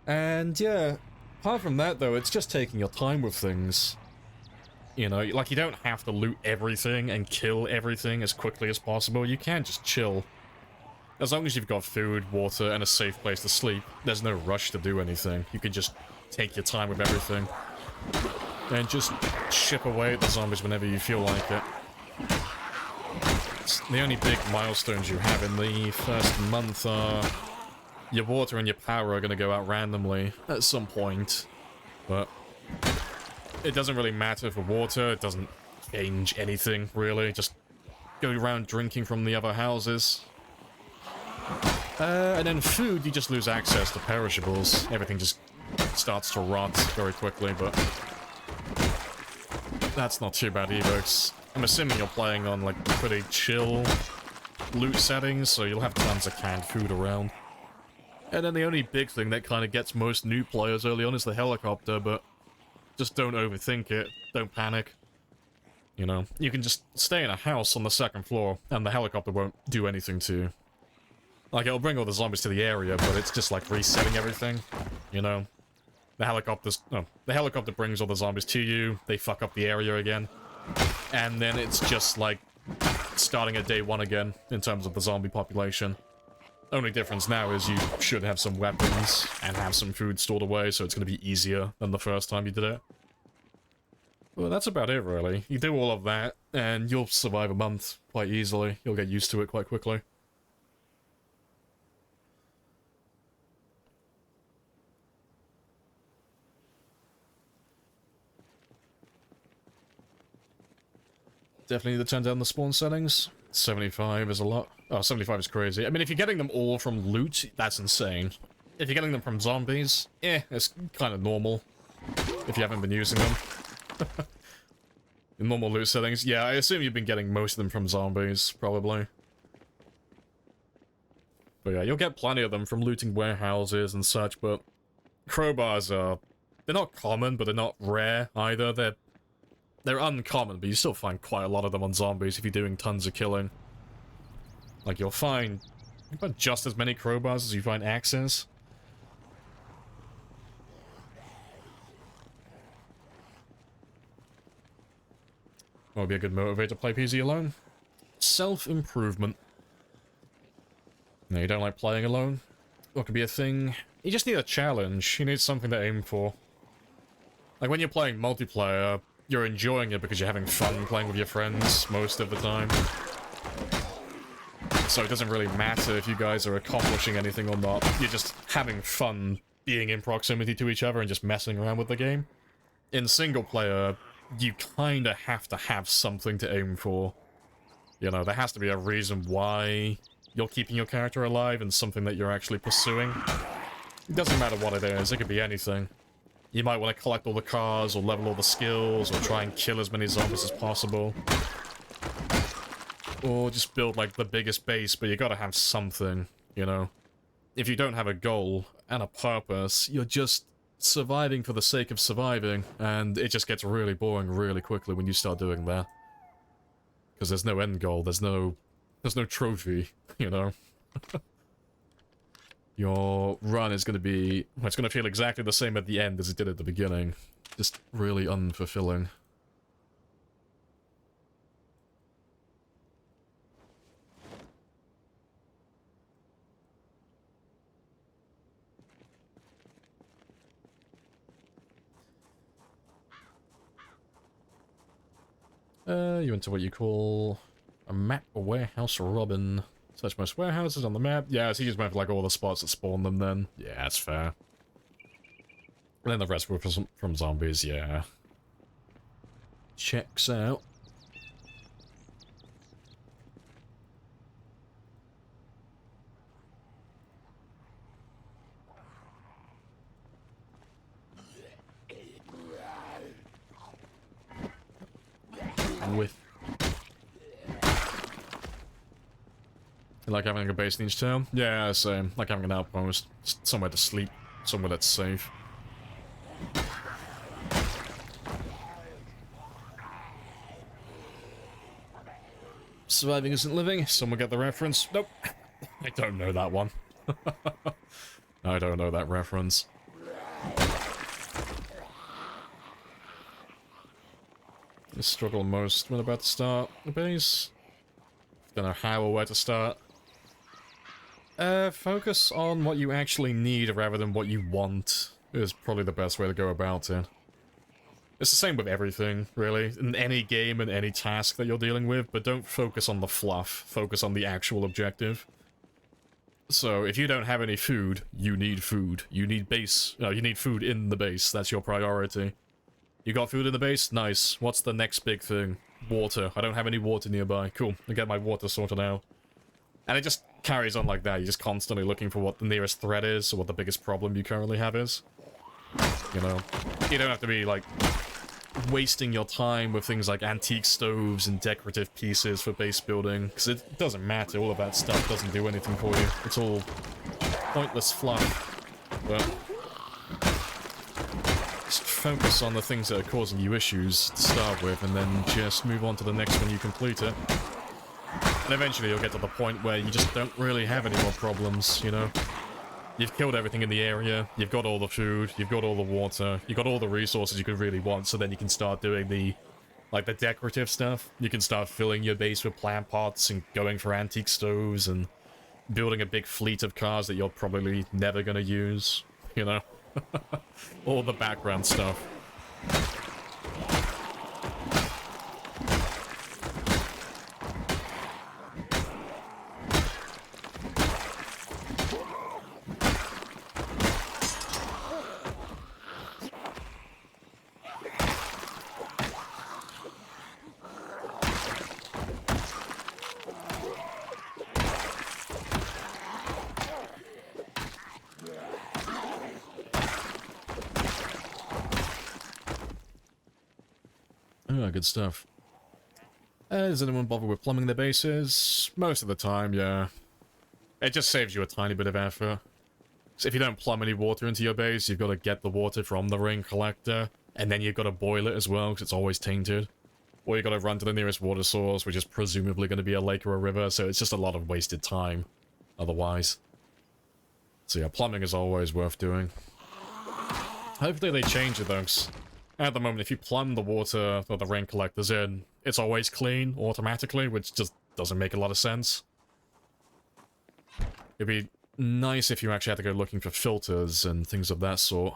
And yeah, apart from that though, it's just taking your time with things. You know, like you don't have to loot everything and kill everything as quickly as possible. You can just chill. As long as you've got food, water, and a safe place to sleep, there's no rush to do anything. You can just take your time with everything. And just chip away at the zombies whenever you feel like it. The only big milestones you have in the first month are... your water and your power are going to go out randomly at some point. But... it doesn't really matter for water, it doesn't change anything, really. Just go around drinking from the other houses. And then food, you just lose access to perishables. Everything just starts to rot very quickly, but... that's not too bad either. I'm assuming you're playing on, like, pretty chill loot settings, so you'll have tons of canned food around. And then the only big thing that kind of gets most new players early on is the helicopter, but... just don't overthink it. Don't panic. You know, you can just stay in a house on the second floor, and the helicopter won't do anything to you. Like, it'll bring all the zombies to the area, but it's just like resetting everything. You know? The helicopter brings all the zombies to you, they fuck up the area again. And then it's just like starting at day one again, in terms of the zombie population. Only difference now is you should have some weapons and have some food stored away, so it's going to be easier than the first time you did it. Well, that's about it, really. You do all of that, and you'll survive a month quite easily. You'll get used to it quite quickly. Definitely need to turn down the spawn settings. 75 is a lot. Oh, 75 is crazy. I mean, if you're getting them all from loot, that's insane. If you're getting them from zombies, it's kind of normal. If you haven't been using them. In normal loot settings, yeah, I assume you've been getting most of them from zombies, probably. But yeah, you'll get plenty of them from looting warehouses and such, but... crowbars are... they're not common, but they're not rare either. They're uncommon, but you still find quite a lot of them on zombies if you're doing tons of killing. Like, you'll find just as many crowbars as you find axes. What would be a good motivator to play PZ alone? Self-improvement. No, you don't like playing alone? What could be a thing? You just need a challenge. You need something to aim for. Like, when you're playing multiplayer, you're enjoying it because you're having fun playing with your friends most of the time. So it doesn't really matter if you guys are accomplishing anything or not. You're just having fun being in proximity to each other and just messing around with the game. In single player, you kinda have to have something to aim for. You know, there has to be a reason why you're keeping your character alive and something that you're actually pursuing. It doesn't matter what it is, it could be anything. You might want to collect all the cars, or level all the skills, or try and kill as many zombies as possible. Or just build, like, the biggest base, but you gotta have something, you know? If you don't have a goal and a purpose, you're just surviving for the sake of surviving, and it just gets really boring really quickly when you start doing that. Because there's no end goal, there's no trophy, you know? Your run is going to be... well, it's going to feel exactly the same at the end as it did at the beginning. Just really unfulfilling. You into what you call a map or warehouse robin. Search most warehouses on the map. Yeah, so you just went for like all the spots that spawn them then. Yeah, that's fair. And then the rest were from zombies, yeah. Checks out. With. You like having a base in each town? Yeah, same. Like having an outpost. Somewhere to sleep. Somewhere that's safe. Surviving isn't living. Someone get the reference? Nope. I don't know that one. I don't know that reference. I struggle most when about to start the base. Don't know how or where to start. Focus on what you actually need rather than what you want is probably the best way to go about it. It's the same with everything, really, in any game and any task that you're dealing with, but don't focus on the fluff, focus on the actual objective. So, if you don't have any food, you need food. You need you need food in the base, that's your priority. You got food in the base? Nice. What's the next big thing? Water. I don't have any water nearby. Cool. I get my water sorted out. And it just carries on like that. You're just constantly looking for what the nearest threat is, or what the biggest problem you currently have is. You know? You don't have to be, like, wasting your time with things like antique stoves and decorative pieces for base building, because it doesn't matter. All of that stuff doesn't do anything for you. It's all pointless fluff. But just focus on the things that are causing you issues to start with, and then just move on to the next when you complete it. And eventually you'll get to the point where you just don't really have any more problems, you know? You've killed everything in the area, you've got all the food, you've got all the water, you've got all the resources you could really want, so then you can start doing the, like, the decorative stuff. You can start filling your base with plant pots and going for antique stoves and building a big fleet of cars that you're probably never gonna use, you know? All the background stuff. Oh, good stuff. Does anyone bother with plumbing their bases? Most of the time, yeah. It just saves you a tiny bit of effort. So if you don't plumb any water into your base, you've got to get the water from the rain collector, and then you've got to boil it as well, because it's always tainted. Or you've got to run to the nearest water source, which is presumably going to be a lake or a river, so it's just a lot of wasted time, otherwise. So yeah, plumbing is always worth doing. Hopefully they change it, though, 'cause at the moment, if you plumb the water that the rain collector's in, it's always clean, automatically, which just doesn't make a lot of sense. It'd be nice if you actually had to go looking for filters and things of that sort.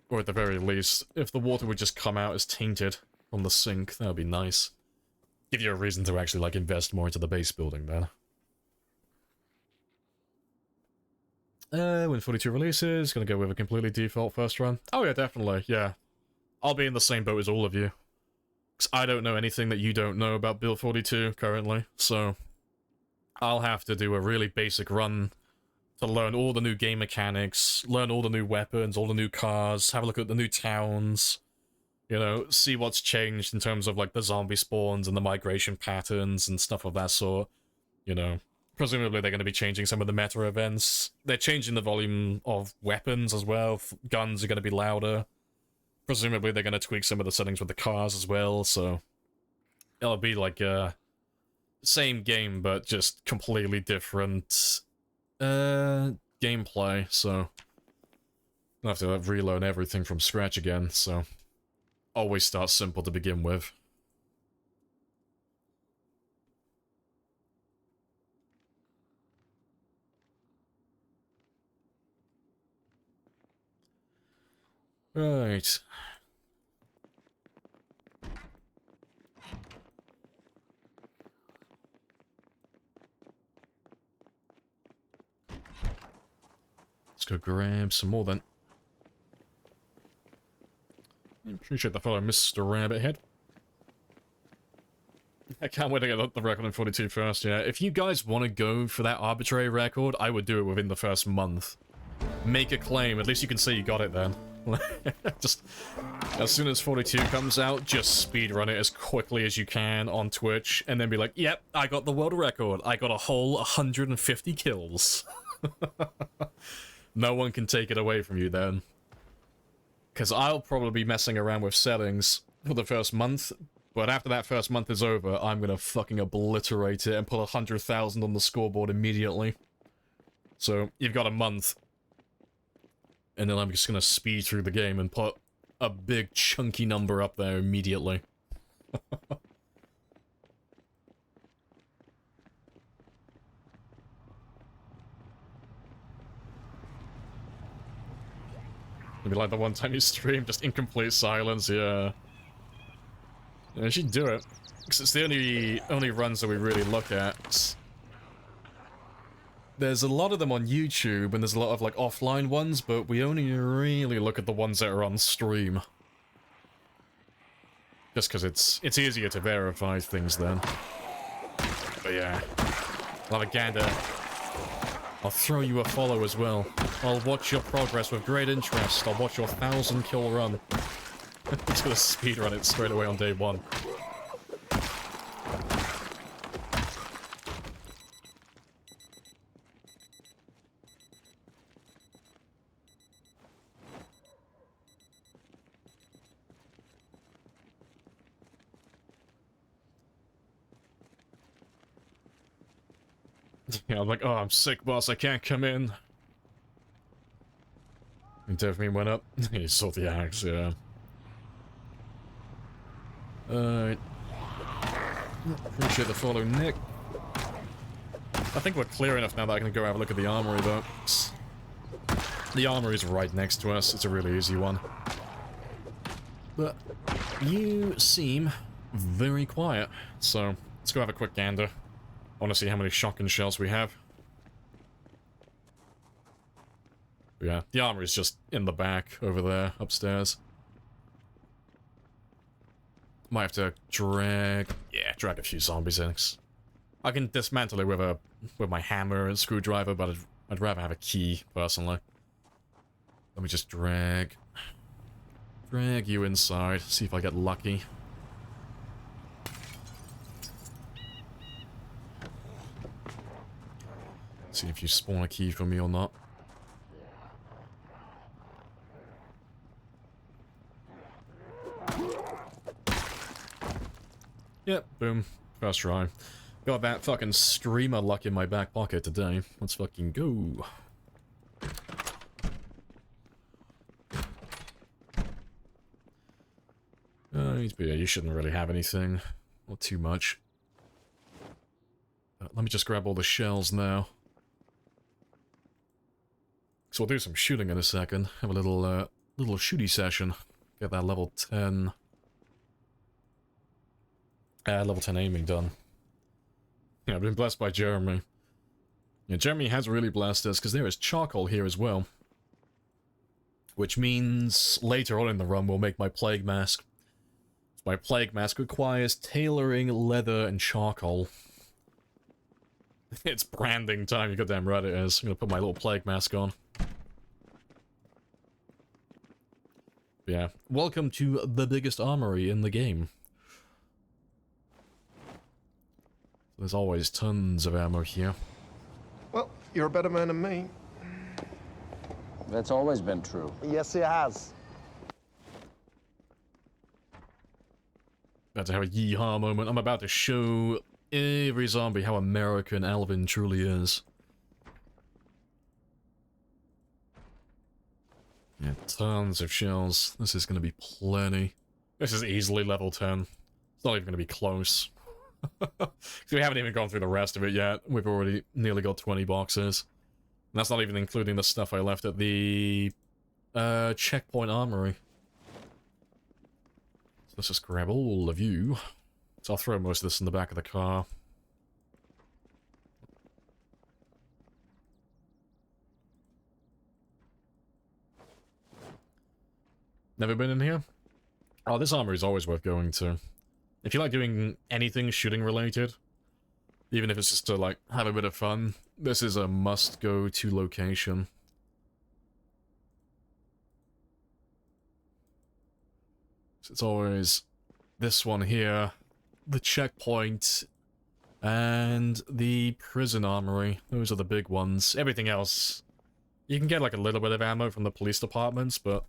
Or at the very least, if the water would just come out as tainted from the sink, that would be nice. Give you a reason to actually, like, invest more into the base building, then. When 42 releases, gonna go with a completely default first run. Oh yeah, definitely, yeah. I'll be in the same boat as all of you. 'Cause I don't know anything that you don't know about Build 42 currently, so I'll have to do a really basic run to learn all the new game mechanics, learn all the new weapons, all the new cars, have a look at the new towns, you know, see what's changed in terms of, like, the zombie spawns and the migration patterns and stuff of that sort, you know. Presumably they're going to be changing some of the meta events. They're changing the volume of weapons as well. Guns are going to be louder. Presumably they're going to tweak some of the settings with the cars as well, so it'll be like same game, but just completely different gameplay, so I'll have to relearn everything from scratch again, so always start simple to begin with. Right. Let's go grab some more then. Appreciate the follow, Mr. Rabbit Head. I can't wait to get the record in 42 first, yeah. If you guys want to go for that arbitrary record, I would do it within the first month. Make a claim, at least you can say you got it then. Just, as soon as 42 comes out, just speedrun it as quickly as you can on Twitch, and then be like, yep, I got the world record. I got a whole 150 kills. No one can take it away from you then. Because I'll probably be messing around with settings for the first month, but after that first month is over, I'm gonna fucking obliterate it and put 100,000 on the scoreboard immediately. So, you've got a month. And then I'm just gonna speed through the game and put a big chunky number up there immediately. Maybe like the one time you stream, just incomplete silence, yeah. Yeah, you should do it. Because it's the only runs that we really look at. There's a lot of them on YouTube, and there's a lot of, like, offline ones, but we only really look at the ones that are on stream. Just because it's easier to verify things then. But yeah. I'll have a gander. I'll throw you a follow as well. I'll watch your progress with great interest. I'll watch your 1,000 kill run. I'm just gonna speedrun it straight away on day one. Yeah, I'm like, oh, I'm sick, boss, I can't come in. And dopamine went up. He saw the axe, yeah. Alright. Appreciate the follow, Nick. I think we're clear enough now that I can go have a look at the armory, though. The armory's right next to us, it's a really easy one. But you seem very quiet, so let's go have a quick gander. I want to see how many shotgun shells we have. Yeah, the armory is just in the back, over there, upstairs. Might have to drag a few zombies in. I can dismantle it with my hammer and screwdriver, but I'd rather have a key, personally. Let me just drag you inside, see if I get lucky. See if you spawn a key for me or not. Yep, boom. First try. Got that fucking streamer luck in my back pocket today. Let's fucking go. But yeah, you shouldn't really have anything. Not too much. Let me just grab all the shells now. So we'll do some shooting in a second. Have a little shooty session. Get that level 10. Level 10 aiming done. Yeah, I've been blessed by Jeremy. Yeah, Jeremy has really blessed us, because there is charcoal here as well. Which means later on in the run we'll make my plague mask. My plague mask requires tailoring, leather, and charcoal. It's branding time, you goddamn right it is. I'm gonna put my little plague mask on. Yeah. Welcome to the biggest armory in the game. There's always tons of ammo here. Well, you're a better man than me. That's always been true. Yes, it has. About to have a yeehaw moment. I'm about to show every zombie how American Alvin truly is. Yeah, tons of shells. This is going to be plenty. This is easily level 10. It's not even going to be close. We haven't even gone through the rest of it yet. We've already nearly got 20 boxes. And that's not even including the stuff I left at the checkpoint armory. So let's just grab all of you. So I'll throw most of this in the back of the car. Never been in here? Oh, this armory is always worth going to. If you like doing anything shooting related, even if it's just to, like, have a bit of fun, this is a must-go-to location. So it's always this one here, the checkpoint, and the prison armory. Those are the big ones. Everything else, you can get, like, a little bit of ammo from the police departments, but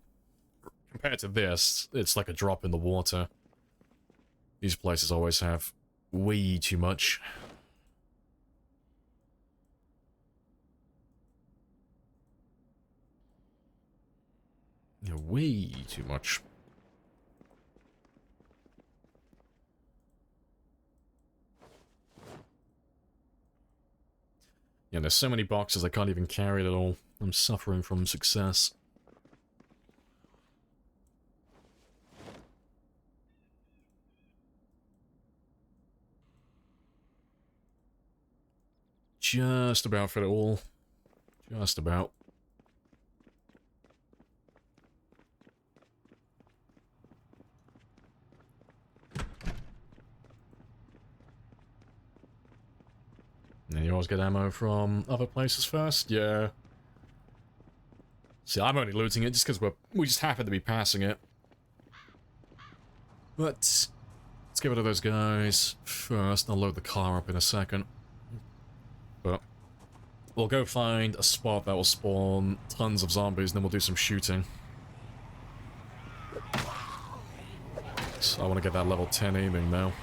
compared to this, it's like a drop in the water. These places always have way too much. Yeah, way too much. Yeah, there's so many boxes I can't even carry it at all. I'm suffering from success. Just about fit it all. Just about. And you always get ammo from other places first? Yeah. See, I'm only looting it just because we just happen to be passing it. But let's get rid of those guys first. I'll load the car up in a second. But we'll go find a spot that will spawn tons of zombies, and then we'll do some shooting. So I want to get that level 10 aiming now.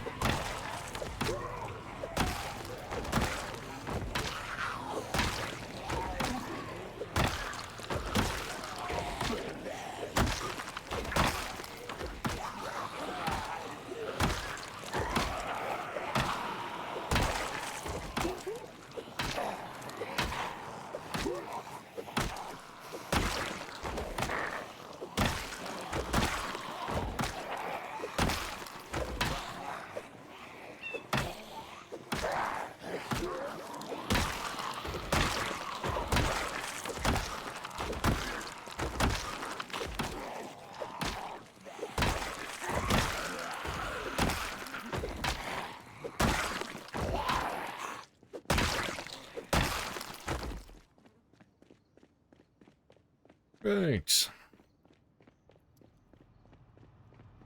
Right.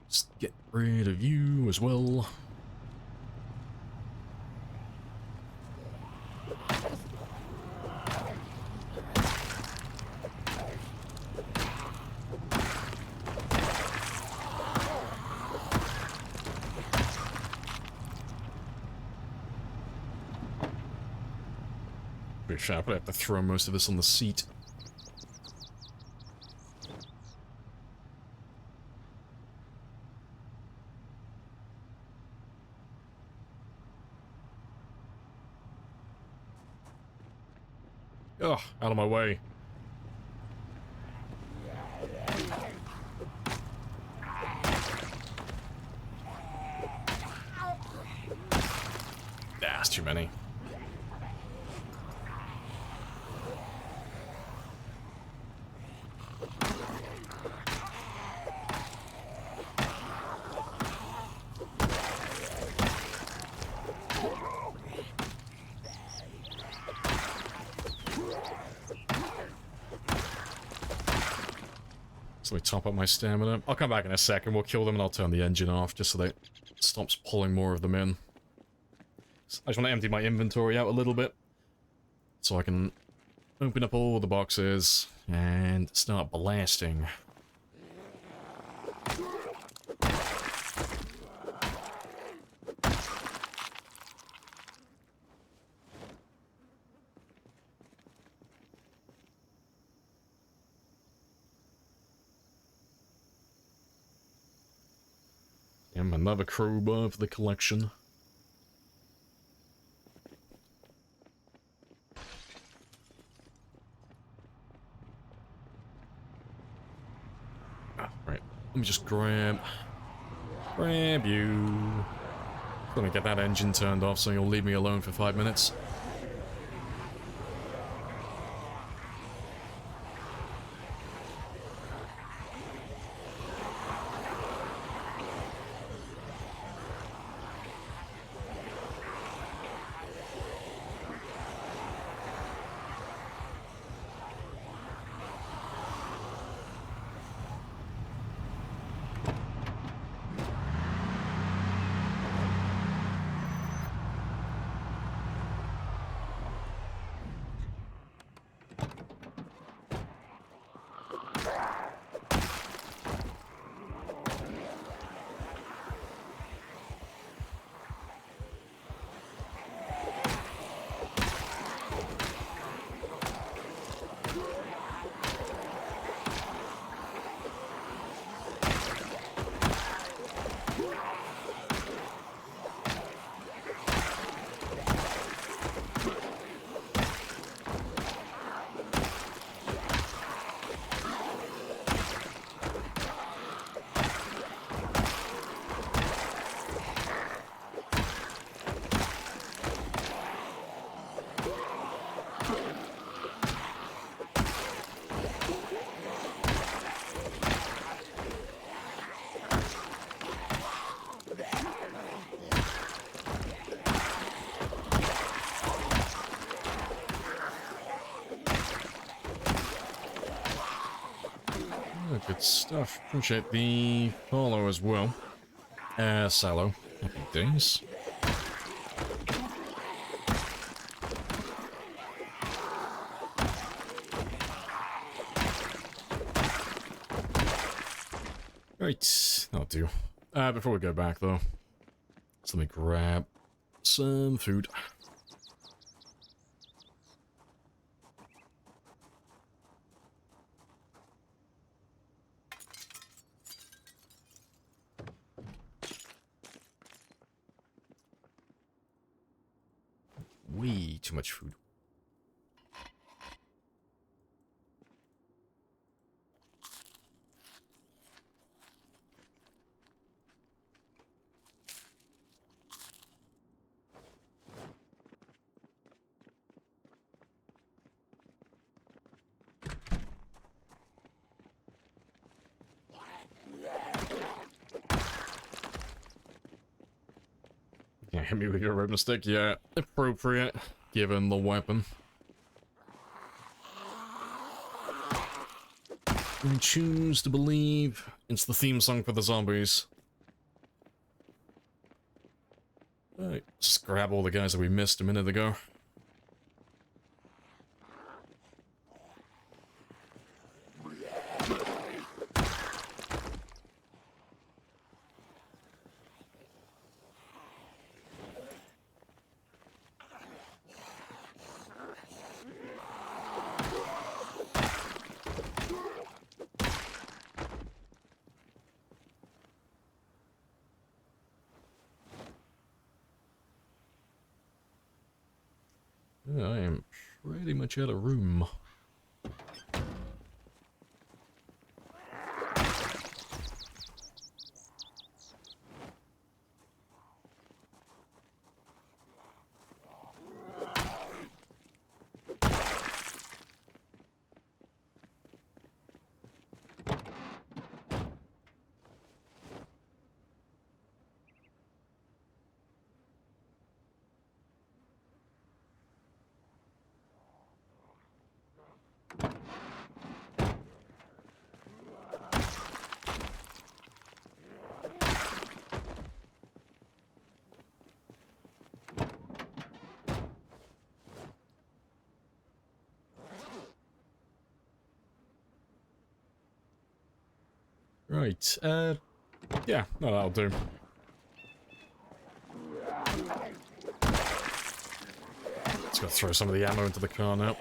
Let's get rid of you as well. Pretty sharp, I have to throw most of this on the seat. Ugh, out of my way. That's too many. So let me top up my stamina. I'll come back in a second. We'll kill them and I'll turn the engine off just so that it stops pulling more of them in. I just want to empty my inventory out a little bit so I can open up all the boxes and start blasting. Another crowbar for the collection. Ah, right. Let me just grab you. Gonna get that engine turned off so you'll leave me alone for 5 minutes. Good stuff. Appreciate the follow as well. Sallow. Happy days. Right, that'll do. Before we go back though, let me grab some food. Way too much food. Yeah, hit me with your ribbon stick. Yeah, appropriate, given the weapon. I choose to believe it's the theme song for the zombies. Alright, just grab all the guys that we missed a minute ago. Yeah, I am pretty much out of room. Right, yeah, no, that'll do. Just gotta throw some of the ammo into the car now.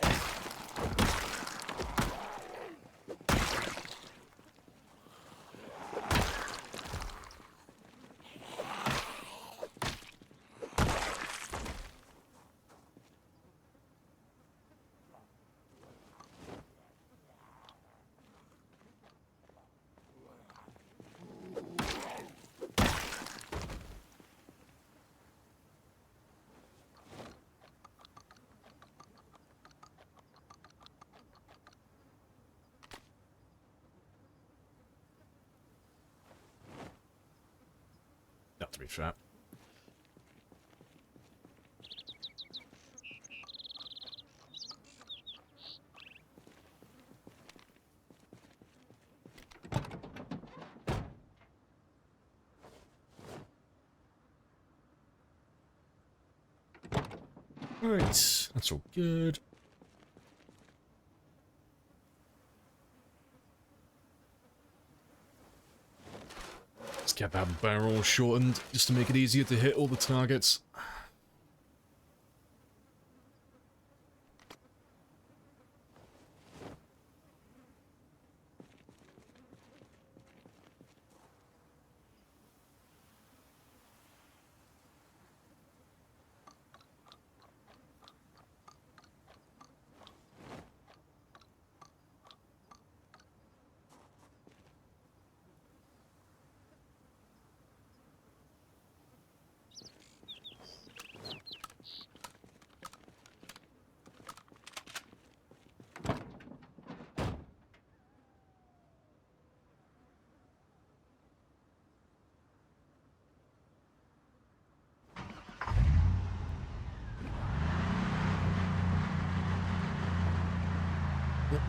Not to be fair. Right, that's all good. Let's get that barrel shortened just to make it easier to hit all the targets.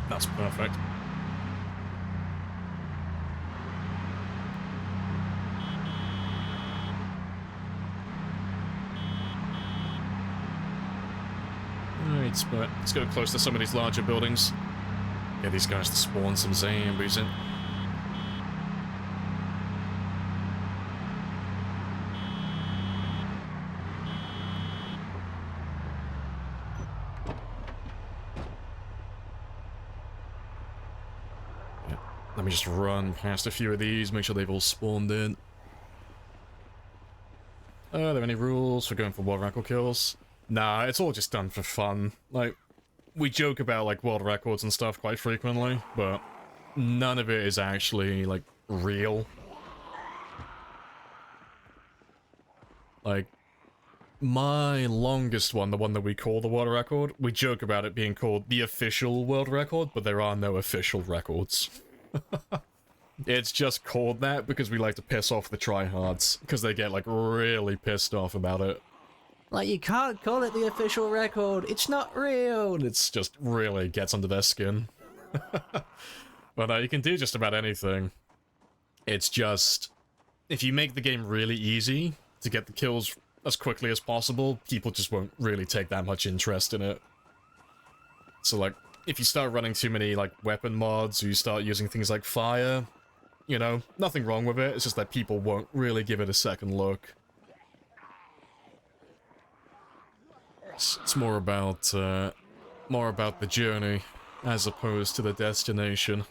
That's perfect. Right, but let's go close to some of these larger buildings. Get these guys to spawn some zombies in. Let me just run past a few of these, make sure they've all spawned in. Are there any rules for going for world record kills? Nah, it's all just done for fun. Like, we joke about, like, world records and stuff quite frequently, but none of it is actually, like, real. Like, my longest one, the one that we call the world record, we joke about it being called the official world record, but there are no official records. It's just called that because we like to piss off the tryhards, because they get, like, really pissed off about it. Like, you can't call it the official record, it's not real! It's just really gets under their skin. But you can do just about anything. It's just, if you make the game really easy to get the kills as quickly as possible, people just won't really take that much interest in it. So, like, if you start running too many, like, weapon mods, or you start using things like fire, you know, nothing wrong with it, it's just that people won't really give it a second look. It's more about the journey, as opposed to the destination.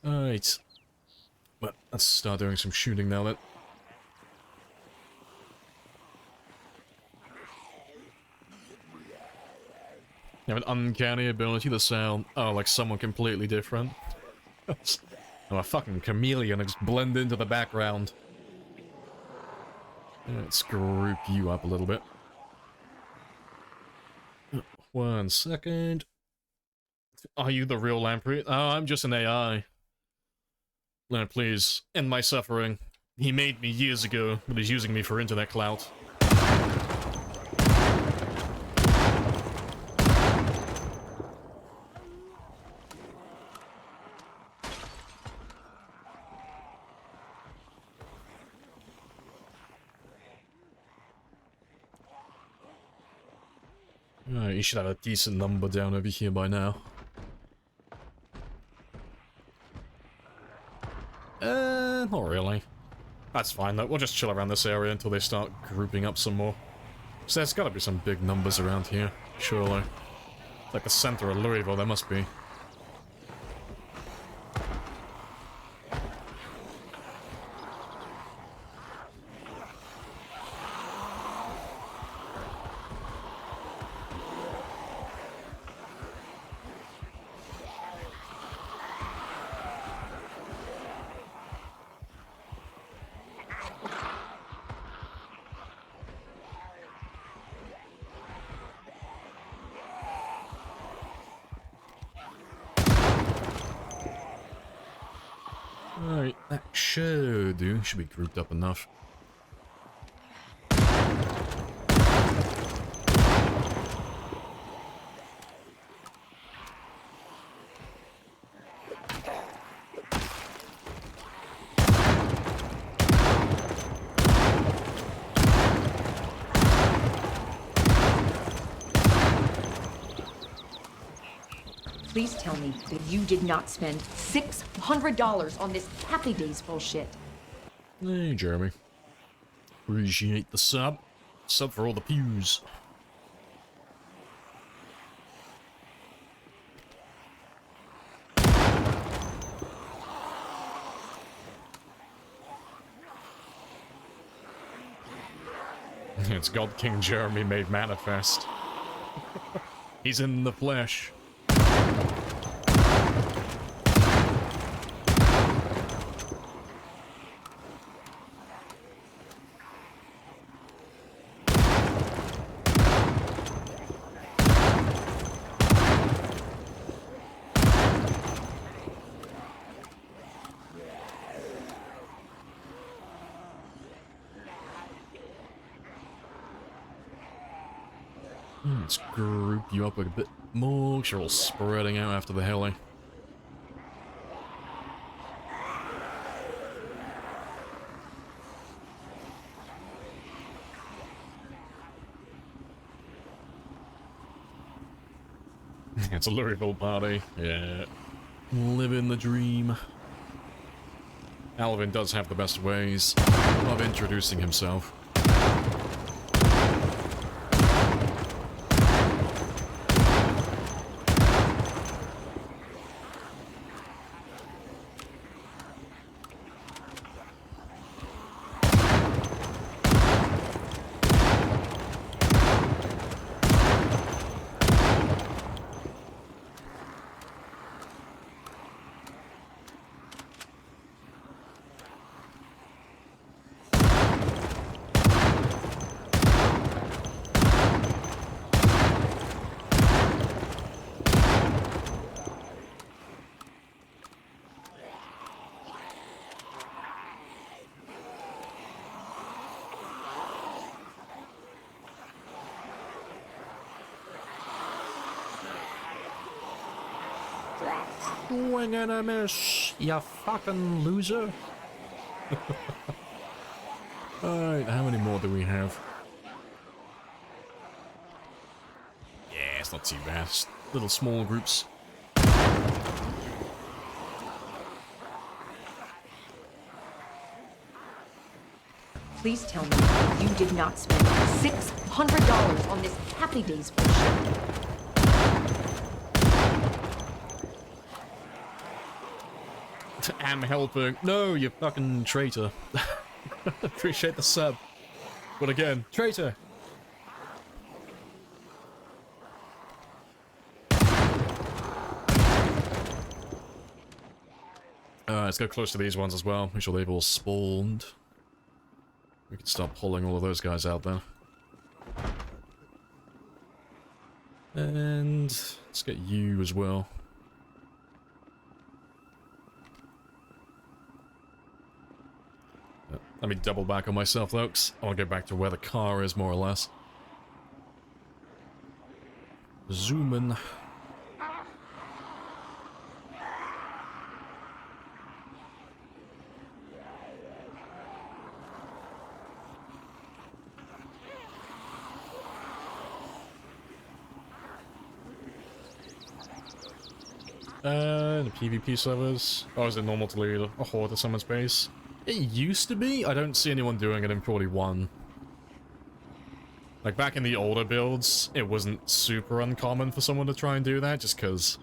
Alright. But let's start doing some shooting now then. You have an uncanny ability to sound, oh, like someone completely different. I'm a fucking chameleon, I just blend into the background. Let's group you up a little bit. 1 second. Are you the real Lamprey? Oh, I'm just an AI. Leonard, please, end my suffering. He made me years ago, but he's using me for internet clout. You should have a decent number down over here by now. Not really. That's fine though, we'll just chill around this area until they start grouping up some more. So there's gotta be some big numbers around here, surely. Like the center of Louisville, there must be. Alright, that should do. Should be grouped up enough. Please tell me that you did not spend $600 on this Happy Days bullshit. Hey, Jeremy. Appreciate the sub. Sub for all the pews. It's God King Jeremy made manifest. He's in the flesh. Let's group you up a bit more, because you're all spreading out after the heli. It's a Louisville party, yeah. Living the dream. Alvin does have the best ways of introducing himself. Swing and a miss, you fucking loser. Alright, how many more do we have? Yeah, it's not too bad. It's little small groups. Please tell me that you did not spend $600 on this Happy Days bullshit. I'm helping. No, you fucking traitor. Appreciate the sub. But again, traitor. Let's go close to these ones as well. Make sure they've all spawned. We can start pulling all of those guys out then. And let's get you as well. Let me double back on myself, folks. I'll get back to where the car is, more or less. Zoom in. The PvP servers. Oh, is it normal to lead a horde to someone's base? It used to be. I don't see anyone doing it in 41. Like, back in the older builds, it wasn't super uncommon for someone to try and do that, just because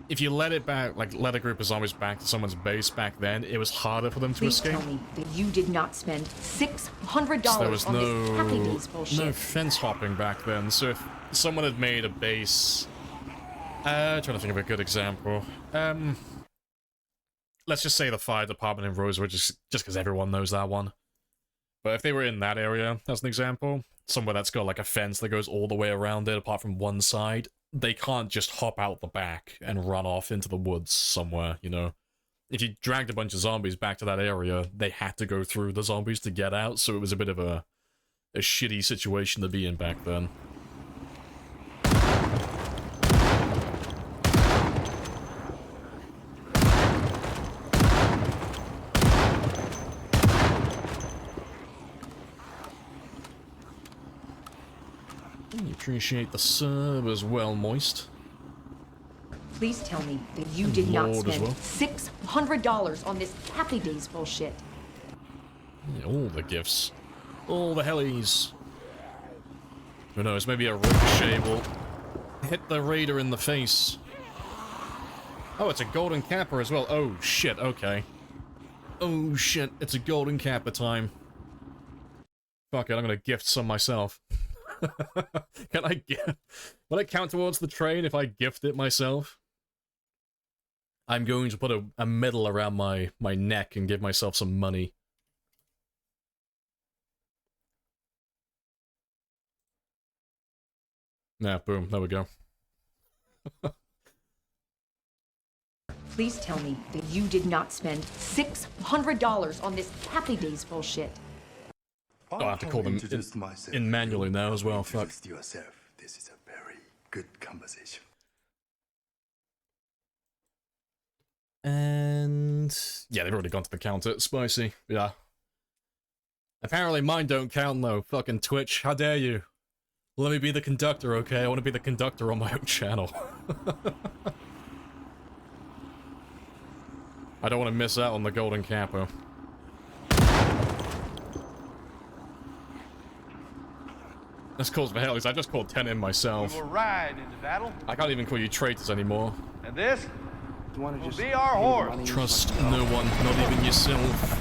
if you let it back, like, let a group of zombies back to someone's base back then, it was harder for them to Please escape. tell me that you did not spend $600 So there was on this Happy Days bullshit. no fence hopping back then, so if someone had made a base... trying to think of a good example. Let's just say the fire department in Rosewood, just because everyone knows that one. But if they were in that area, as an example, somewhere that's got like a fence that goes all the way around it apart from one side, they can't just hop out the back and run off into the woods somewhere, you know? If you dragged a bunch of zombies back to that area, they had to go through the zombies to get out, so it was a bit of a shitty situation to be in back then. Appreciate the sub as well, Moist. Please tell me that you did not Lord as spend well. $600 on this Happy Days bullshit. Yeah, all the gifts. All the hellies. Who knows, maybe a ricochet will hit the raider in the face. Oh, it's a golden capper as well. Oh, shit, okay. Oh, shit, it's a golden capper time. Fuck it, I'm gonna gift some myself. Can I gift? Will it count towards the train if I gift it myself? I'm going to put a medal around my neck and give myself some money. Nah, boom, there we go. Please tell me that you did not spend $600 on this Happy Days bullshit. I have to call them in manually now as well, fuck. Yourself. This is a very good conversation. And... yeah, they've already gone to the counter. Spicy. Yeah. Apparently mine don't count though. Fucking Twitch, how dare you? Let me be the conductor, okay? I want to be the conductor on my own channel. I don't want to miss out on the golden capo. That's calls for hellies. I just called 10 in myself. We will ride into battle. I can't even call you traitors anymore. And this You want to will just be our pay me the horse. money Trust so I can- no one, not even yourself.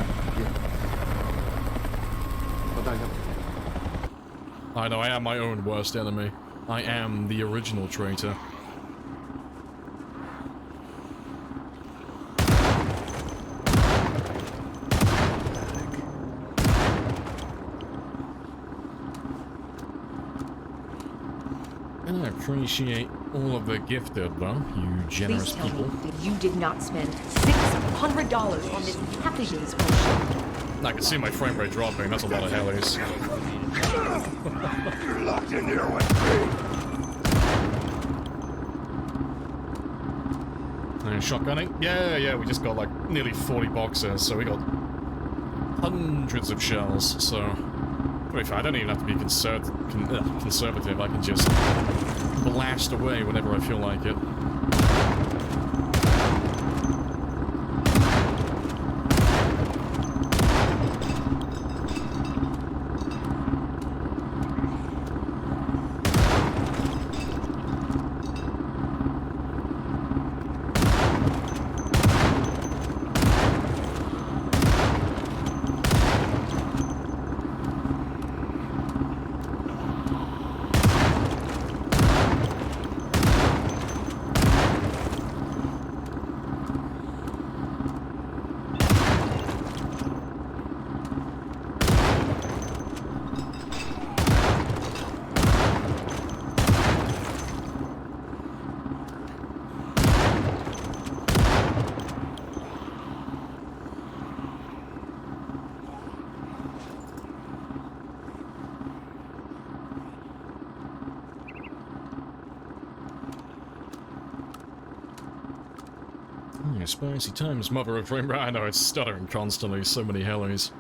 I know, I am my own worst enemy. I am the original traitor. And I appreciate all of the gifted, though, you generous Please tell people. me that you did not spend $600 on this Happy Days bullshit. I can see my frame rate dropping, that's a lot of hellies. You're locked in here with me. And shotgunning? Yeah, we just got like nearly 40 boxes, so we got hundreds of shells, so... to be fair, I don't even have to be conservative, I can just blast away whenever I feel like it. Yeah, spicy times, mother of frame rate. I know, it's stuttering constantly, so many hellies.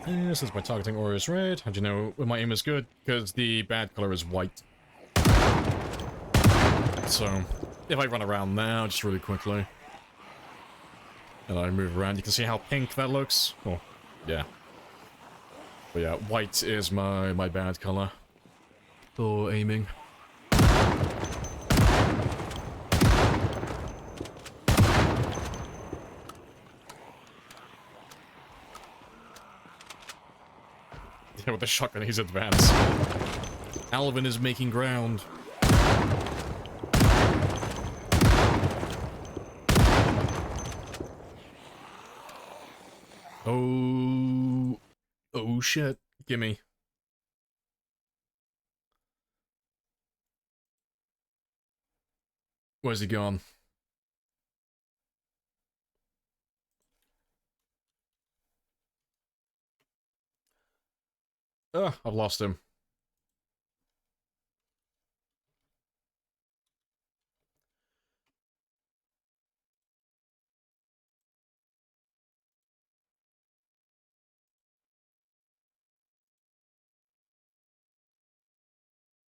Since my targeting aura is red, how'd you know when my aim is good? Because the bad color is white. So, if I run around now, just really quickly, and I move around, you can see how pink that looks. Oh, yeah. But yeah, white is my bad color for aiming. Yeah, with the shotgun, he's advanced. Alvin is making ground. Oh... Oh shit. Gimme. Where's he gone? Ugh, I've lost him.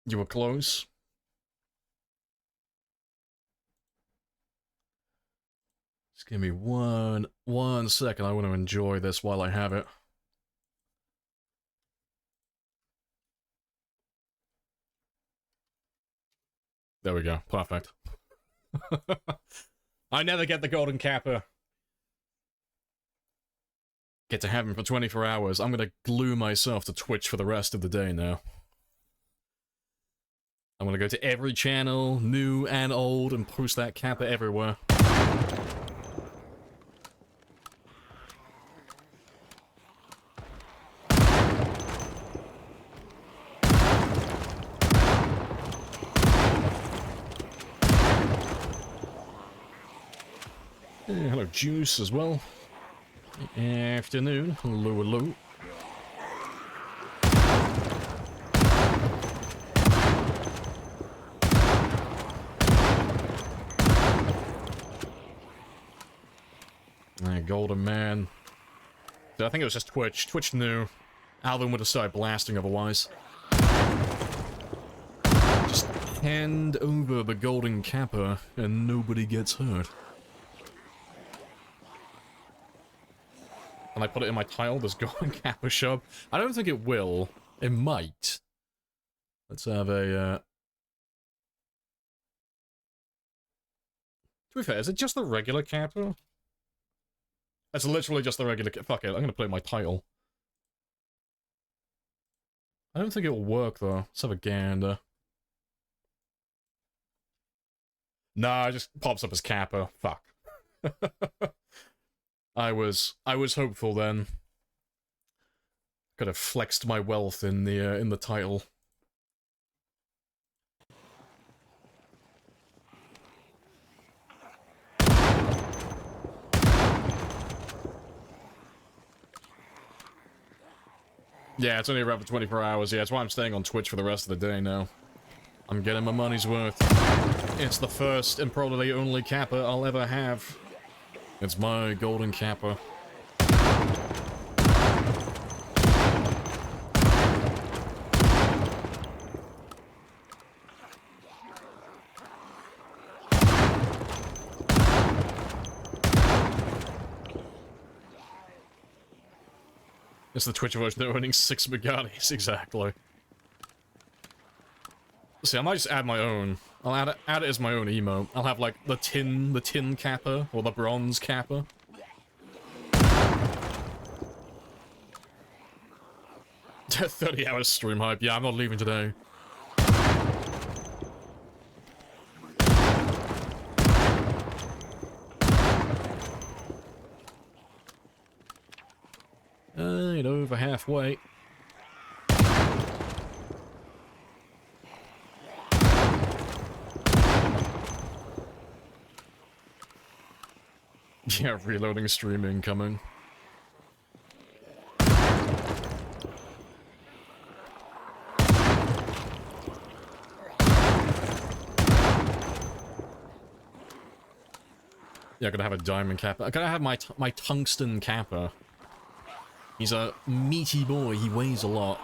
You were close. Just give me one second. I want to enjoy this while I have it. There we go. Perfect. I never get the golden capper. Get to have him for 24 hours. I'm gonna glue myself to Twitch for the rest of the day now. I'm gonna go to every channel, new and old, and post that kappa everywhere. Yeah, hello, Juice, as well. Afternoon. Hello, hello. Golden Man. I think it was just Twitch. Twitch knew. Alvin would have started blasting otherwise. Just hand over the golden kappa and nobody gets hurt. And I put it in my title, this golden kappa shop. I don't think it will. It might. Let's have a, To be fair, is it just the regular kappa? It's literally just the regular... Fuck it, I'm gonna put it in my title. I don't think it'll work, though. Let's have a gander. Nah, it just pops up as kappa. Fuck. I was hopeful then. Could have flexed my wealth in the title. Yeah, it's only around for 24 hours. Yeah, that's why I'm staying on Twitch for the rest of the day now. I'm getting my money's worth. It's the first and probably only kappa I'll ever have. It's my golden kappa. It's the Twitch version of owning 6 Bugattis, exactly. See, I might just add my own. I'll add it as my own emote. I'll have, like, the tin kappa, or the bronze kappa. $30 stream hype. Yeah, I'm not leaving today. Over halfway. Yeah, reloading stream incoming. Yeah, I gotta have a diamond kappa. I gotta have my tungsten kappa. He's a meaty boy, he weighs a lot.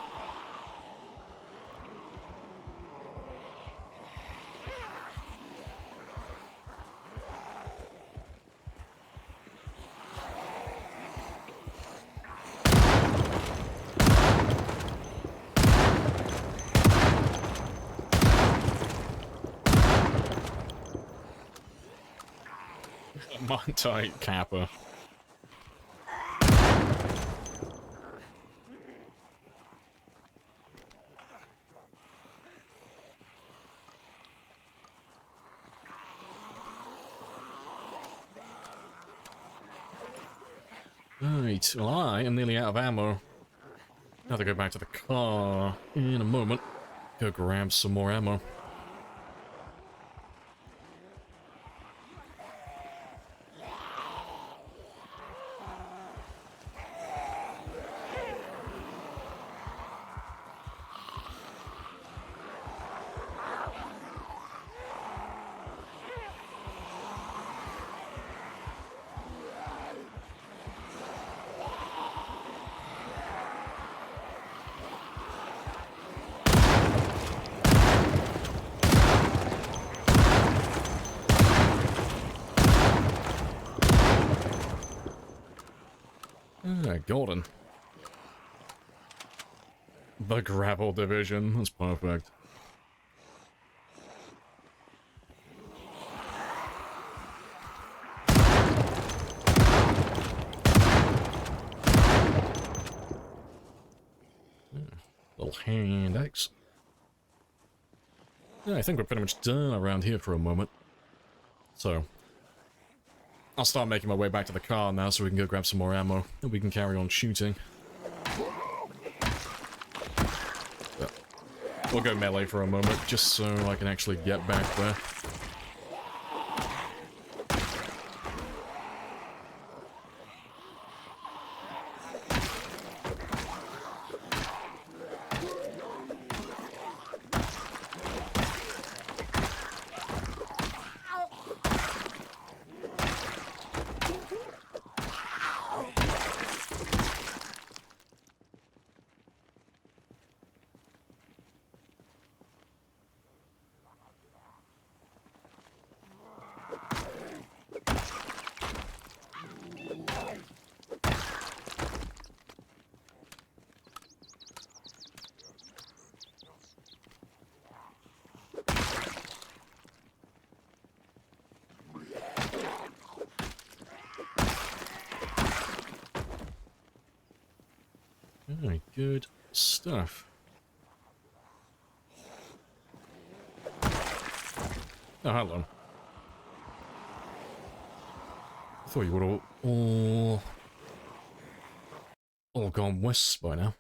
Montite Kappa. Right, well I am nearly out of ammo. Now to go back to the car in a moment. Go grab some more ammo. Golden. The gravel division. That's perfect. Little hand axe. Yeah, I think we're pretty much done around here for a moment. So, I'll start making my way back to the car now so we can go grab some more ammo and we can carry on shooting. But we'll go melee for a moment just so I can actually get back there. Alright, good stuff. Oh, hello. I thought you would have all gone west by now.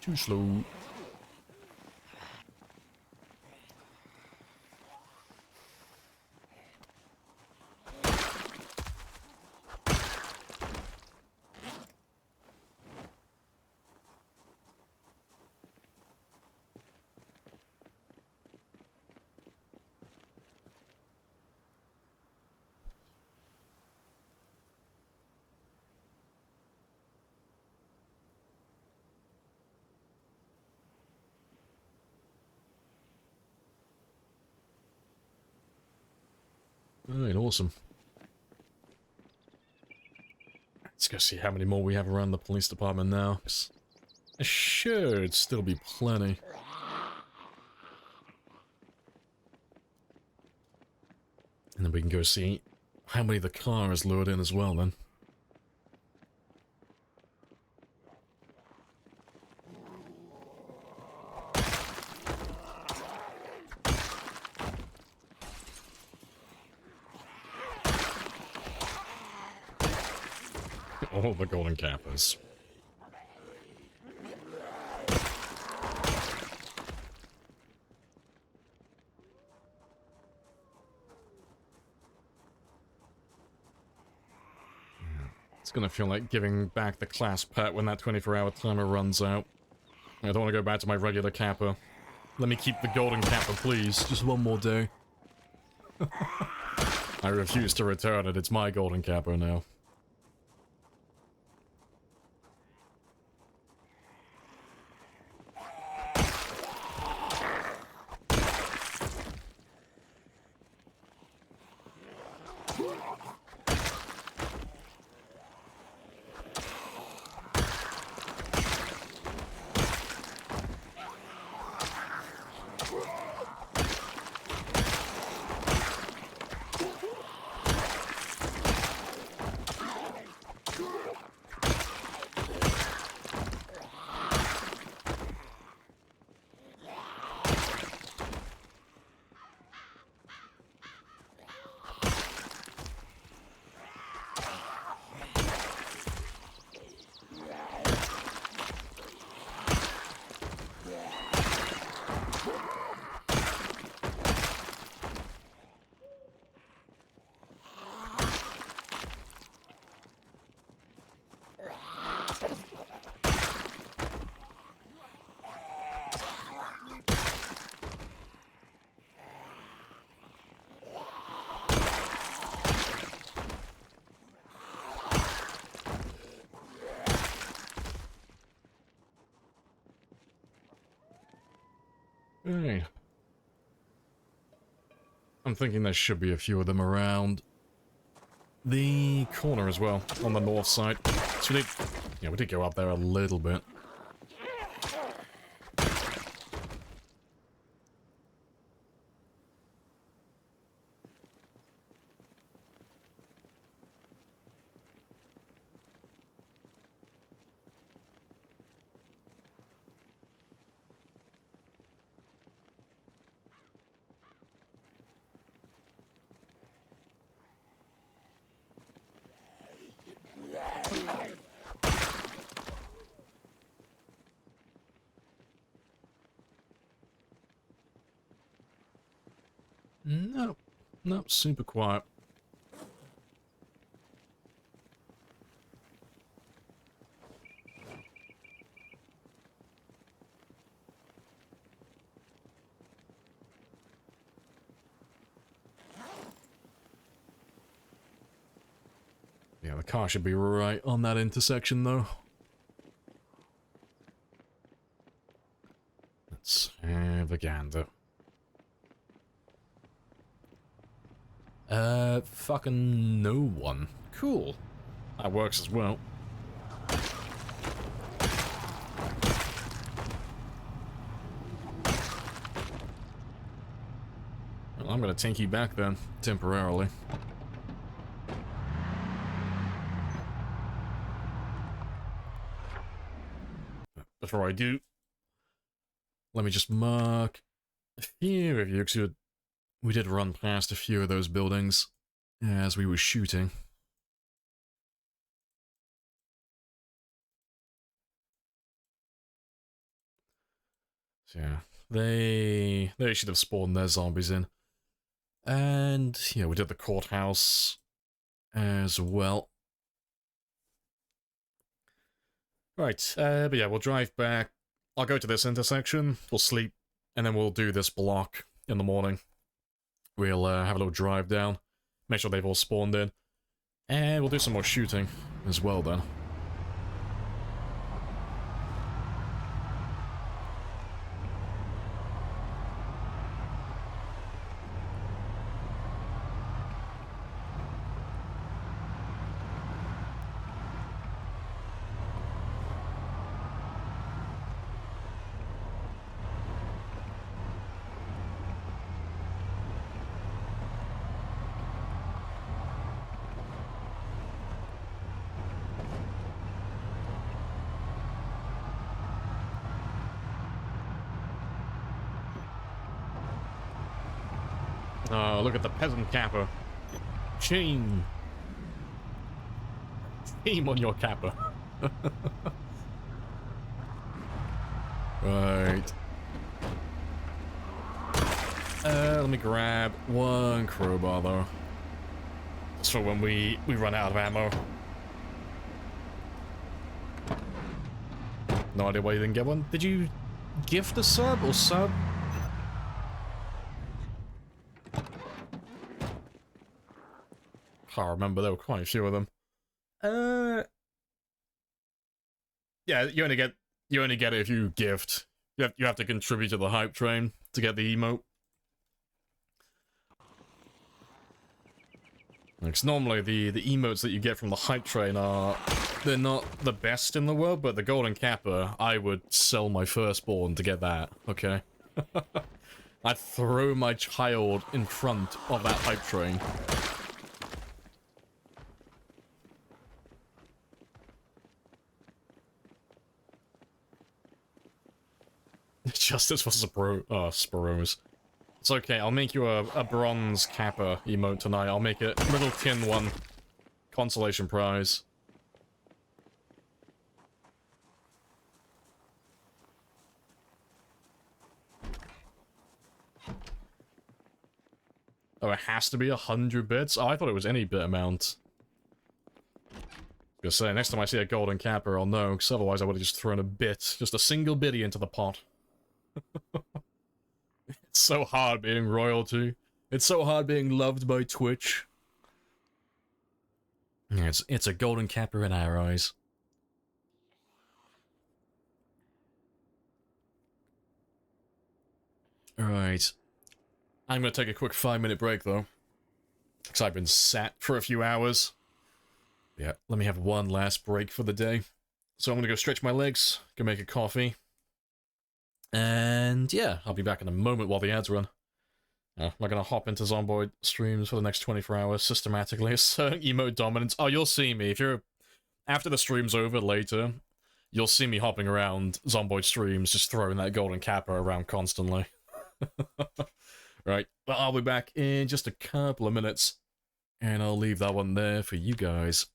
Too slow. Alright, awesome. Let's go see how many more we have around the police department now. There should still be plenty. And then we can go see how many the car has lured in as well, then. All the golden cappers. It's gonna feel like giving back the class pet when that 24-hour timer runs out. I don't want to go back to my regular capper. Let me keep the golden capper, please. Just one more day. I refuse to return it. It's my golden capper now. Right. I'm thinking there should be a few of them around the corner as well, on the north side. So we did go up there a little bit. No, super quiet. Yeah, the car should be right on that intersection, though. Let's have a gander. Fucking no one. Cool. That works as well. Well, I'm gonna take you back then, temporarily. Before I do, let me just mark a few of you, because we did run past a few of those buildings as we were shooting. So yeah, they should have spawned their zombies in. And yeah, we did the courthouse as well. Right, but yeah, we'll drive back. I'll go to this intersection, we'll sleep, and then we'll do this block in the morning. We'll have a little drive down, make sure they've all spawned in, and we'll do some more shooting as well then. Oh, look at the peasant capper. Shame. Shame on your capper. Right. Let me grab one crowbar, though. Just for when we run out of ammo. No idea why you didn't get one. Did you gift a sub or sub? Can't remember, there were quite a few of them. Yeah, you only get it if you gift. You have to contribute to the hype train to get the emote. Because normally the emotes that you get from the hype train they're not the best in the world, but the golden capper, I would sell my firstborn to get that, okay? I'd throw my child in front of that hype train. Justice for Spiros. It's okay, I'll make you a bronze kappa emote tonight. I'll make it little tin one. Consolation prize. Oh, it has to be 100 bits? Oh, I thought it was any bit amount. I was gonna say, next time I see a golden kappa, I'll know, because otherwise I would have just thrown a bit, just a single bitty into the pot. It's so hard being royalty. It's so hard being loved by Twitch. Yeah, it's a golden kappa in our eyes. Alright. I'm gonna take a quick 5-minute break, though. Because I've been sat for a few hours. Yeah, let me have one last break for the day. So I'm gonna go stretch my legs, go make a coffee. And yeah, I'll be back in a moment while the ads run. I'm not gonna hop into Zomboid streams for the next 24 hours systematically. Asserting emote dominance. Oh, you'll see me. If you're... After the stream's over later, you'll see me hopping around Zomboid streams, just throwing that golden kappa around constantly. Right, but I'll be back in just a couple of minutes. And I'll leave that one there for you guys.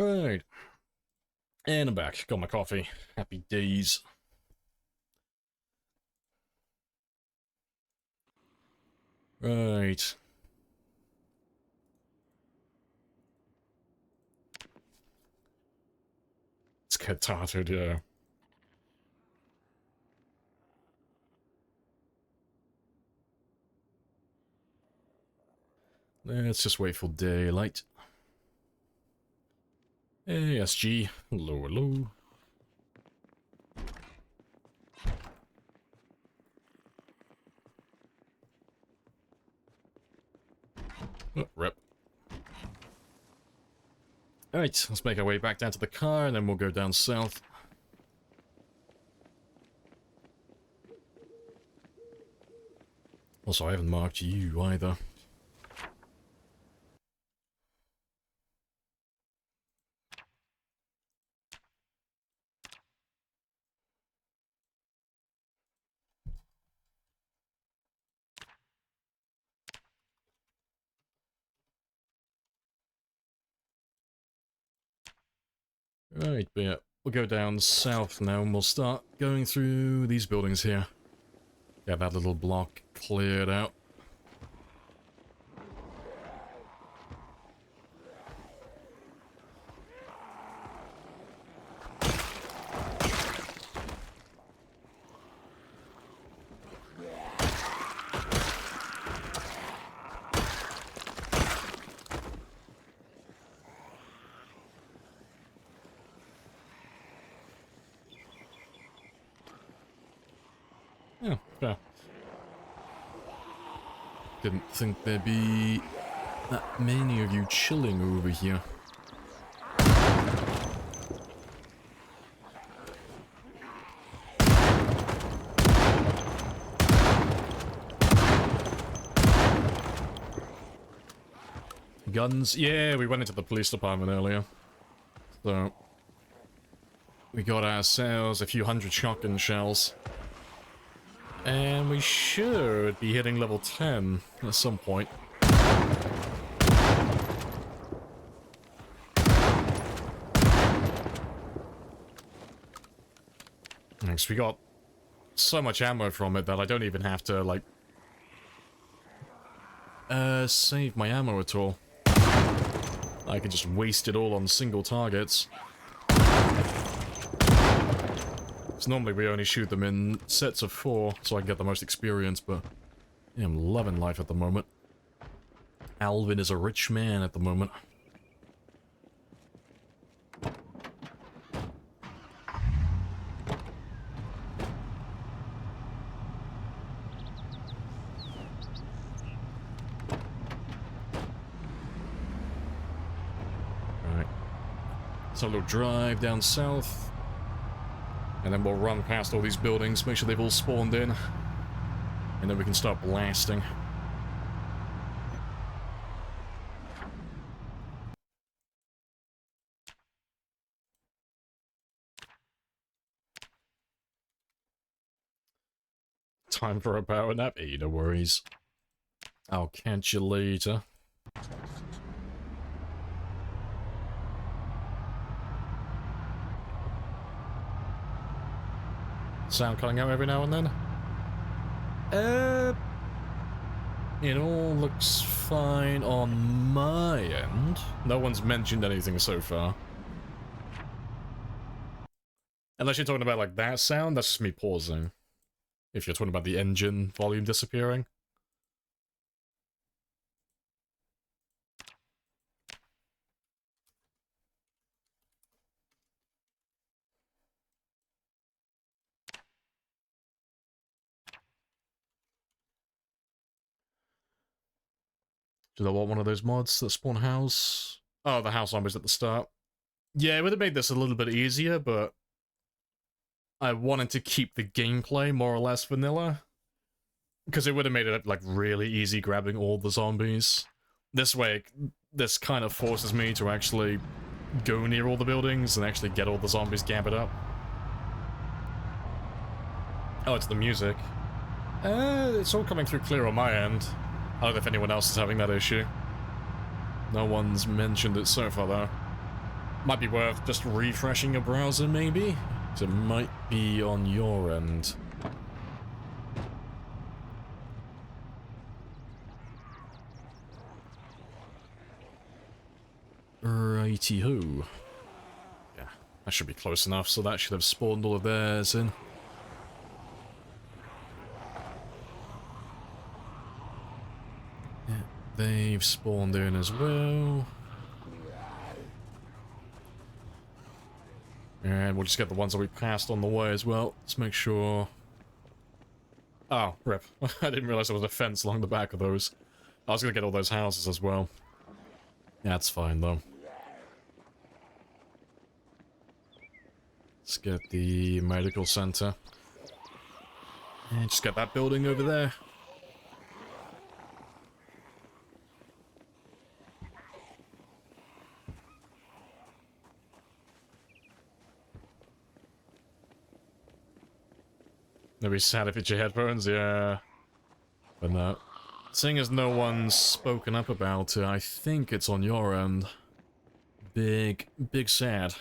Right. And I'm back. Got my coffee. Happy days. Right. It's cathartic, yeah. Let's just wait for daylight. Hey, SG. Hello, hello. Oh, rip. Alright, let's make our way back down to the car, and then we'll go down south. Also, I haven't marked you either. Right, but yeah, we'll go down south now, and we'll start going through these buildings here. Get that little block cleared out. Yeah, fair. Didn't think there'd be that many of you chilling over here. Guns? Yeah, we went into the police department earlier. So, we got ourselves a few hundred shotgun shells. And we should be hitting level 10 at some point. Thanks, we got so much ammo from it that I don't even have to, like, save my ammo at all. I can just waste it all on single targets. So normally we only shoot them in sets of 4, so I can get the most experience, but yeah, I'm loving life at the moment. Alvin is a rich man at the moment. Alright. So a little drive down south. And then we'll run past all these buildings, make sure they've all spawned in. And then we can start blasting. Time for a power nap? Hey, no worries. I'll catch you later. Sound cutting out every now and then? It all looks fine on my end. No one's mentioned anything so far. Unless you're talking about, like, that sound, that's just me pausing. If you're talking about the engine volume disappearing. Do they want one of those mods that spawn house? Oh, the house zombies at the start. Yeah, it would have made this a little bit easier, but I wanted to keep the gameplay more or less vanilla. Because it would have made it, like, really easy grabbing all the zombies. This way, this kind of forces me to actually go near all the buildings and actually get all the zombies gathered up. Oh, it's the music. It's all coming through clear on my end. I don't know if anyone else is having that issue. No one's mentioned it so far, though. Might be worth just refreshing your browser, maybe? 'Cause it might be on your end. Righty-ho. Yeah, that should be close enough, so that should have spawned all of theirs in. Yeah, they've spawned in as well. And we'll just get the ones that we passed on the way as well. Let's make sure... Oh, rip. I didn't realize there was a fence along the back of those. I was gonna get all those houses as well. That's fine, though. Let's get the medical center. And just get that building over there. It'd be sad if it's your headphones, yeah. But no. Seeing as no one's spoken up about it, I think it's on your end. Big sad.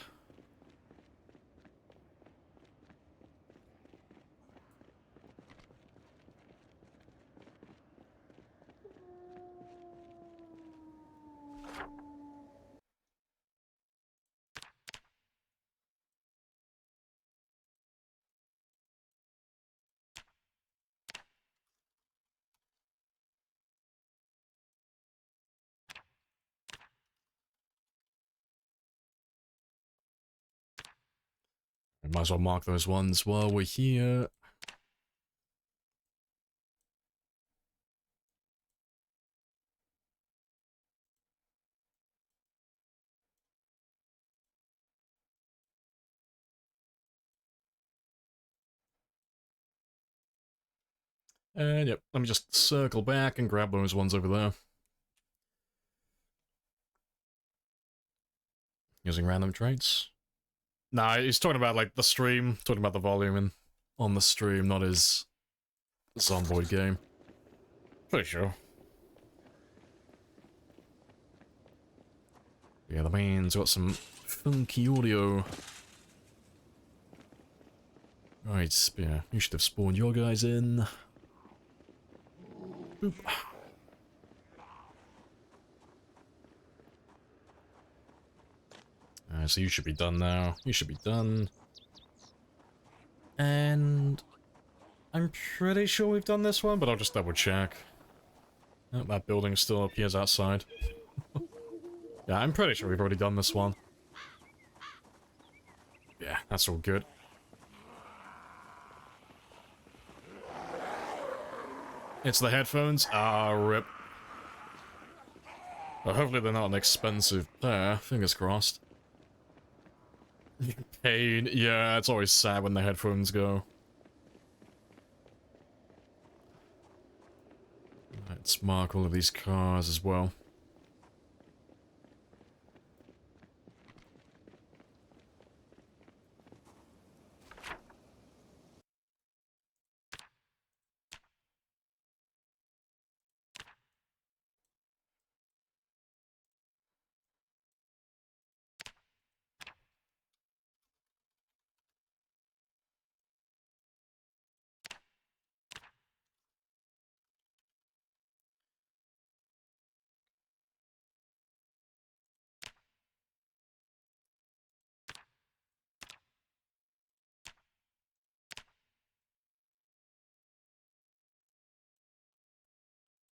We might as well mark those ones while we're here. And yep, let me just circle back and grab those ones over there. Using random traits? Nah, he's talking about, like, the stream, talking about the volume and on the stream, not his Zomboid game. Pretty sure. Yeah, that means got some funky audio. Right, yeah, you should have spawned your guys in. Boop. So you should be done now. You should be done. And I'm pretty sure we've done this one, but I'll just double check. Oh, that building still appears outside. Yeah, I'm pretty sure we've already done this one. Yeah, that's all good. It's the headphones? Ah, rip. Well, hopefully they're not an expensive pair, fingers crossed. Pain, yeah, it's always sad when the headphones go. Let's mark all of these cars as well.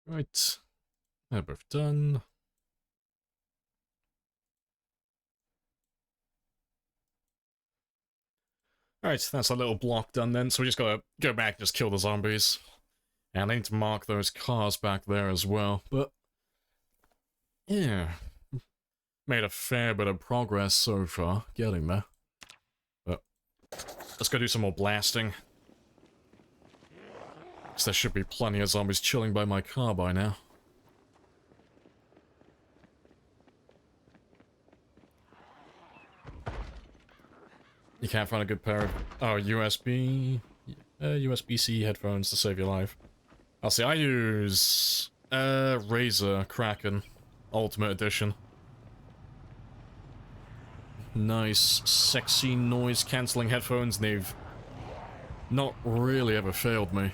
Right, they're both done. Alright, that's a little block done then, so we just gotta go back and just kill the zombies. And I need to mark those cars back there as well, but... yeah. Made a fair bit of progress so far, getting there. But let's go do some more blasting. Because there should be plenty of zombies chilling by my car by now. You can't find a good pair of... oh, USB... USB-C headphones to save your life. I'll see, I use... Razer Kraken Ultimate Edition. nice, sexy noise-cancelling headphones, and they've not really ever failed me.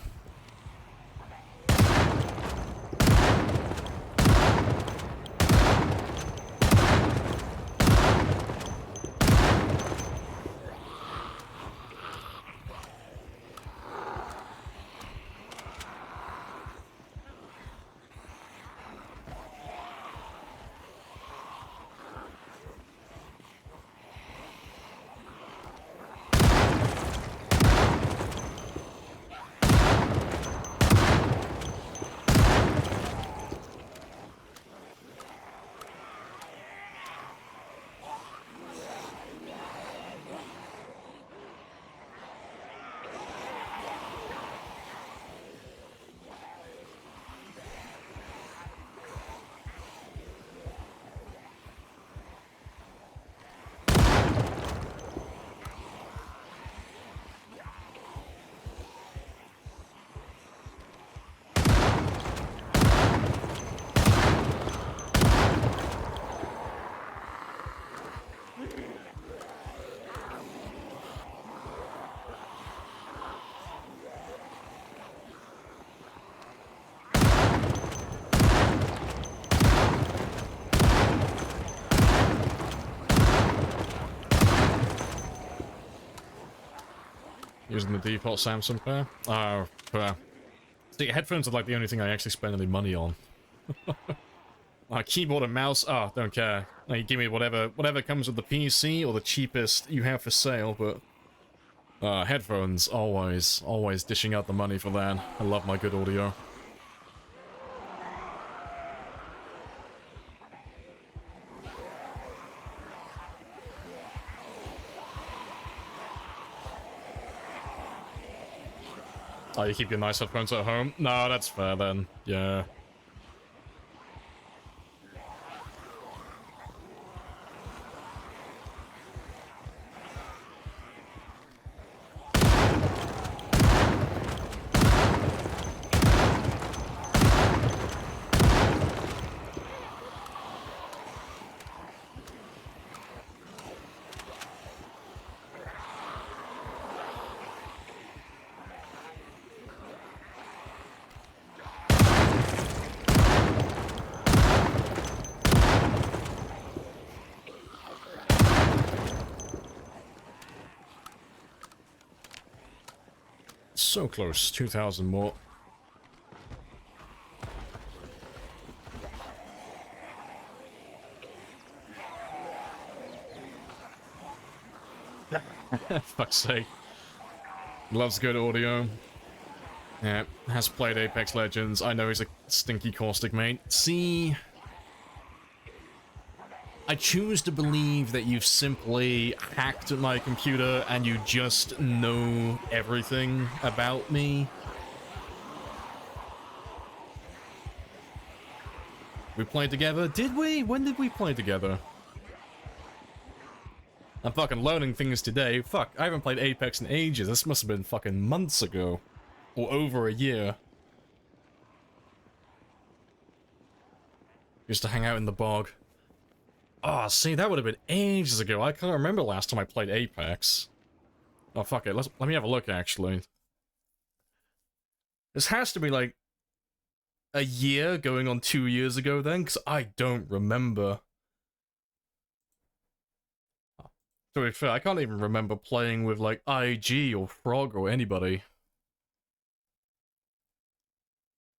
Using the default Samsung pair? Oh, fair. See, headphones are like the only thing I actually spend any money on. Keyboard and mouse, don't care. You give me whatever comes with the PC or the cheapest you have for sale, but headphones, always dishing out the money for that. I love my good audio. Oh, you keep your nice headphones at home? No, that's fair then. Yeah. So close, 2,000 more. Fuck's sake. Loves good audio. Yeah, has played Apex Legends. I know he's a stinky caustic mate. See, I choose to believe that you've simply hacked my computer and you just know everything about me. We played together? Did we? When did we play together? I'm fucking learning things today. Fuck, I haven't played Apex in ages. This must have been fucking months ago. Or over a year. Used to hang out in the bog. Oh, see, that would have been ages ago. I can't remember last time I played Apex. Oh, fuck it. Let me have a look, actually. This has to be, like, a year going on 2 years ago, then, because I don't remember. To be fair, I can't even remember playing with, like, IG or Frog or anybody.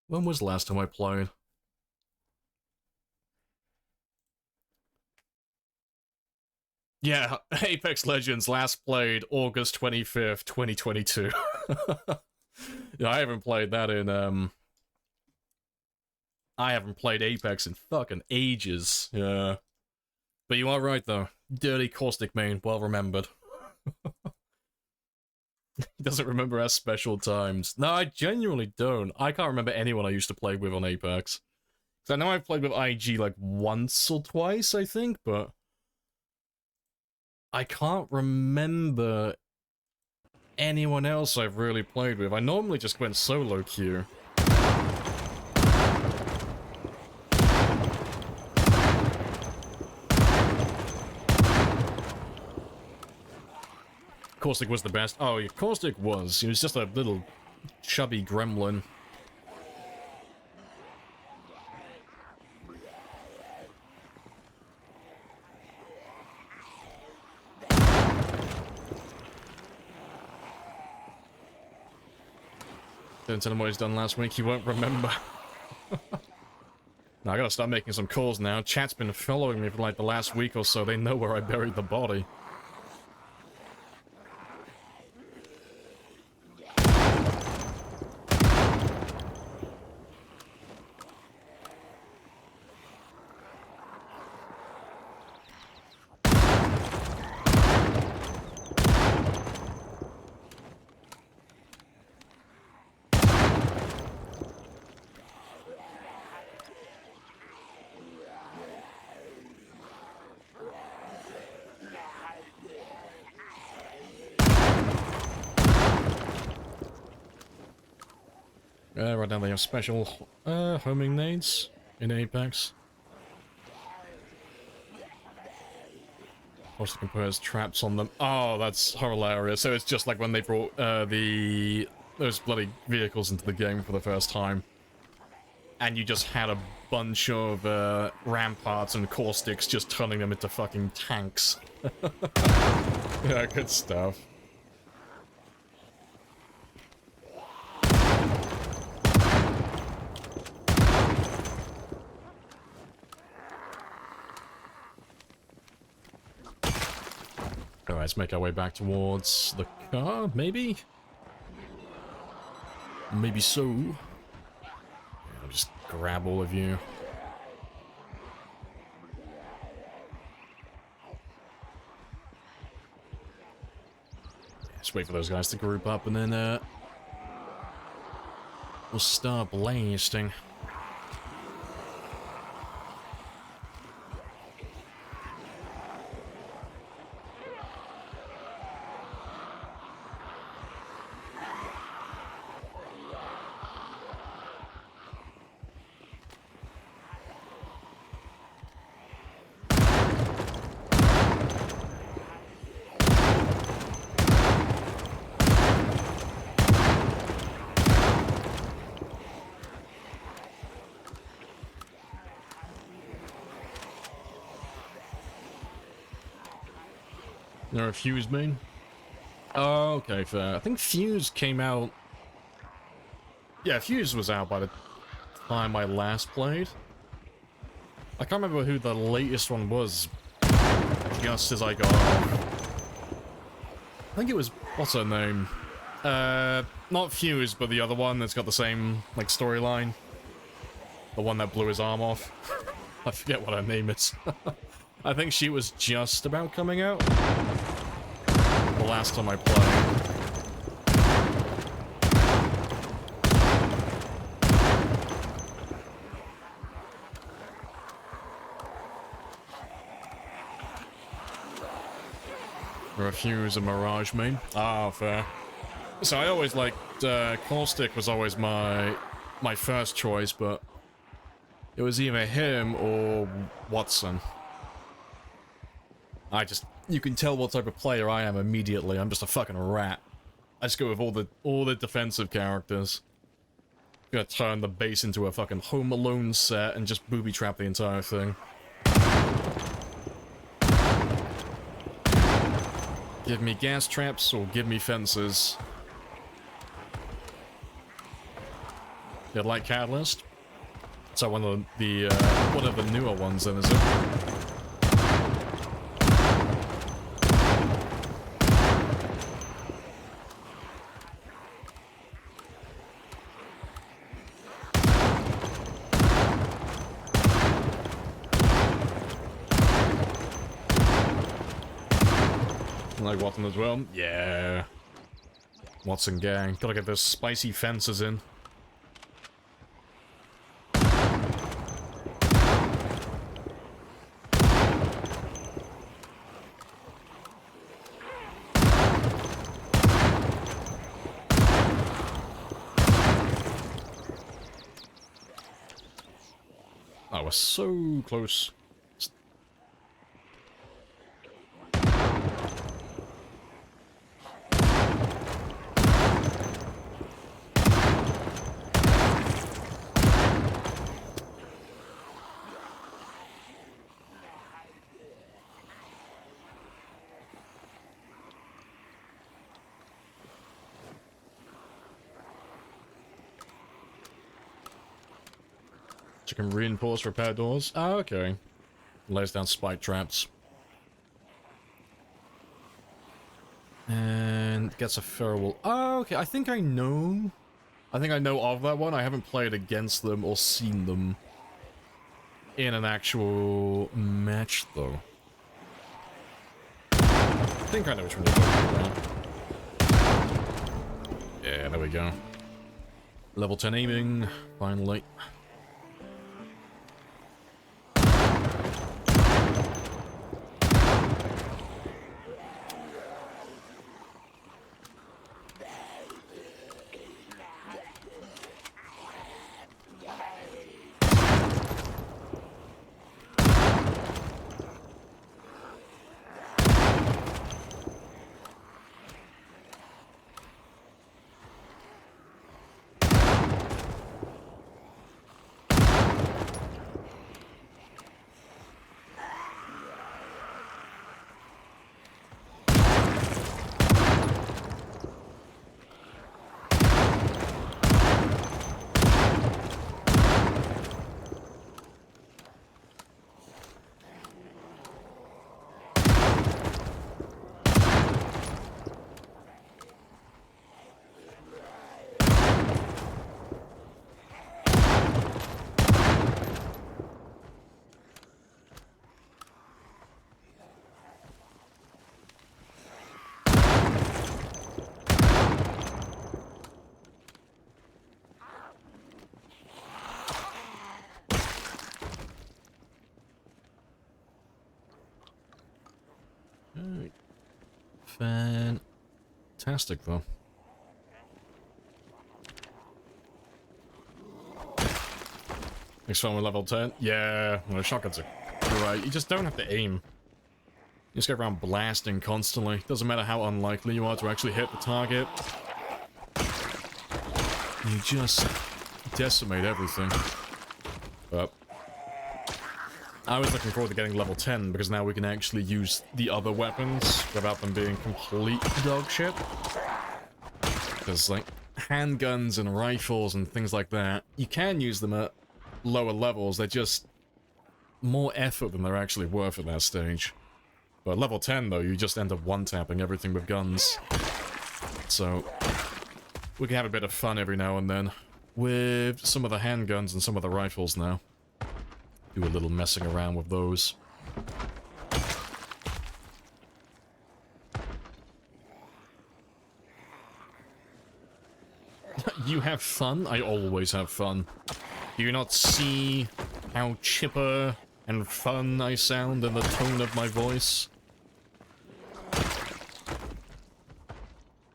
When was the last time I played? Yeah, Apex Legends last played August 25th, 2022. Yeah, I haven't played that in, I haven't played Apex in fucking ages, yeah. But you are right, though. Dirty caustic main, well remembered. He doesn't remember our special times. No, I genuinely don't. I can't remember anyone I used to play with on Apex. Because I know I've played with IG like once or twice, I think, but I can't remember anyone else I've really played with. I normally just went solo queue. Caustic was the best. Oh, yeah, Caustic was. He was just a little chubby gremlin. Don't tell him what he's done last week, he won't remember. Now I gotta start making some calls now. Chat's been following me for like the last week or so. They know where I buried the body. Right now they have special homing nades in Apex. Also can put traps on them. Oh, that's hilarious. So it's just like when they brought those bloody vehicles into the game for the first time. And you just had a bunch of ramparts and caustics just turning them into fucking tanks. Yeah, good stuff. Alright, let's make our way back towards the car, maybe? Maybe so. I'll just grab all of you. Just wait for those guys to group up and then, we'll start blasting. There a Fuse main? Oh, okay, fair. I think Fuse came out... Yeah, Fuse was out by the time I last played. I can't remember who the latest one was, just as I got off. I think it was... What's her name? Not Fuse, but the other one that's got the same, like, storyline. The one that blew his arm off. I forget what her name is. I think she was just about coming out. The last time I played. Refuse a Mirage main. Ah, fair. So I always liked, Caustic was always my first choice, but it was either him or Watson. You can tell what type of player I am immediately. I'm just a fucking rat. I just go with all the defensive characters. I'm gonna turn the base into a fucking Home Alone set and just booby trap the entire thing. Give me gas traps or give me fences. You like Catalyst? So one of the one of the newer ones then, is it? Like Watson as well? Yeah. Watson gang. Gotta get those spicy fences in. Oh, we're so close. structure can reinforce repair doors. Oh, okay. Lays down spike traps. And gets a feral. Oh, okay. I think I know of that one. I haven't played against them or seen them in an actual match, though. I think I know which one you're talking about. Yeah, there we go. Level 10 aiming, finally. Fantastic, though. Next one with level 10. Yeah, well, shotguns are great. You just don't have to aim. You just go around blasting constantly. Doesn't matter how unlikely you are to actually hit the target. You just decimate everything. But I was looking forward to getting level 10 because now we can actually use the other weapons without them being complete dog shit. Because, like, handguns and rifles and things like that, you can use them at lower levels. They're just more effort than they're actually worth at that stage. But level 10, though, you just end up one-tapping everything with guns. So we can have a bit of fun every now and then with some of the handguns and some of the rifles now. Do a little messing around with those. You have fun? I always have fun. Do you not see how chipper and fun I sound in the tone of my voice?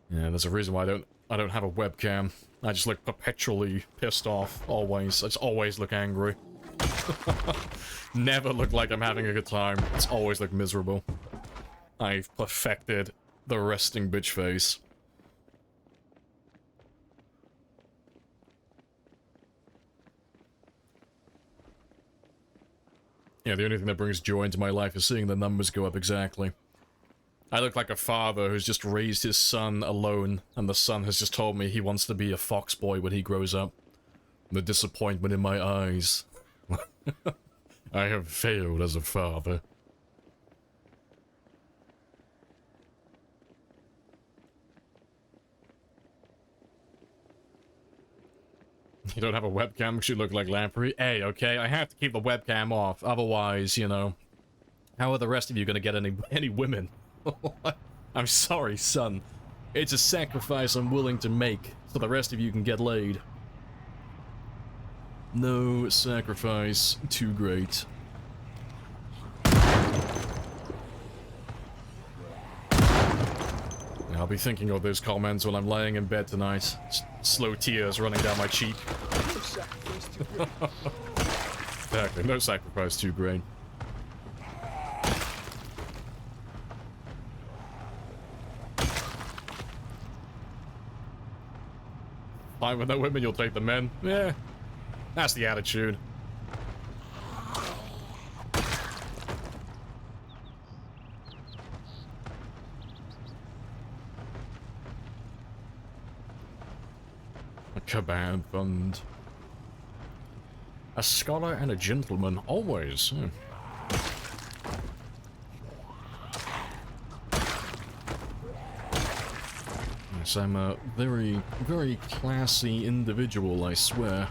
Yeah, there's a reason why I don't have a webcam. I just look perpetually pissed off, always. I just always look angry. Never look like I'm having a good time. It's always look miserable. I've perfected the resting bitch face. Yeah, the only thing that brings joy into my life is seeing the numbers go up exactly. I look like a father who's just raised his son alone, and the son has just told me he wants to be a fox boy when he grows up. The disappointment in my eyes. I have failed as a father. You don't have a webcam because you look like Lamprey? Hey, okay, I have to keep the webcam off, otherwise, you know, how are the rest of you gonna get any women? I'm sorry, son. It's a sacrifice I'm willing to make so the rest of you can get laid. No sacrifice too great. I'll be thinking of those comments when I'm laying in bed tonight. Slow tears running down my cheek. Exactly, no sacrifice too great. Fine with no women, you'll take the men. Yeah, that's the attitude. A Kabam fund. A scholar and a gentleman, always. Yes, I'm a very, very classy individual, I swear.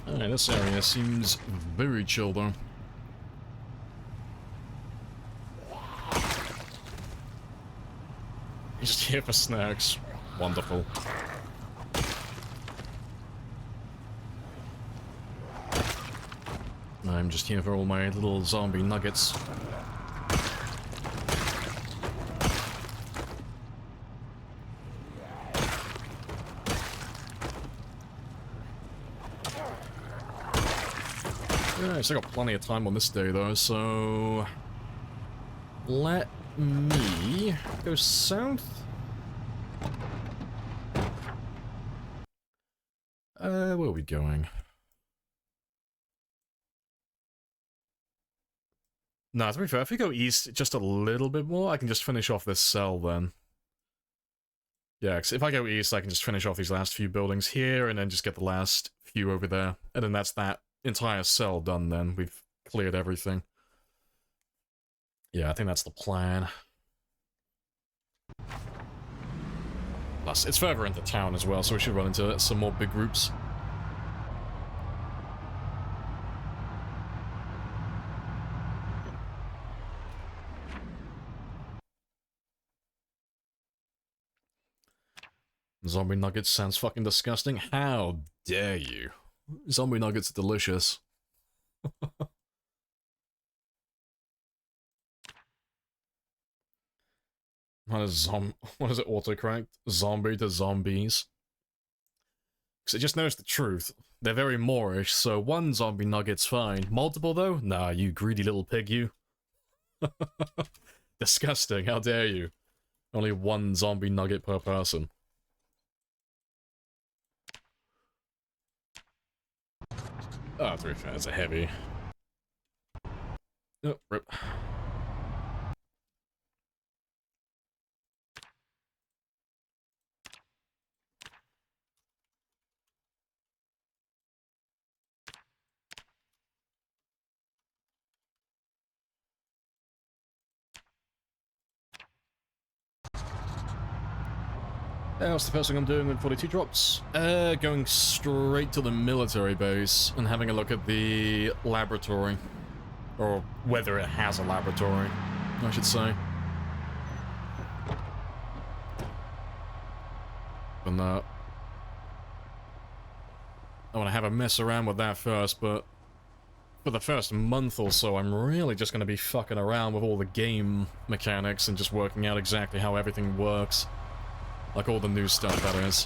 Alright, this area seems very chill though. Just here for snacks. Wonderful. I'm just here for all my little zombie nuggets. Yeah, I still got plenty of time on this day though, so let me go south. Where are we going? No, to be fair, if we go east just a little bit more, I can just finish off this cell then. Yeah, because if I go east, I can just finish off these last few buildings here, and then just get the last few over there. And then that's that entire cell done then. We've cleared everything. Yeah, I think that's the plan. Plus, it's further into town as well, so we should run into some more big groups. Zombie nuggets sounds fucking disgusting. How dare you? Zombie nuggets are delicious. What is it autocorrect? Zombie to zombies? Because I just noticed the truth. They're very Moorish, so one zombie nugget's fine. Multiple though? Nah, you greedy little pig, you. Disgusting, how dare you? Only one zombie nugget per person. Oh, to be fair, it's a heavy. Oh, rip. What's the first thing I'm doing with 42 drops? Going straight to the military base and having a look at the laboratory. Or whether it has a laboratory, I should say. And I want to have a mess around with that first, but for the first month or so, I'm really just going to be fucking around with all the game mechanics and just working out exactly how everything works. Like all the new stuff, that is.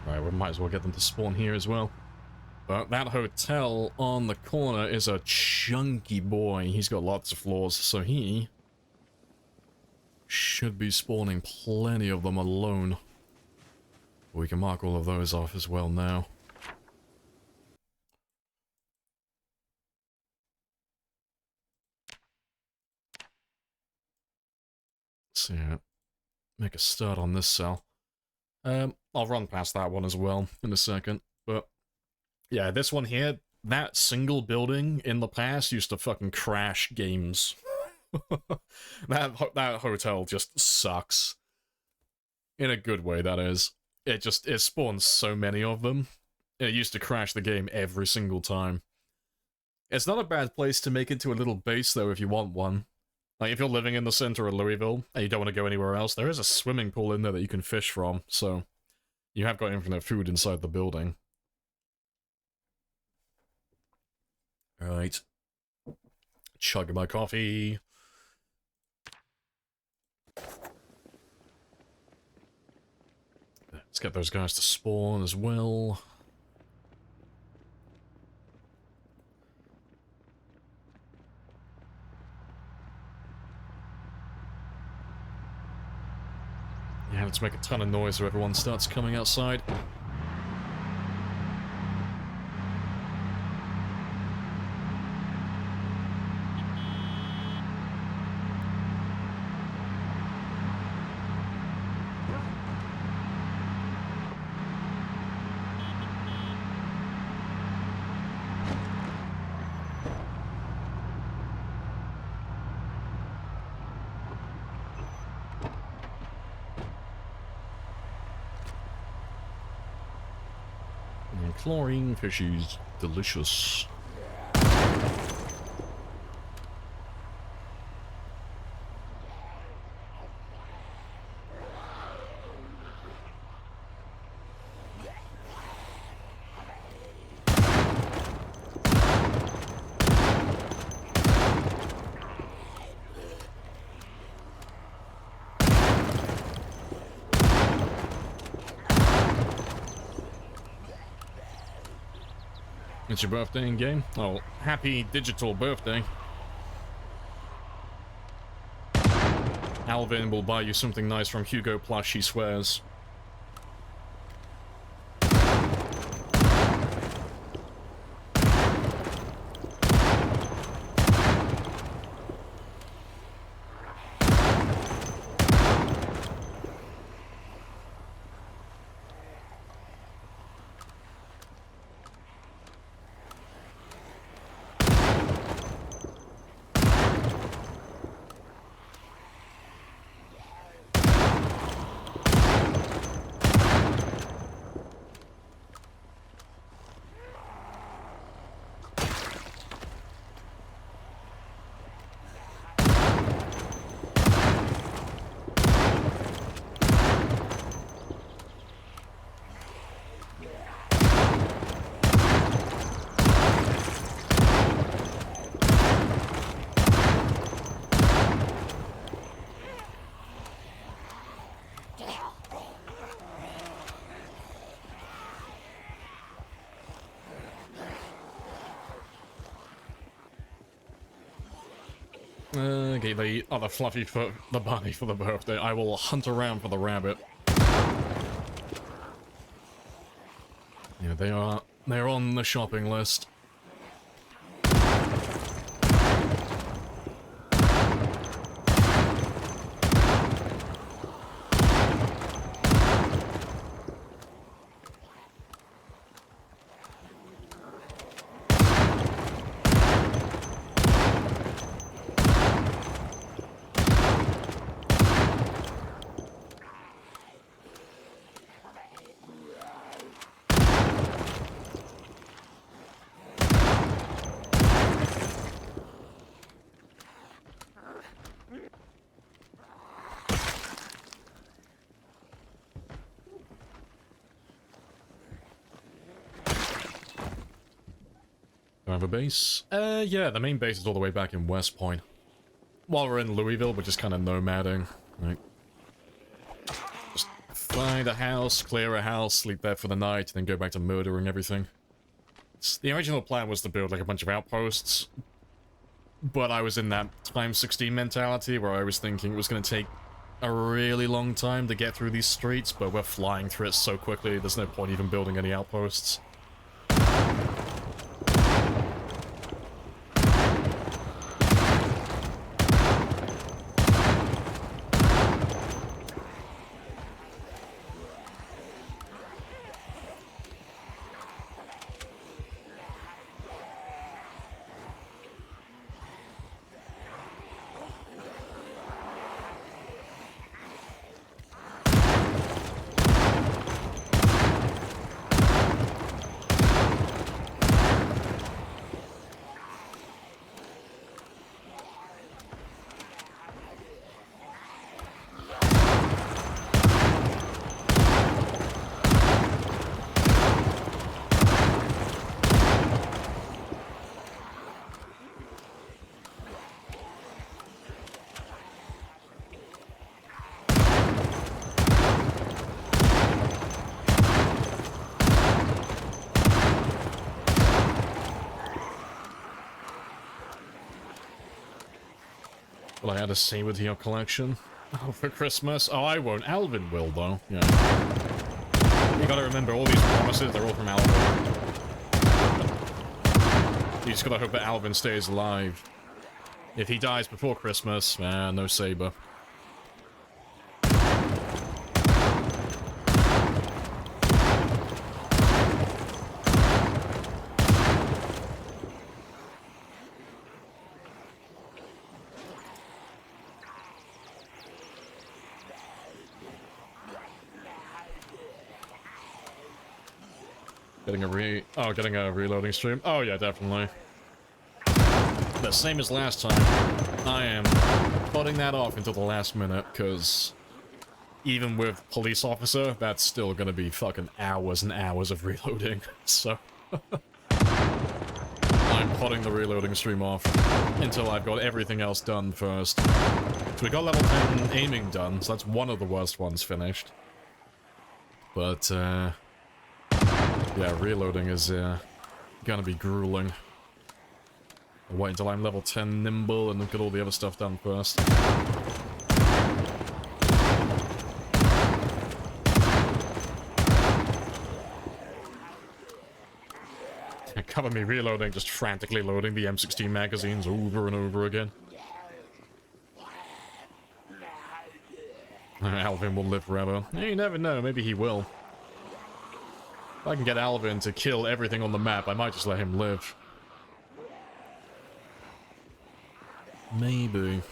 Alright, we might as well get them to spawn here as well. But that hotel on the corner is a chunky boy. He's got lots of floors, so he should be spawning plenty of them alone. We can mark all of those off as well now. So yeah, make a start on this cell. I'll run past that one as well in a second, but yeah, this one here, that single building in the past used to fucking crash games That hotel just sucks. In a good way, that is. It spawns so many of them. It used to crash the game every single time. It's not a bad place to make into a little base, though, if you want one. Like, if you're living in the center of Louisville, and you don't want to go anywhere else, there is a swimming pool in there that you can fish from, so you have got infinite food inside the building. Alright. Chug my coffee. Let's get those guys to spawn as well. Yeah, let's make a ton of noise so everyone starts coming outside. Chlorine fishies, delicious. It's your birthday in game? Oh, happy digital birthday. Alvin will buy you something nice from Hugo Plush, he swears. Okay, the other fluffy for the bunny for the birthday. I will hunt around for the rabbit. Yeah, they're on the shopping list. Do I have a base? Yeah, the main base is all the way back in West Point. While we're in Louisville, we're just kind of nomading. Like, just find a house, clear a house, sleep there for the night, then go back to murdering everything. The original plan was to build like a bunch of outposts, but I was in that times 16 mentality where I was thinking it was going to take a really long time to get through these streets, but we're flying through it so quickly, there's no point even building any outposts. Will I add a saber to your collection? Oh, for Christmas? Oh, I won't. Alvin will, though. Yeah. You gotta remember, all these promises, they're all from Alvin. You just gotta hope that Alvin stays alive. If he dies before Christmas, no saber. Getting a reloading stream. Oh yeah, definitely. The same as last time. I am putting that off until the last minute, because even with police officer, that's still gonna be fucking hours and hours of reloading. So I'm putting the reloading stream off until I've got everything else done first. So we got level 10 aiming done, so that's one of the worst ones finished. But yeah, reloading is gonna be grueling. I'll wait until I'm level 10 nimble and get all the other stuff done first. Cover me reloading, just frantically loading the M16 magazines over and over again. Alvin will live forever. You never know, maybe he will. If I can get Alvin to kill everything on the map, I might just let him live. Maybe.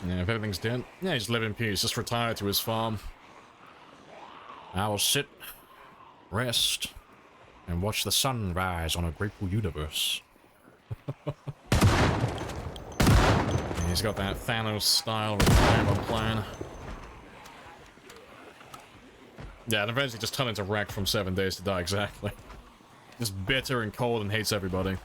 Yeah, if everything's dead, yeah, just live in peace. Just retire to his farm. I'll sit, rest, and watch the sun rise on a grateful universe. Yeah, he's got that Thanos-style retirement plan. Yeah, and eventually just turn into wreck from 7 days to die, exactly. Just bitter and cold and hates everybody.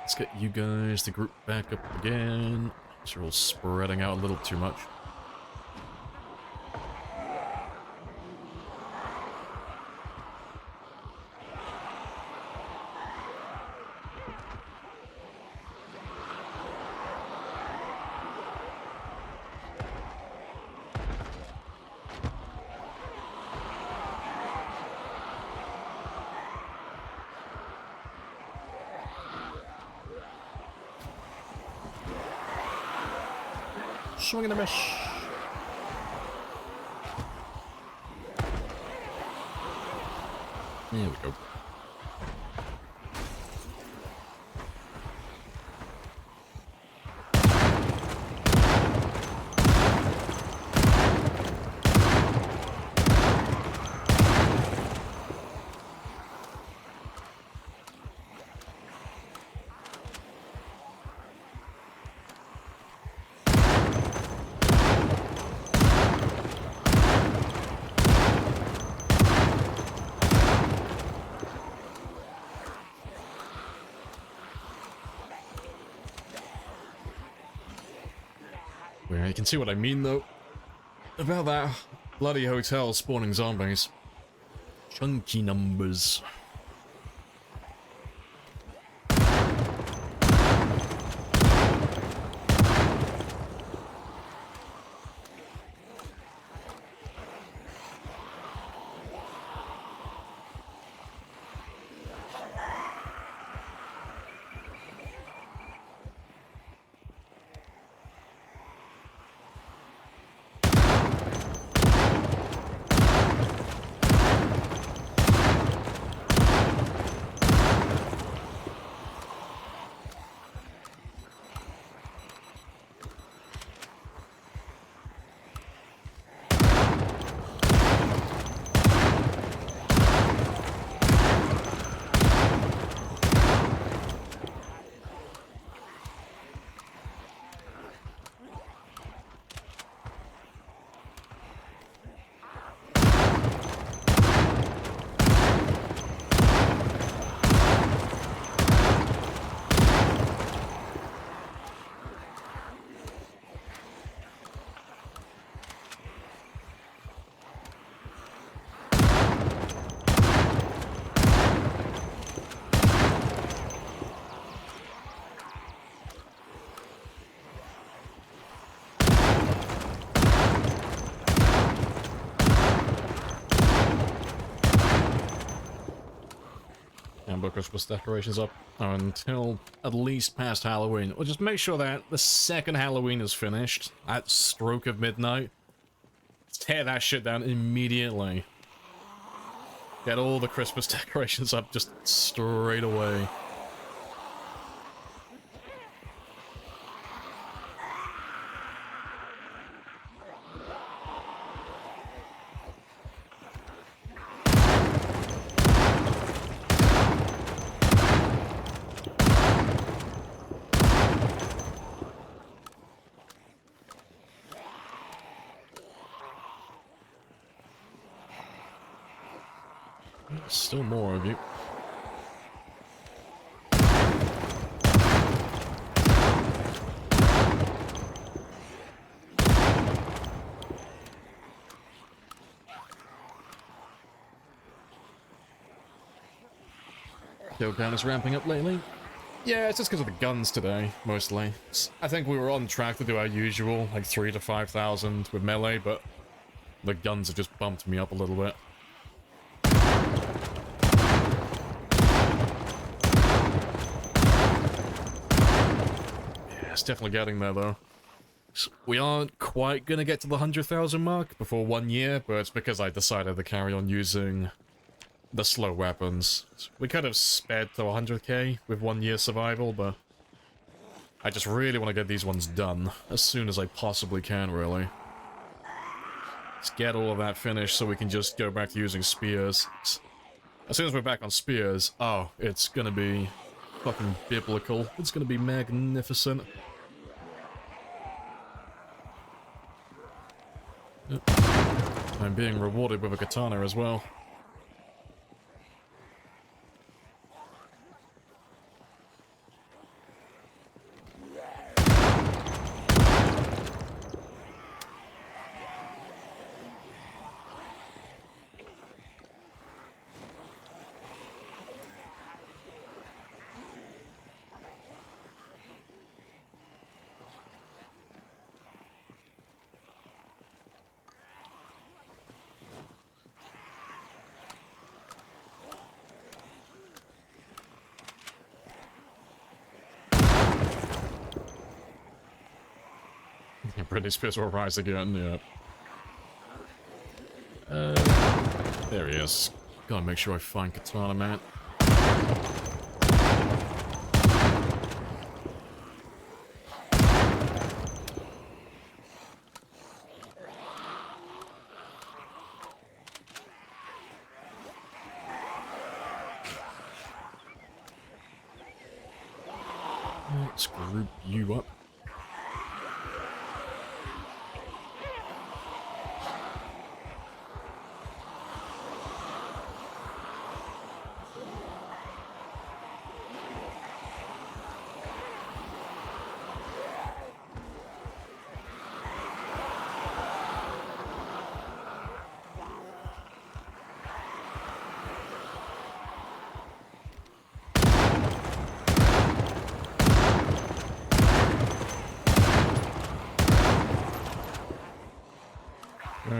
Let's get you guys to group back up again. You're all spreading out a little too much. Swing and a miss. There we go. You can see what I mean, though, about that bloody hotel spawning zombies. Chunky numbers. And put Christmas decorations up until at least past Halloween. Or just make sure that the second Halloween is finished at stroke of midnight. Tear that shit down immediately. Get all the Christmas decorations up just straight away. Still more of you. Kill count is ramping up lately. Yeah, it's just because of the guns today, mostly. I think we were on track to do our usual, like 3,000 to 5,000 with melee, but the guns have just bumped me up a little bit. It's definitely getting there, though. We aren't quite gonna get to the 100,000 mark before 1 year, but it's because I decided to carry on using the slow weapons. We could have sped to 100k with 1 year survival, but I just really want to get these ones done as soon as I possibly can, really. Let's get all of that finished so we can just go back to using spears. As soon as we're back on spears, oh, it's gonna be fucking biblical. It's gonna be magnificent. Yep. I'm being rewarded with a katana as well. Britney Spears will rise again, yeah. There he is. Gotta make sure I find Katana Man. Let's group you up.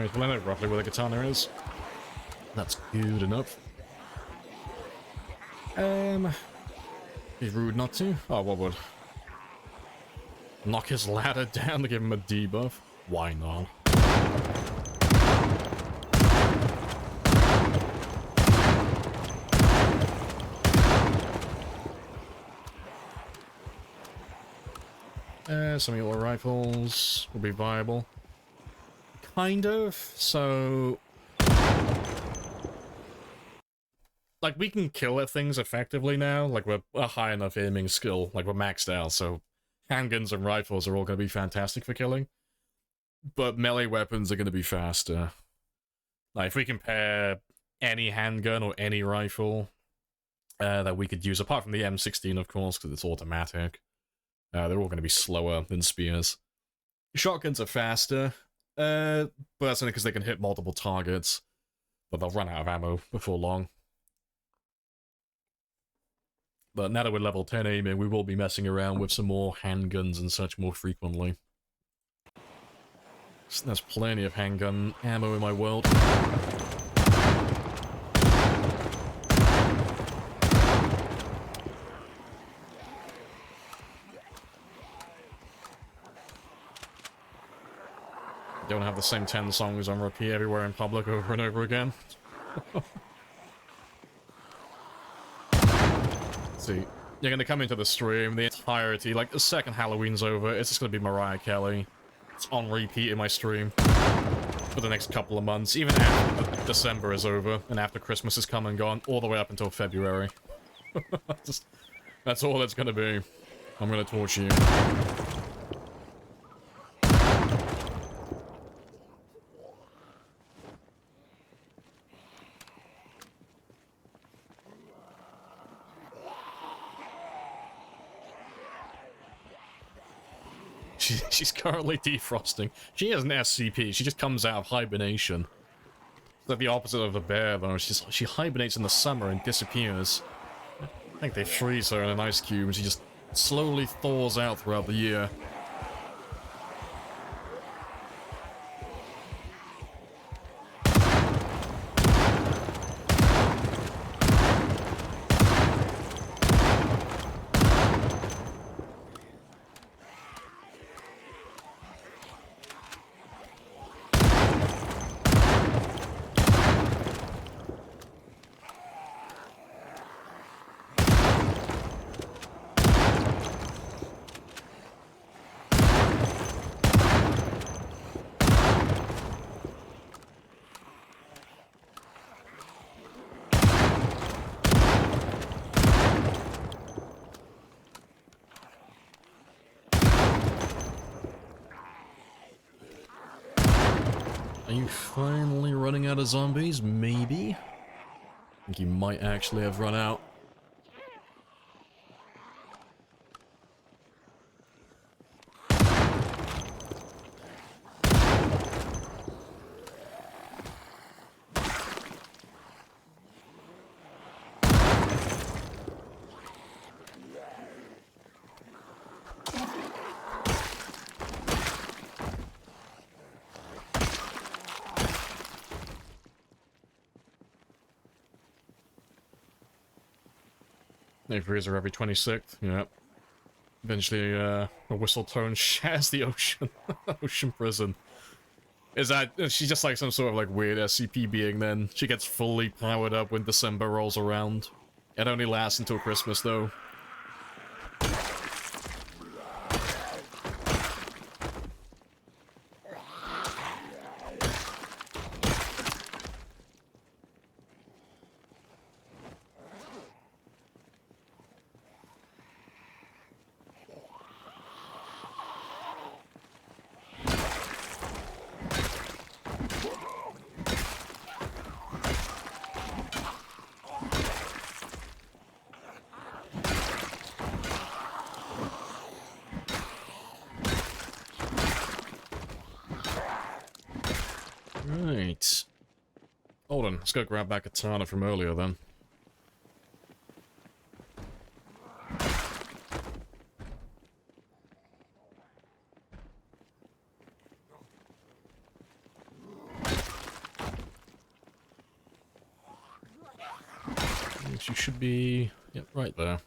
range, but I know roughly where the katana is. That's good enough. He's rude not to. Oh, what would? Knock his ladder down to give him a debuff? Why not? Semi-auto rifles will be viable. Kind of. So, like, we can kill at things effectively now. Like, we're a high enough aiming skill. Like, we're maxed out, so handguns and rifles are all going to be fantastic for killing. But melee weapons are going to be faster. Like, if we compare any handgun or any rifle that we could use, apart from the M16, of course, because it's automatic, they're all going to be slower than spears. Shotguns are faster, but that's only because they can hit multiple targets. But they'll run out of ammo before long. But now that we're level 10 aiming, we will be messing around with some more handguns and such more frequently. So there's plenty of handgun ammo in my world. Don't have the same 10 songs on repeat everywhere in public over and over again. See, you're gonna come into the stream, the entirety, like the second Halloween's over, it's just gonna be Mariah Kelly. It's on repeat in my stream for the next couple of months, even after December is over and after Christmas has come and gone, all the way up until February. That's all it's gonna be. I'm gonna torture you. She's currently defrosting. She has an SCP. She just comes out of hibernation. It's like the opposite of the bear, though. She hibernates in the summer and disappears. I think they freeze her in an ice cube, and she just slowly thaws out throughout the year. Are you finally running out of zombies? Maybe? I think you might actually have run out. They freeze her every 26th, yeah. Eventually, a whistle tone shares the ocean. Ocean prison. Is that... she's just like some sort of like weird SCP being then. She gets fully powered up when December rolls around. It only lasts until Christmas, though. Right. Hold on, let's go grab that katana from earlier then. you should be... Yep, right there.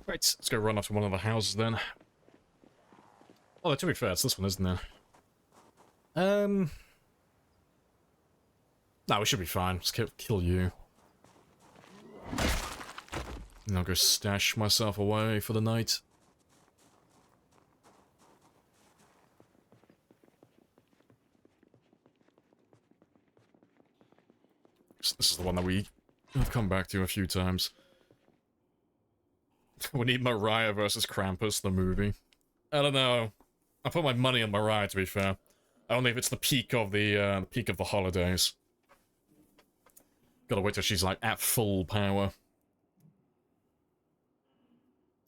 Right, let's go run off to one of the houses then. Oh, to be fair, it's this one, isn't it? No, we should be fine. Just kill you. And I'll go stash myself away for the night. This is the one that we have come back to a few times. We need Mariah versus Krampus, the movie. I don't know. I put my money on Mariah, to be fair. Only if it's the peak of the holidays. Gotta wait till she's like at full power.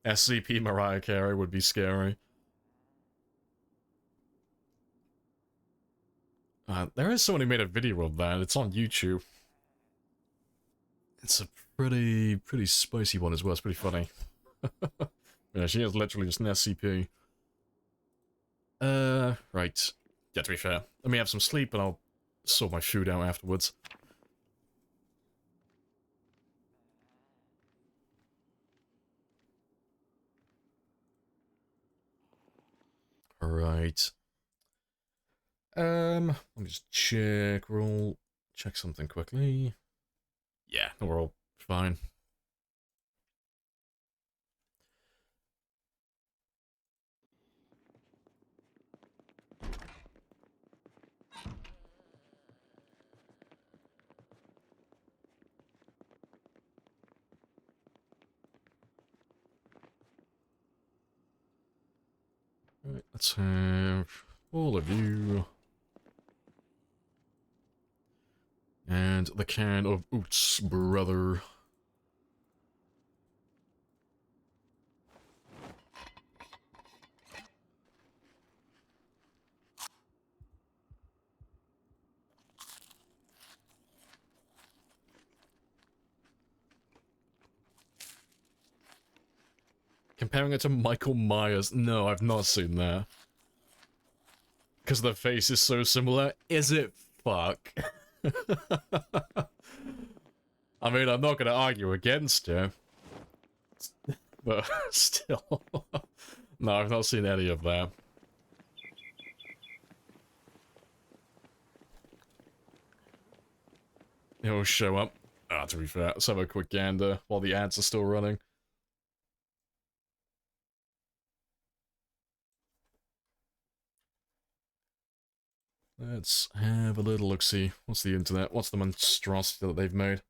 SCP Mariah Carey would be scary. There is someone who made a video of that. It's on YouTube. It's a pretty spicy one as well. It's pretty funny. Yeah, she is literally just an SCP. Right. Yeah, to be fair, let me have some sleep and I'll sort my food out afterwards. Alright. Let me just check. Check something quickly. Yeah, we're all fine. Right, let's have all of you. And the can of Oots, brother. Comparing it to Michael Myers. No, I've not seen that. Because the face is so similar. Is it? Fuck. I mean, I'm not going to argue against it. But still. No, I've not seen any of that. He'll show up. Ah, to be fair, let's have a quick gander while the ads are still running. Let's have a little look-see. What's the internet? What's the monstrosity that they've made?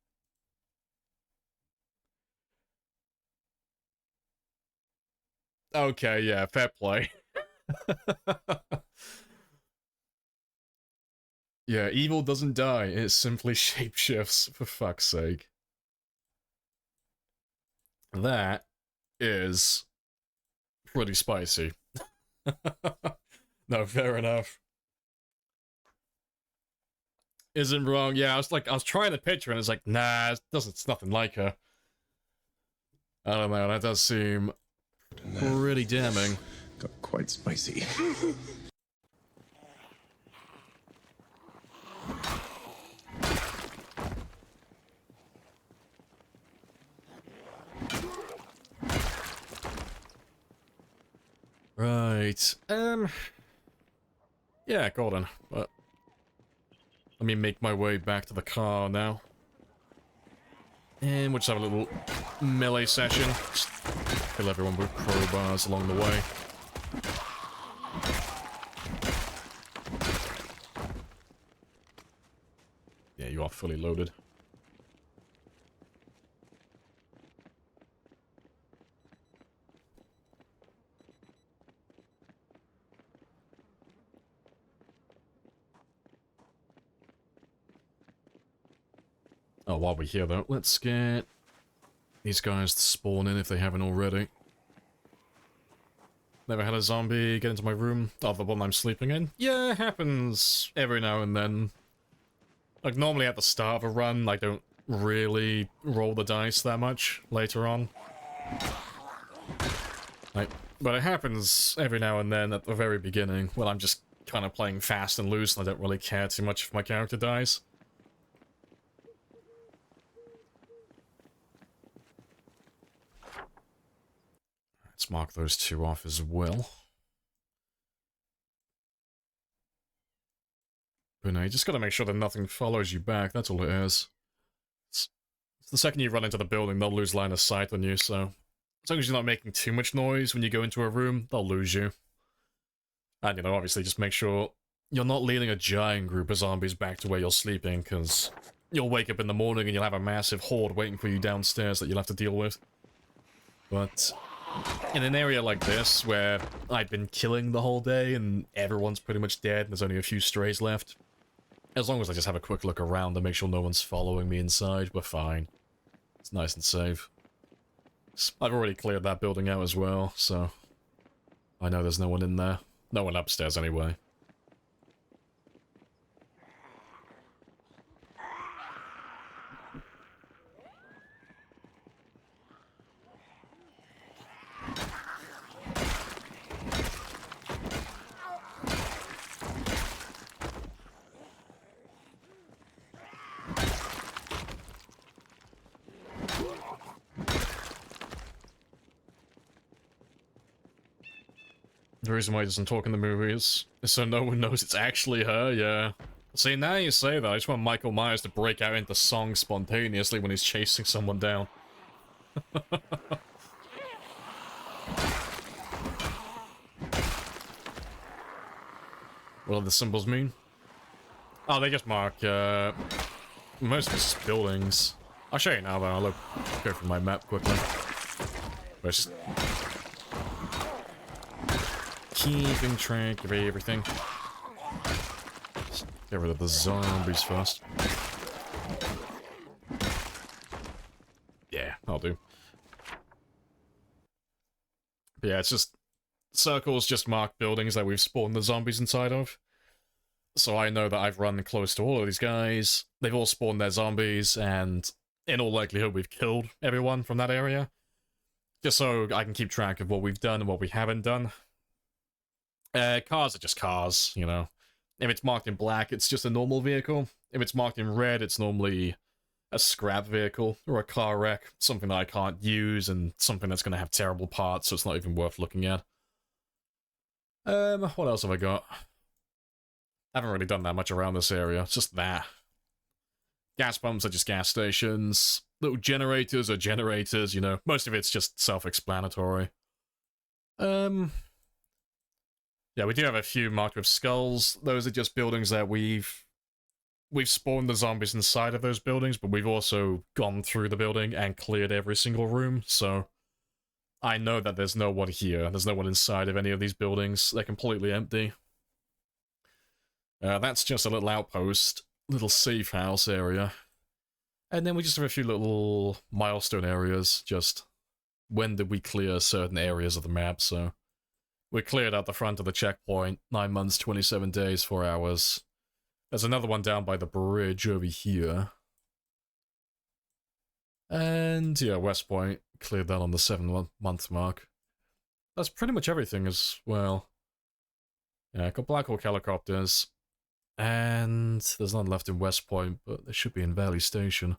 Okay, yeah, fair play. Yeah, evil doesn't die, it simply shapeshifts, for fuck's sake. That is pretty spicy. No, fair enough. Isn't wrong. Yeah, I was trying to picture and it's like, nah, it's nothing like her. I don't know, that does seem pretty damning. Got quite spicy. Right. Yeah, Gordon. But let me make my way back to the car now. And we'll just have a little melee session. Just kill everyone with crowbars along the way. Yeah, you are fully loaded. Oh, while we're here though, let's get these guys to spawn in if they haven't already. Never had a zombie get into my room, other than the one I'm sleeping in. Yeah, it happens every now and then. Like, normally at the start of a run, I don't really roll the dice that much later on. Like, but it happens every now and then at the very beginning, when I'm just kind of playing fast and loose and I don't really care too much if my character dies. Let's mark those two off as well. But no, you just gotta make sure that nothing follows you back, that's all it is. It's the second you run into the building, they'll lose line of sight on you, so... As long as you're not making too much noise when you go into a room, they'll lose you. And, you know, obviously just make sure you're not leading a giant group of zombies back to where you're sleeping, because you'll wake up in the morning and you'll have a massive horde waiting for you downstairs that you'll have to deal with. But in an area like this, where I've been killing the whole day and everyone's pretty much dead and there's only a few strays left, as long as I just have a quick look around and make sure no one's following me inside, we're fine. It's nice and safe. I've already cleared that building out as well, so I know there's no one in there. No one upstairs anyway. The reason why he doesn't talk in the movies is so no one knows it's actually her, yeah. See, now you say that, I just want Michael Myers to break out into song spontaneously when he's chasing someone down. What do the symbols mean? Oh, they just mark, most of it's buildings. I'll show you now, though. I'll go through my map quickly. Just keeping track of everything. Let's get rid of the zombies first. Yeah, I'll do. But yeah, it's just... circles just mark buildings that we've spawned the zombies inside of. So I know that I've run close to all of these guys. They've all spawned their zombies, and in all likelihood we've killed everyone from that area. Just so I can keep track of what we've done and what we haven't done. Cars are just cars, you know. If it's marked in black, it's just a normal vehicle. If it's marked in red, it's normally a scrap vehicle or a car wreck. Something that I can't use and something that's going to have terrible parts, so it's not even worth looking at. What else have I got? I haven't really done that much around this area. It's just that. Gas pumps are just gas stations. Little generators are generators, you know. Most of it's just self-explanatory. Yeah, we do have a few marked with skulls. Those are just buildings that we've spawned the zombies inside of those buildings, but we've also gone through the building and cleared every single room, so I know that there's no one here. There's no one inside of any of these buildings. They're completely empty. That's just a little outpost, little safe house area. And then we just have a few little milestone areas, just when did we clear certain areas of the map, so... We cleared out the front of the checkpoint, 9 months, 27 days, 4 hours. There's another one down by the bridge over here. And, yeah, West Point, cleared that on the 7-month mark. That's pretty much everything as well. Yeah, got Black Hawk helicopters. And there's none left in West Point, but there should be in Valley Station.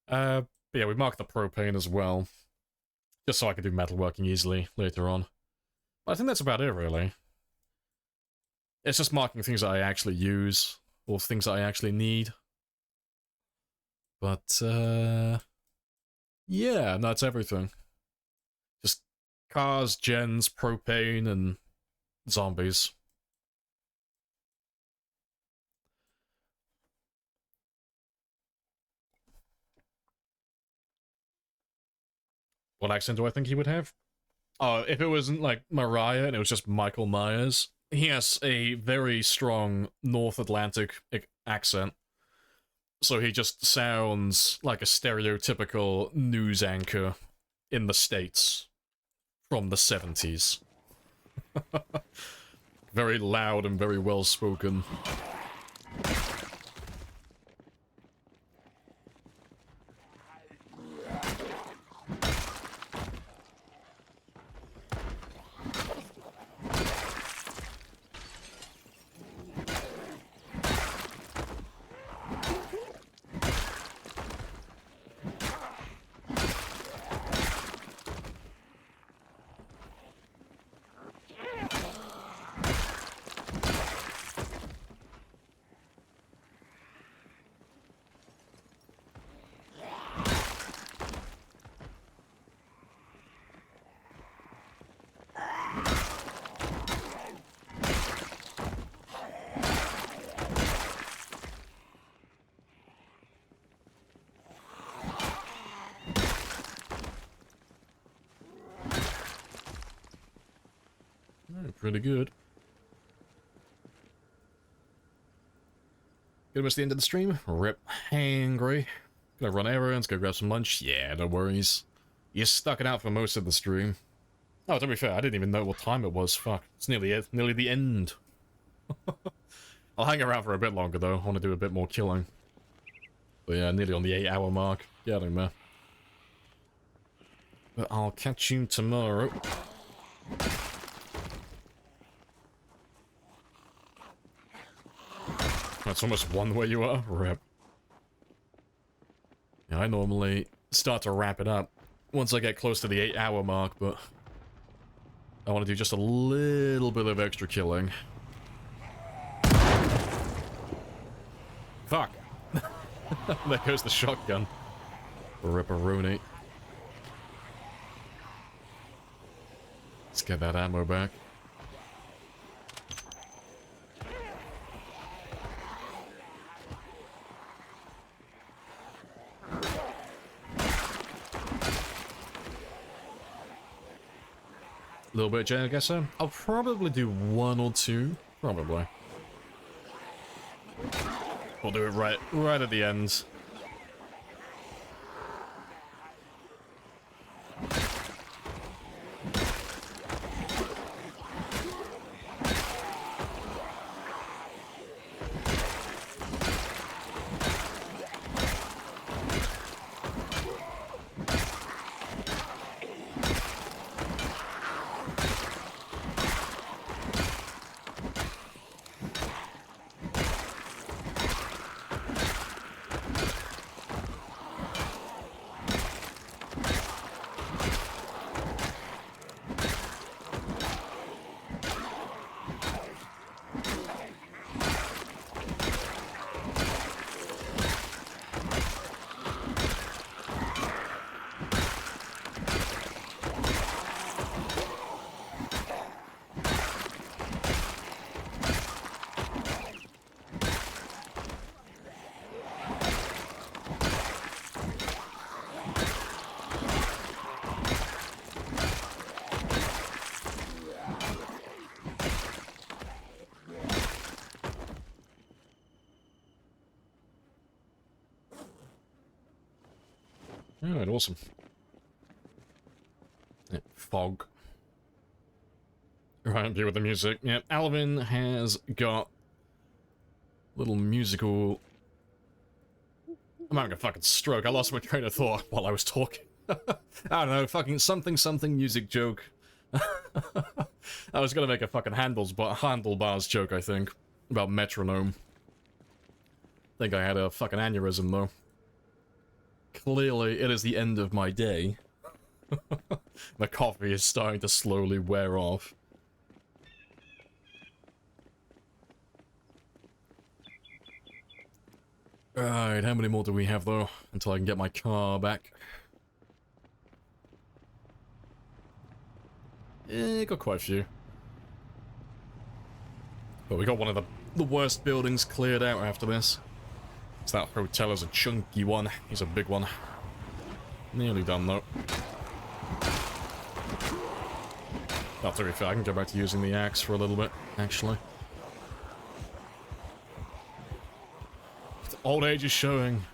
But yeah, we marked the propane as well. Just so I can do metalworking easily later on. I think that's about it, really. It's just marking things that I actually use, or things that I actually need. But, yeah, that's everything. Just cars, gens, propane, and zombies. What accent do I think he would have? Oh, if it wasn't, like, Mariah and it was just Michael Myers, he has a very strong North Atlantic accent. So he just sounds like a stereotypical news anchor in the States from the 70s. Very loud and very well spoken. Pretty good. Gonna miss the end of the stream. Rip. Hangry. Gonna run errands, go grab some lunch. Yeah, no worries. You stuck it out for most of the stream. Oh, to be fair, I didn't even know what time it was. Fuck. It's nearly the end. I'll hang around for a bit longer, though. I want to do a bit more killing. But yeah, nearly on the 8-hour mark. Getting there. But I'll catch you tomorrow. That's almost one where you are. Rip. Yeah, I normally start to wrap it up once I get close to the 8-hour mark, but I want to do just a little bit of extra killing. Fuck. There goes the shotgun. Ripperoni. Let's get that ammo back. A little bit, Jay, I guess so. I'll probably do one or two. Probably. We'll do it right at the end. Alright, awesome. Yeah, fog. Right, I'm here with the music. Yeah, Alvin has got little musical... I'm having a fucking stroke. I lost my train of thought while I was talking. I don't know, fucking something music joke. I was gonna make a fucking handlebars joke, I think. About metronome. I think I had a fucking aneurysm, though. Clearly, it is the end of my day. The coffee is starting to slowly wear off. Alright, how many more do we have, though? Until I can get my car back. Got quite a few. But we got one of the worst buildings cleared out after this. So that hotel is a chunky one. He's a big one. Nearly done, though. That's very fair. I can go back to using the axe for a little bit, actually. Old age is showing.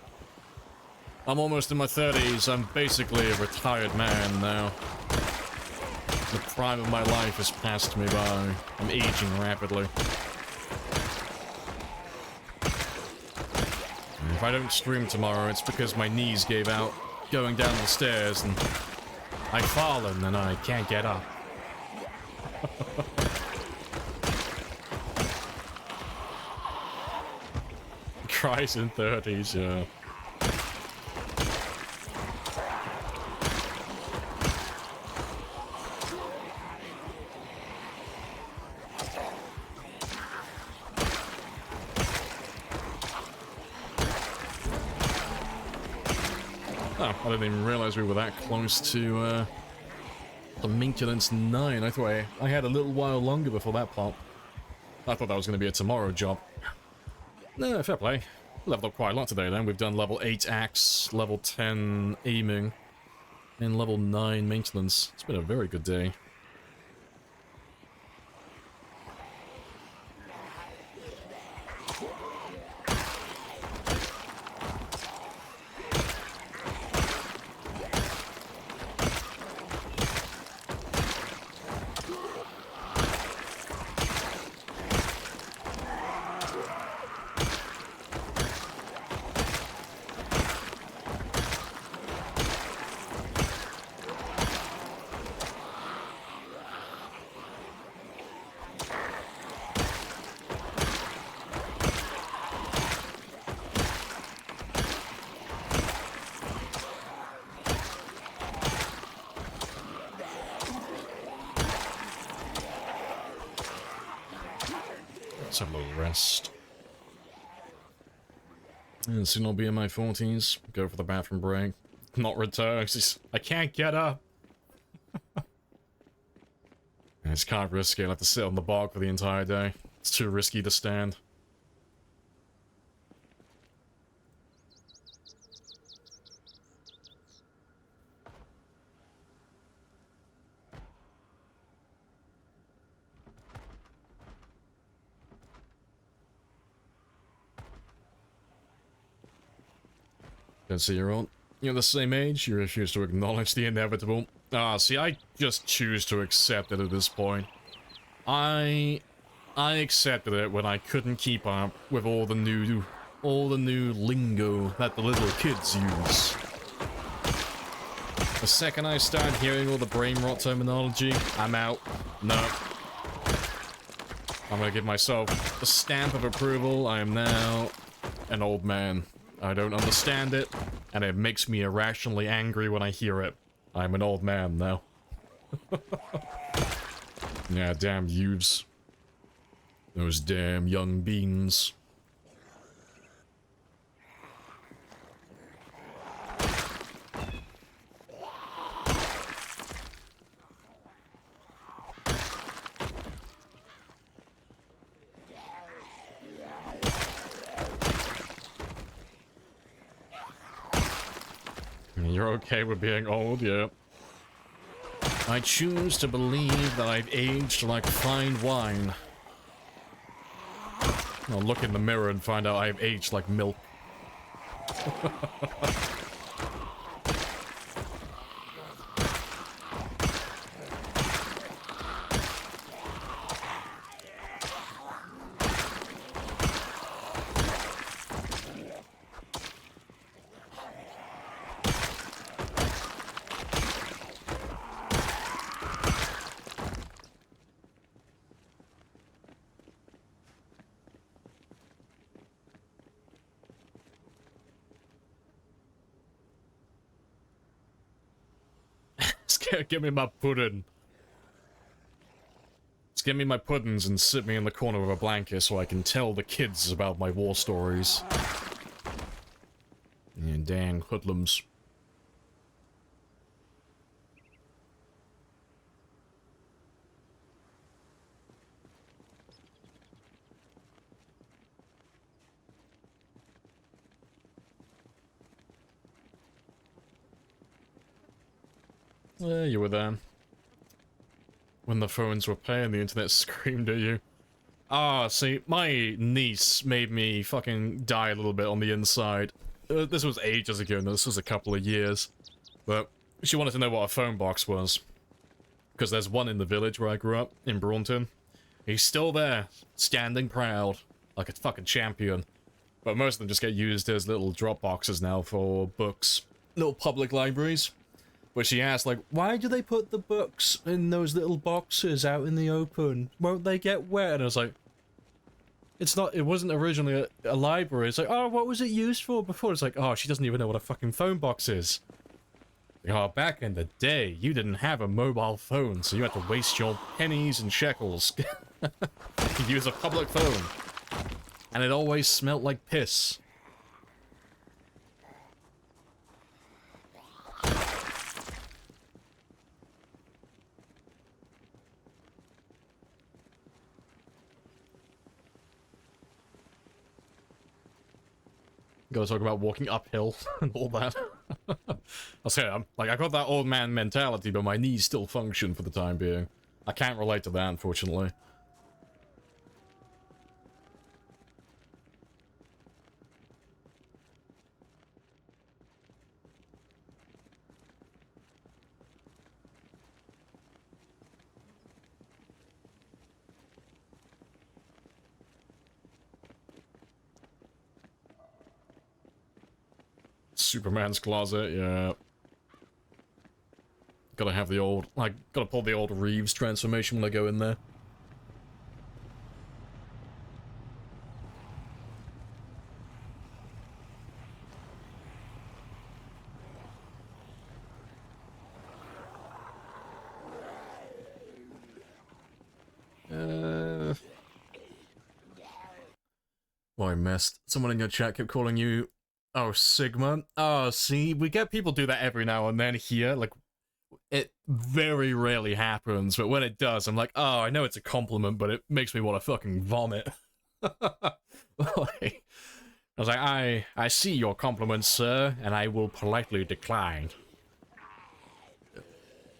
I'm almost in my 30s. I'm basically a retired man now. The prime of my life has passed me by. I'm aging rapidly. And if I don't stream tomorrow, it's because my knees gave out going down the stairs and I've fallen and I can't get up. Cries in 30s, yeah. Oh, I didn't even realize we were that close to the Maintenance 9. I thought I had a little while longer before that part. I thought that was going to be a tomorrow job. No, fair play. Leveled up quite a lot today then. We've done level 8 axe, level 10 aiming, and level 9 maintenance. It's been a very good day. Let's have a little rest. And soon I'll be in my 40s. Go for the bathroom break. Not return. I can't get up. It's kind of risky. I'll have to sit on the bog for the entire day. It's too risky to stand. Don't see you're the same age, you refuse to acknowledge the inevitable. Ah, see, I just choose to accept it at this point. I accepted it when I couldn't keep up with all the new lingo that the little kids use. The second I start hearing all the brain rot terminology, I'm out. No. I'm gonna give myself a stamp of approval. I am now an old man. I don't understand it, and it makes me irrationally angry when I hear it. I'm an old man now. Yeah, damn youths. Those damn young beans. You're okay with being old, yeah. I choose to believe that I've aged like fine wine. I'll look in the mirror and find out I've aged like milk. Give me my pudding. Just give me my puddings and sit me in the corner of a blanket so I can tell the kids about my war stories. Yeah, dang hoodlums. You were there. When the phones were playing, the internet screamed at you. Ah, see, my niece made me fucking die a little bit on the inside. This was ages ago, this was a couple of years. But she wanted to know what a phone box was. because there's one in the village where I grew up, in Braunton. He's still there, standing proud, like a fucking champion. But most of them just get used as little drop boxes now for books. Little public libraries. Where she asked, like, why do they put the books in those little boxes out in the open? Won't they get wet? And I was like, it wasn't originally a library. It's like, oh, what was it used for before? It's like, oh, she doesn't even know what a fucking phone box is. Oh, back in the day, you didn't have a mobile phone, so you had to waste your pennies and shekels to use a public phone. And it always smelled like piss. Gotta talk about walking uphill and all that. I'll say, I got that old man mentality, but my knees still function for the time being. I can't relate to that, unfortunately. Superman's closet, yeah. Gotta have the old, like, gotta pull the old Reeves transformation when I go in there. Well, I missed. Someone in your chat kept calling you... Oh, Sigma? Oh, see, we get people do that every now and then here, like, it very rarely happens, but when it does, I'm like, oh, I know it's a compliment, but it makes me want to fucking vomit. I was like, I see your compliments, sir, and I will politely decline.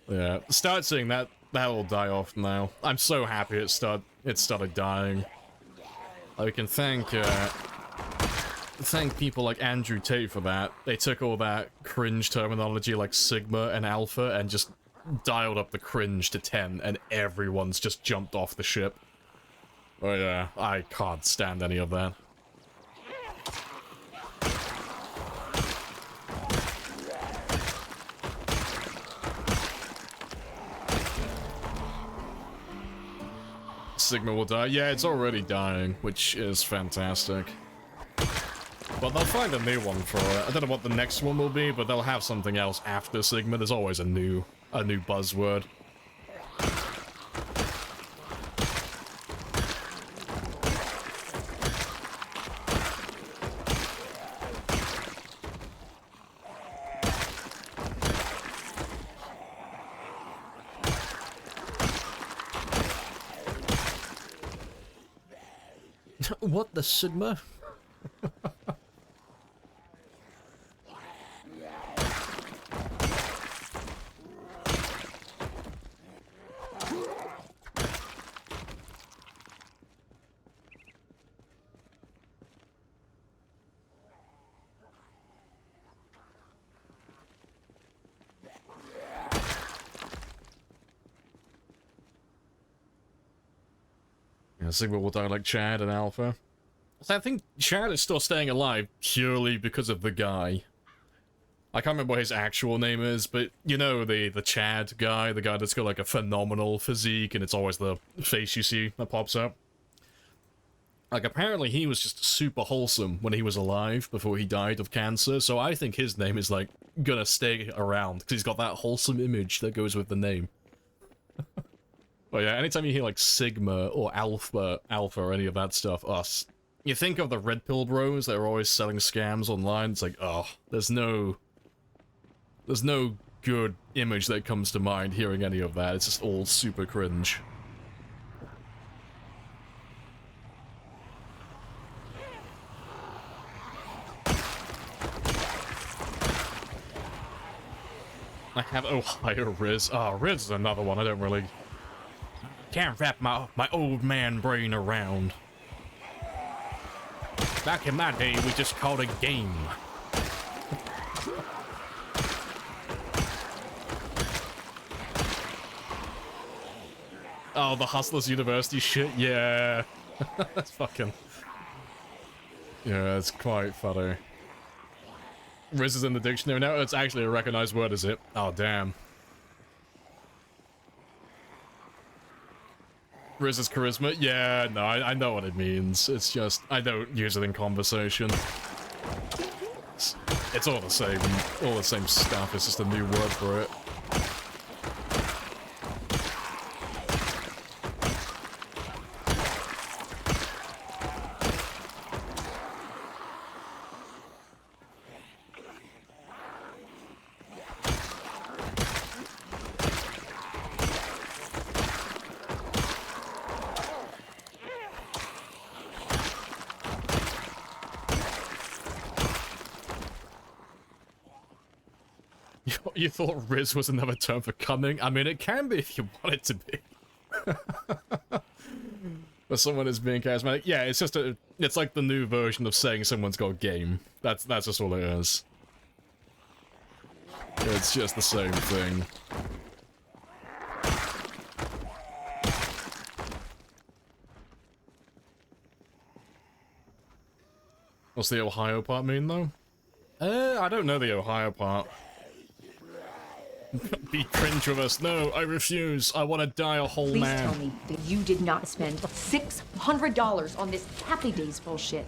Yeah, start seeing that will die off now. I'm so happy it started dying. I can thank people like Andrew Tate for that. They took all that cringe terminology like Sigma and Alpha and just dialed up the cringe to 10, and everyone's just jumped off the ship. Oh yeah, I can't stand any of that. Sigma will die. Yeah, it's already dying, which is fantastic. But they'll find a new one for it. I don't know what the next one will be, but they'll have something else after Sigma. There's always a new buzzword. What the Sigma? Yeah, Sigma will die like Chad and Alpha. So I think Chad is still staying alive purely because of the guy. I can't remember what his actual name is, but you know, the Chad guy, the guy that's got like a phenomenal physique and it's always the face you see that pops up. Like, apparently he was just super wholesome when he was alive before he died of cancer, so I think his name is like gonna stay around because he's got that wholesome image that goes with the name. But yeah, anytime you hear like Sigma or Alpha or any of that stuff, you think of the Red Pill bros that are always selling scams online. It's like, oh, there's no good image that comes to mind hearing any of that. It's just all super cringe. I have Ohio Riz. Oh, Riz is another one I don't really... can't wrap my old man brain around. Back in my day, we just called a game. Oh, the Hustlers University shit? Yeah. That's fucking... Yeah, it's quite funny. Riz is in the dictionary now. It's actually a recognized word, is it? Oh, damn. Riz's charisma? Yeah, no, I know what it means. It's just, I don't use it in conversation. It's all the same stuff. It's just a new word for it. You thought Riz was another term for coming? I mean, it can be if you want it to be. But someone is being charismatic. Yeah, it's just it's like the new version of saying someone's got game. That's just all it is. It's just the same thing. What's the Ohio part mean, though? I don't know the Ohio part. Be cringe with us. No, I refuse. I want to die a whole man. Please tell me that you did not spend $600 on this Happy Days bullshit.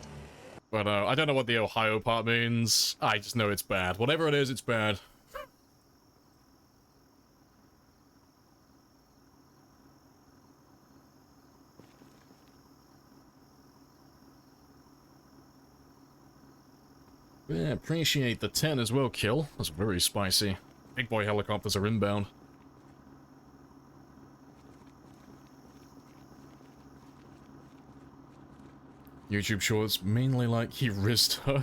But I don't know what the Ohio part means. I just know it's bad. Whatever it is, it's bad. Yeah, appreciate the 10 as well, kill. That's very spicy. Big boy helicopters are inbound. YouTube shorts, mainly like he rizzed her.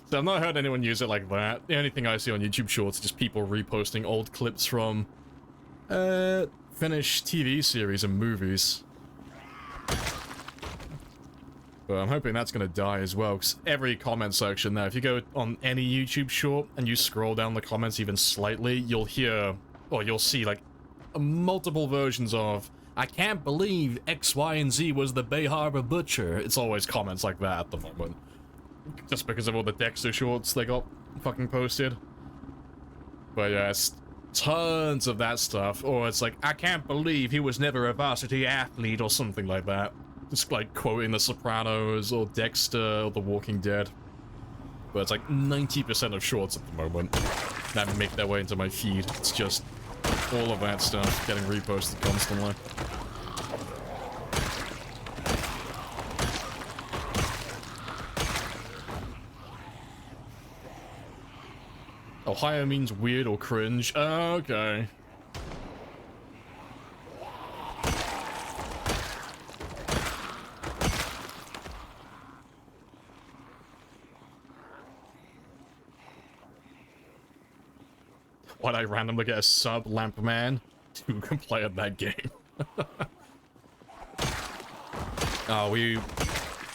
So I've not heard anyone use it like that. The only thing I see on YouTube shorts is just people reposting old clips from finished TV series and movies. But I'm hoping that's gonna die as well, because every comment section there, if you go on any YouTube short and you scroll down the comments even slightly, you'll hear, or you'll see, like, multiple versions of, I can't believe X, Y, and Z was the Bay Harbor Butcher. It's always comments like that at the moment. Just because of all the Dexter shorts they got fucking posted. But yeah, it's tons of that stuff. Or it's like, I can't believe he was never a varsity athlete, or something like that. Just like quoting The Sopranos or Dexter or The Walking Dead. But it's like 90% of shorts at the moment that make their way into my feed. It's just all of that stuff getting reposted constantly. Ohio means weird or cringe. Okay. Why'd I randomly get a sub lamp man to play at that game? Oh, we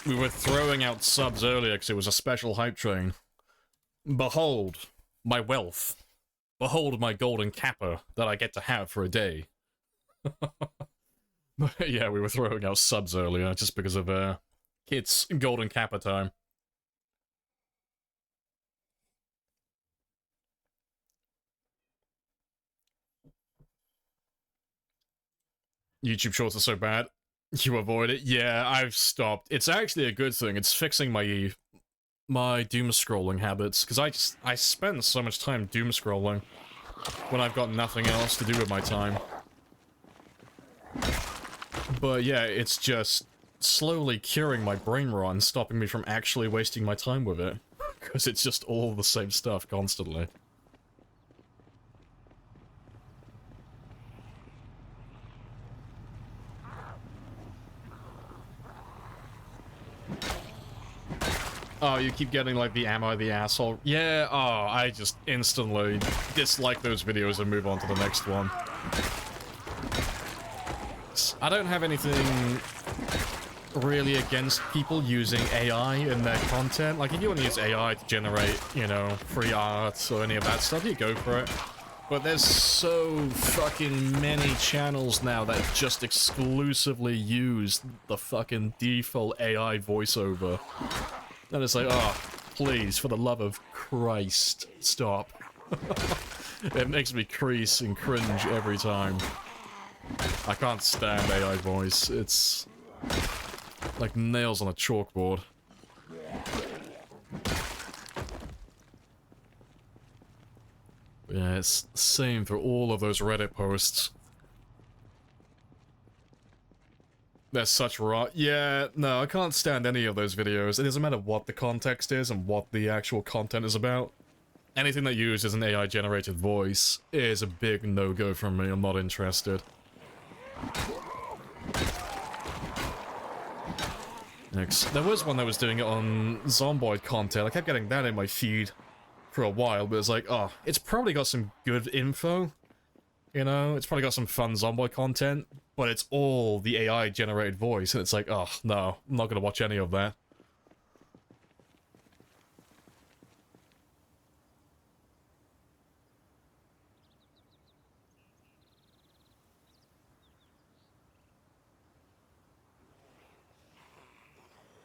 were throwing out subs earlier because it was a special hype train. Behold my wealth. Behold my golden kappa that I get to have for a day. Yeah, we were throwing out subs earlier just because of it's golden kappa time. YouTube shorts are so bad. You avoid it? Yeah, I've stopped. It's actually a good thing. It's fixing my doom scrolling habits, because I spend so much time doom scrolling when I've got nothing else to do with my time. But yeah, it's just slowly curing my brain rot and stopping me from actually wasting my time with it, because it's just all the same stuff constantly. Oh, you keep getting, like, the ammo, the asshole. Yeah, oh, I just instantly dislike those videos and move on to the next one. I don't have anything really against people using AI in their content. Like, if you want to use AI to generate, you know, free art or any of that stuff, you go for it. But there's so fucking many channels now that just exclusively use the fucking default AI voiceover. And it's like, oh, please, for the love of Christ, stop. It makes me crease and cringe every time. I can't stand AI voice. It's like nails on a chalkboard. Yeah, it's the same for all of those Reddit posts. They're such raw. Yeah, no, I can't stand any of those videos. It doesn't matter what the context is and what the actual content is about. Anything that uses an AI-generated voice is a big no-go from me. I'm not interested. Next. There was one that was doing it on Zomboid content. I kept getting that in my feed for a while, but it's like, oh, it's probably got some good info. You know, it's probably got some fun Zomboid content, but it's all the AI-generated voice, and it's like, oh, no, I'm not gonna watch any of that.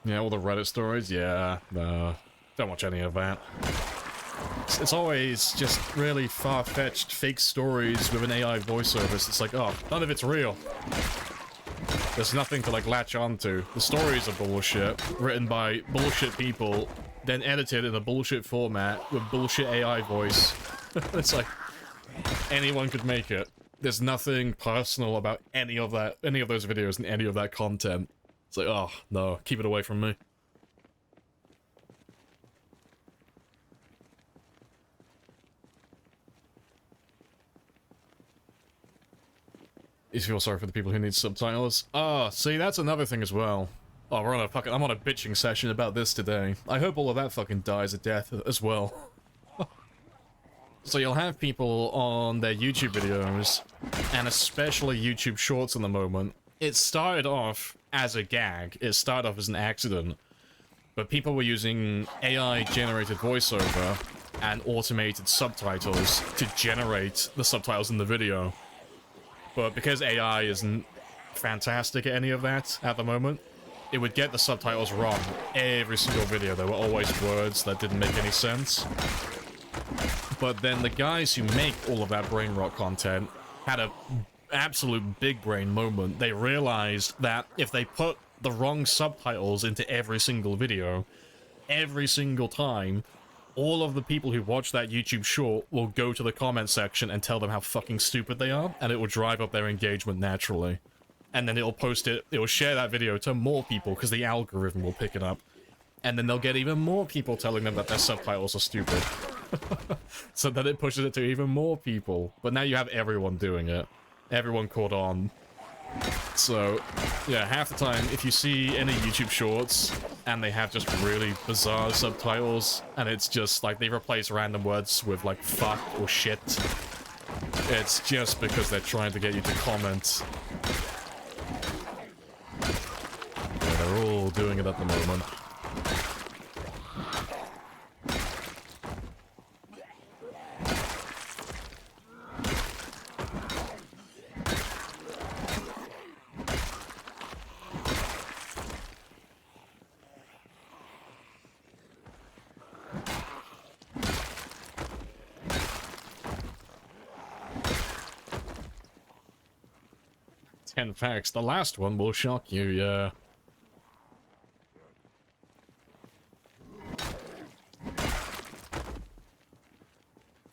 Yeah, all the Reddit stories, yeah, no, don't watch any of that. It's always just really far-fetched fake stories with an AI voiceover. It's like, oh, none of it's real. There's nothing to, like, latch onto. The stories are bullshit, written by bullshit people, then edited in a bullshit format with bullshit AI voice. It's like, anyone could make it. There's nothing personal about any of that, any of those videos and any of that content. It's like, oh, no, keep it away from me. You feel sorry for the people who need subtitles? Ah, see, that's another thing as well. Oh, we're on a fucking- I'm on a bitching session about this today. I hope all of that fucking dies a death as well. So you'll have people on their YouTube videos, and especially YouTube Shorts in the moment. It started off as a gag, it started off as an accident, but people were using AI-generated voiceover and automated subtitles to generate the subtitles in the video. But because AI isn't fantastic at any of that at the moment, it would get the subtitles wrong every single video. There were always words that didn't make any sense. But then the guys who make all of that brain rot content had a absolute big brain moment. They realized that if they put the wrong subtitles into every single video, every single time, all of the people who watch that YouTube short will go to the comment section and tell them how fucking stupid they are, and it will drive up their engagement naturally. And then it'll post it, it will share that video to more people because the algorithm will pick it up. And then they'll get even more people telling them that their subtitles are stupid. So then it pushes it to even more people. But now you have everyone doing it. Everyone caught on. So, yeah, half the time, if you see any YouTube shorts, and they have just really bizarre subtitles, and it's just, like, they replace random words with, like, fuck or shit, it's just because they're trying to get you to comment. Yeah, they're all doing it at the moment. In fact, the last one will shock you, yeah.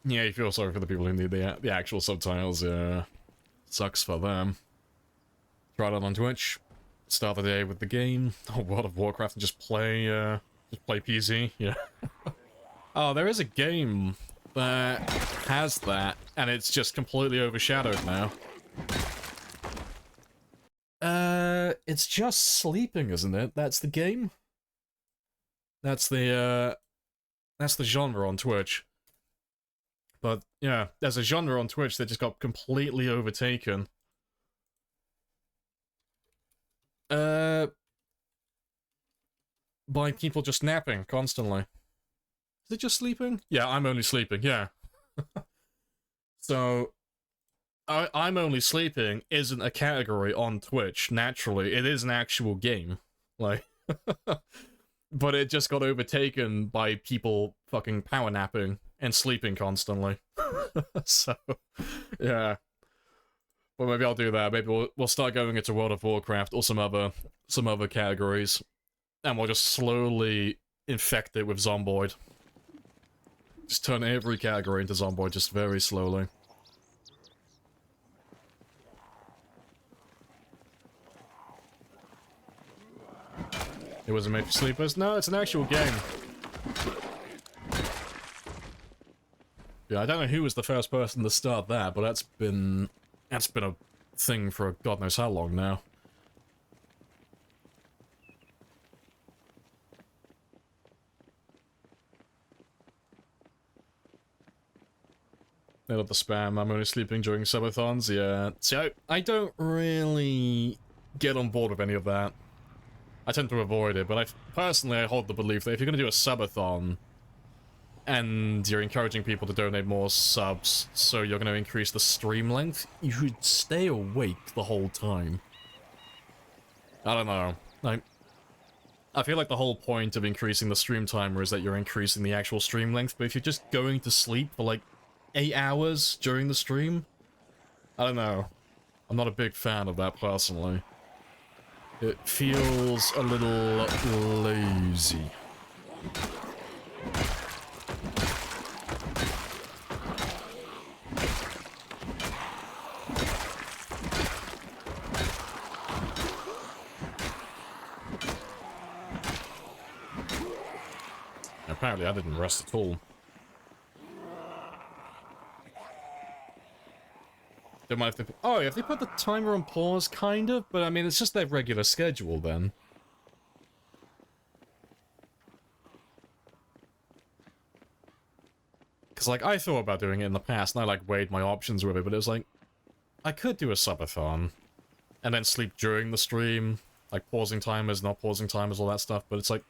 Yeah, you feel sorry for the people who need the actual subtitles, yeah. Sucks for them. Tried it on Twitch. Start the day with the game. Oh, World of Warcraft and just play PC, yeah. Oh, there is a game that has that, and it's just completely overshadowed now. It's just sleeping, isn't it? That's the game? That's the genre on Twitch. But, yeah, there's a genre on Twitch that just got completely overtaken. By people just napping constantly. Is it just sleeping? Yeah, I'm only sleeping, yeah. So, I'm only sleeping isn't a category on Twitch, naturally. It is an actual game. Like, but it just got overtaken by people fucking power napping and sleeping constantly. So, yeah. Well, maybe I'll do that. Maybe we'll start going into World of Warcraft or some other categories, and we'll just slowly infect it with Zomboid. Just turn every category into Zomboid, just very slowly. It wasn't made for sleepers? No, it's an actual game. Yeah, I don't know who was the first person to start that, but that's been a thing for God knows how long now. They love the spam. I'm only sleeping during subathons. Yeah. See, I don't really get on board with any of that. I tend to avoid it, but personally I hold the belief that if you're going to do a subathon and you're encouraging people to donate more subs, so you're going to increase the stream length, you should stay awake the whole time. I don't know. I feel like the whole point of increasing the stream timer is that you're increasing the actual stream length, but if you're just going to sleep for like 8 hours during the stream, I don't know. I'm not a big fan of that personally. It feels a little lazy. Apparently I didn't rest at all. They might have to... Oh, if they put the timer on pause, kind of, but I mean, it's just their regular schedule then. Because, like, I thought about doing it in the past, and I, like, weighed my options with it, but it was like, I could do a subathon, and then sleep during the stream, like, pausing timers, not pausing timers, all that stuff, but it's like,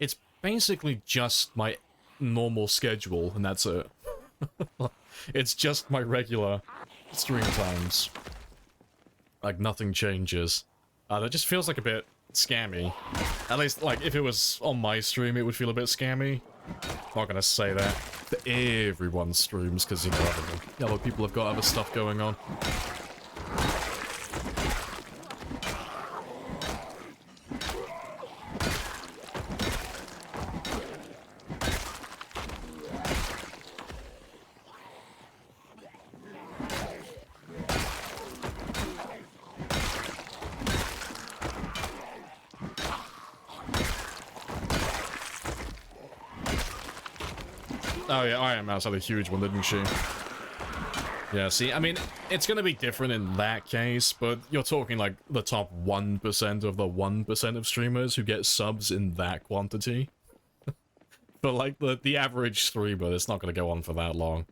it's basically just my normal schedule, and that's it. It's just my regular stream times. Like, nothing changes. That just feels like a bit scammy. At least, like, if it was on my stream, it would feel a bit scammy. Not gonna say that for everyone's streams, because, you know, other people have got other stuff going on. Oh yeah, Iron Mouse had a huge one, didn't she? Yeah, see, I mean, it's gonna be different in that case, but you're talking like the top 1% of the 1% of streamers who get subs in that quantity. But like the average streamer, it's not gonna go on for that long.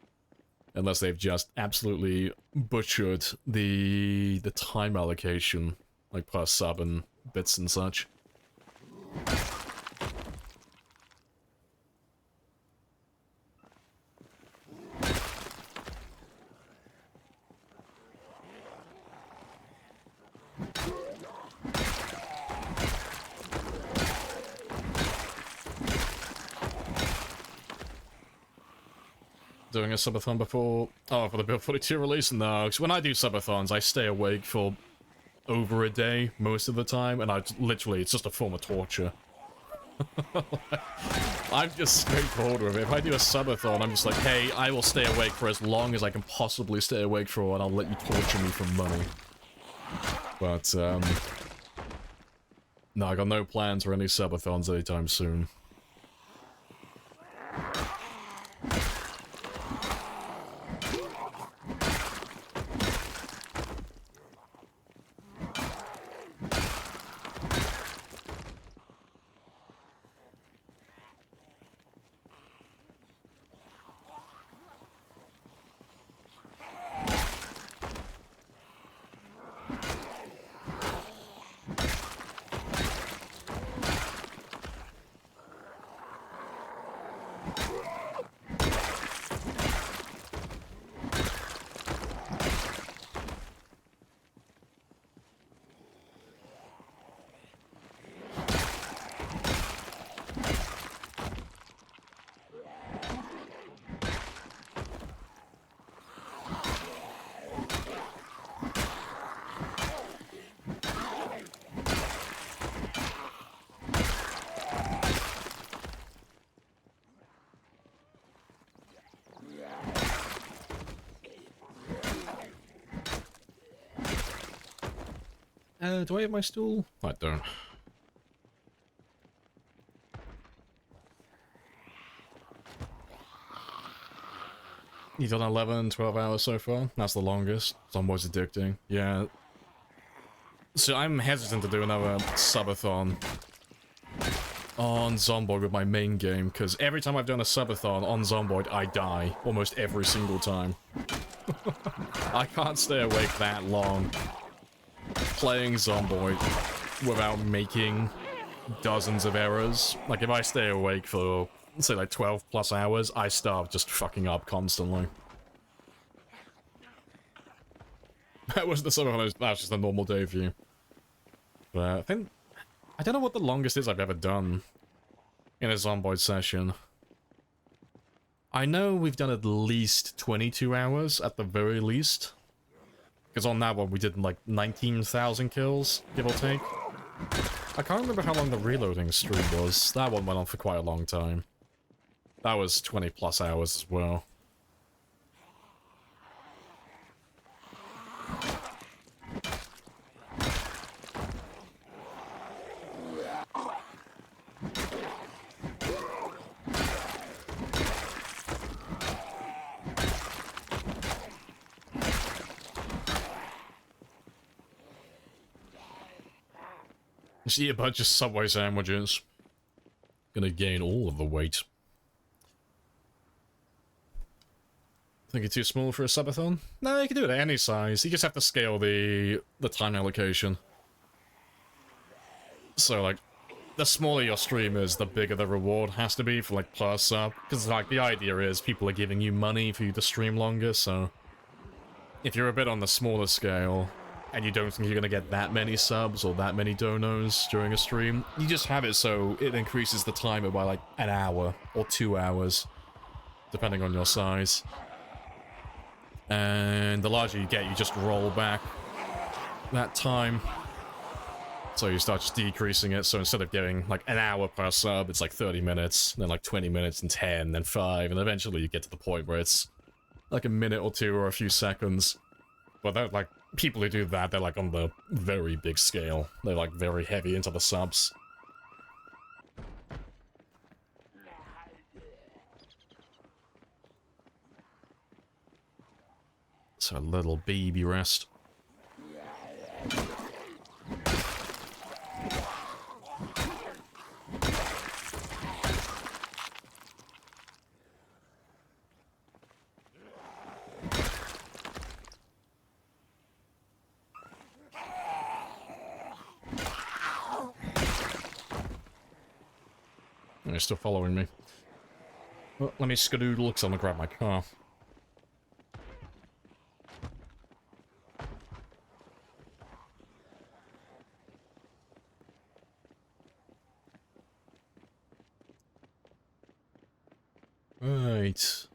Unless they've just absolutely butchered the time allocation, like per sub and bits and such. Doing a subathon before... Oh, for the Build 42 release? No, because when I do subathons, I stay awake for over a day most of the time, and literally, it's just a form of torture. I'm just straightforward with it. If I do a subathon, I'm just like, hey, I will stay awake for as long as I can possibly stay awake for, and I'll let you torture me for money. But, no, I got no plans for any subathons anytime soon. Do I have my stool? I don't. You've done 11, 12 hours so far? That's the longest. Zomboid's addicting. Yeah. So I'm hesitant to do another subathon on Zomboid with my main game, because every time I've done a subathon on Zomboid, I die. Almost every single time. I can't stay awake that long playing Zomboid without making dozens of errors. Like, if I stay awake for, let's say, like 12 plus hours, I start just fucking up constantly. That was the subathon, that was just a normal day for you. But I don't know what the longest is I've ever done in a Zomboid session. I know we've done at least 22 hours, at the very least. Because on that one we did like 19,000 kills, give or take. I can't remember how long the reloading stream was. That one went on for quite a long time. That was 20 plus hours as well. Just eat a bunch of Subway sandwiches. Gonna gain all of the weight. Think you're too small for a subathon? No, you can do it at any size. You just have to scale the time allocation. So, like, the smaller your stream is, the bigger the reward has to be for, like, per sub. Because, like, the idea is people are giving you money for you to stream longer, so... If you're a bit on the smaller scale, and you don't think you're gonna get that many subs or that many donos during a stream, you just have it so it increases the timer by like an hour or 2 hours, depending on your size. And the larger you get, you just roll back that time. So you start just decreasing it, so instead of getting like an hour per sub, it's like 30 minutes, then like 20 minutes and 10, then 5, and eventually you get to the point where it's like a minute or 2 or a few seconds. But that, like, people who do that, they're like on the very big scale. They're like very heavy into the subs. So a little baby rest. They're still following me. Well, let me skedoodle because I'm gonna grab my car. Right.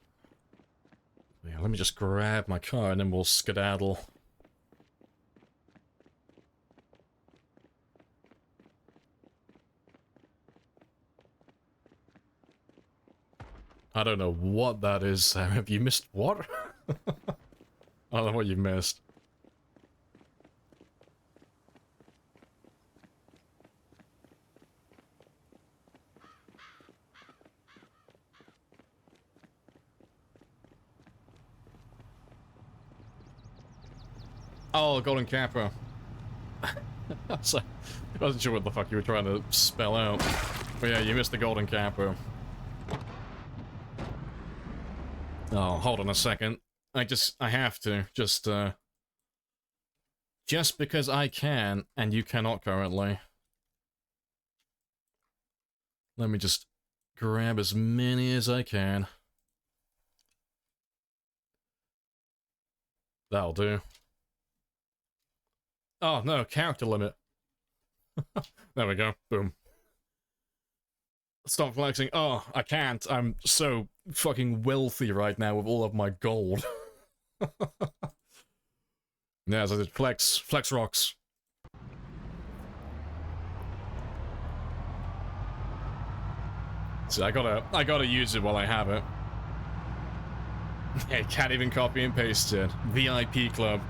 Yeah, let me just grab my car and then we'll skedaddle. I don't know what that is. Have you missed what? I don't know what you've missed. Oh, Golden Kappa. I wasn't sure what the fuck you were trying to spell out. But yeah, you missed the Golden Kappa. Oh, hold on a second. I have to. Just because I can, and you cannot currently. Let me just grab as many as I can. That'll do. Oh, no, character limit. There we go. Boom. Stop flexing. Oh, I can't. I'm so fucking wealthy right now with all of my gold. Yeah, as I did flex rocks. See, I gotta use it while I have it. Yeah, can't even copy and paste it. VIP club.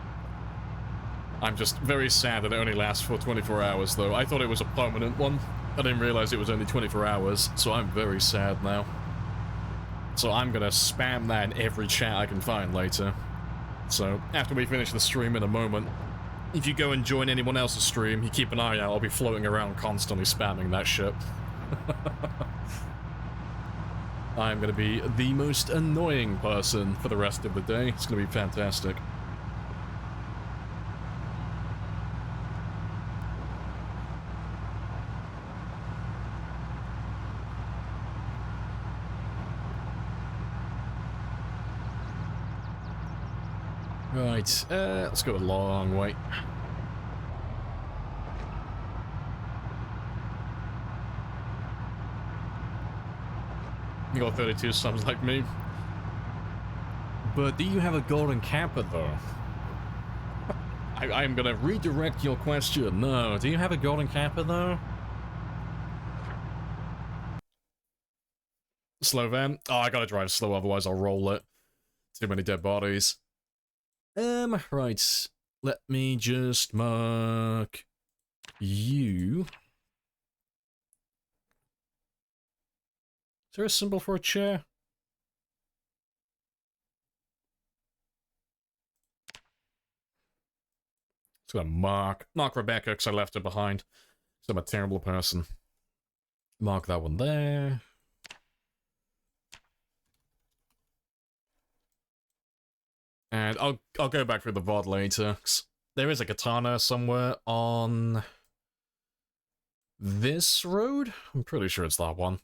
I'm just very sad that it only lasts for 24 hours, though. I thought it was a permanent one. I didn't realize it was only 24 hours, so I'm very sad now. So I'm gonna spam that in every chat I can find later. So, after we finish the stream in a moment, if you go and join anyone else's stream, you keep an eye out, I'll be floating around constantly spamming that shit. I'm gonna be the most annoying person for the rest of the day. It's gonna be fantastic. Right, let's go a long way. You got 32 subs like me. But do you have a golden capper, though? I'm gonna redirect your question. No, do you have a golden capper, though? Slow van? Oh, I gotta drive slow, otherwise I'll roll it. Too many dead bodies. Right. Let me just mark you. Is there a symbol for a chair? It's gonna mark Rebecca because I left her behind. So I'm a terrible person. Mark that one there. And I'll go back through the VOD later. 'Cause there is a katana somewhere on this road. I'm pretty sure it's that one.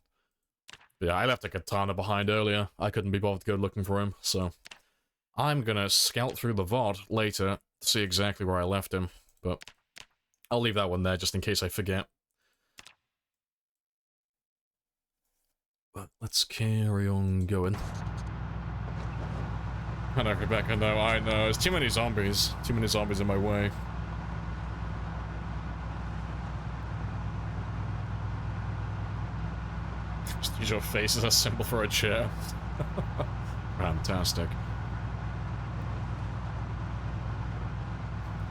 But yeah, I left a katana behind earlier. I couldn't be bothered to go looking for him, so I'm gonna scout through the VOD later to see exactly where I left him. But I'll leave that one there just in case I forget. But let's carry on going. I know, Rebecca, no, I know. There's too many zombies. Too many zombies in my way. Just use your face as a symbol for a chair. Fantastic.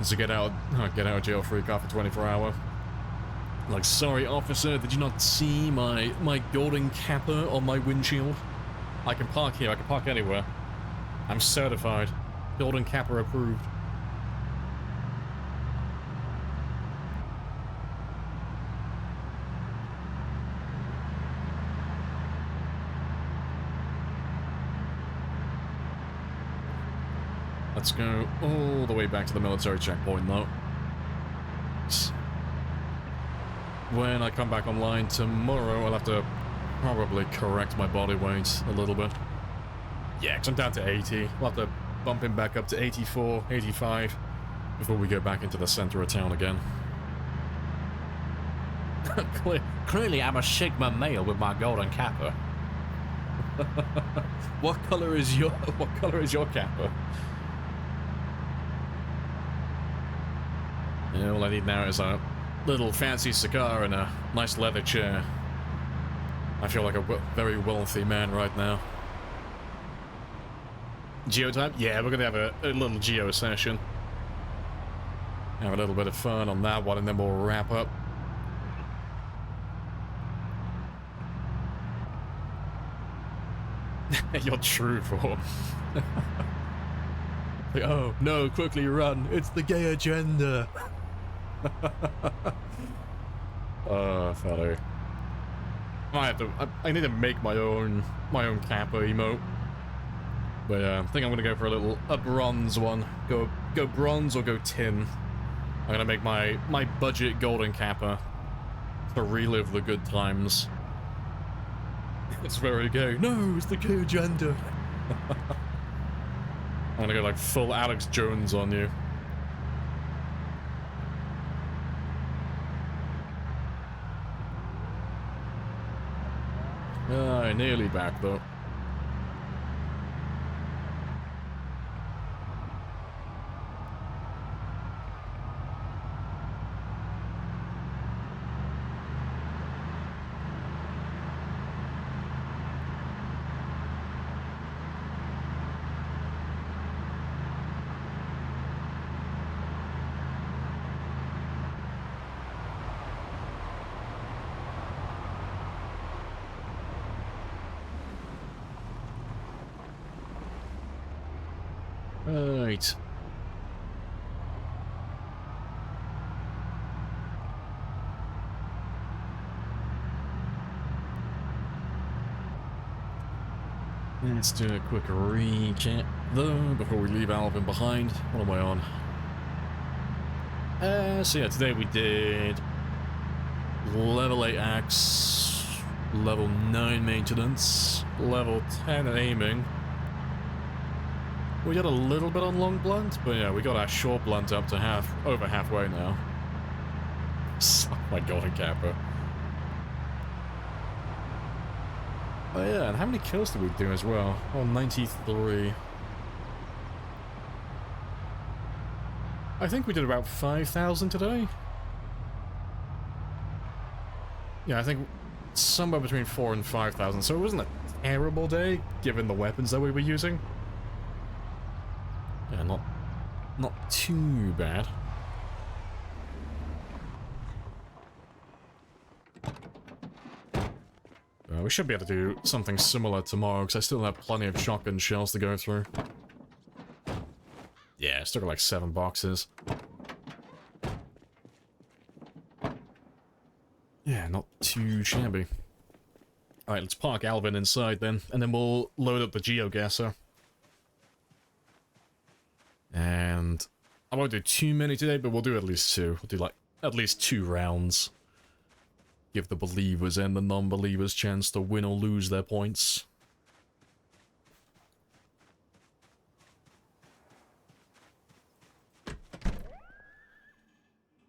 It's a get out of jail free card for 24 hour. Like, sorry officer, did you not see my golden capper on my windshield? I can park here, I can park anywhere. I'm certified. Golden capper approved. Let's go all the way back to the military checkpoint, though. When I come back online tomorrow, I'll have to probably correct my body weight a little bit. Yeah, because I'm down to 80. We'll have to bump him back up to 84, 85 before we go back into the center of town again. Clearly, I'm a Sigma male with my golden capper. What color is your capper? Yeah, all I need now is a little fancy cigar and a nice leather chair. I feel like a very wealthy man right now. Geotype? Yeah, we're gonna have a little geo session. Have a little bit of fun on that one, and then we'll wrap up. Your true form. Like, oh, no, quickly run. It's the gay agenda. Oh, fellow. I need to make my own kappa emote. But yeah, I think I'm gonna go for a bronze one. Go bronze or go tin. I'm gonna make my budget golden kappa to relive the good times. It's very gay. No, it's the gay agenda. I'm gonna go like full Alex Jones on you. Nearly back though. Right. Let's do a quick recap though before we leave Alvin behind. What am I on? So yeah, today we did level 8 axe, level 9 maintenance, level 10 aiming. We got a little bit on long blunt, but yeah, we got our short blunt up to over halfway now. Oh my god, Kappa. Oh yeah, and how many kills did we do as well? Oh, 93. I think we did about 5,000 today. Yeah, I think somewhere between 4,000 and 5,000, so it wasn't a terrible day, given the weapons that we were using. Yeah, not too bad. We should be able to do something similar tomorrow, because I still have plenty of shotgun shells to go through. Yeah, still got like 7 boxes. Yeah, not too shabby. Alright, let's park Alvin inside then, and then we'll load up the geogasser. And I won't do too many today, but we'll do at least 2. We'll do like at least 2 rounds. Give the believers and the non-believers chance to win or lose their points.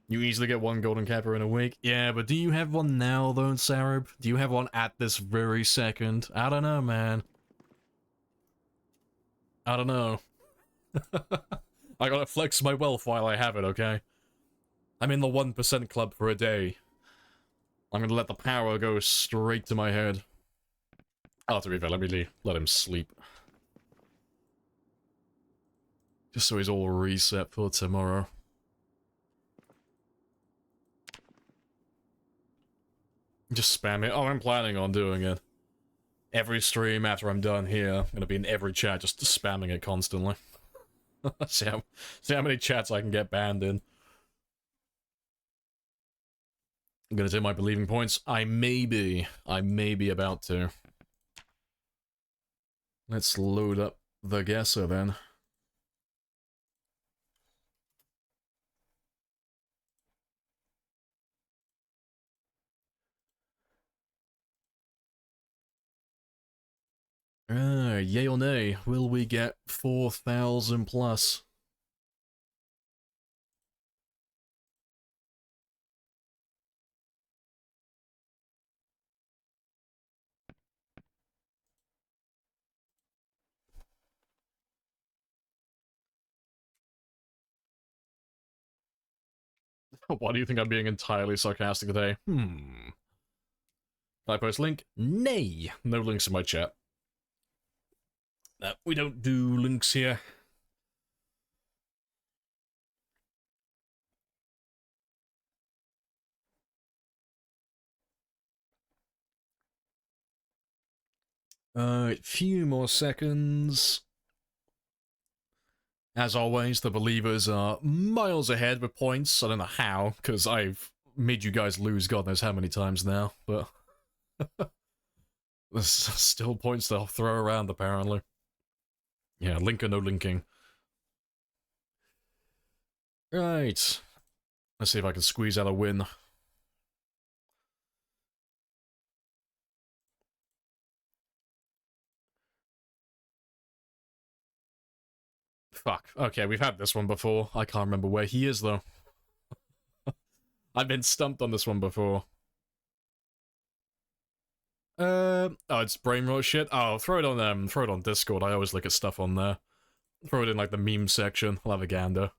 You easily get 1 golden capper in a week. Yeah, but do you have one now, though, Sarab? Do you have one at this very second? I don't know, man. I don't know. I gotta flex my wealth while I have it, okay? I'm in the 1% club for a day. I'm gonna let the power go straight to my head. Oh, to be fair, let him sleep. Just so he's all reset for tomorrow. Just spam it. Oh, I'm planning on doing it. Every stream after I'm done here, I'm gonna be in every chat just spamming it constantly. see how many chats I can get banned in. I'm gonna take my believing points. I may be about to. Let's load up the guesser then. Yay or nay, will we get 4,000 plus? Why do you think I'm being entirely sarcastic today? Did I post link? Nay! No links in my chat. We don't do links here. Few more seconds. As always, the believers are miles ahead with points. I don't know how, because I've made you guys lose God knows how many times now, but there's still points to throw around, apparently. Yeah, link or no linking. Right. Let's see if I can squeeze out a win. Fuck. Okay, we've had this one before. I can't remember where he is, though. I've been stumped on this one before. Oh, it's brain rot shit? Oh, throw it on Discord. I always look at stuff on there. Throw it in, like, the meme section. I'll have a gander.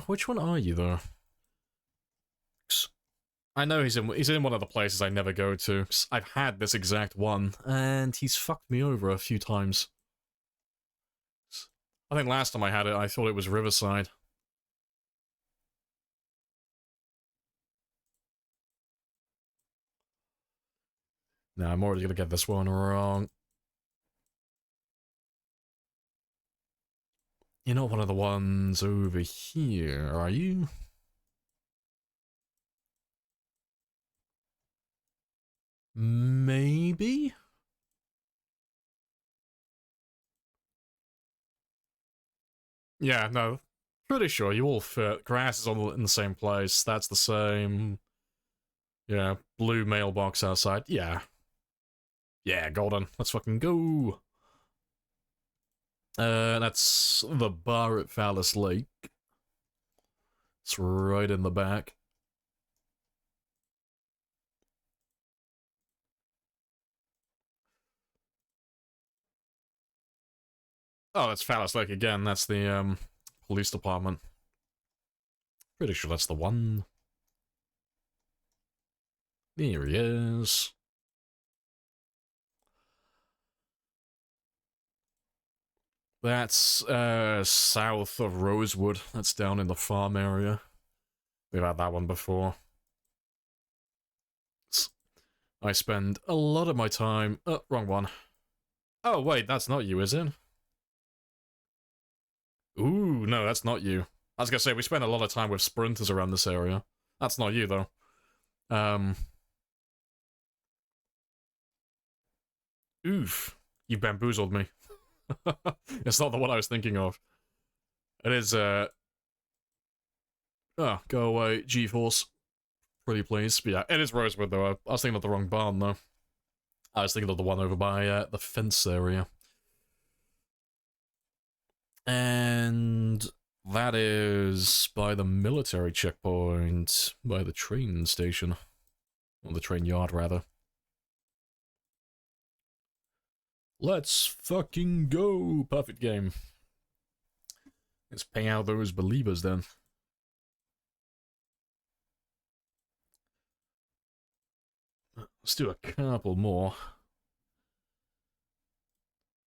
Which one are you, though? I know he's in one of the places I never go to. I've had this exact one, and he's fucked me over a few times. I think last time I had it, I thought it was Riverside. Nah, I'm already gonna get this one wrong. You're not one of the ones over here, are you? Maybe? Yeah, no. Pretty sure you all fit. Grass is all in the same place. That's the same. Yeah, blue mailbox outside. Yeah. Yeah, golden. Let's fucking go. That's the bar at Phallus Lake. It's right in the back. Oh, that's Phallus Lake again. That's the, police department. Pretty sure that's the one. Here he is. That's, south of Rosewood. That's down in the farm area. We've had that one before. I spend a lot of my time... Oh, wrong one. Oh, wait, that's not you, is it? Ooh, no, that's not you. I was gonna say, we spend a lot of time with sprinters around this area. That's not you, though. Oof. You bamboozled me. It's not the one I was thinking of. It is, Oh, go away, G-Force. Pretty please. But yeah, it is Rosewood, though. I was thinking of the wrong barn, though. I was thinking of the one over by, the fence area. And that is by the military checkpoint, by the train station. Or the train yard, rather. Let's fucking go! Perfect game. Let's pay out those believers, then. Let's do a couple more.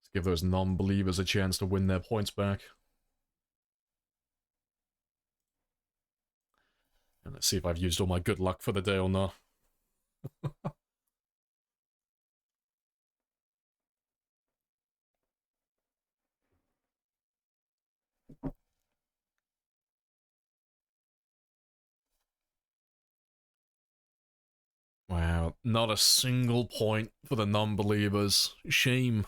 Let's give those non-believers a chance to win their points back. And let's see if I've used all my good luck for the day or not. Wow, not a single point for the non-believers. Shame.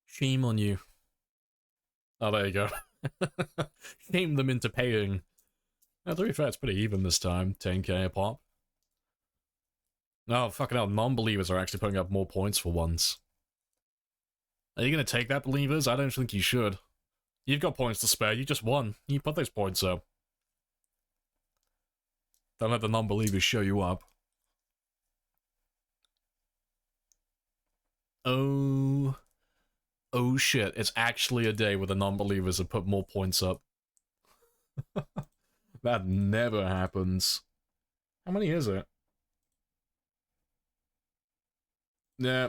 Shame on you. Oh, there you go. Shame them into paying. Now, to be fair, it's pretty even this time. 10k a pop. No, fucking hell, non-believers are actually putting up more points for once. Are you gonna take that, believers? I don't think you should. You've got points to spare, you just won. You put those points up. Don't let the non-believers show you up. Oh shit, it's actually a day where the non-believers have put more points up. That never happens. How many is it? Yeah,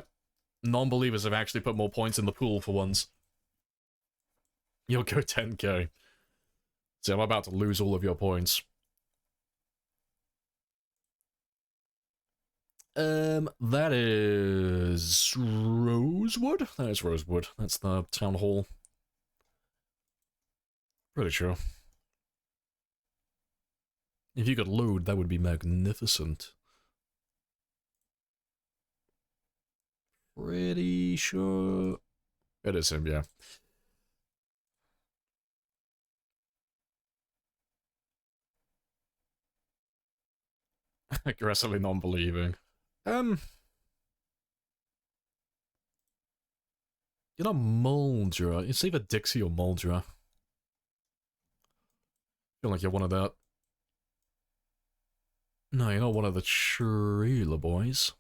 non-believers have actually put more points in the pool for once. You'll go 10k. See, I'm about to lose all of your points. That is Rosewood? That is Rosewood. That's the town hall. Pretty sure. If you could load, that would be magnificent. Pretty sure... It is him, yeah. Aggressively non-believing. You're not Muldra. It's either Dixie or Muldra. Feel like you're one of that. No, you're not one of the Trailer boys.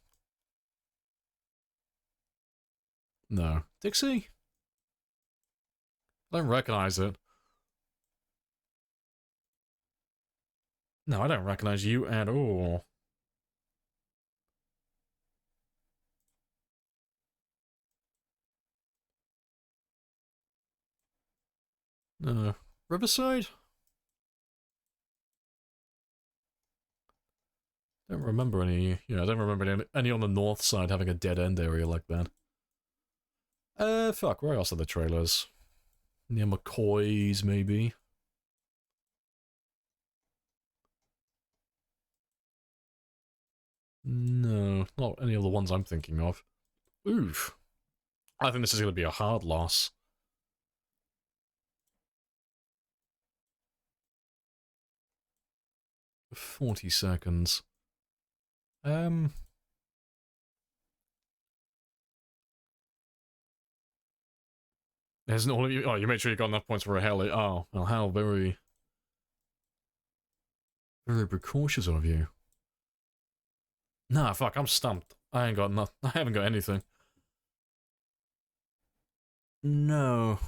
No. Dixie? I don't recognize it. No, I don't recognize you at all. Riverside? Don't remember any. Yeah, I don't remember any on the north side having a dead end area like that. Fuck, where else are the trailers? Near McCoy's, maybe. No, not any of the ones I'm thinking of. Oof. I think this is going to be a hard loss. $40. There's no. Oh, you made sure you got enough points for a heli. Oh, well, how very, very precautious of you. Nah, fuck, I'm stumped. I ain't got nothing. I haven't got anything. No.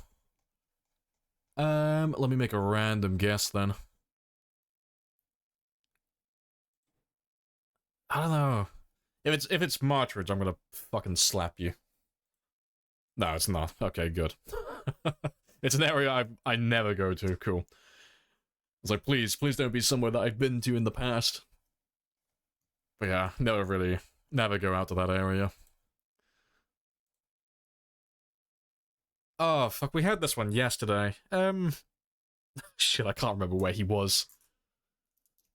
Let me make a random guess then. I don't know. If it's Martridge, I'm gonna fucking slap you. No, it's not. Okay, good. It's an area I never go to. Cool. It's like, please don't be somewhere that I've been to in the past. But yeah, never go out to that area. Oh, fuck, we had this one yesterday. Shit, I can't remember where he was.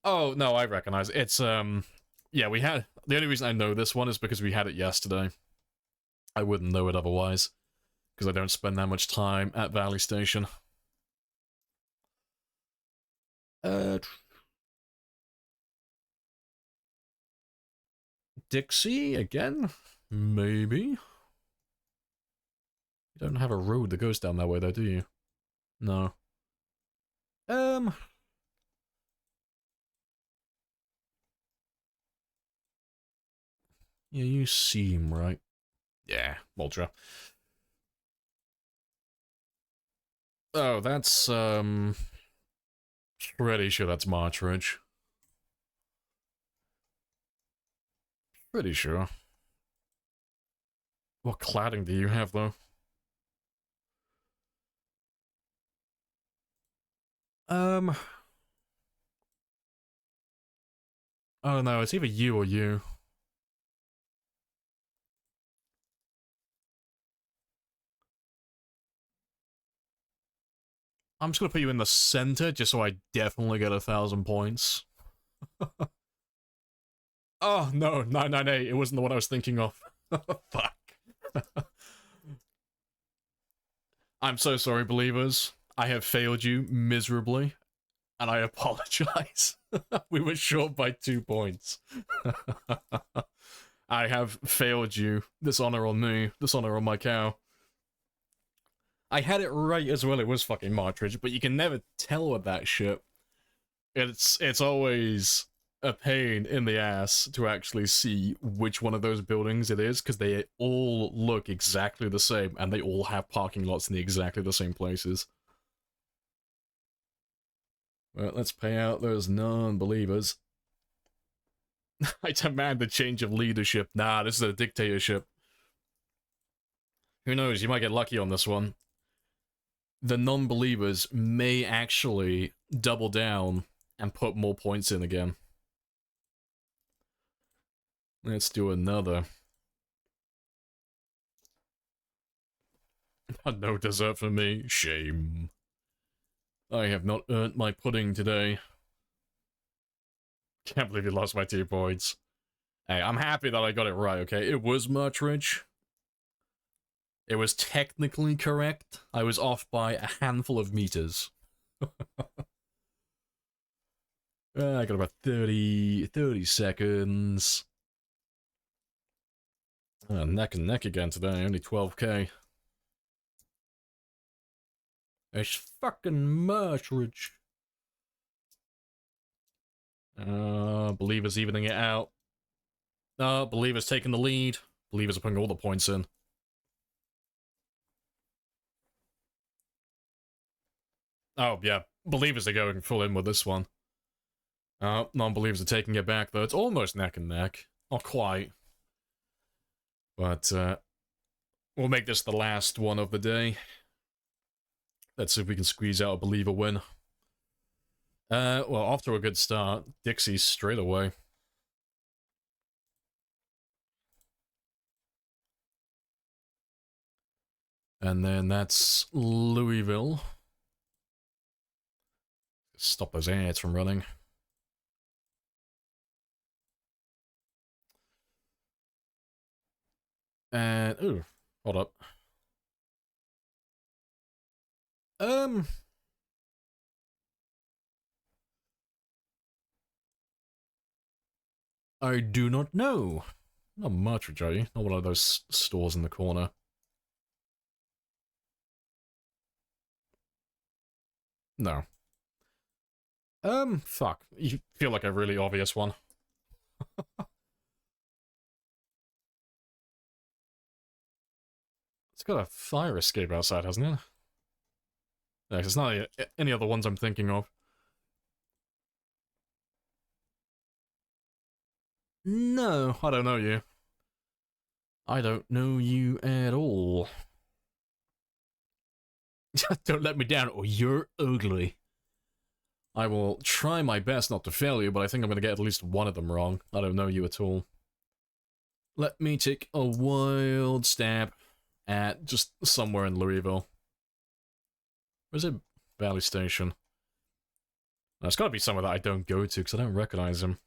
Oh, no, I recognize it. It's, yeah, we had... The only reason I know this one is because we had it yesterday. I wouldn't know it otherwise. Because I don't spend that much time at Valley Station. Dixie, again? Maybe? You don't have a road that goes down that way, though, do you? No. Yeah, you seem right. Yeah, Ultra. Oh, that's, pretty sure that's Martridge. Pretty sure. What cladding do you have, though? Oh no, it's either you or you. I'm just gonna put you in the center, just so I definitely get 1,000 points. Oh, no, 998, it wasn't the one I was thinking of. Fuck. I'm so sorry, believers. I have failed you miserably, and I apologize. We were short by 2 points. I have failed you. Dishonor on me. Dishonor on my cow. I had it right as well, it was fucking Martridge, but you can never tell with that shit. It's always a pain in the ass to actually see which one of those buildings it is, because they all look exactly the same, and they all have parking lots in exactly the same places. Well, let's pay out those non-believers. I demand a change of leadership. Nah, this is a dictatorship. Who knows, you might get lucky on this one. The non-believers may actually double down and put more points in again. Let's do another. No dessert for me. Shame. I have not earned my pudding today. Can't believe you lost my 2 points. Hey, I'm happy that I got it right, okay? It was Martridge. It was technically correct. I was off by a handful of meters. I got about 30 seconds. Neck and neck again today, only 12k. It's fucking Martridge. Believers evening it out. Believers taking the lead. Believers are putting all the points in. Oh, yeah. Believers are going full in with this one. Non-believers are taking it back, though. It's almost neck and neck. Not quite. But, we'll make this the last one of the day. Let's see if we can squeeze out a believer win. Well, off to a good start. Dixie straight away. And then that's Louisville. Stop those ads from running. And, ooh, hold up. I do not know. Not much, Joey. Not one of those stores in the corner. No. Fuck. You feel like a really obvious one. It's got a fire escape outside, hasn't it? Yeah, it's not any other ones I'm thinking of. No, I don't know you. I don't know you at all. Don't let me down, or you're ugly. I will try my best not to fail you, but I think I'm going to get at least one of them wrong. I don't know you at all. Let me take a wild stab at just somewhere in Louisville. Where's it? Valley Station. Now, it's got to be somewhere that I don't go to, because I don't recognize him.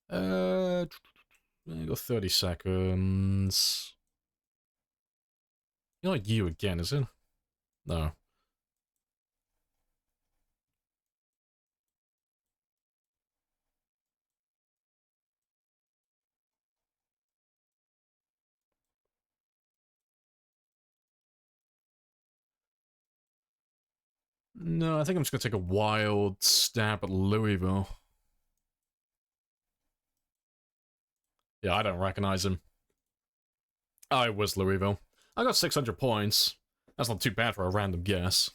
I got 30 seconds. You're like you again, is it? No. No, I think I'm just gonna take a wild stab at Louisville. Yeah, I don't recognize him. Oh, it was Louisville. I got 600 points. That's not too bad for a random guess.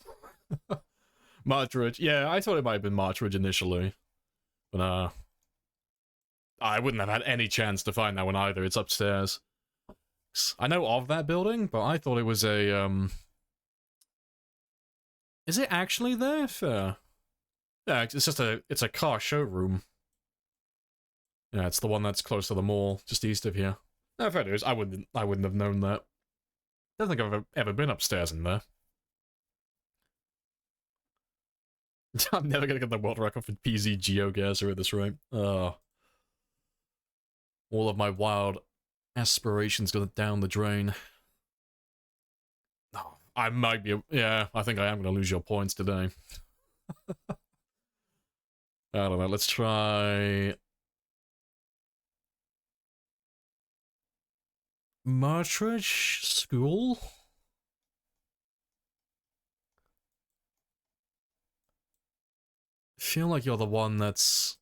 Marchridge. Yeah, I thought it might have been Marchridge initially. But, I wouldn't have had any chance to find that one either. It's upstairs. I know of that building, but I thought it was a, Is it actually there? Fair. Yeah, it's just it's a car showroom. Yeah, it's the one that's close to the mall, just east of here. No, fair it is. I wouldn't have known that. I don't think I've ever been upstairs in there. I'm never gonna get the world record for PZ GeoGuessr at this rate. Oh. All of my wild aspirations gonna down the drain. Oh, I might be... Yeah, I think I am gonna lose your points today. I don't know, let's try... Marchridge School? I feel like you're the one that's...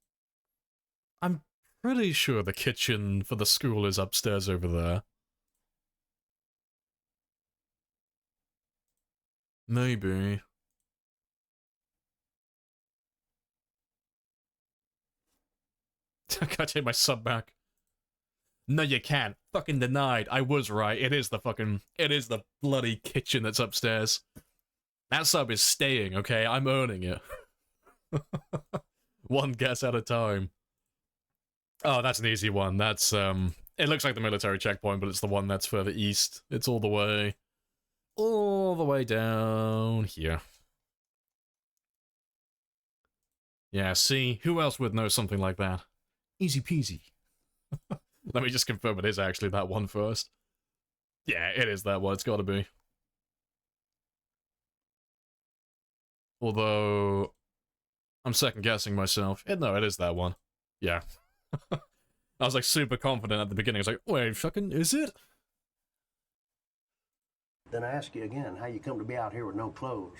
I'm pretty sure the kitchen for the school is upstairs over there. Maybe. Can I take my sub back? No, you can't. Fucking denied. I was right. It is the bloody kitchen that's upstairs. That sub is staying, okay? I'm earning it. One guess at a time. Oh, that's an easy one. That's, it looks like the military checkpoint, but it's the one that's further east. It's all the way down here. Yeah, see? Who else would know something like that? Easy peasy. Let me just confirm it is actually that one first. Yeah, it is that one. It's gotta be. Although... I'm second guessing myself. No, it is that one. Yeah. I was like super confident at the beginning. I was like, wait, fucking, is it? Then I ask you again, how you come to be out here with no clothes?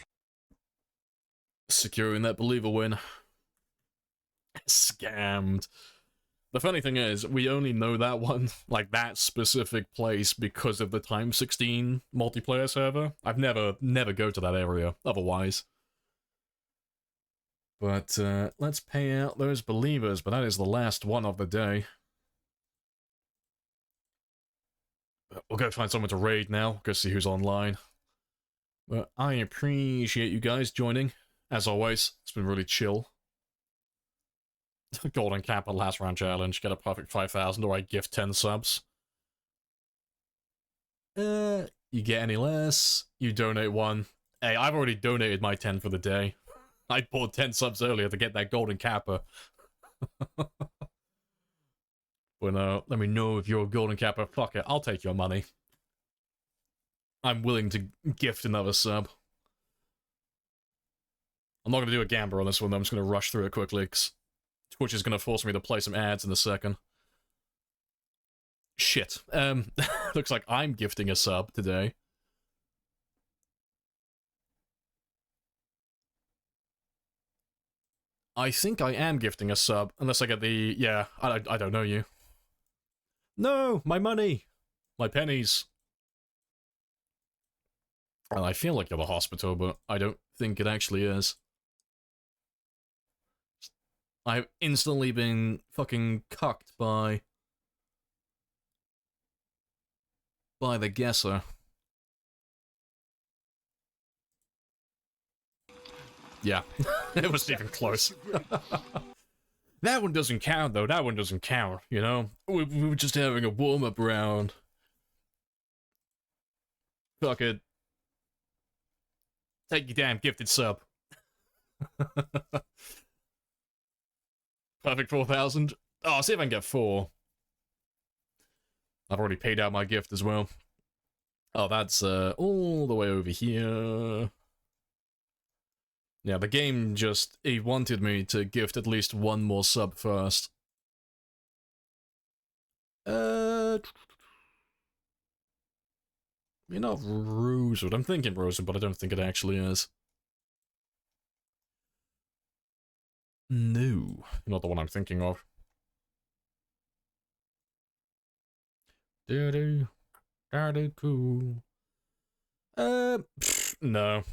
Securing that believer win. Scammed. The funny thing is, we only know that one, like that specific place, because of the Time 16 multiplayer server. I've never go to that area otherwise. But, let's pay out those believers, but that is the last one of the day. We'll go find someone to raid now, go see who's online. But I appreciate you guys joining, as always. It's been really chill. Golden Kappa last round challenge. Get a perfect 5,000 or I gift 10 subs. You get any less, you donate 1. Hey, I've already donated my 10 for the day. I bought 10 subs earlier to get that Golden Kappa. But let me know if you're a Golden Kappa. Fuck it, I'll take your money. I'm willing to gift another sub. I'm not going to do a gamble on this one, though. I'm just going to rush through it quickly, because Twitch is going to force me to play some ads in a second. Shit. Looks like I'm gifting a sub today. I think I am gifting a sub, unless I get the... Yeah, I don't know you. No! My money! My pennies! Well, I feel like you're the hospital, but I don't think it actually is. I've instantly been fucking cucked by the guesser. Yeah, it wasn't even close. That one doesn't count, though. That one doesn't count, you know? We were just having a warm-up round. Fuck it. Take your damn gifted sub. Perfect 4,000. Oh, I'll see if I can get 4. I've already paid out my gift as well. Oh, that's all the way over here. Yeah, the game just... He wanted me to gift at least 1 more sub first. You're not Rosewood. I'm thinking Rosewood, but I don't think it actually is. No, not the one I'm thinking of. Do-do. Da-do cool. No.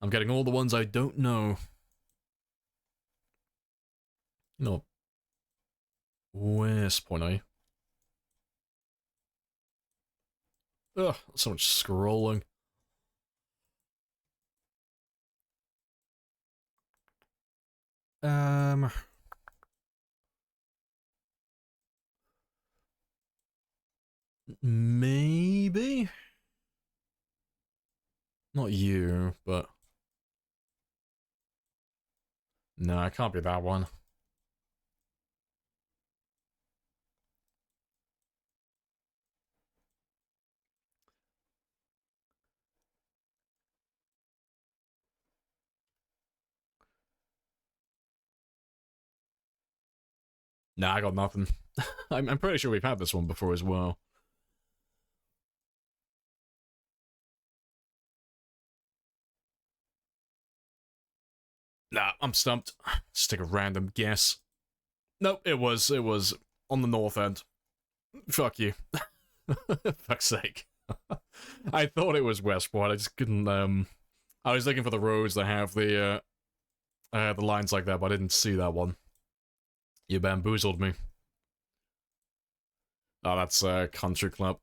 I'm getting all the ones I don't know. No. Where's point I? Ugh, so much scrolling. Maybe? Not you, but... No, it can't be that one. Nah, I got nothing. I'm pretty sure we've had this one before as well. Nah, I'm stumped. Just take a random guess. Nope, it was on the north end. Fuck you. Fuck's sake. I thought it was Westport, I just couldn't, I was looking for the roads that have the lines like that, but I didn't see that one. You bamboozled me. Oh, that's a country club.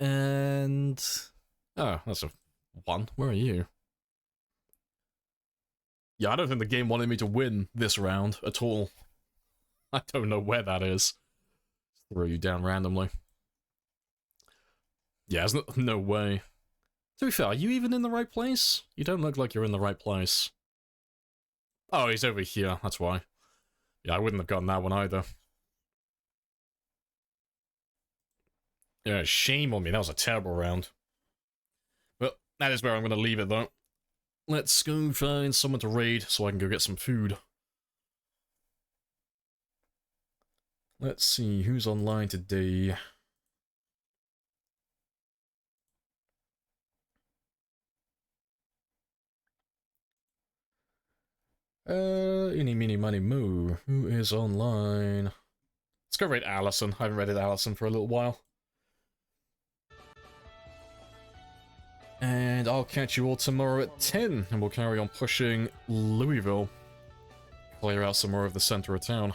And... Oh, that's a 1. Where are you? Yeah, I don't think the game wanted me to win this round at all. I don't know where that is. Throw you down randomly. Yeah, there's no way. To be fair, are you even in the right place? You don't look like you're in the right place. Oh, he's over here, that's why. Yeah, I wouldn't have gotten that one either. Yeah, shame on me, that was a terrible round. But that is where I'm going to leave it, though. Let's go find someone to raid so I can go get some food. Let's see, who's online today? Eeny, meeny, miny, moo. Who is online? Let's go raid Allison. I haven't raided Allison for a little while. And I'll catch you all tomorrow at 10, and we'll carry on pushing Louisville. Clear out some more of the center of town.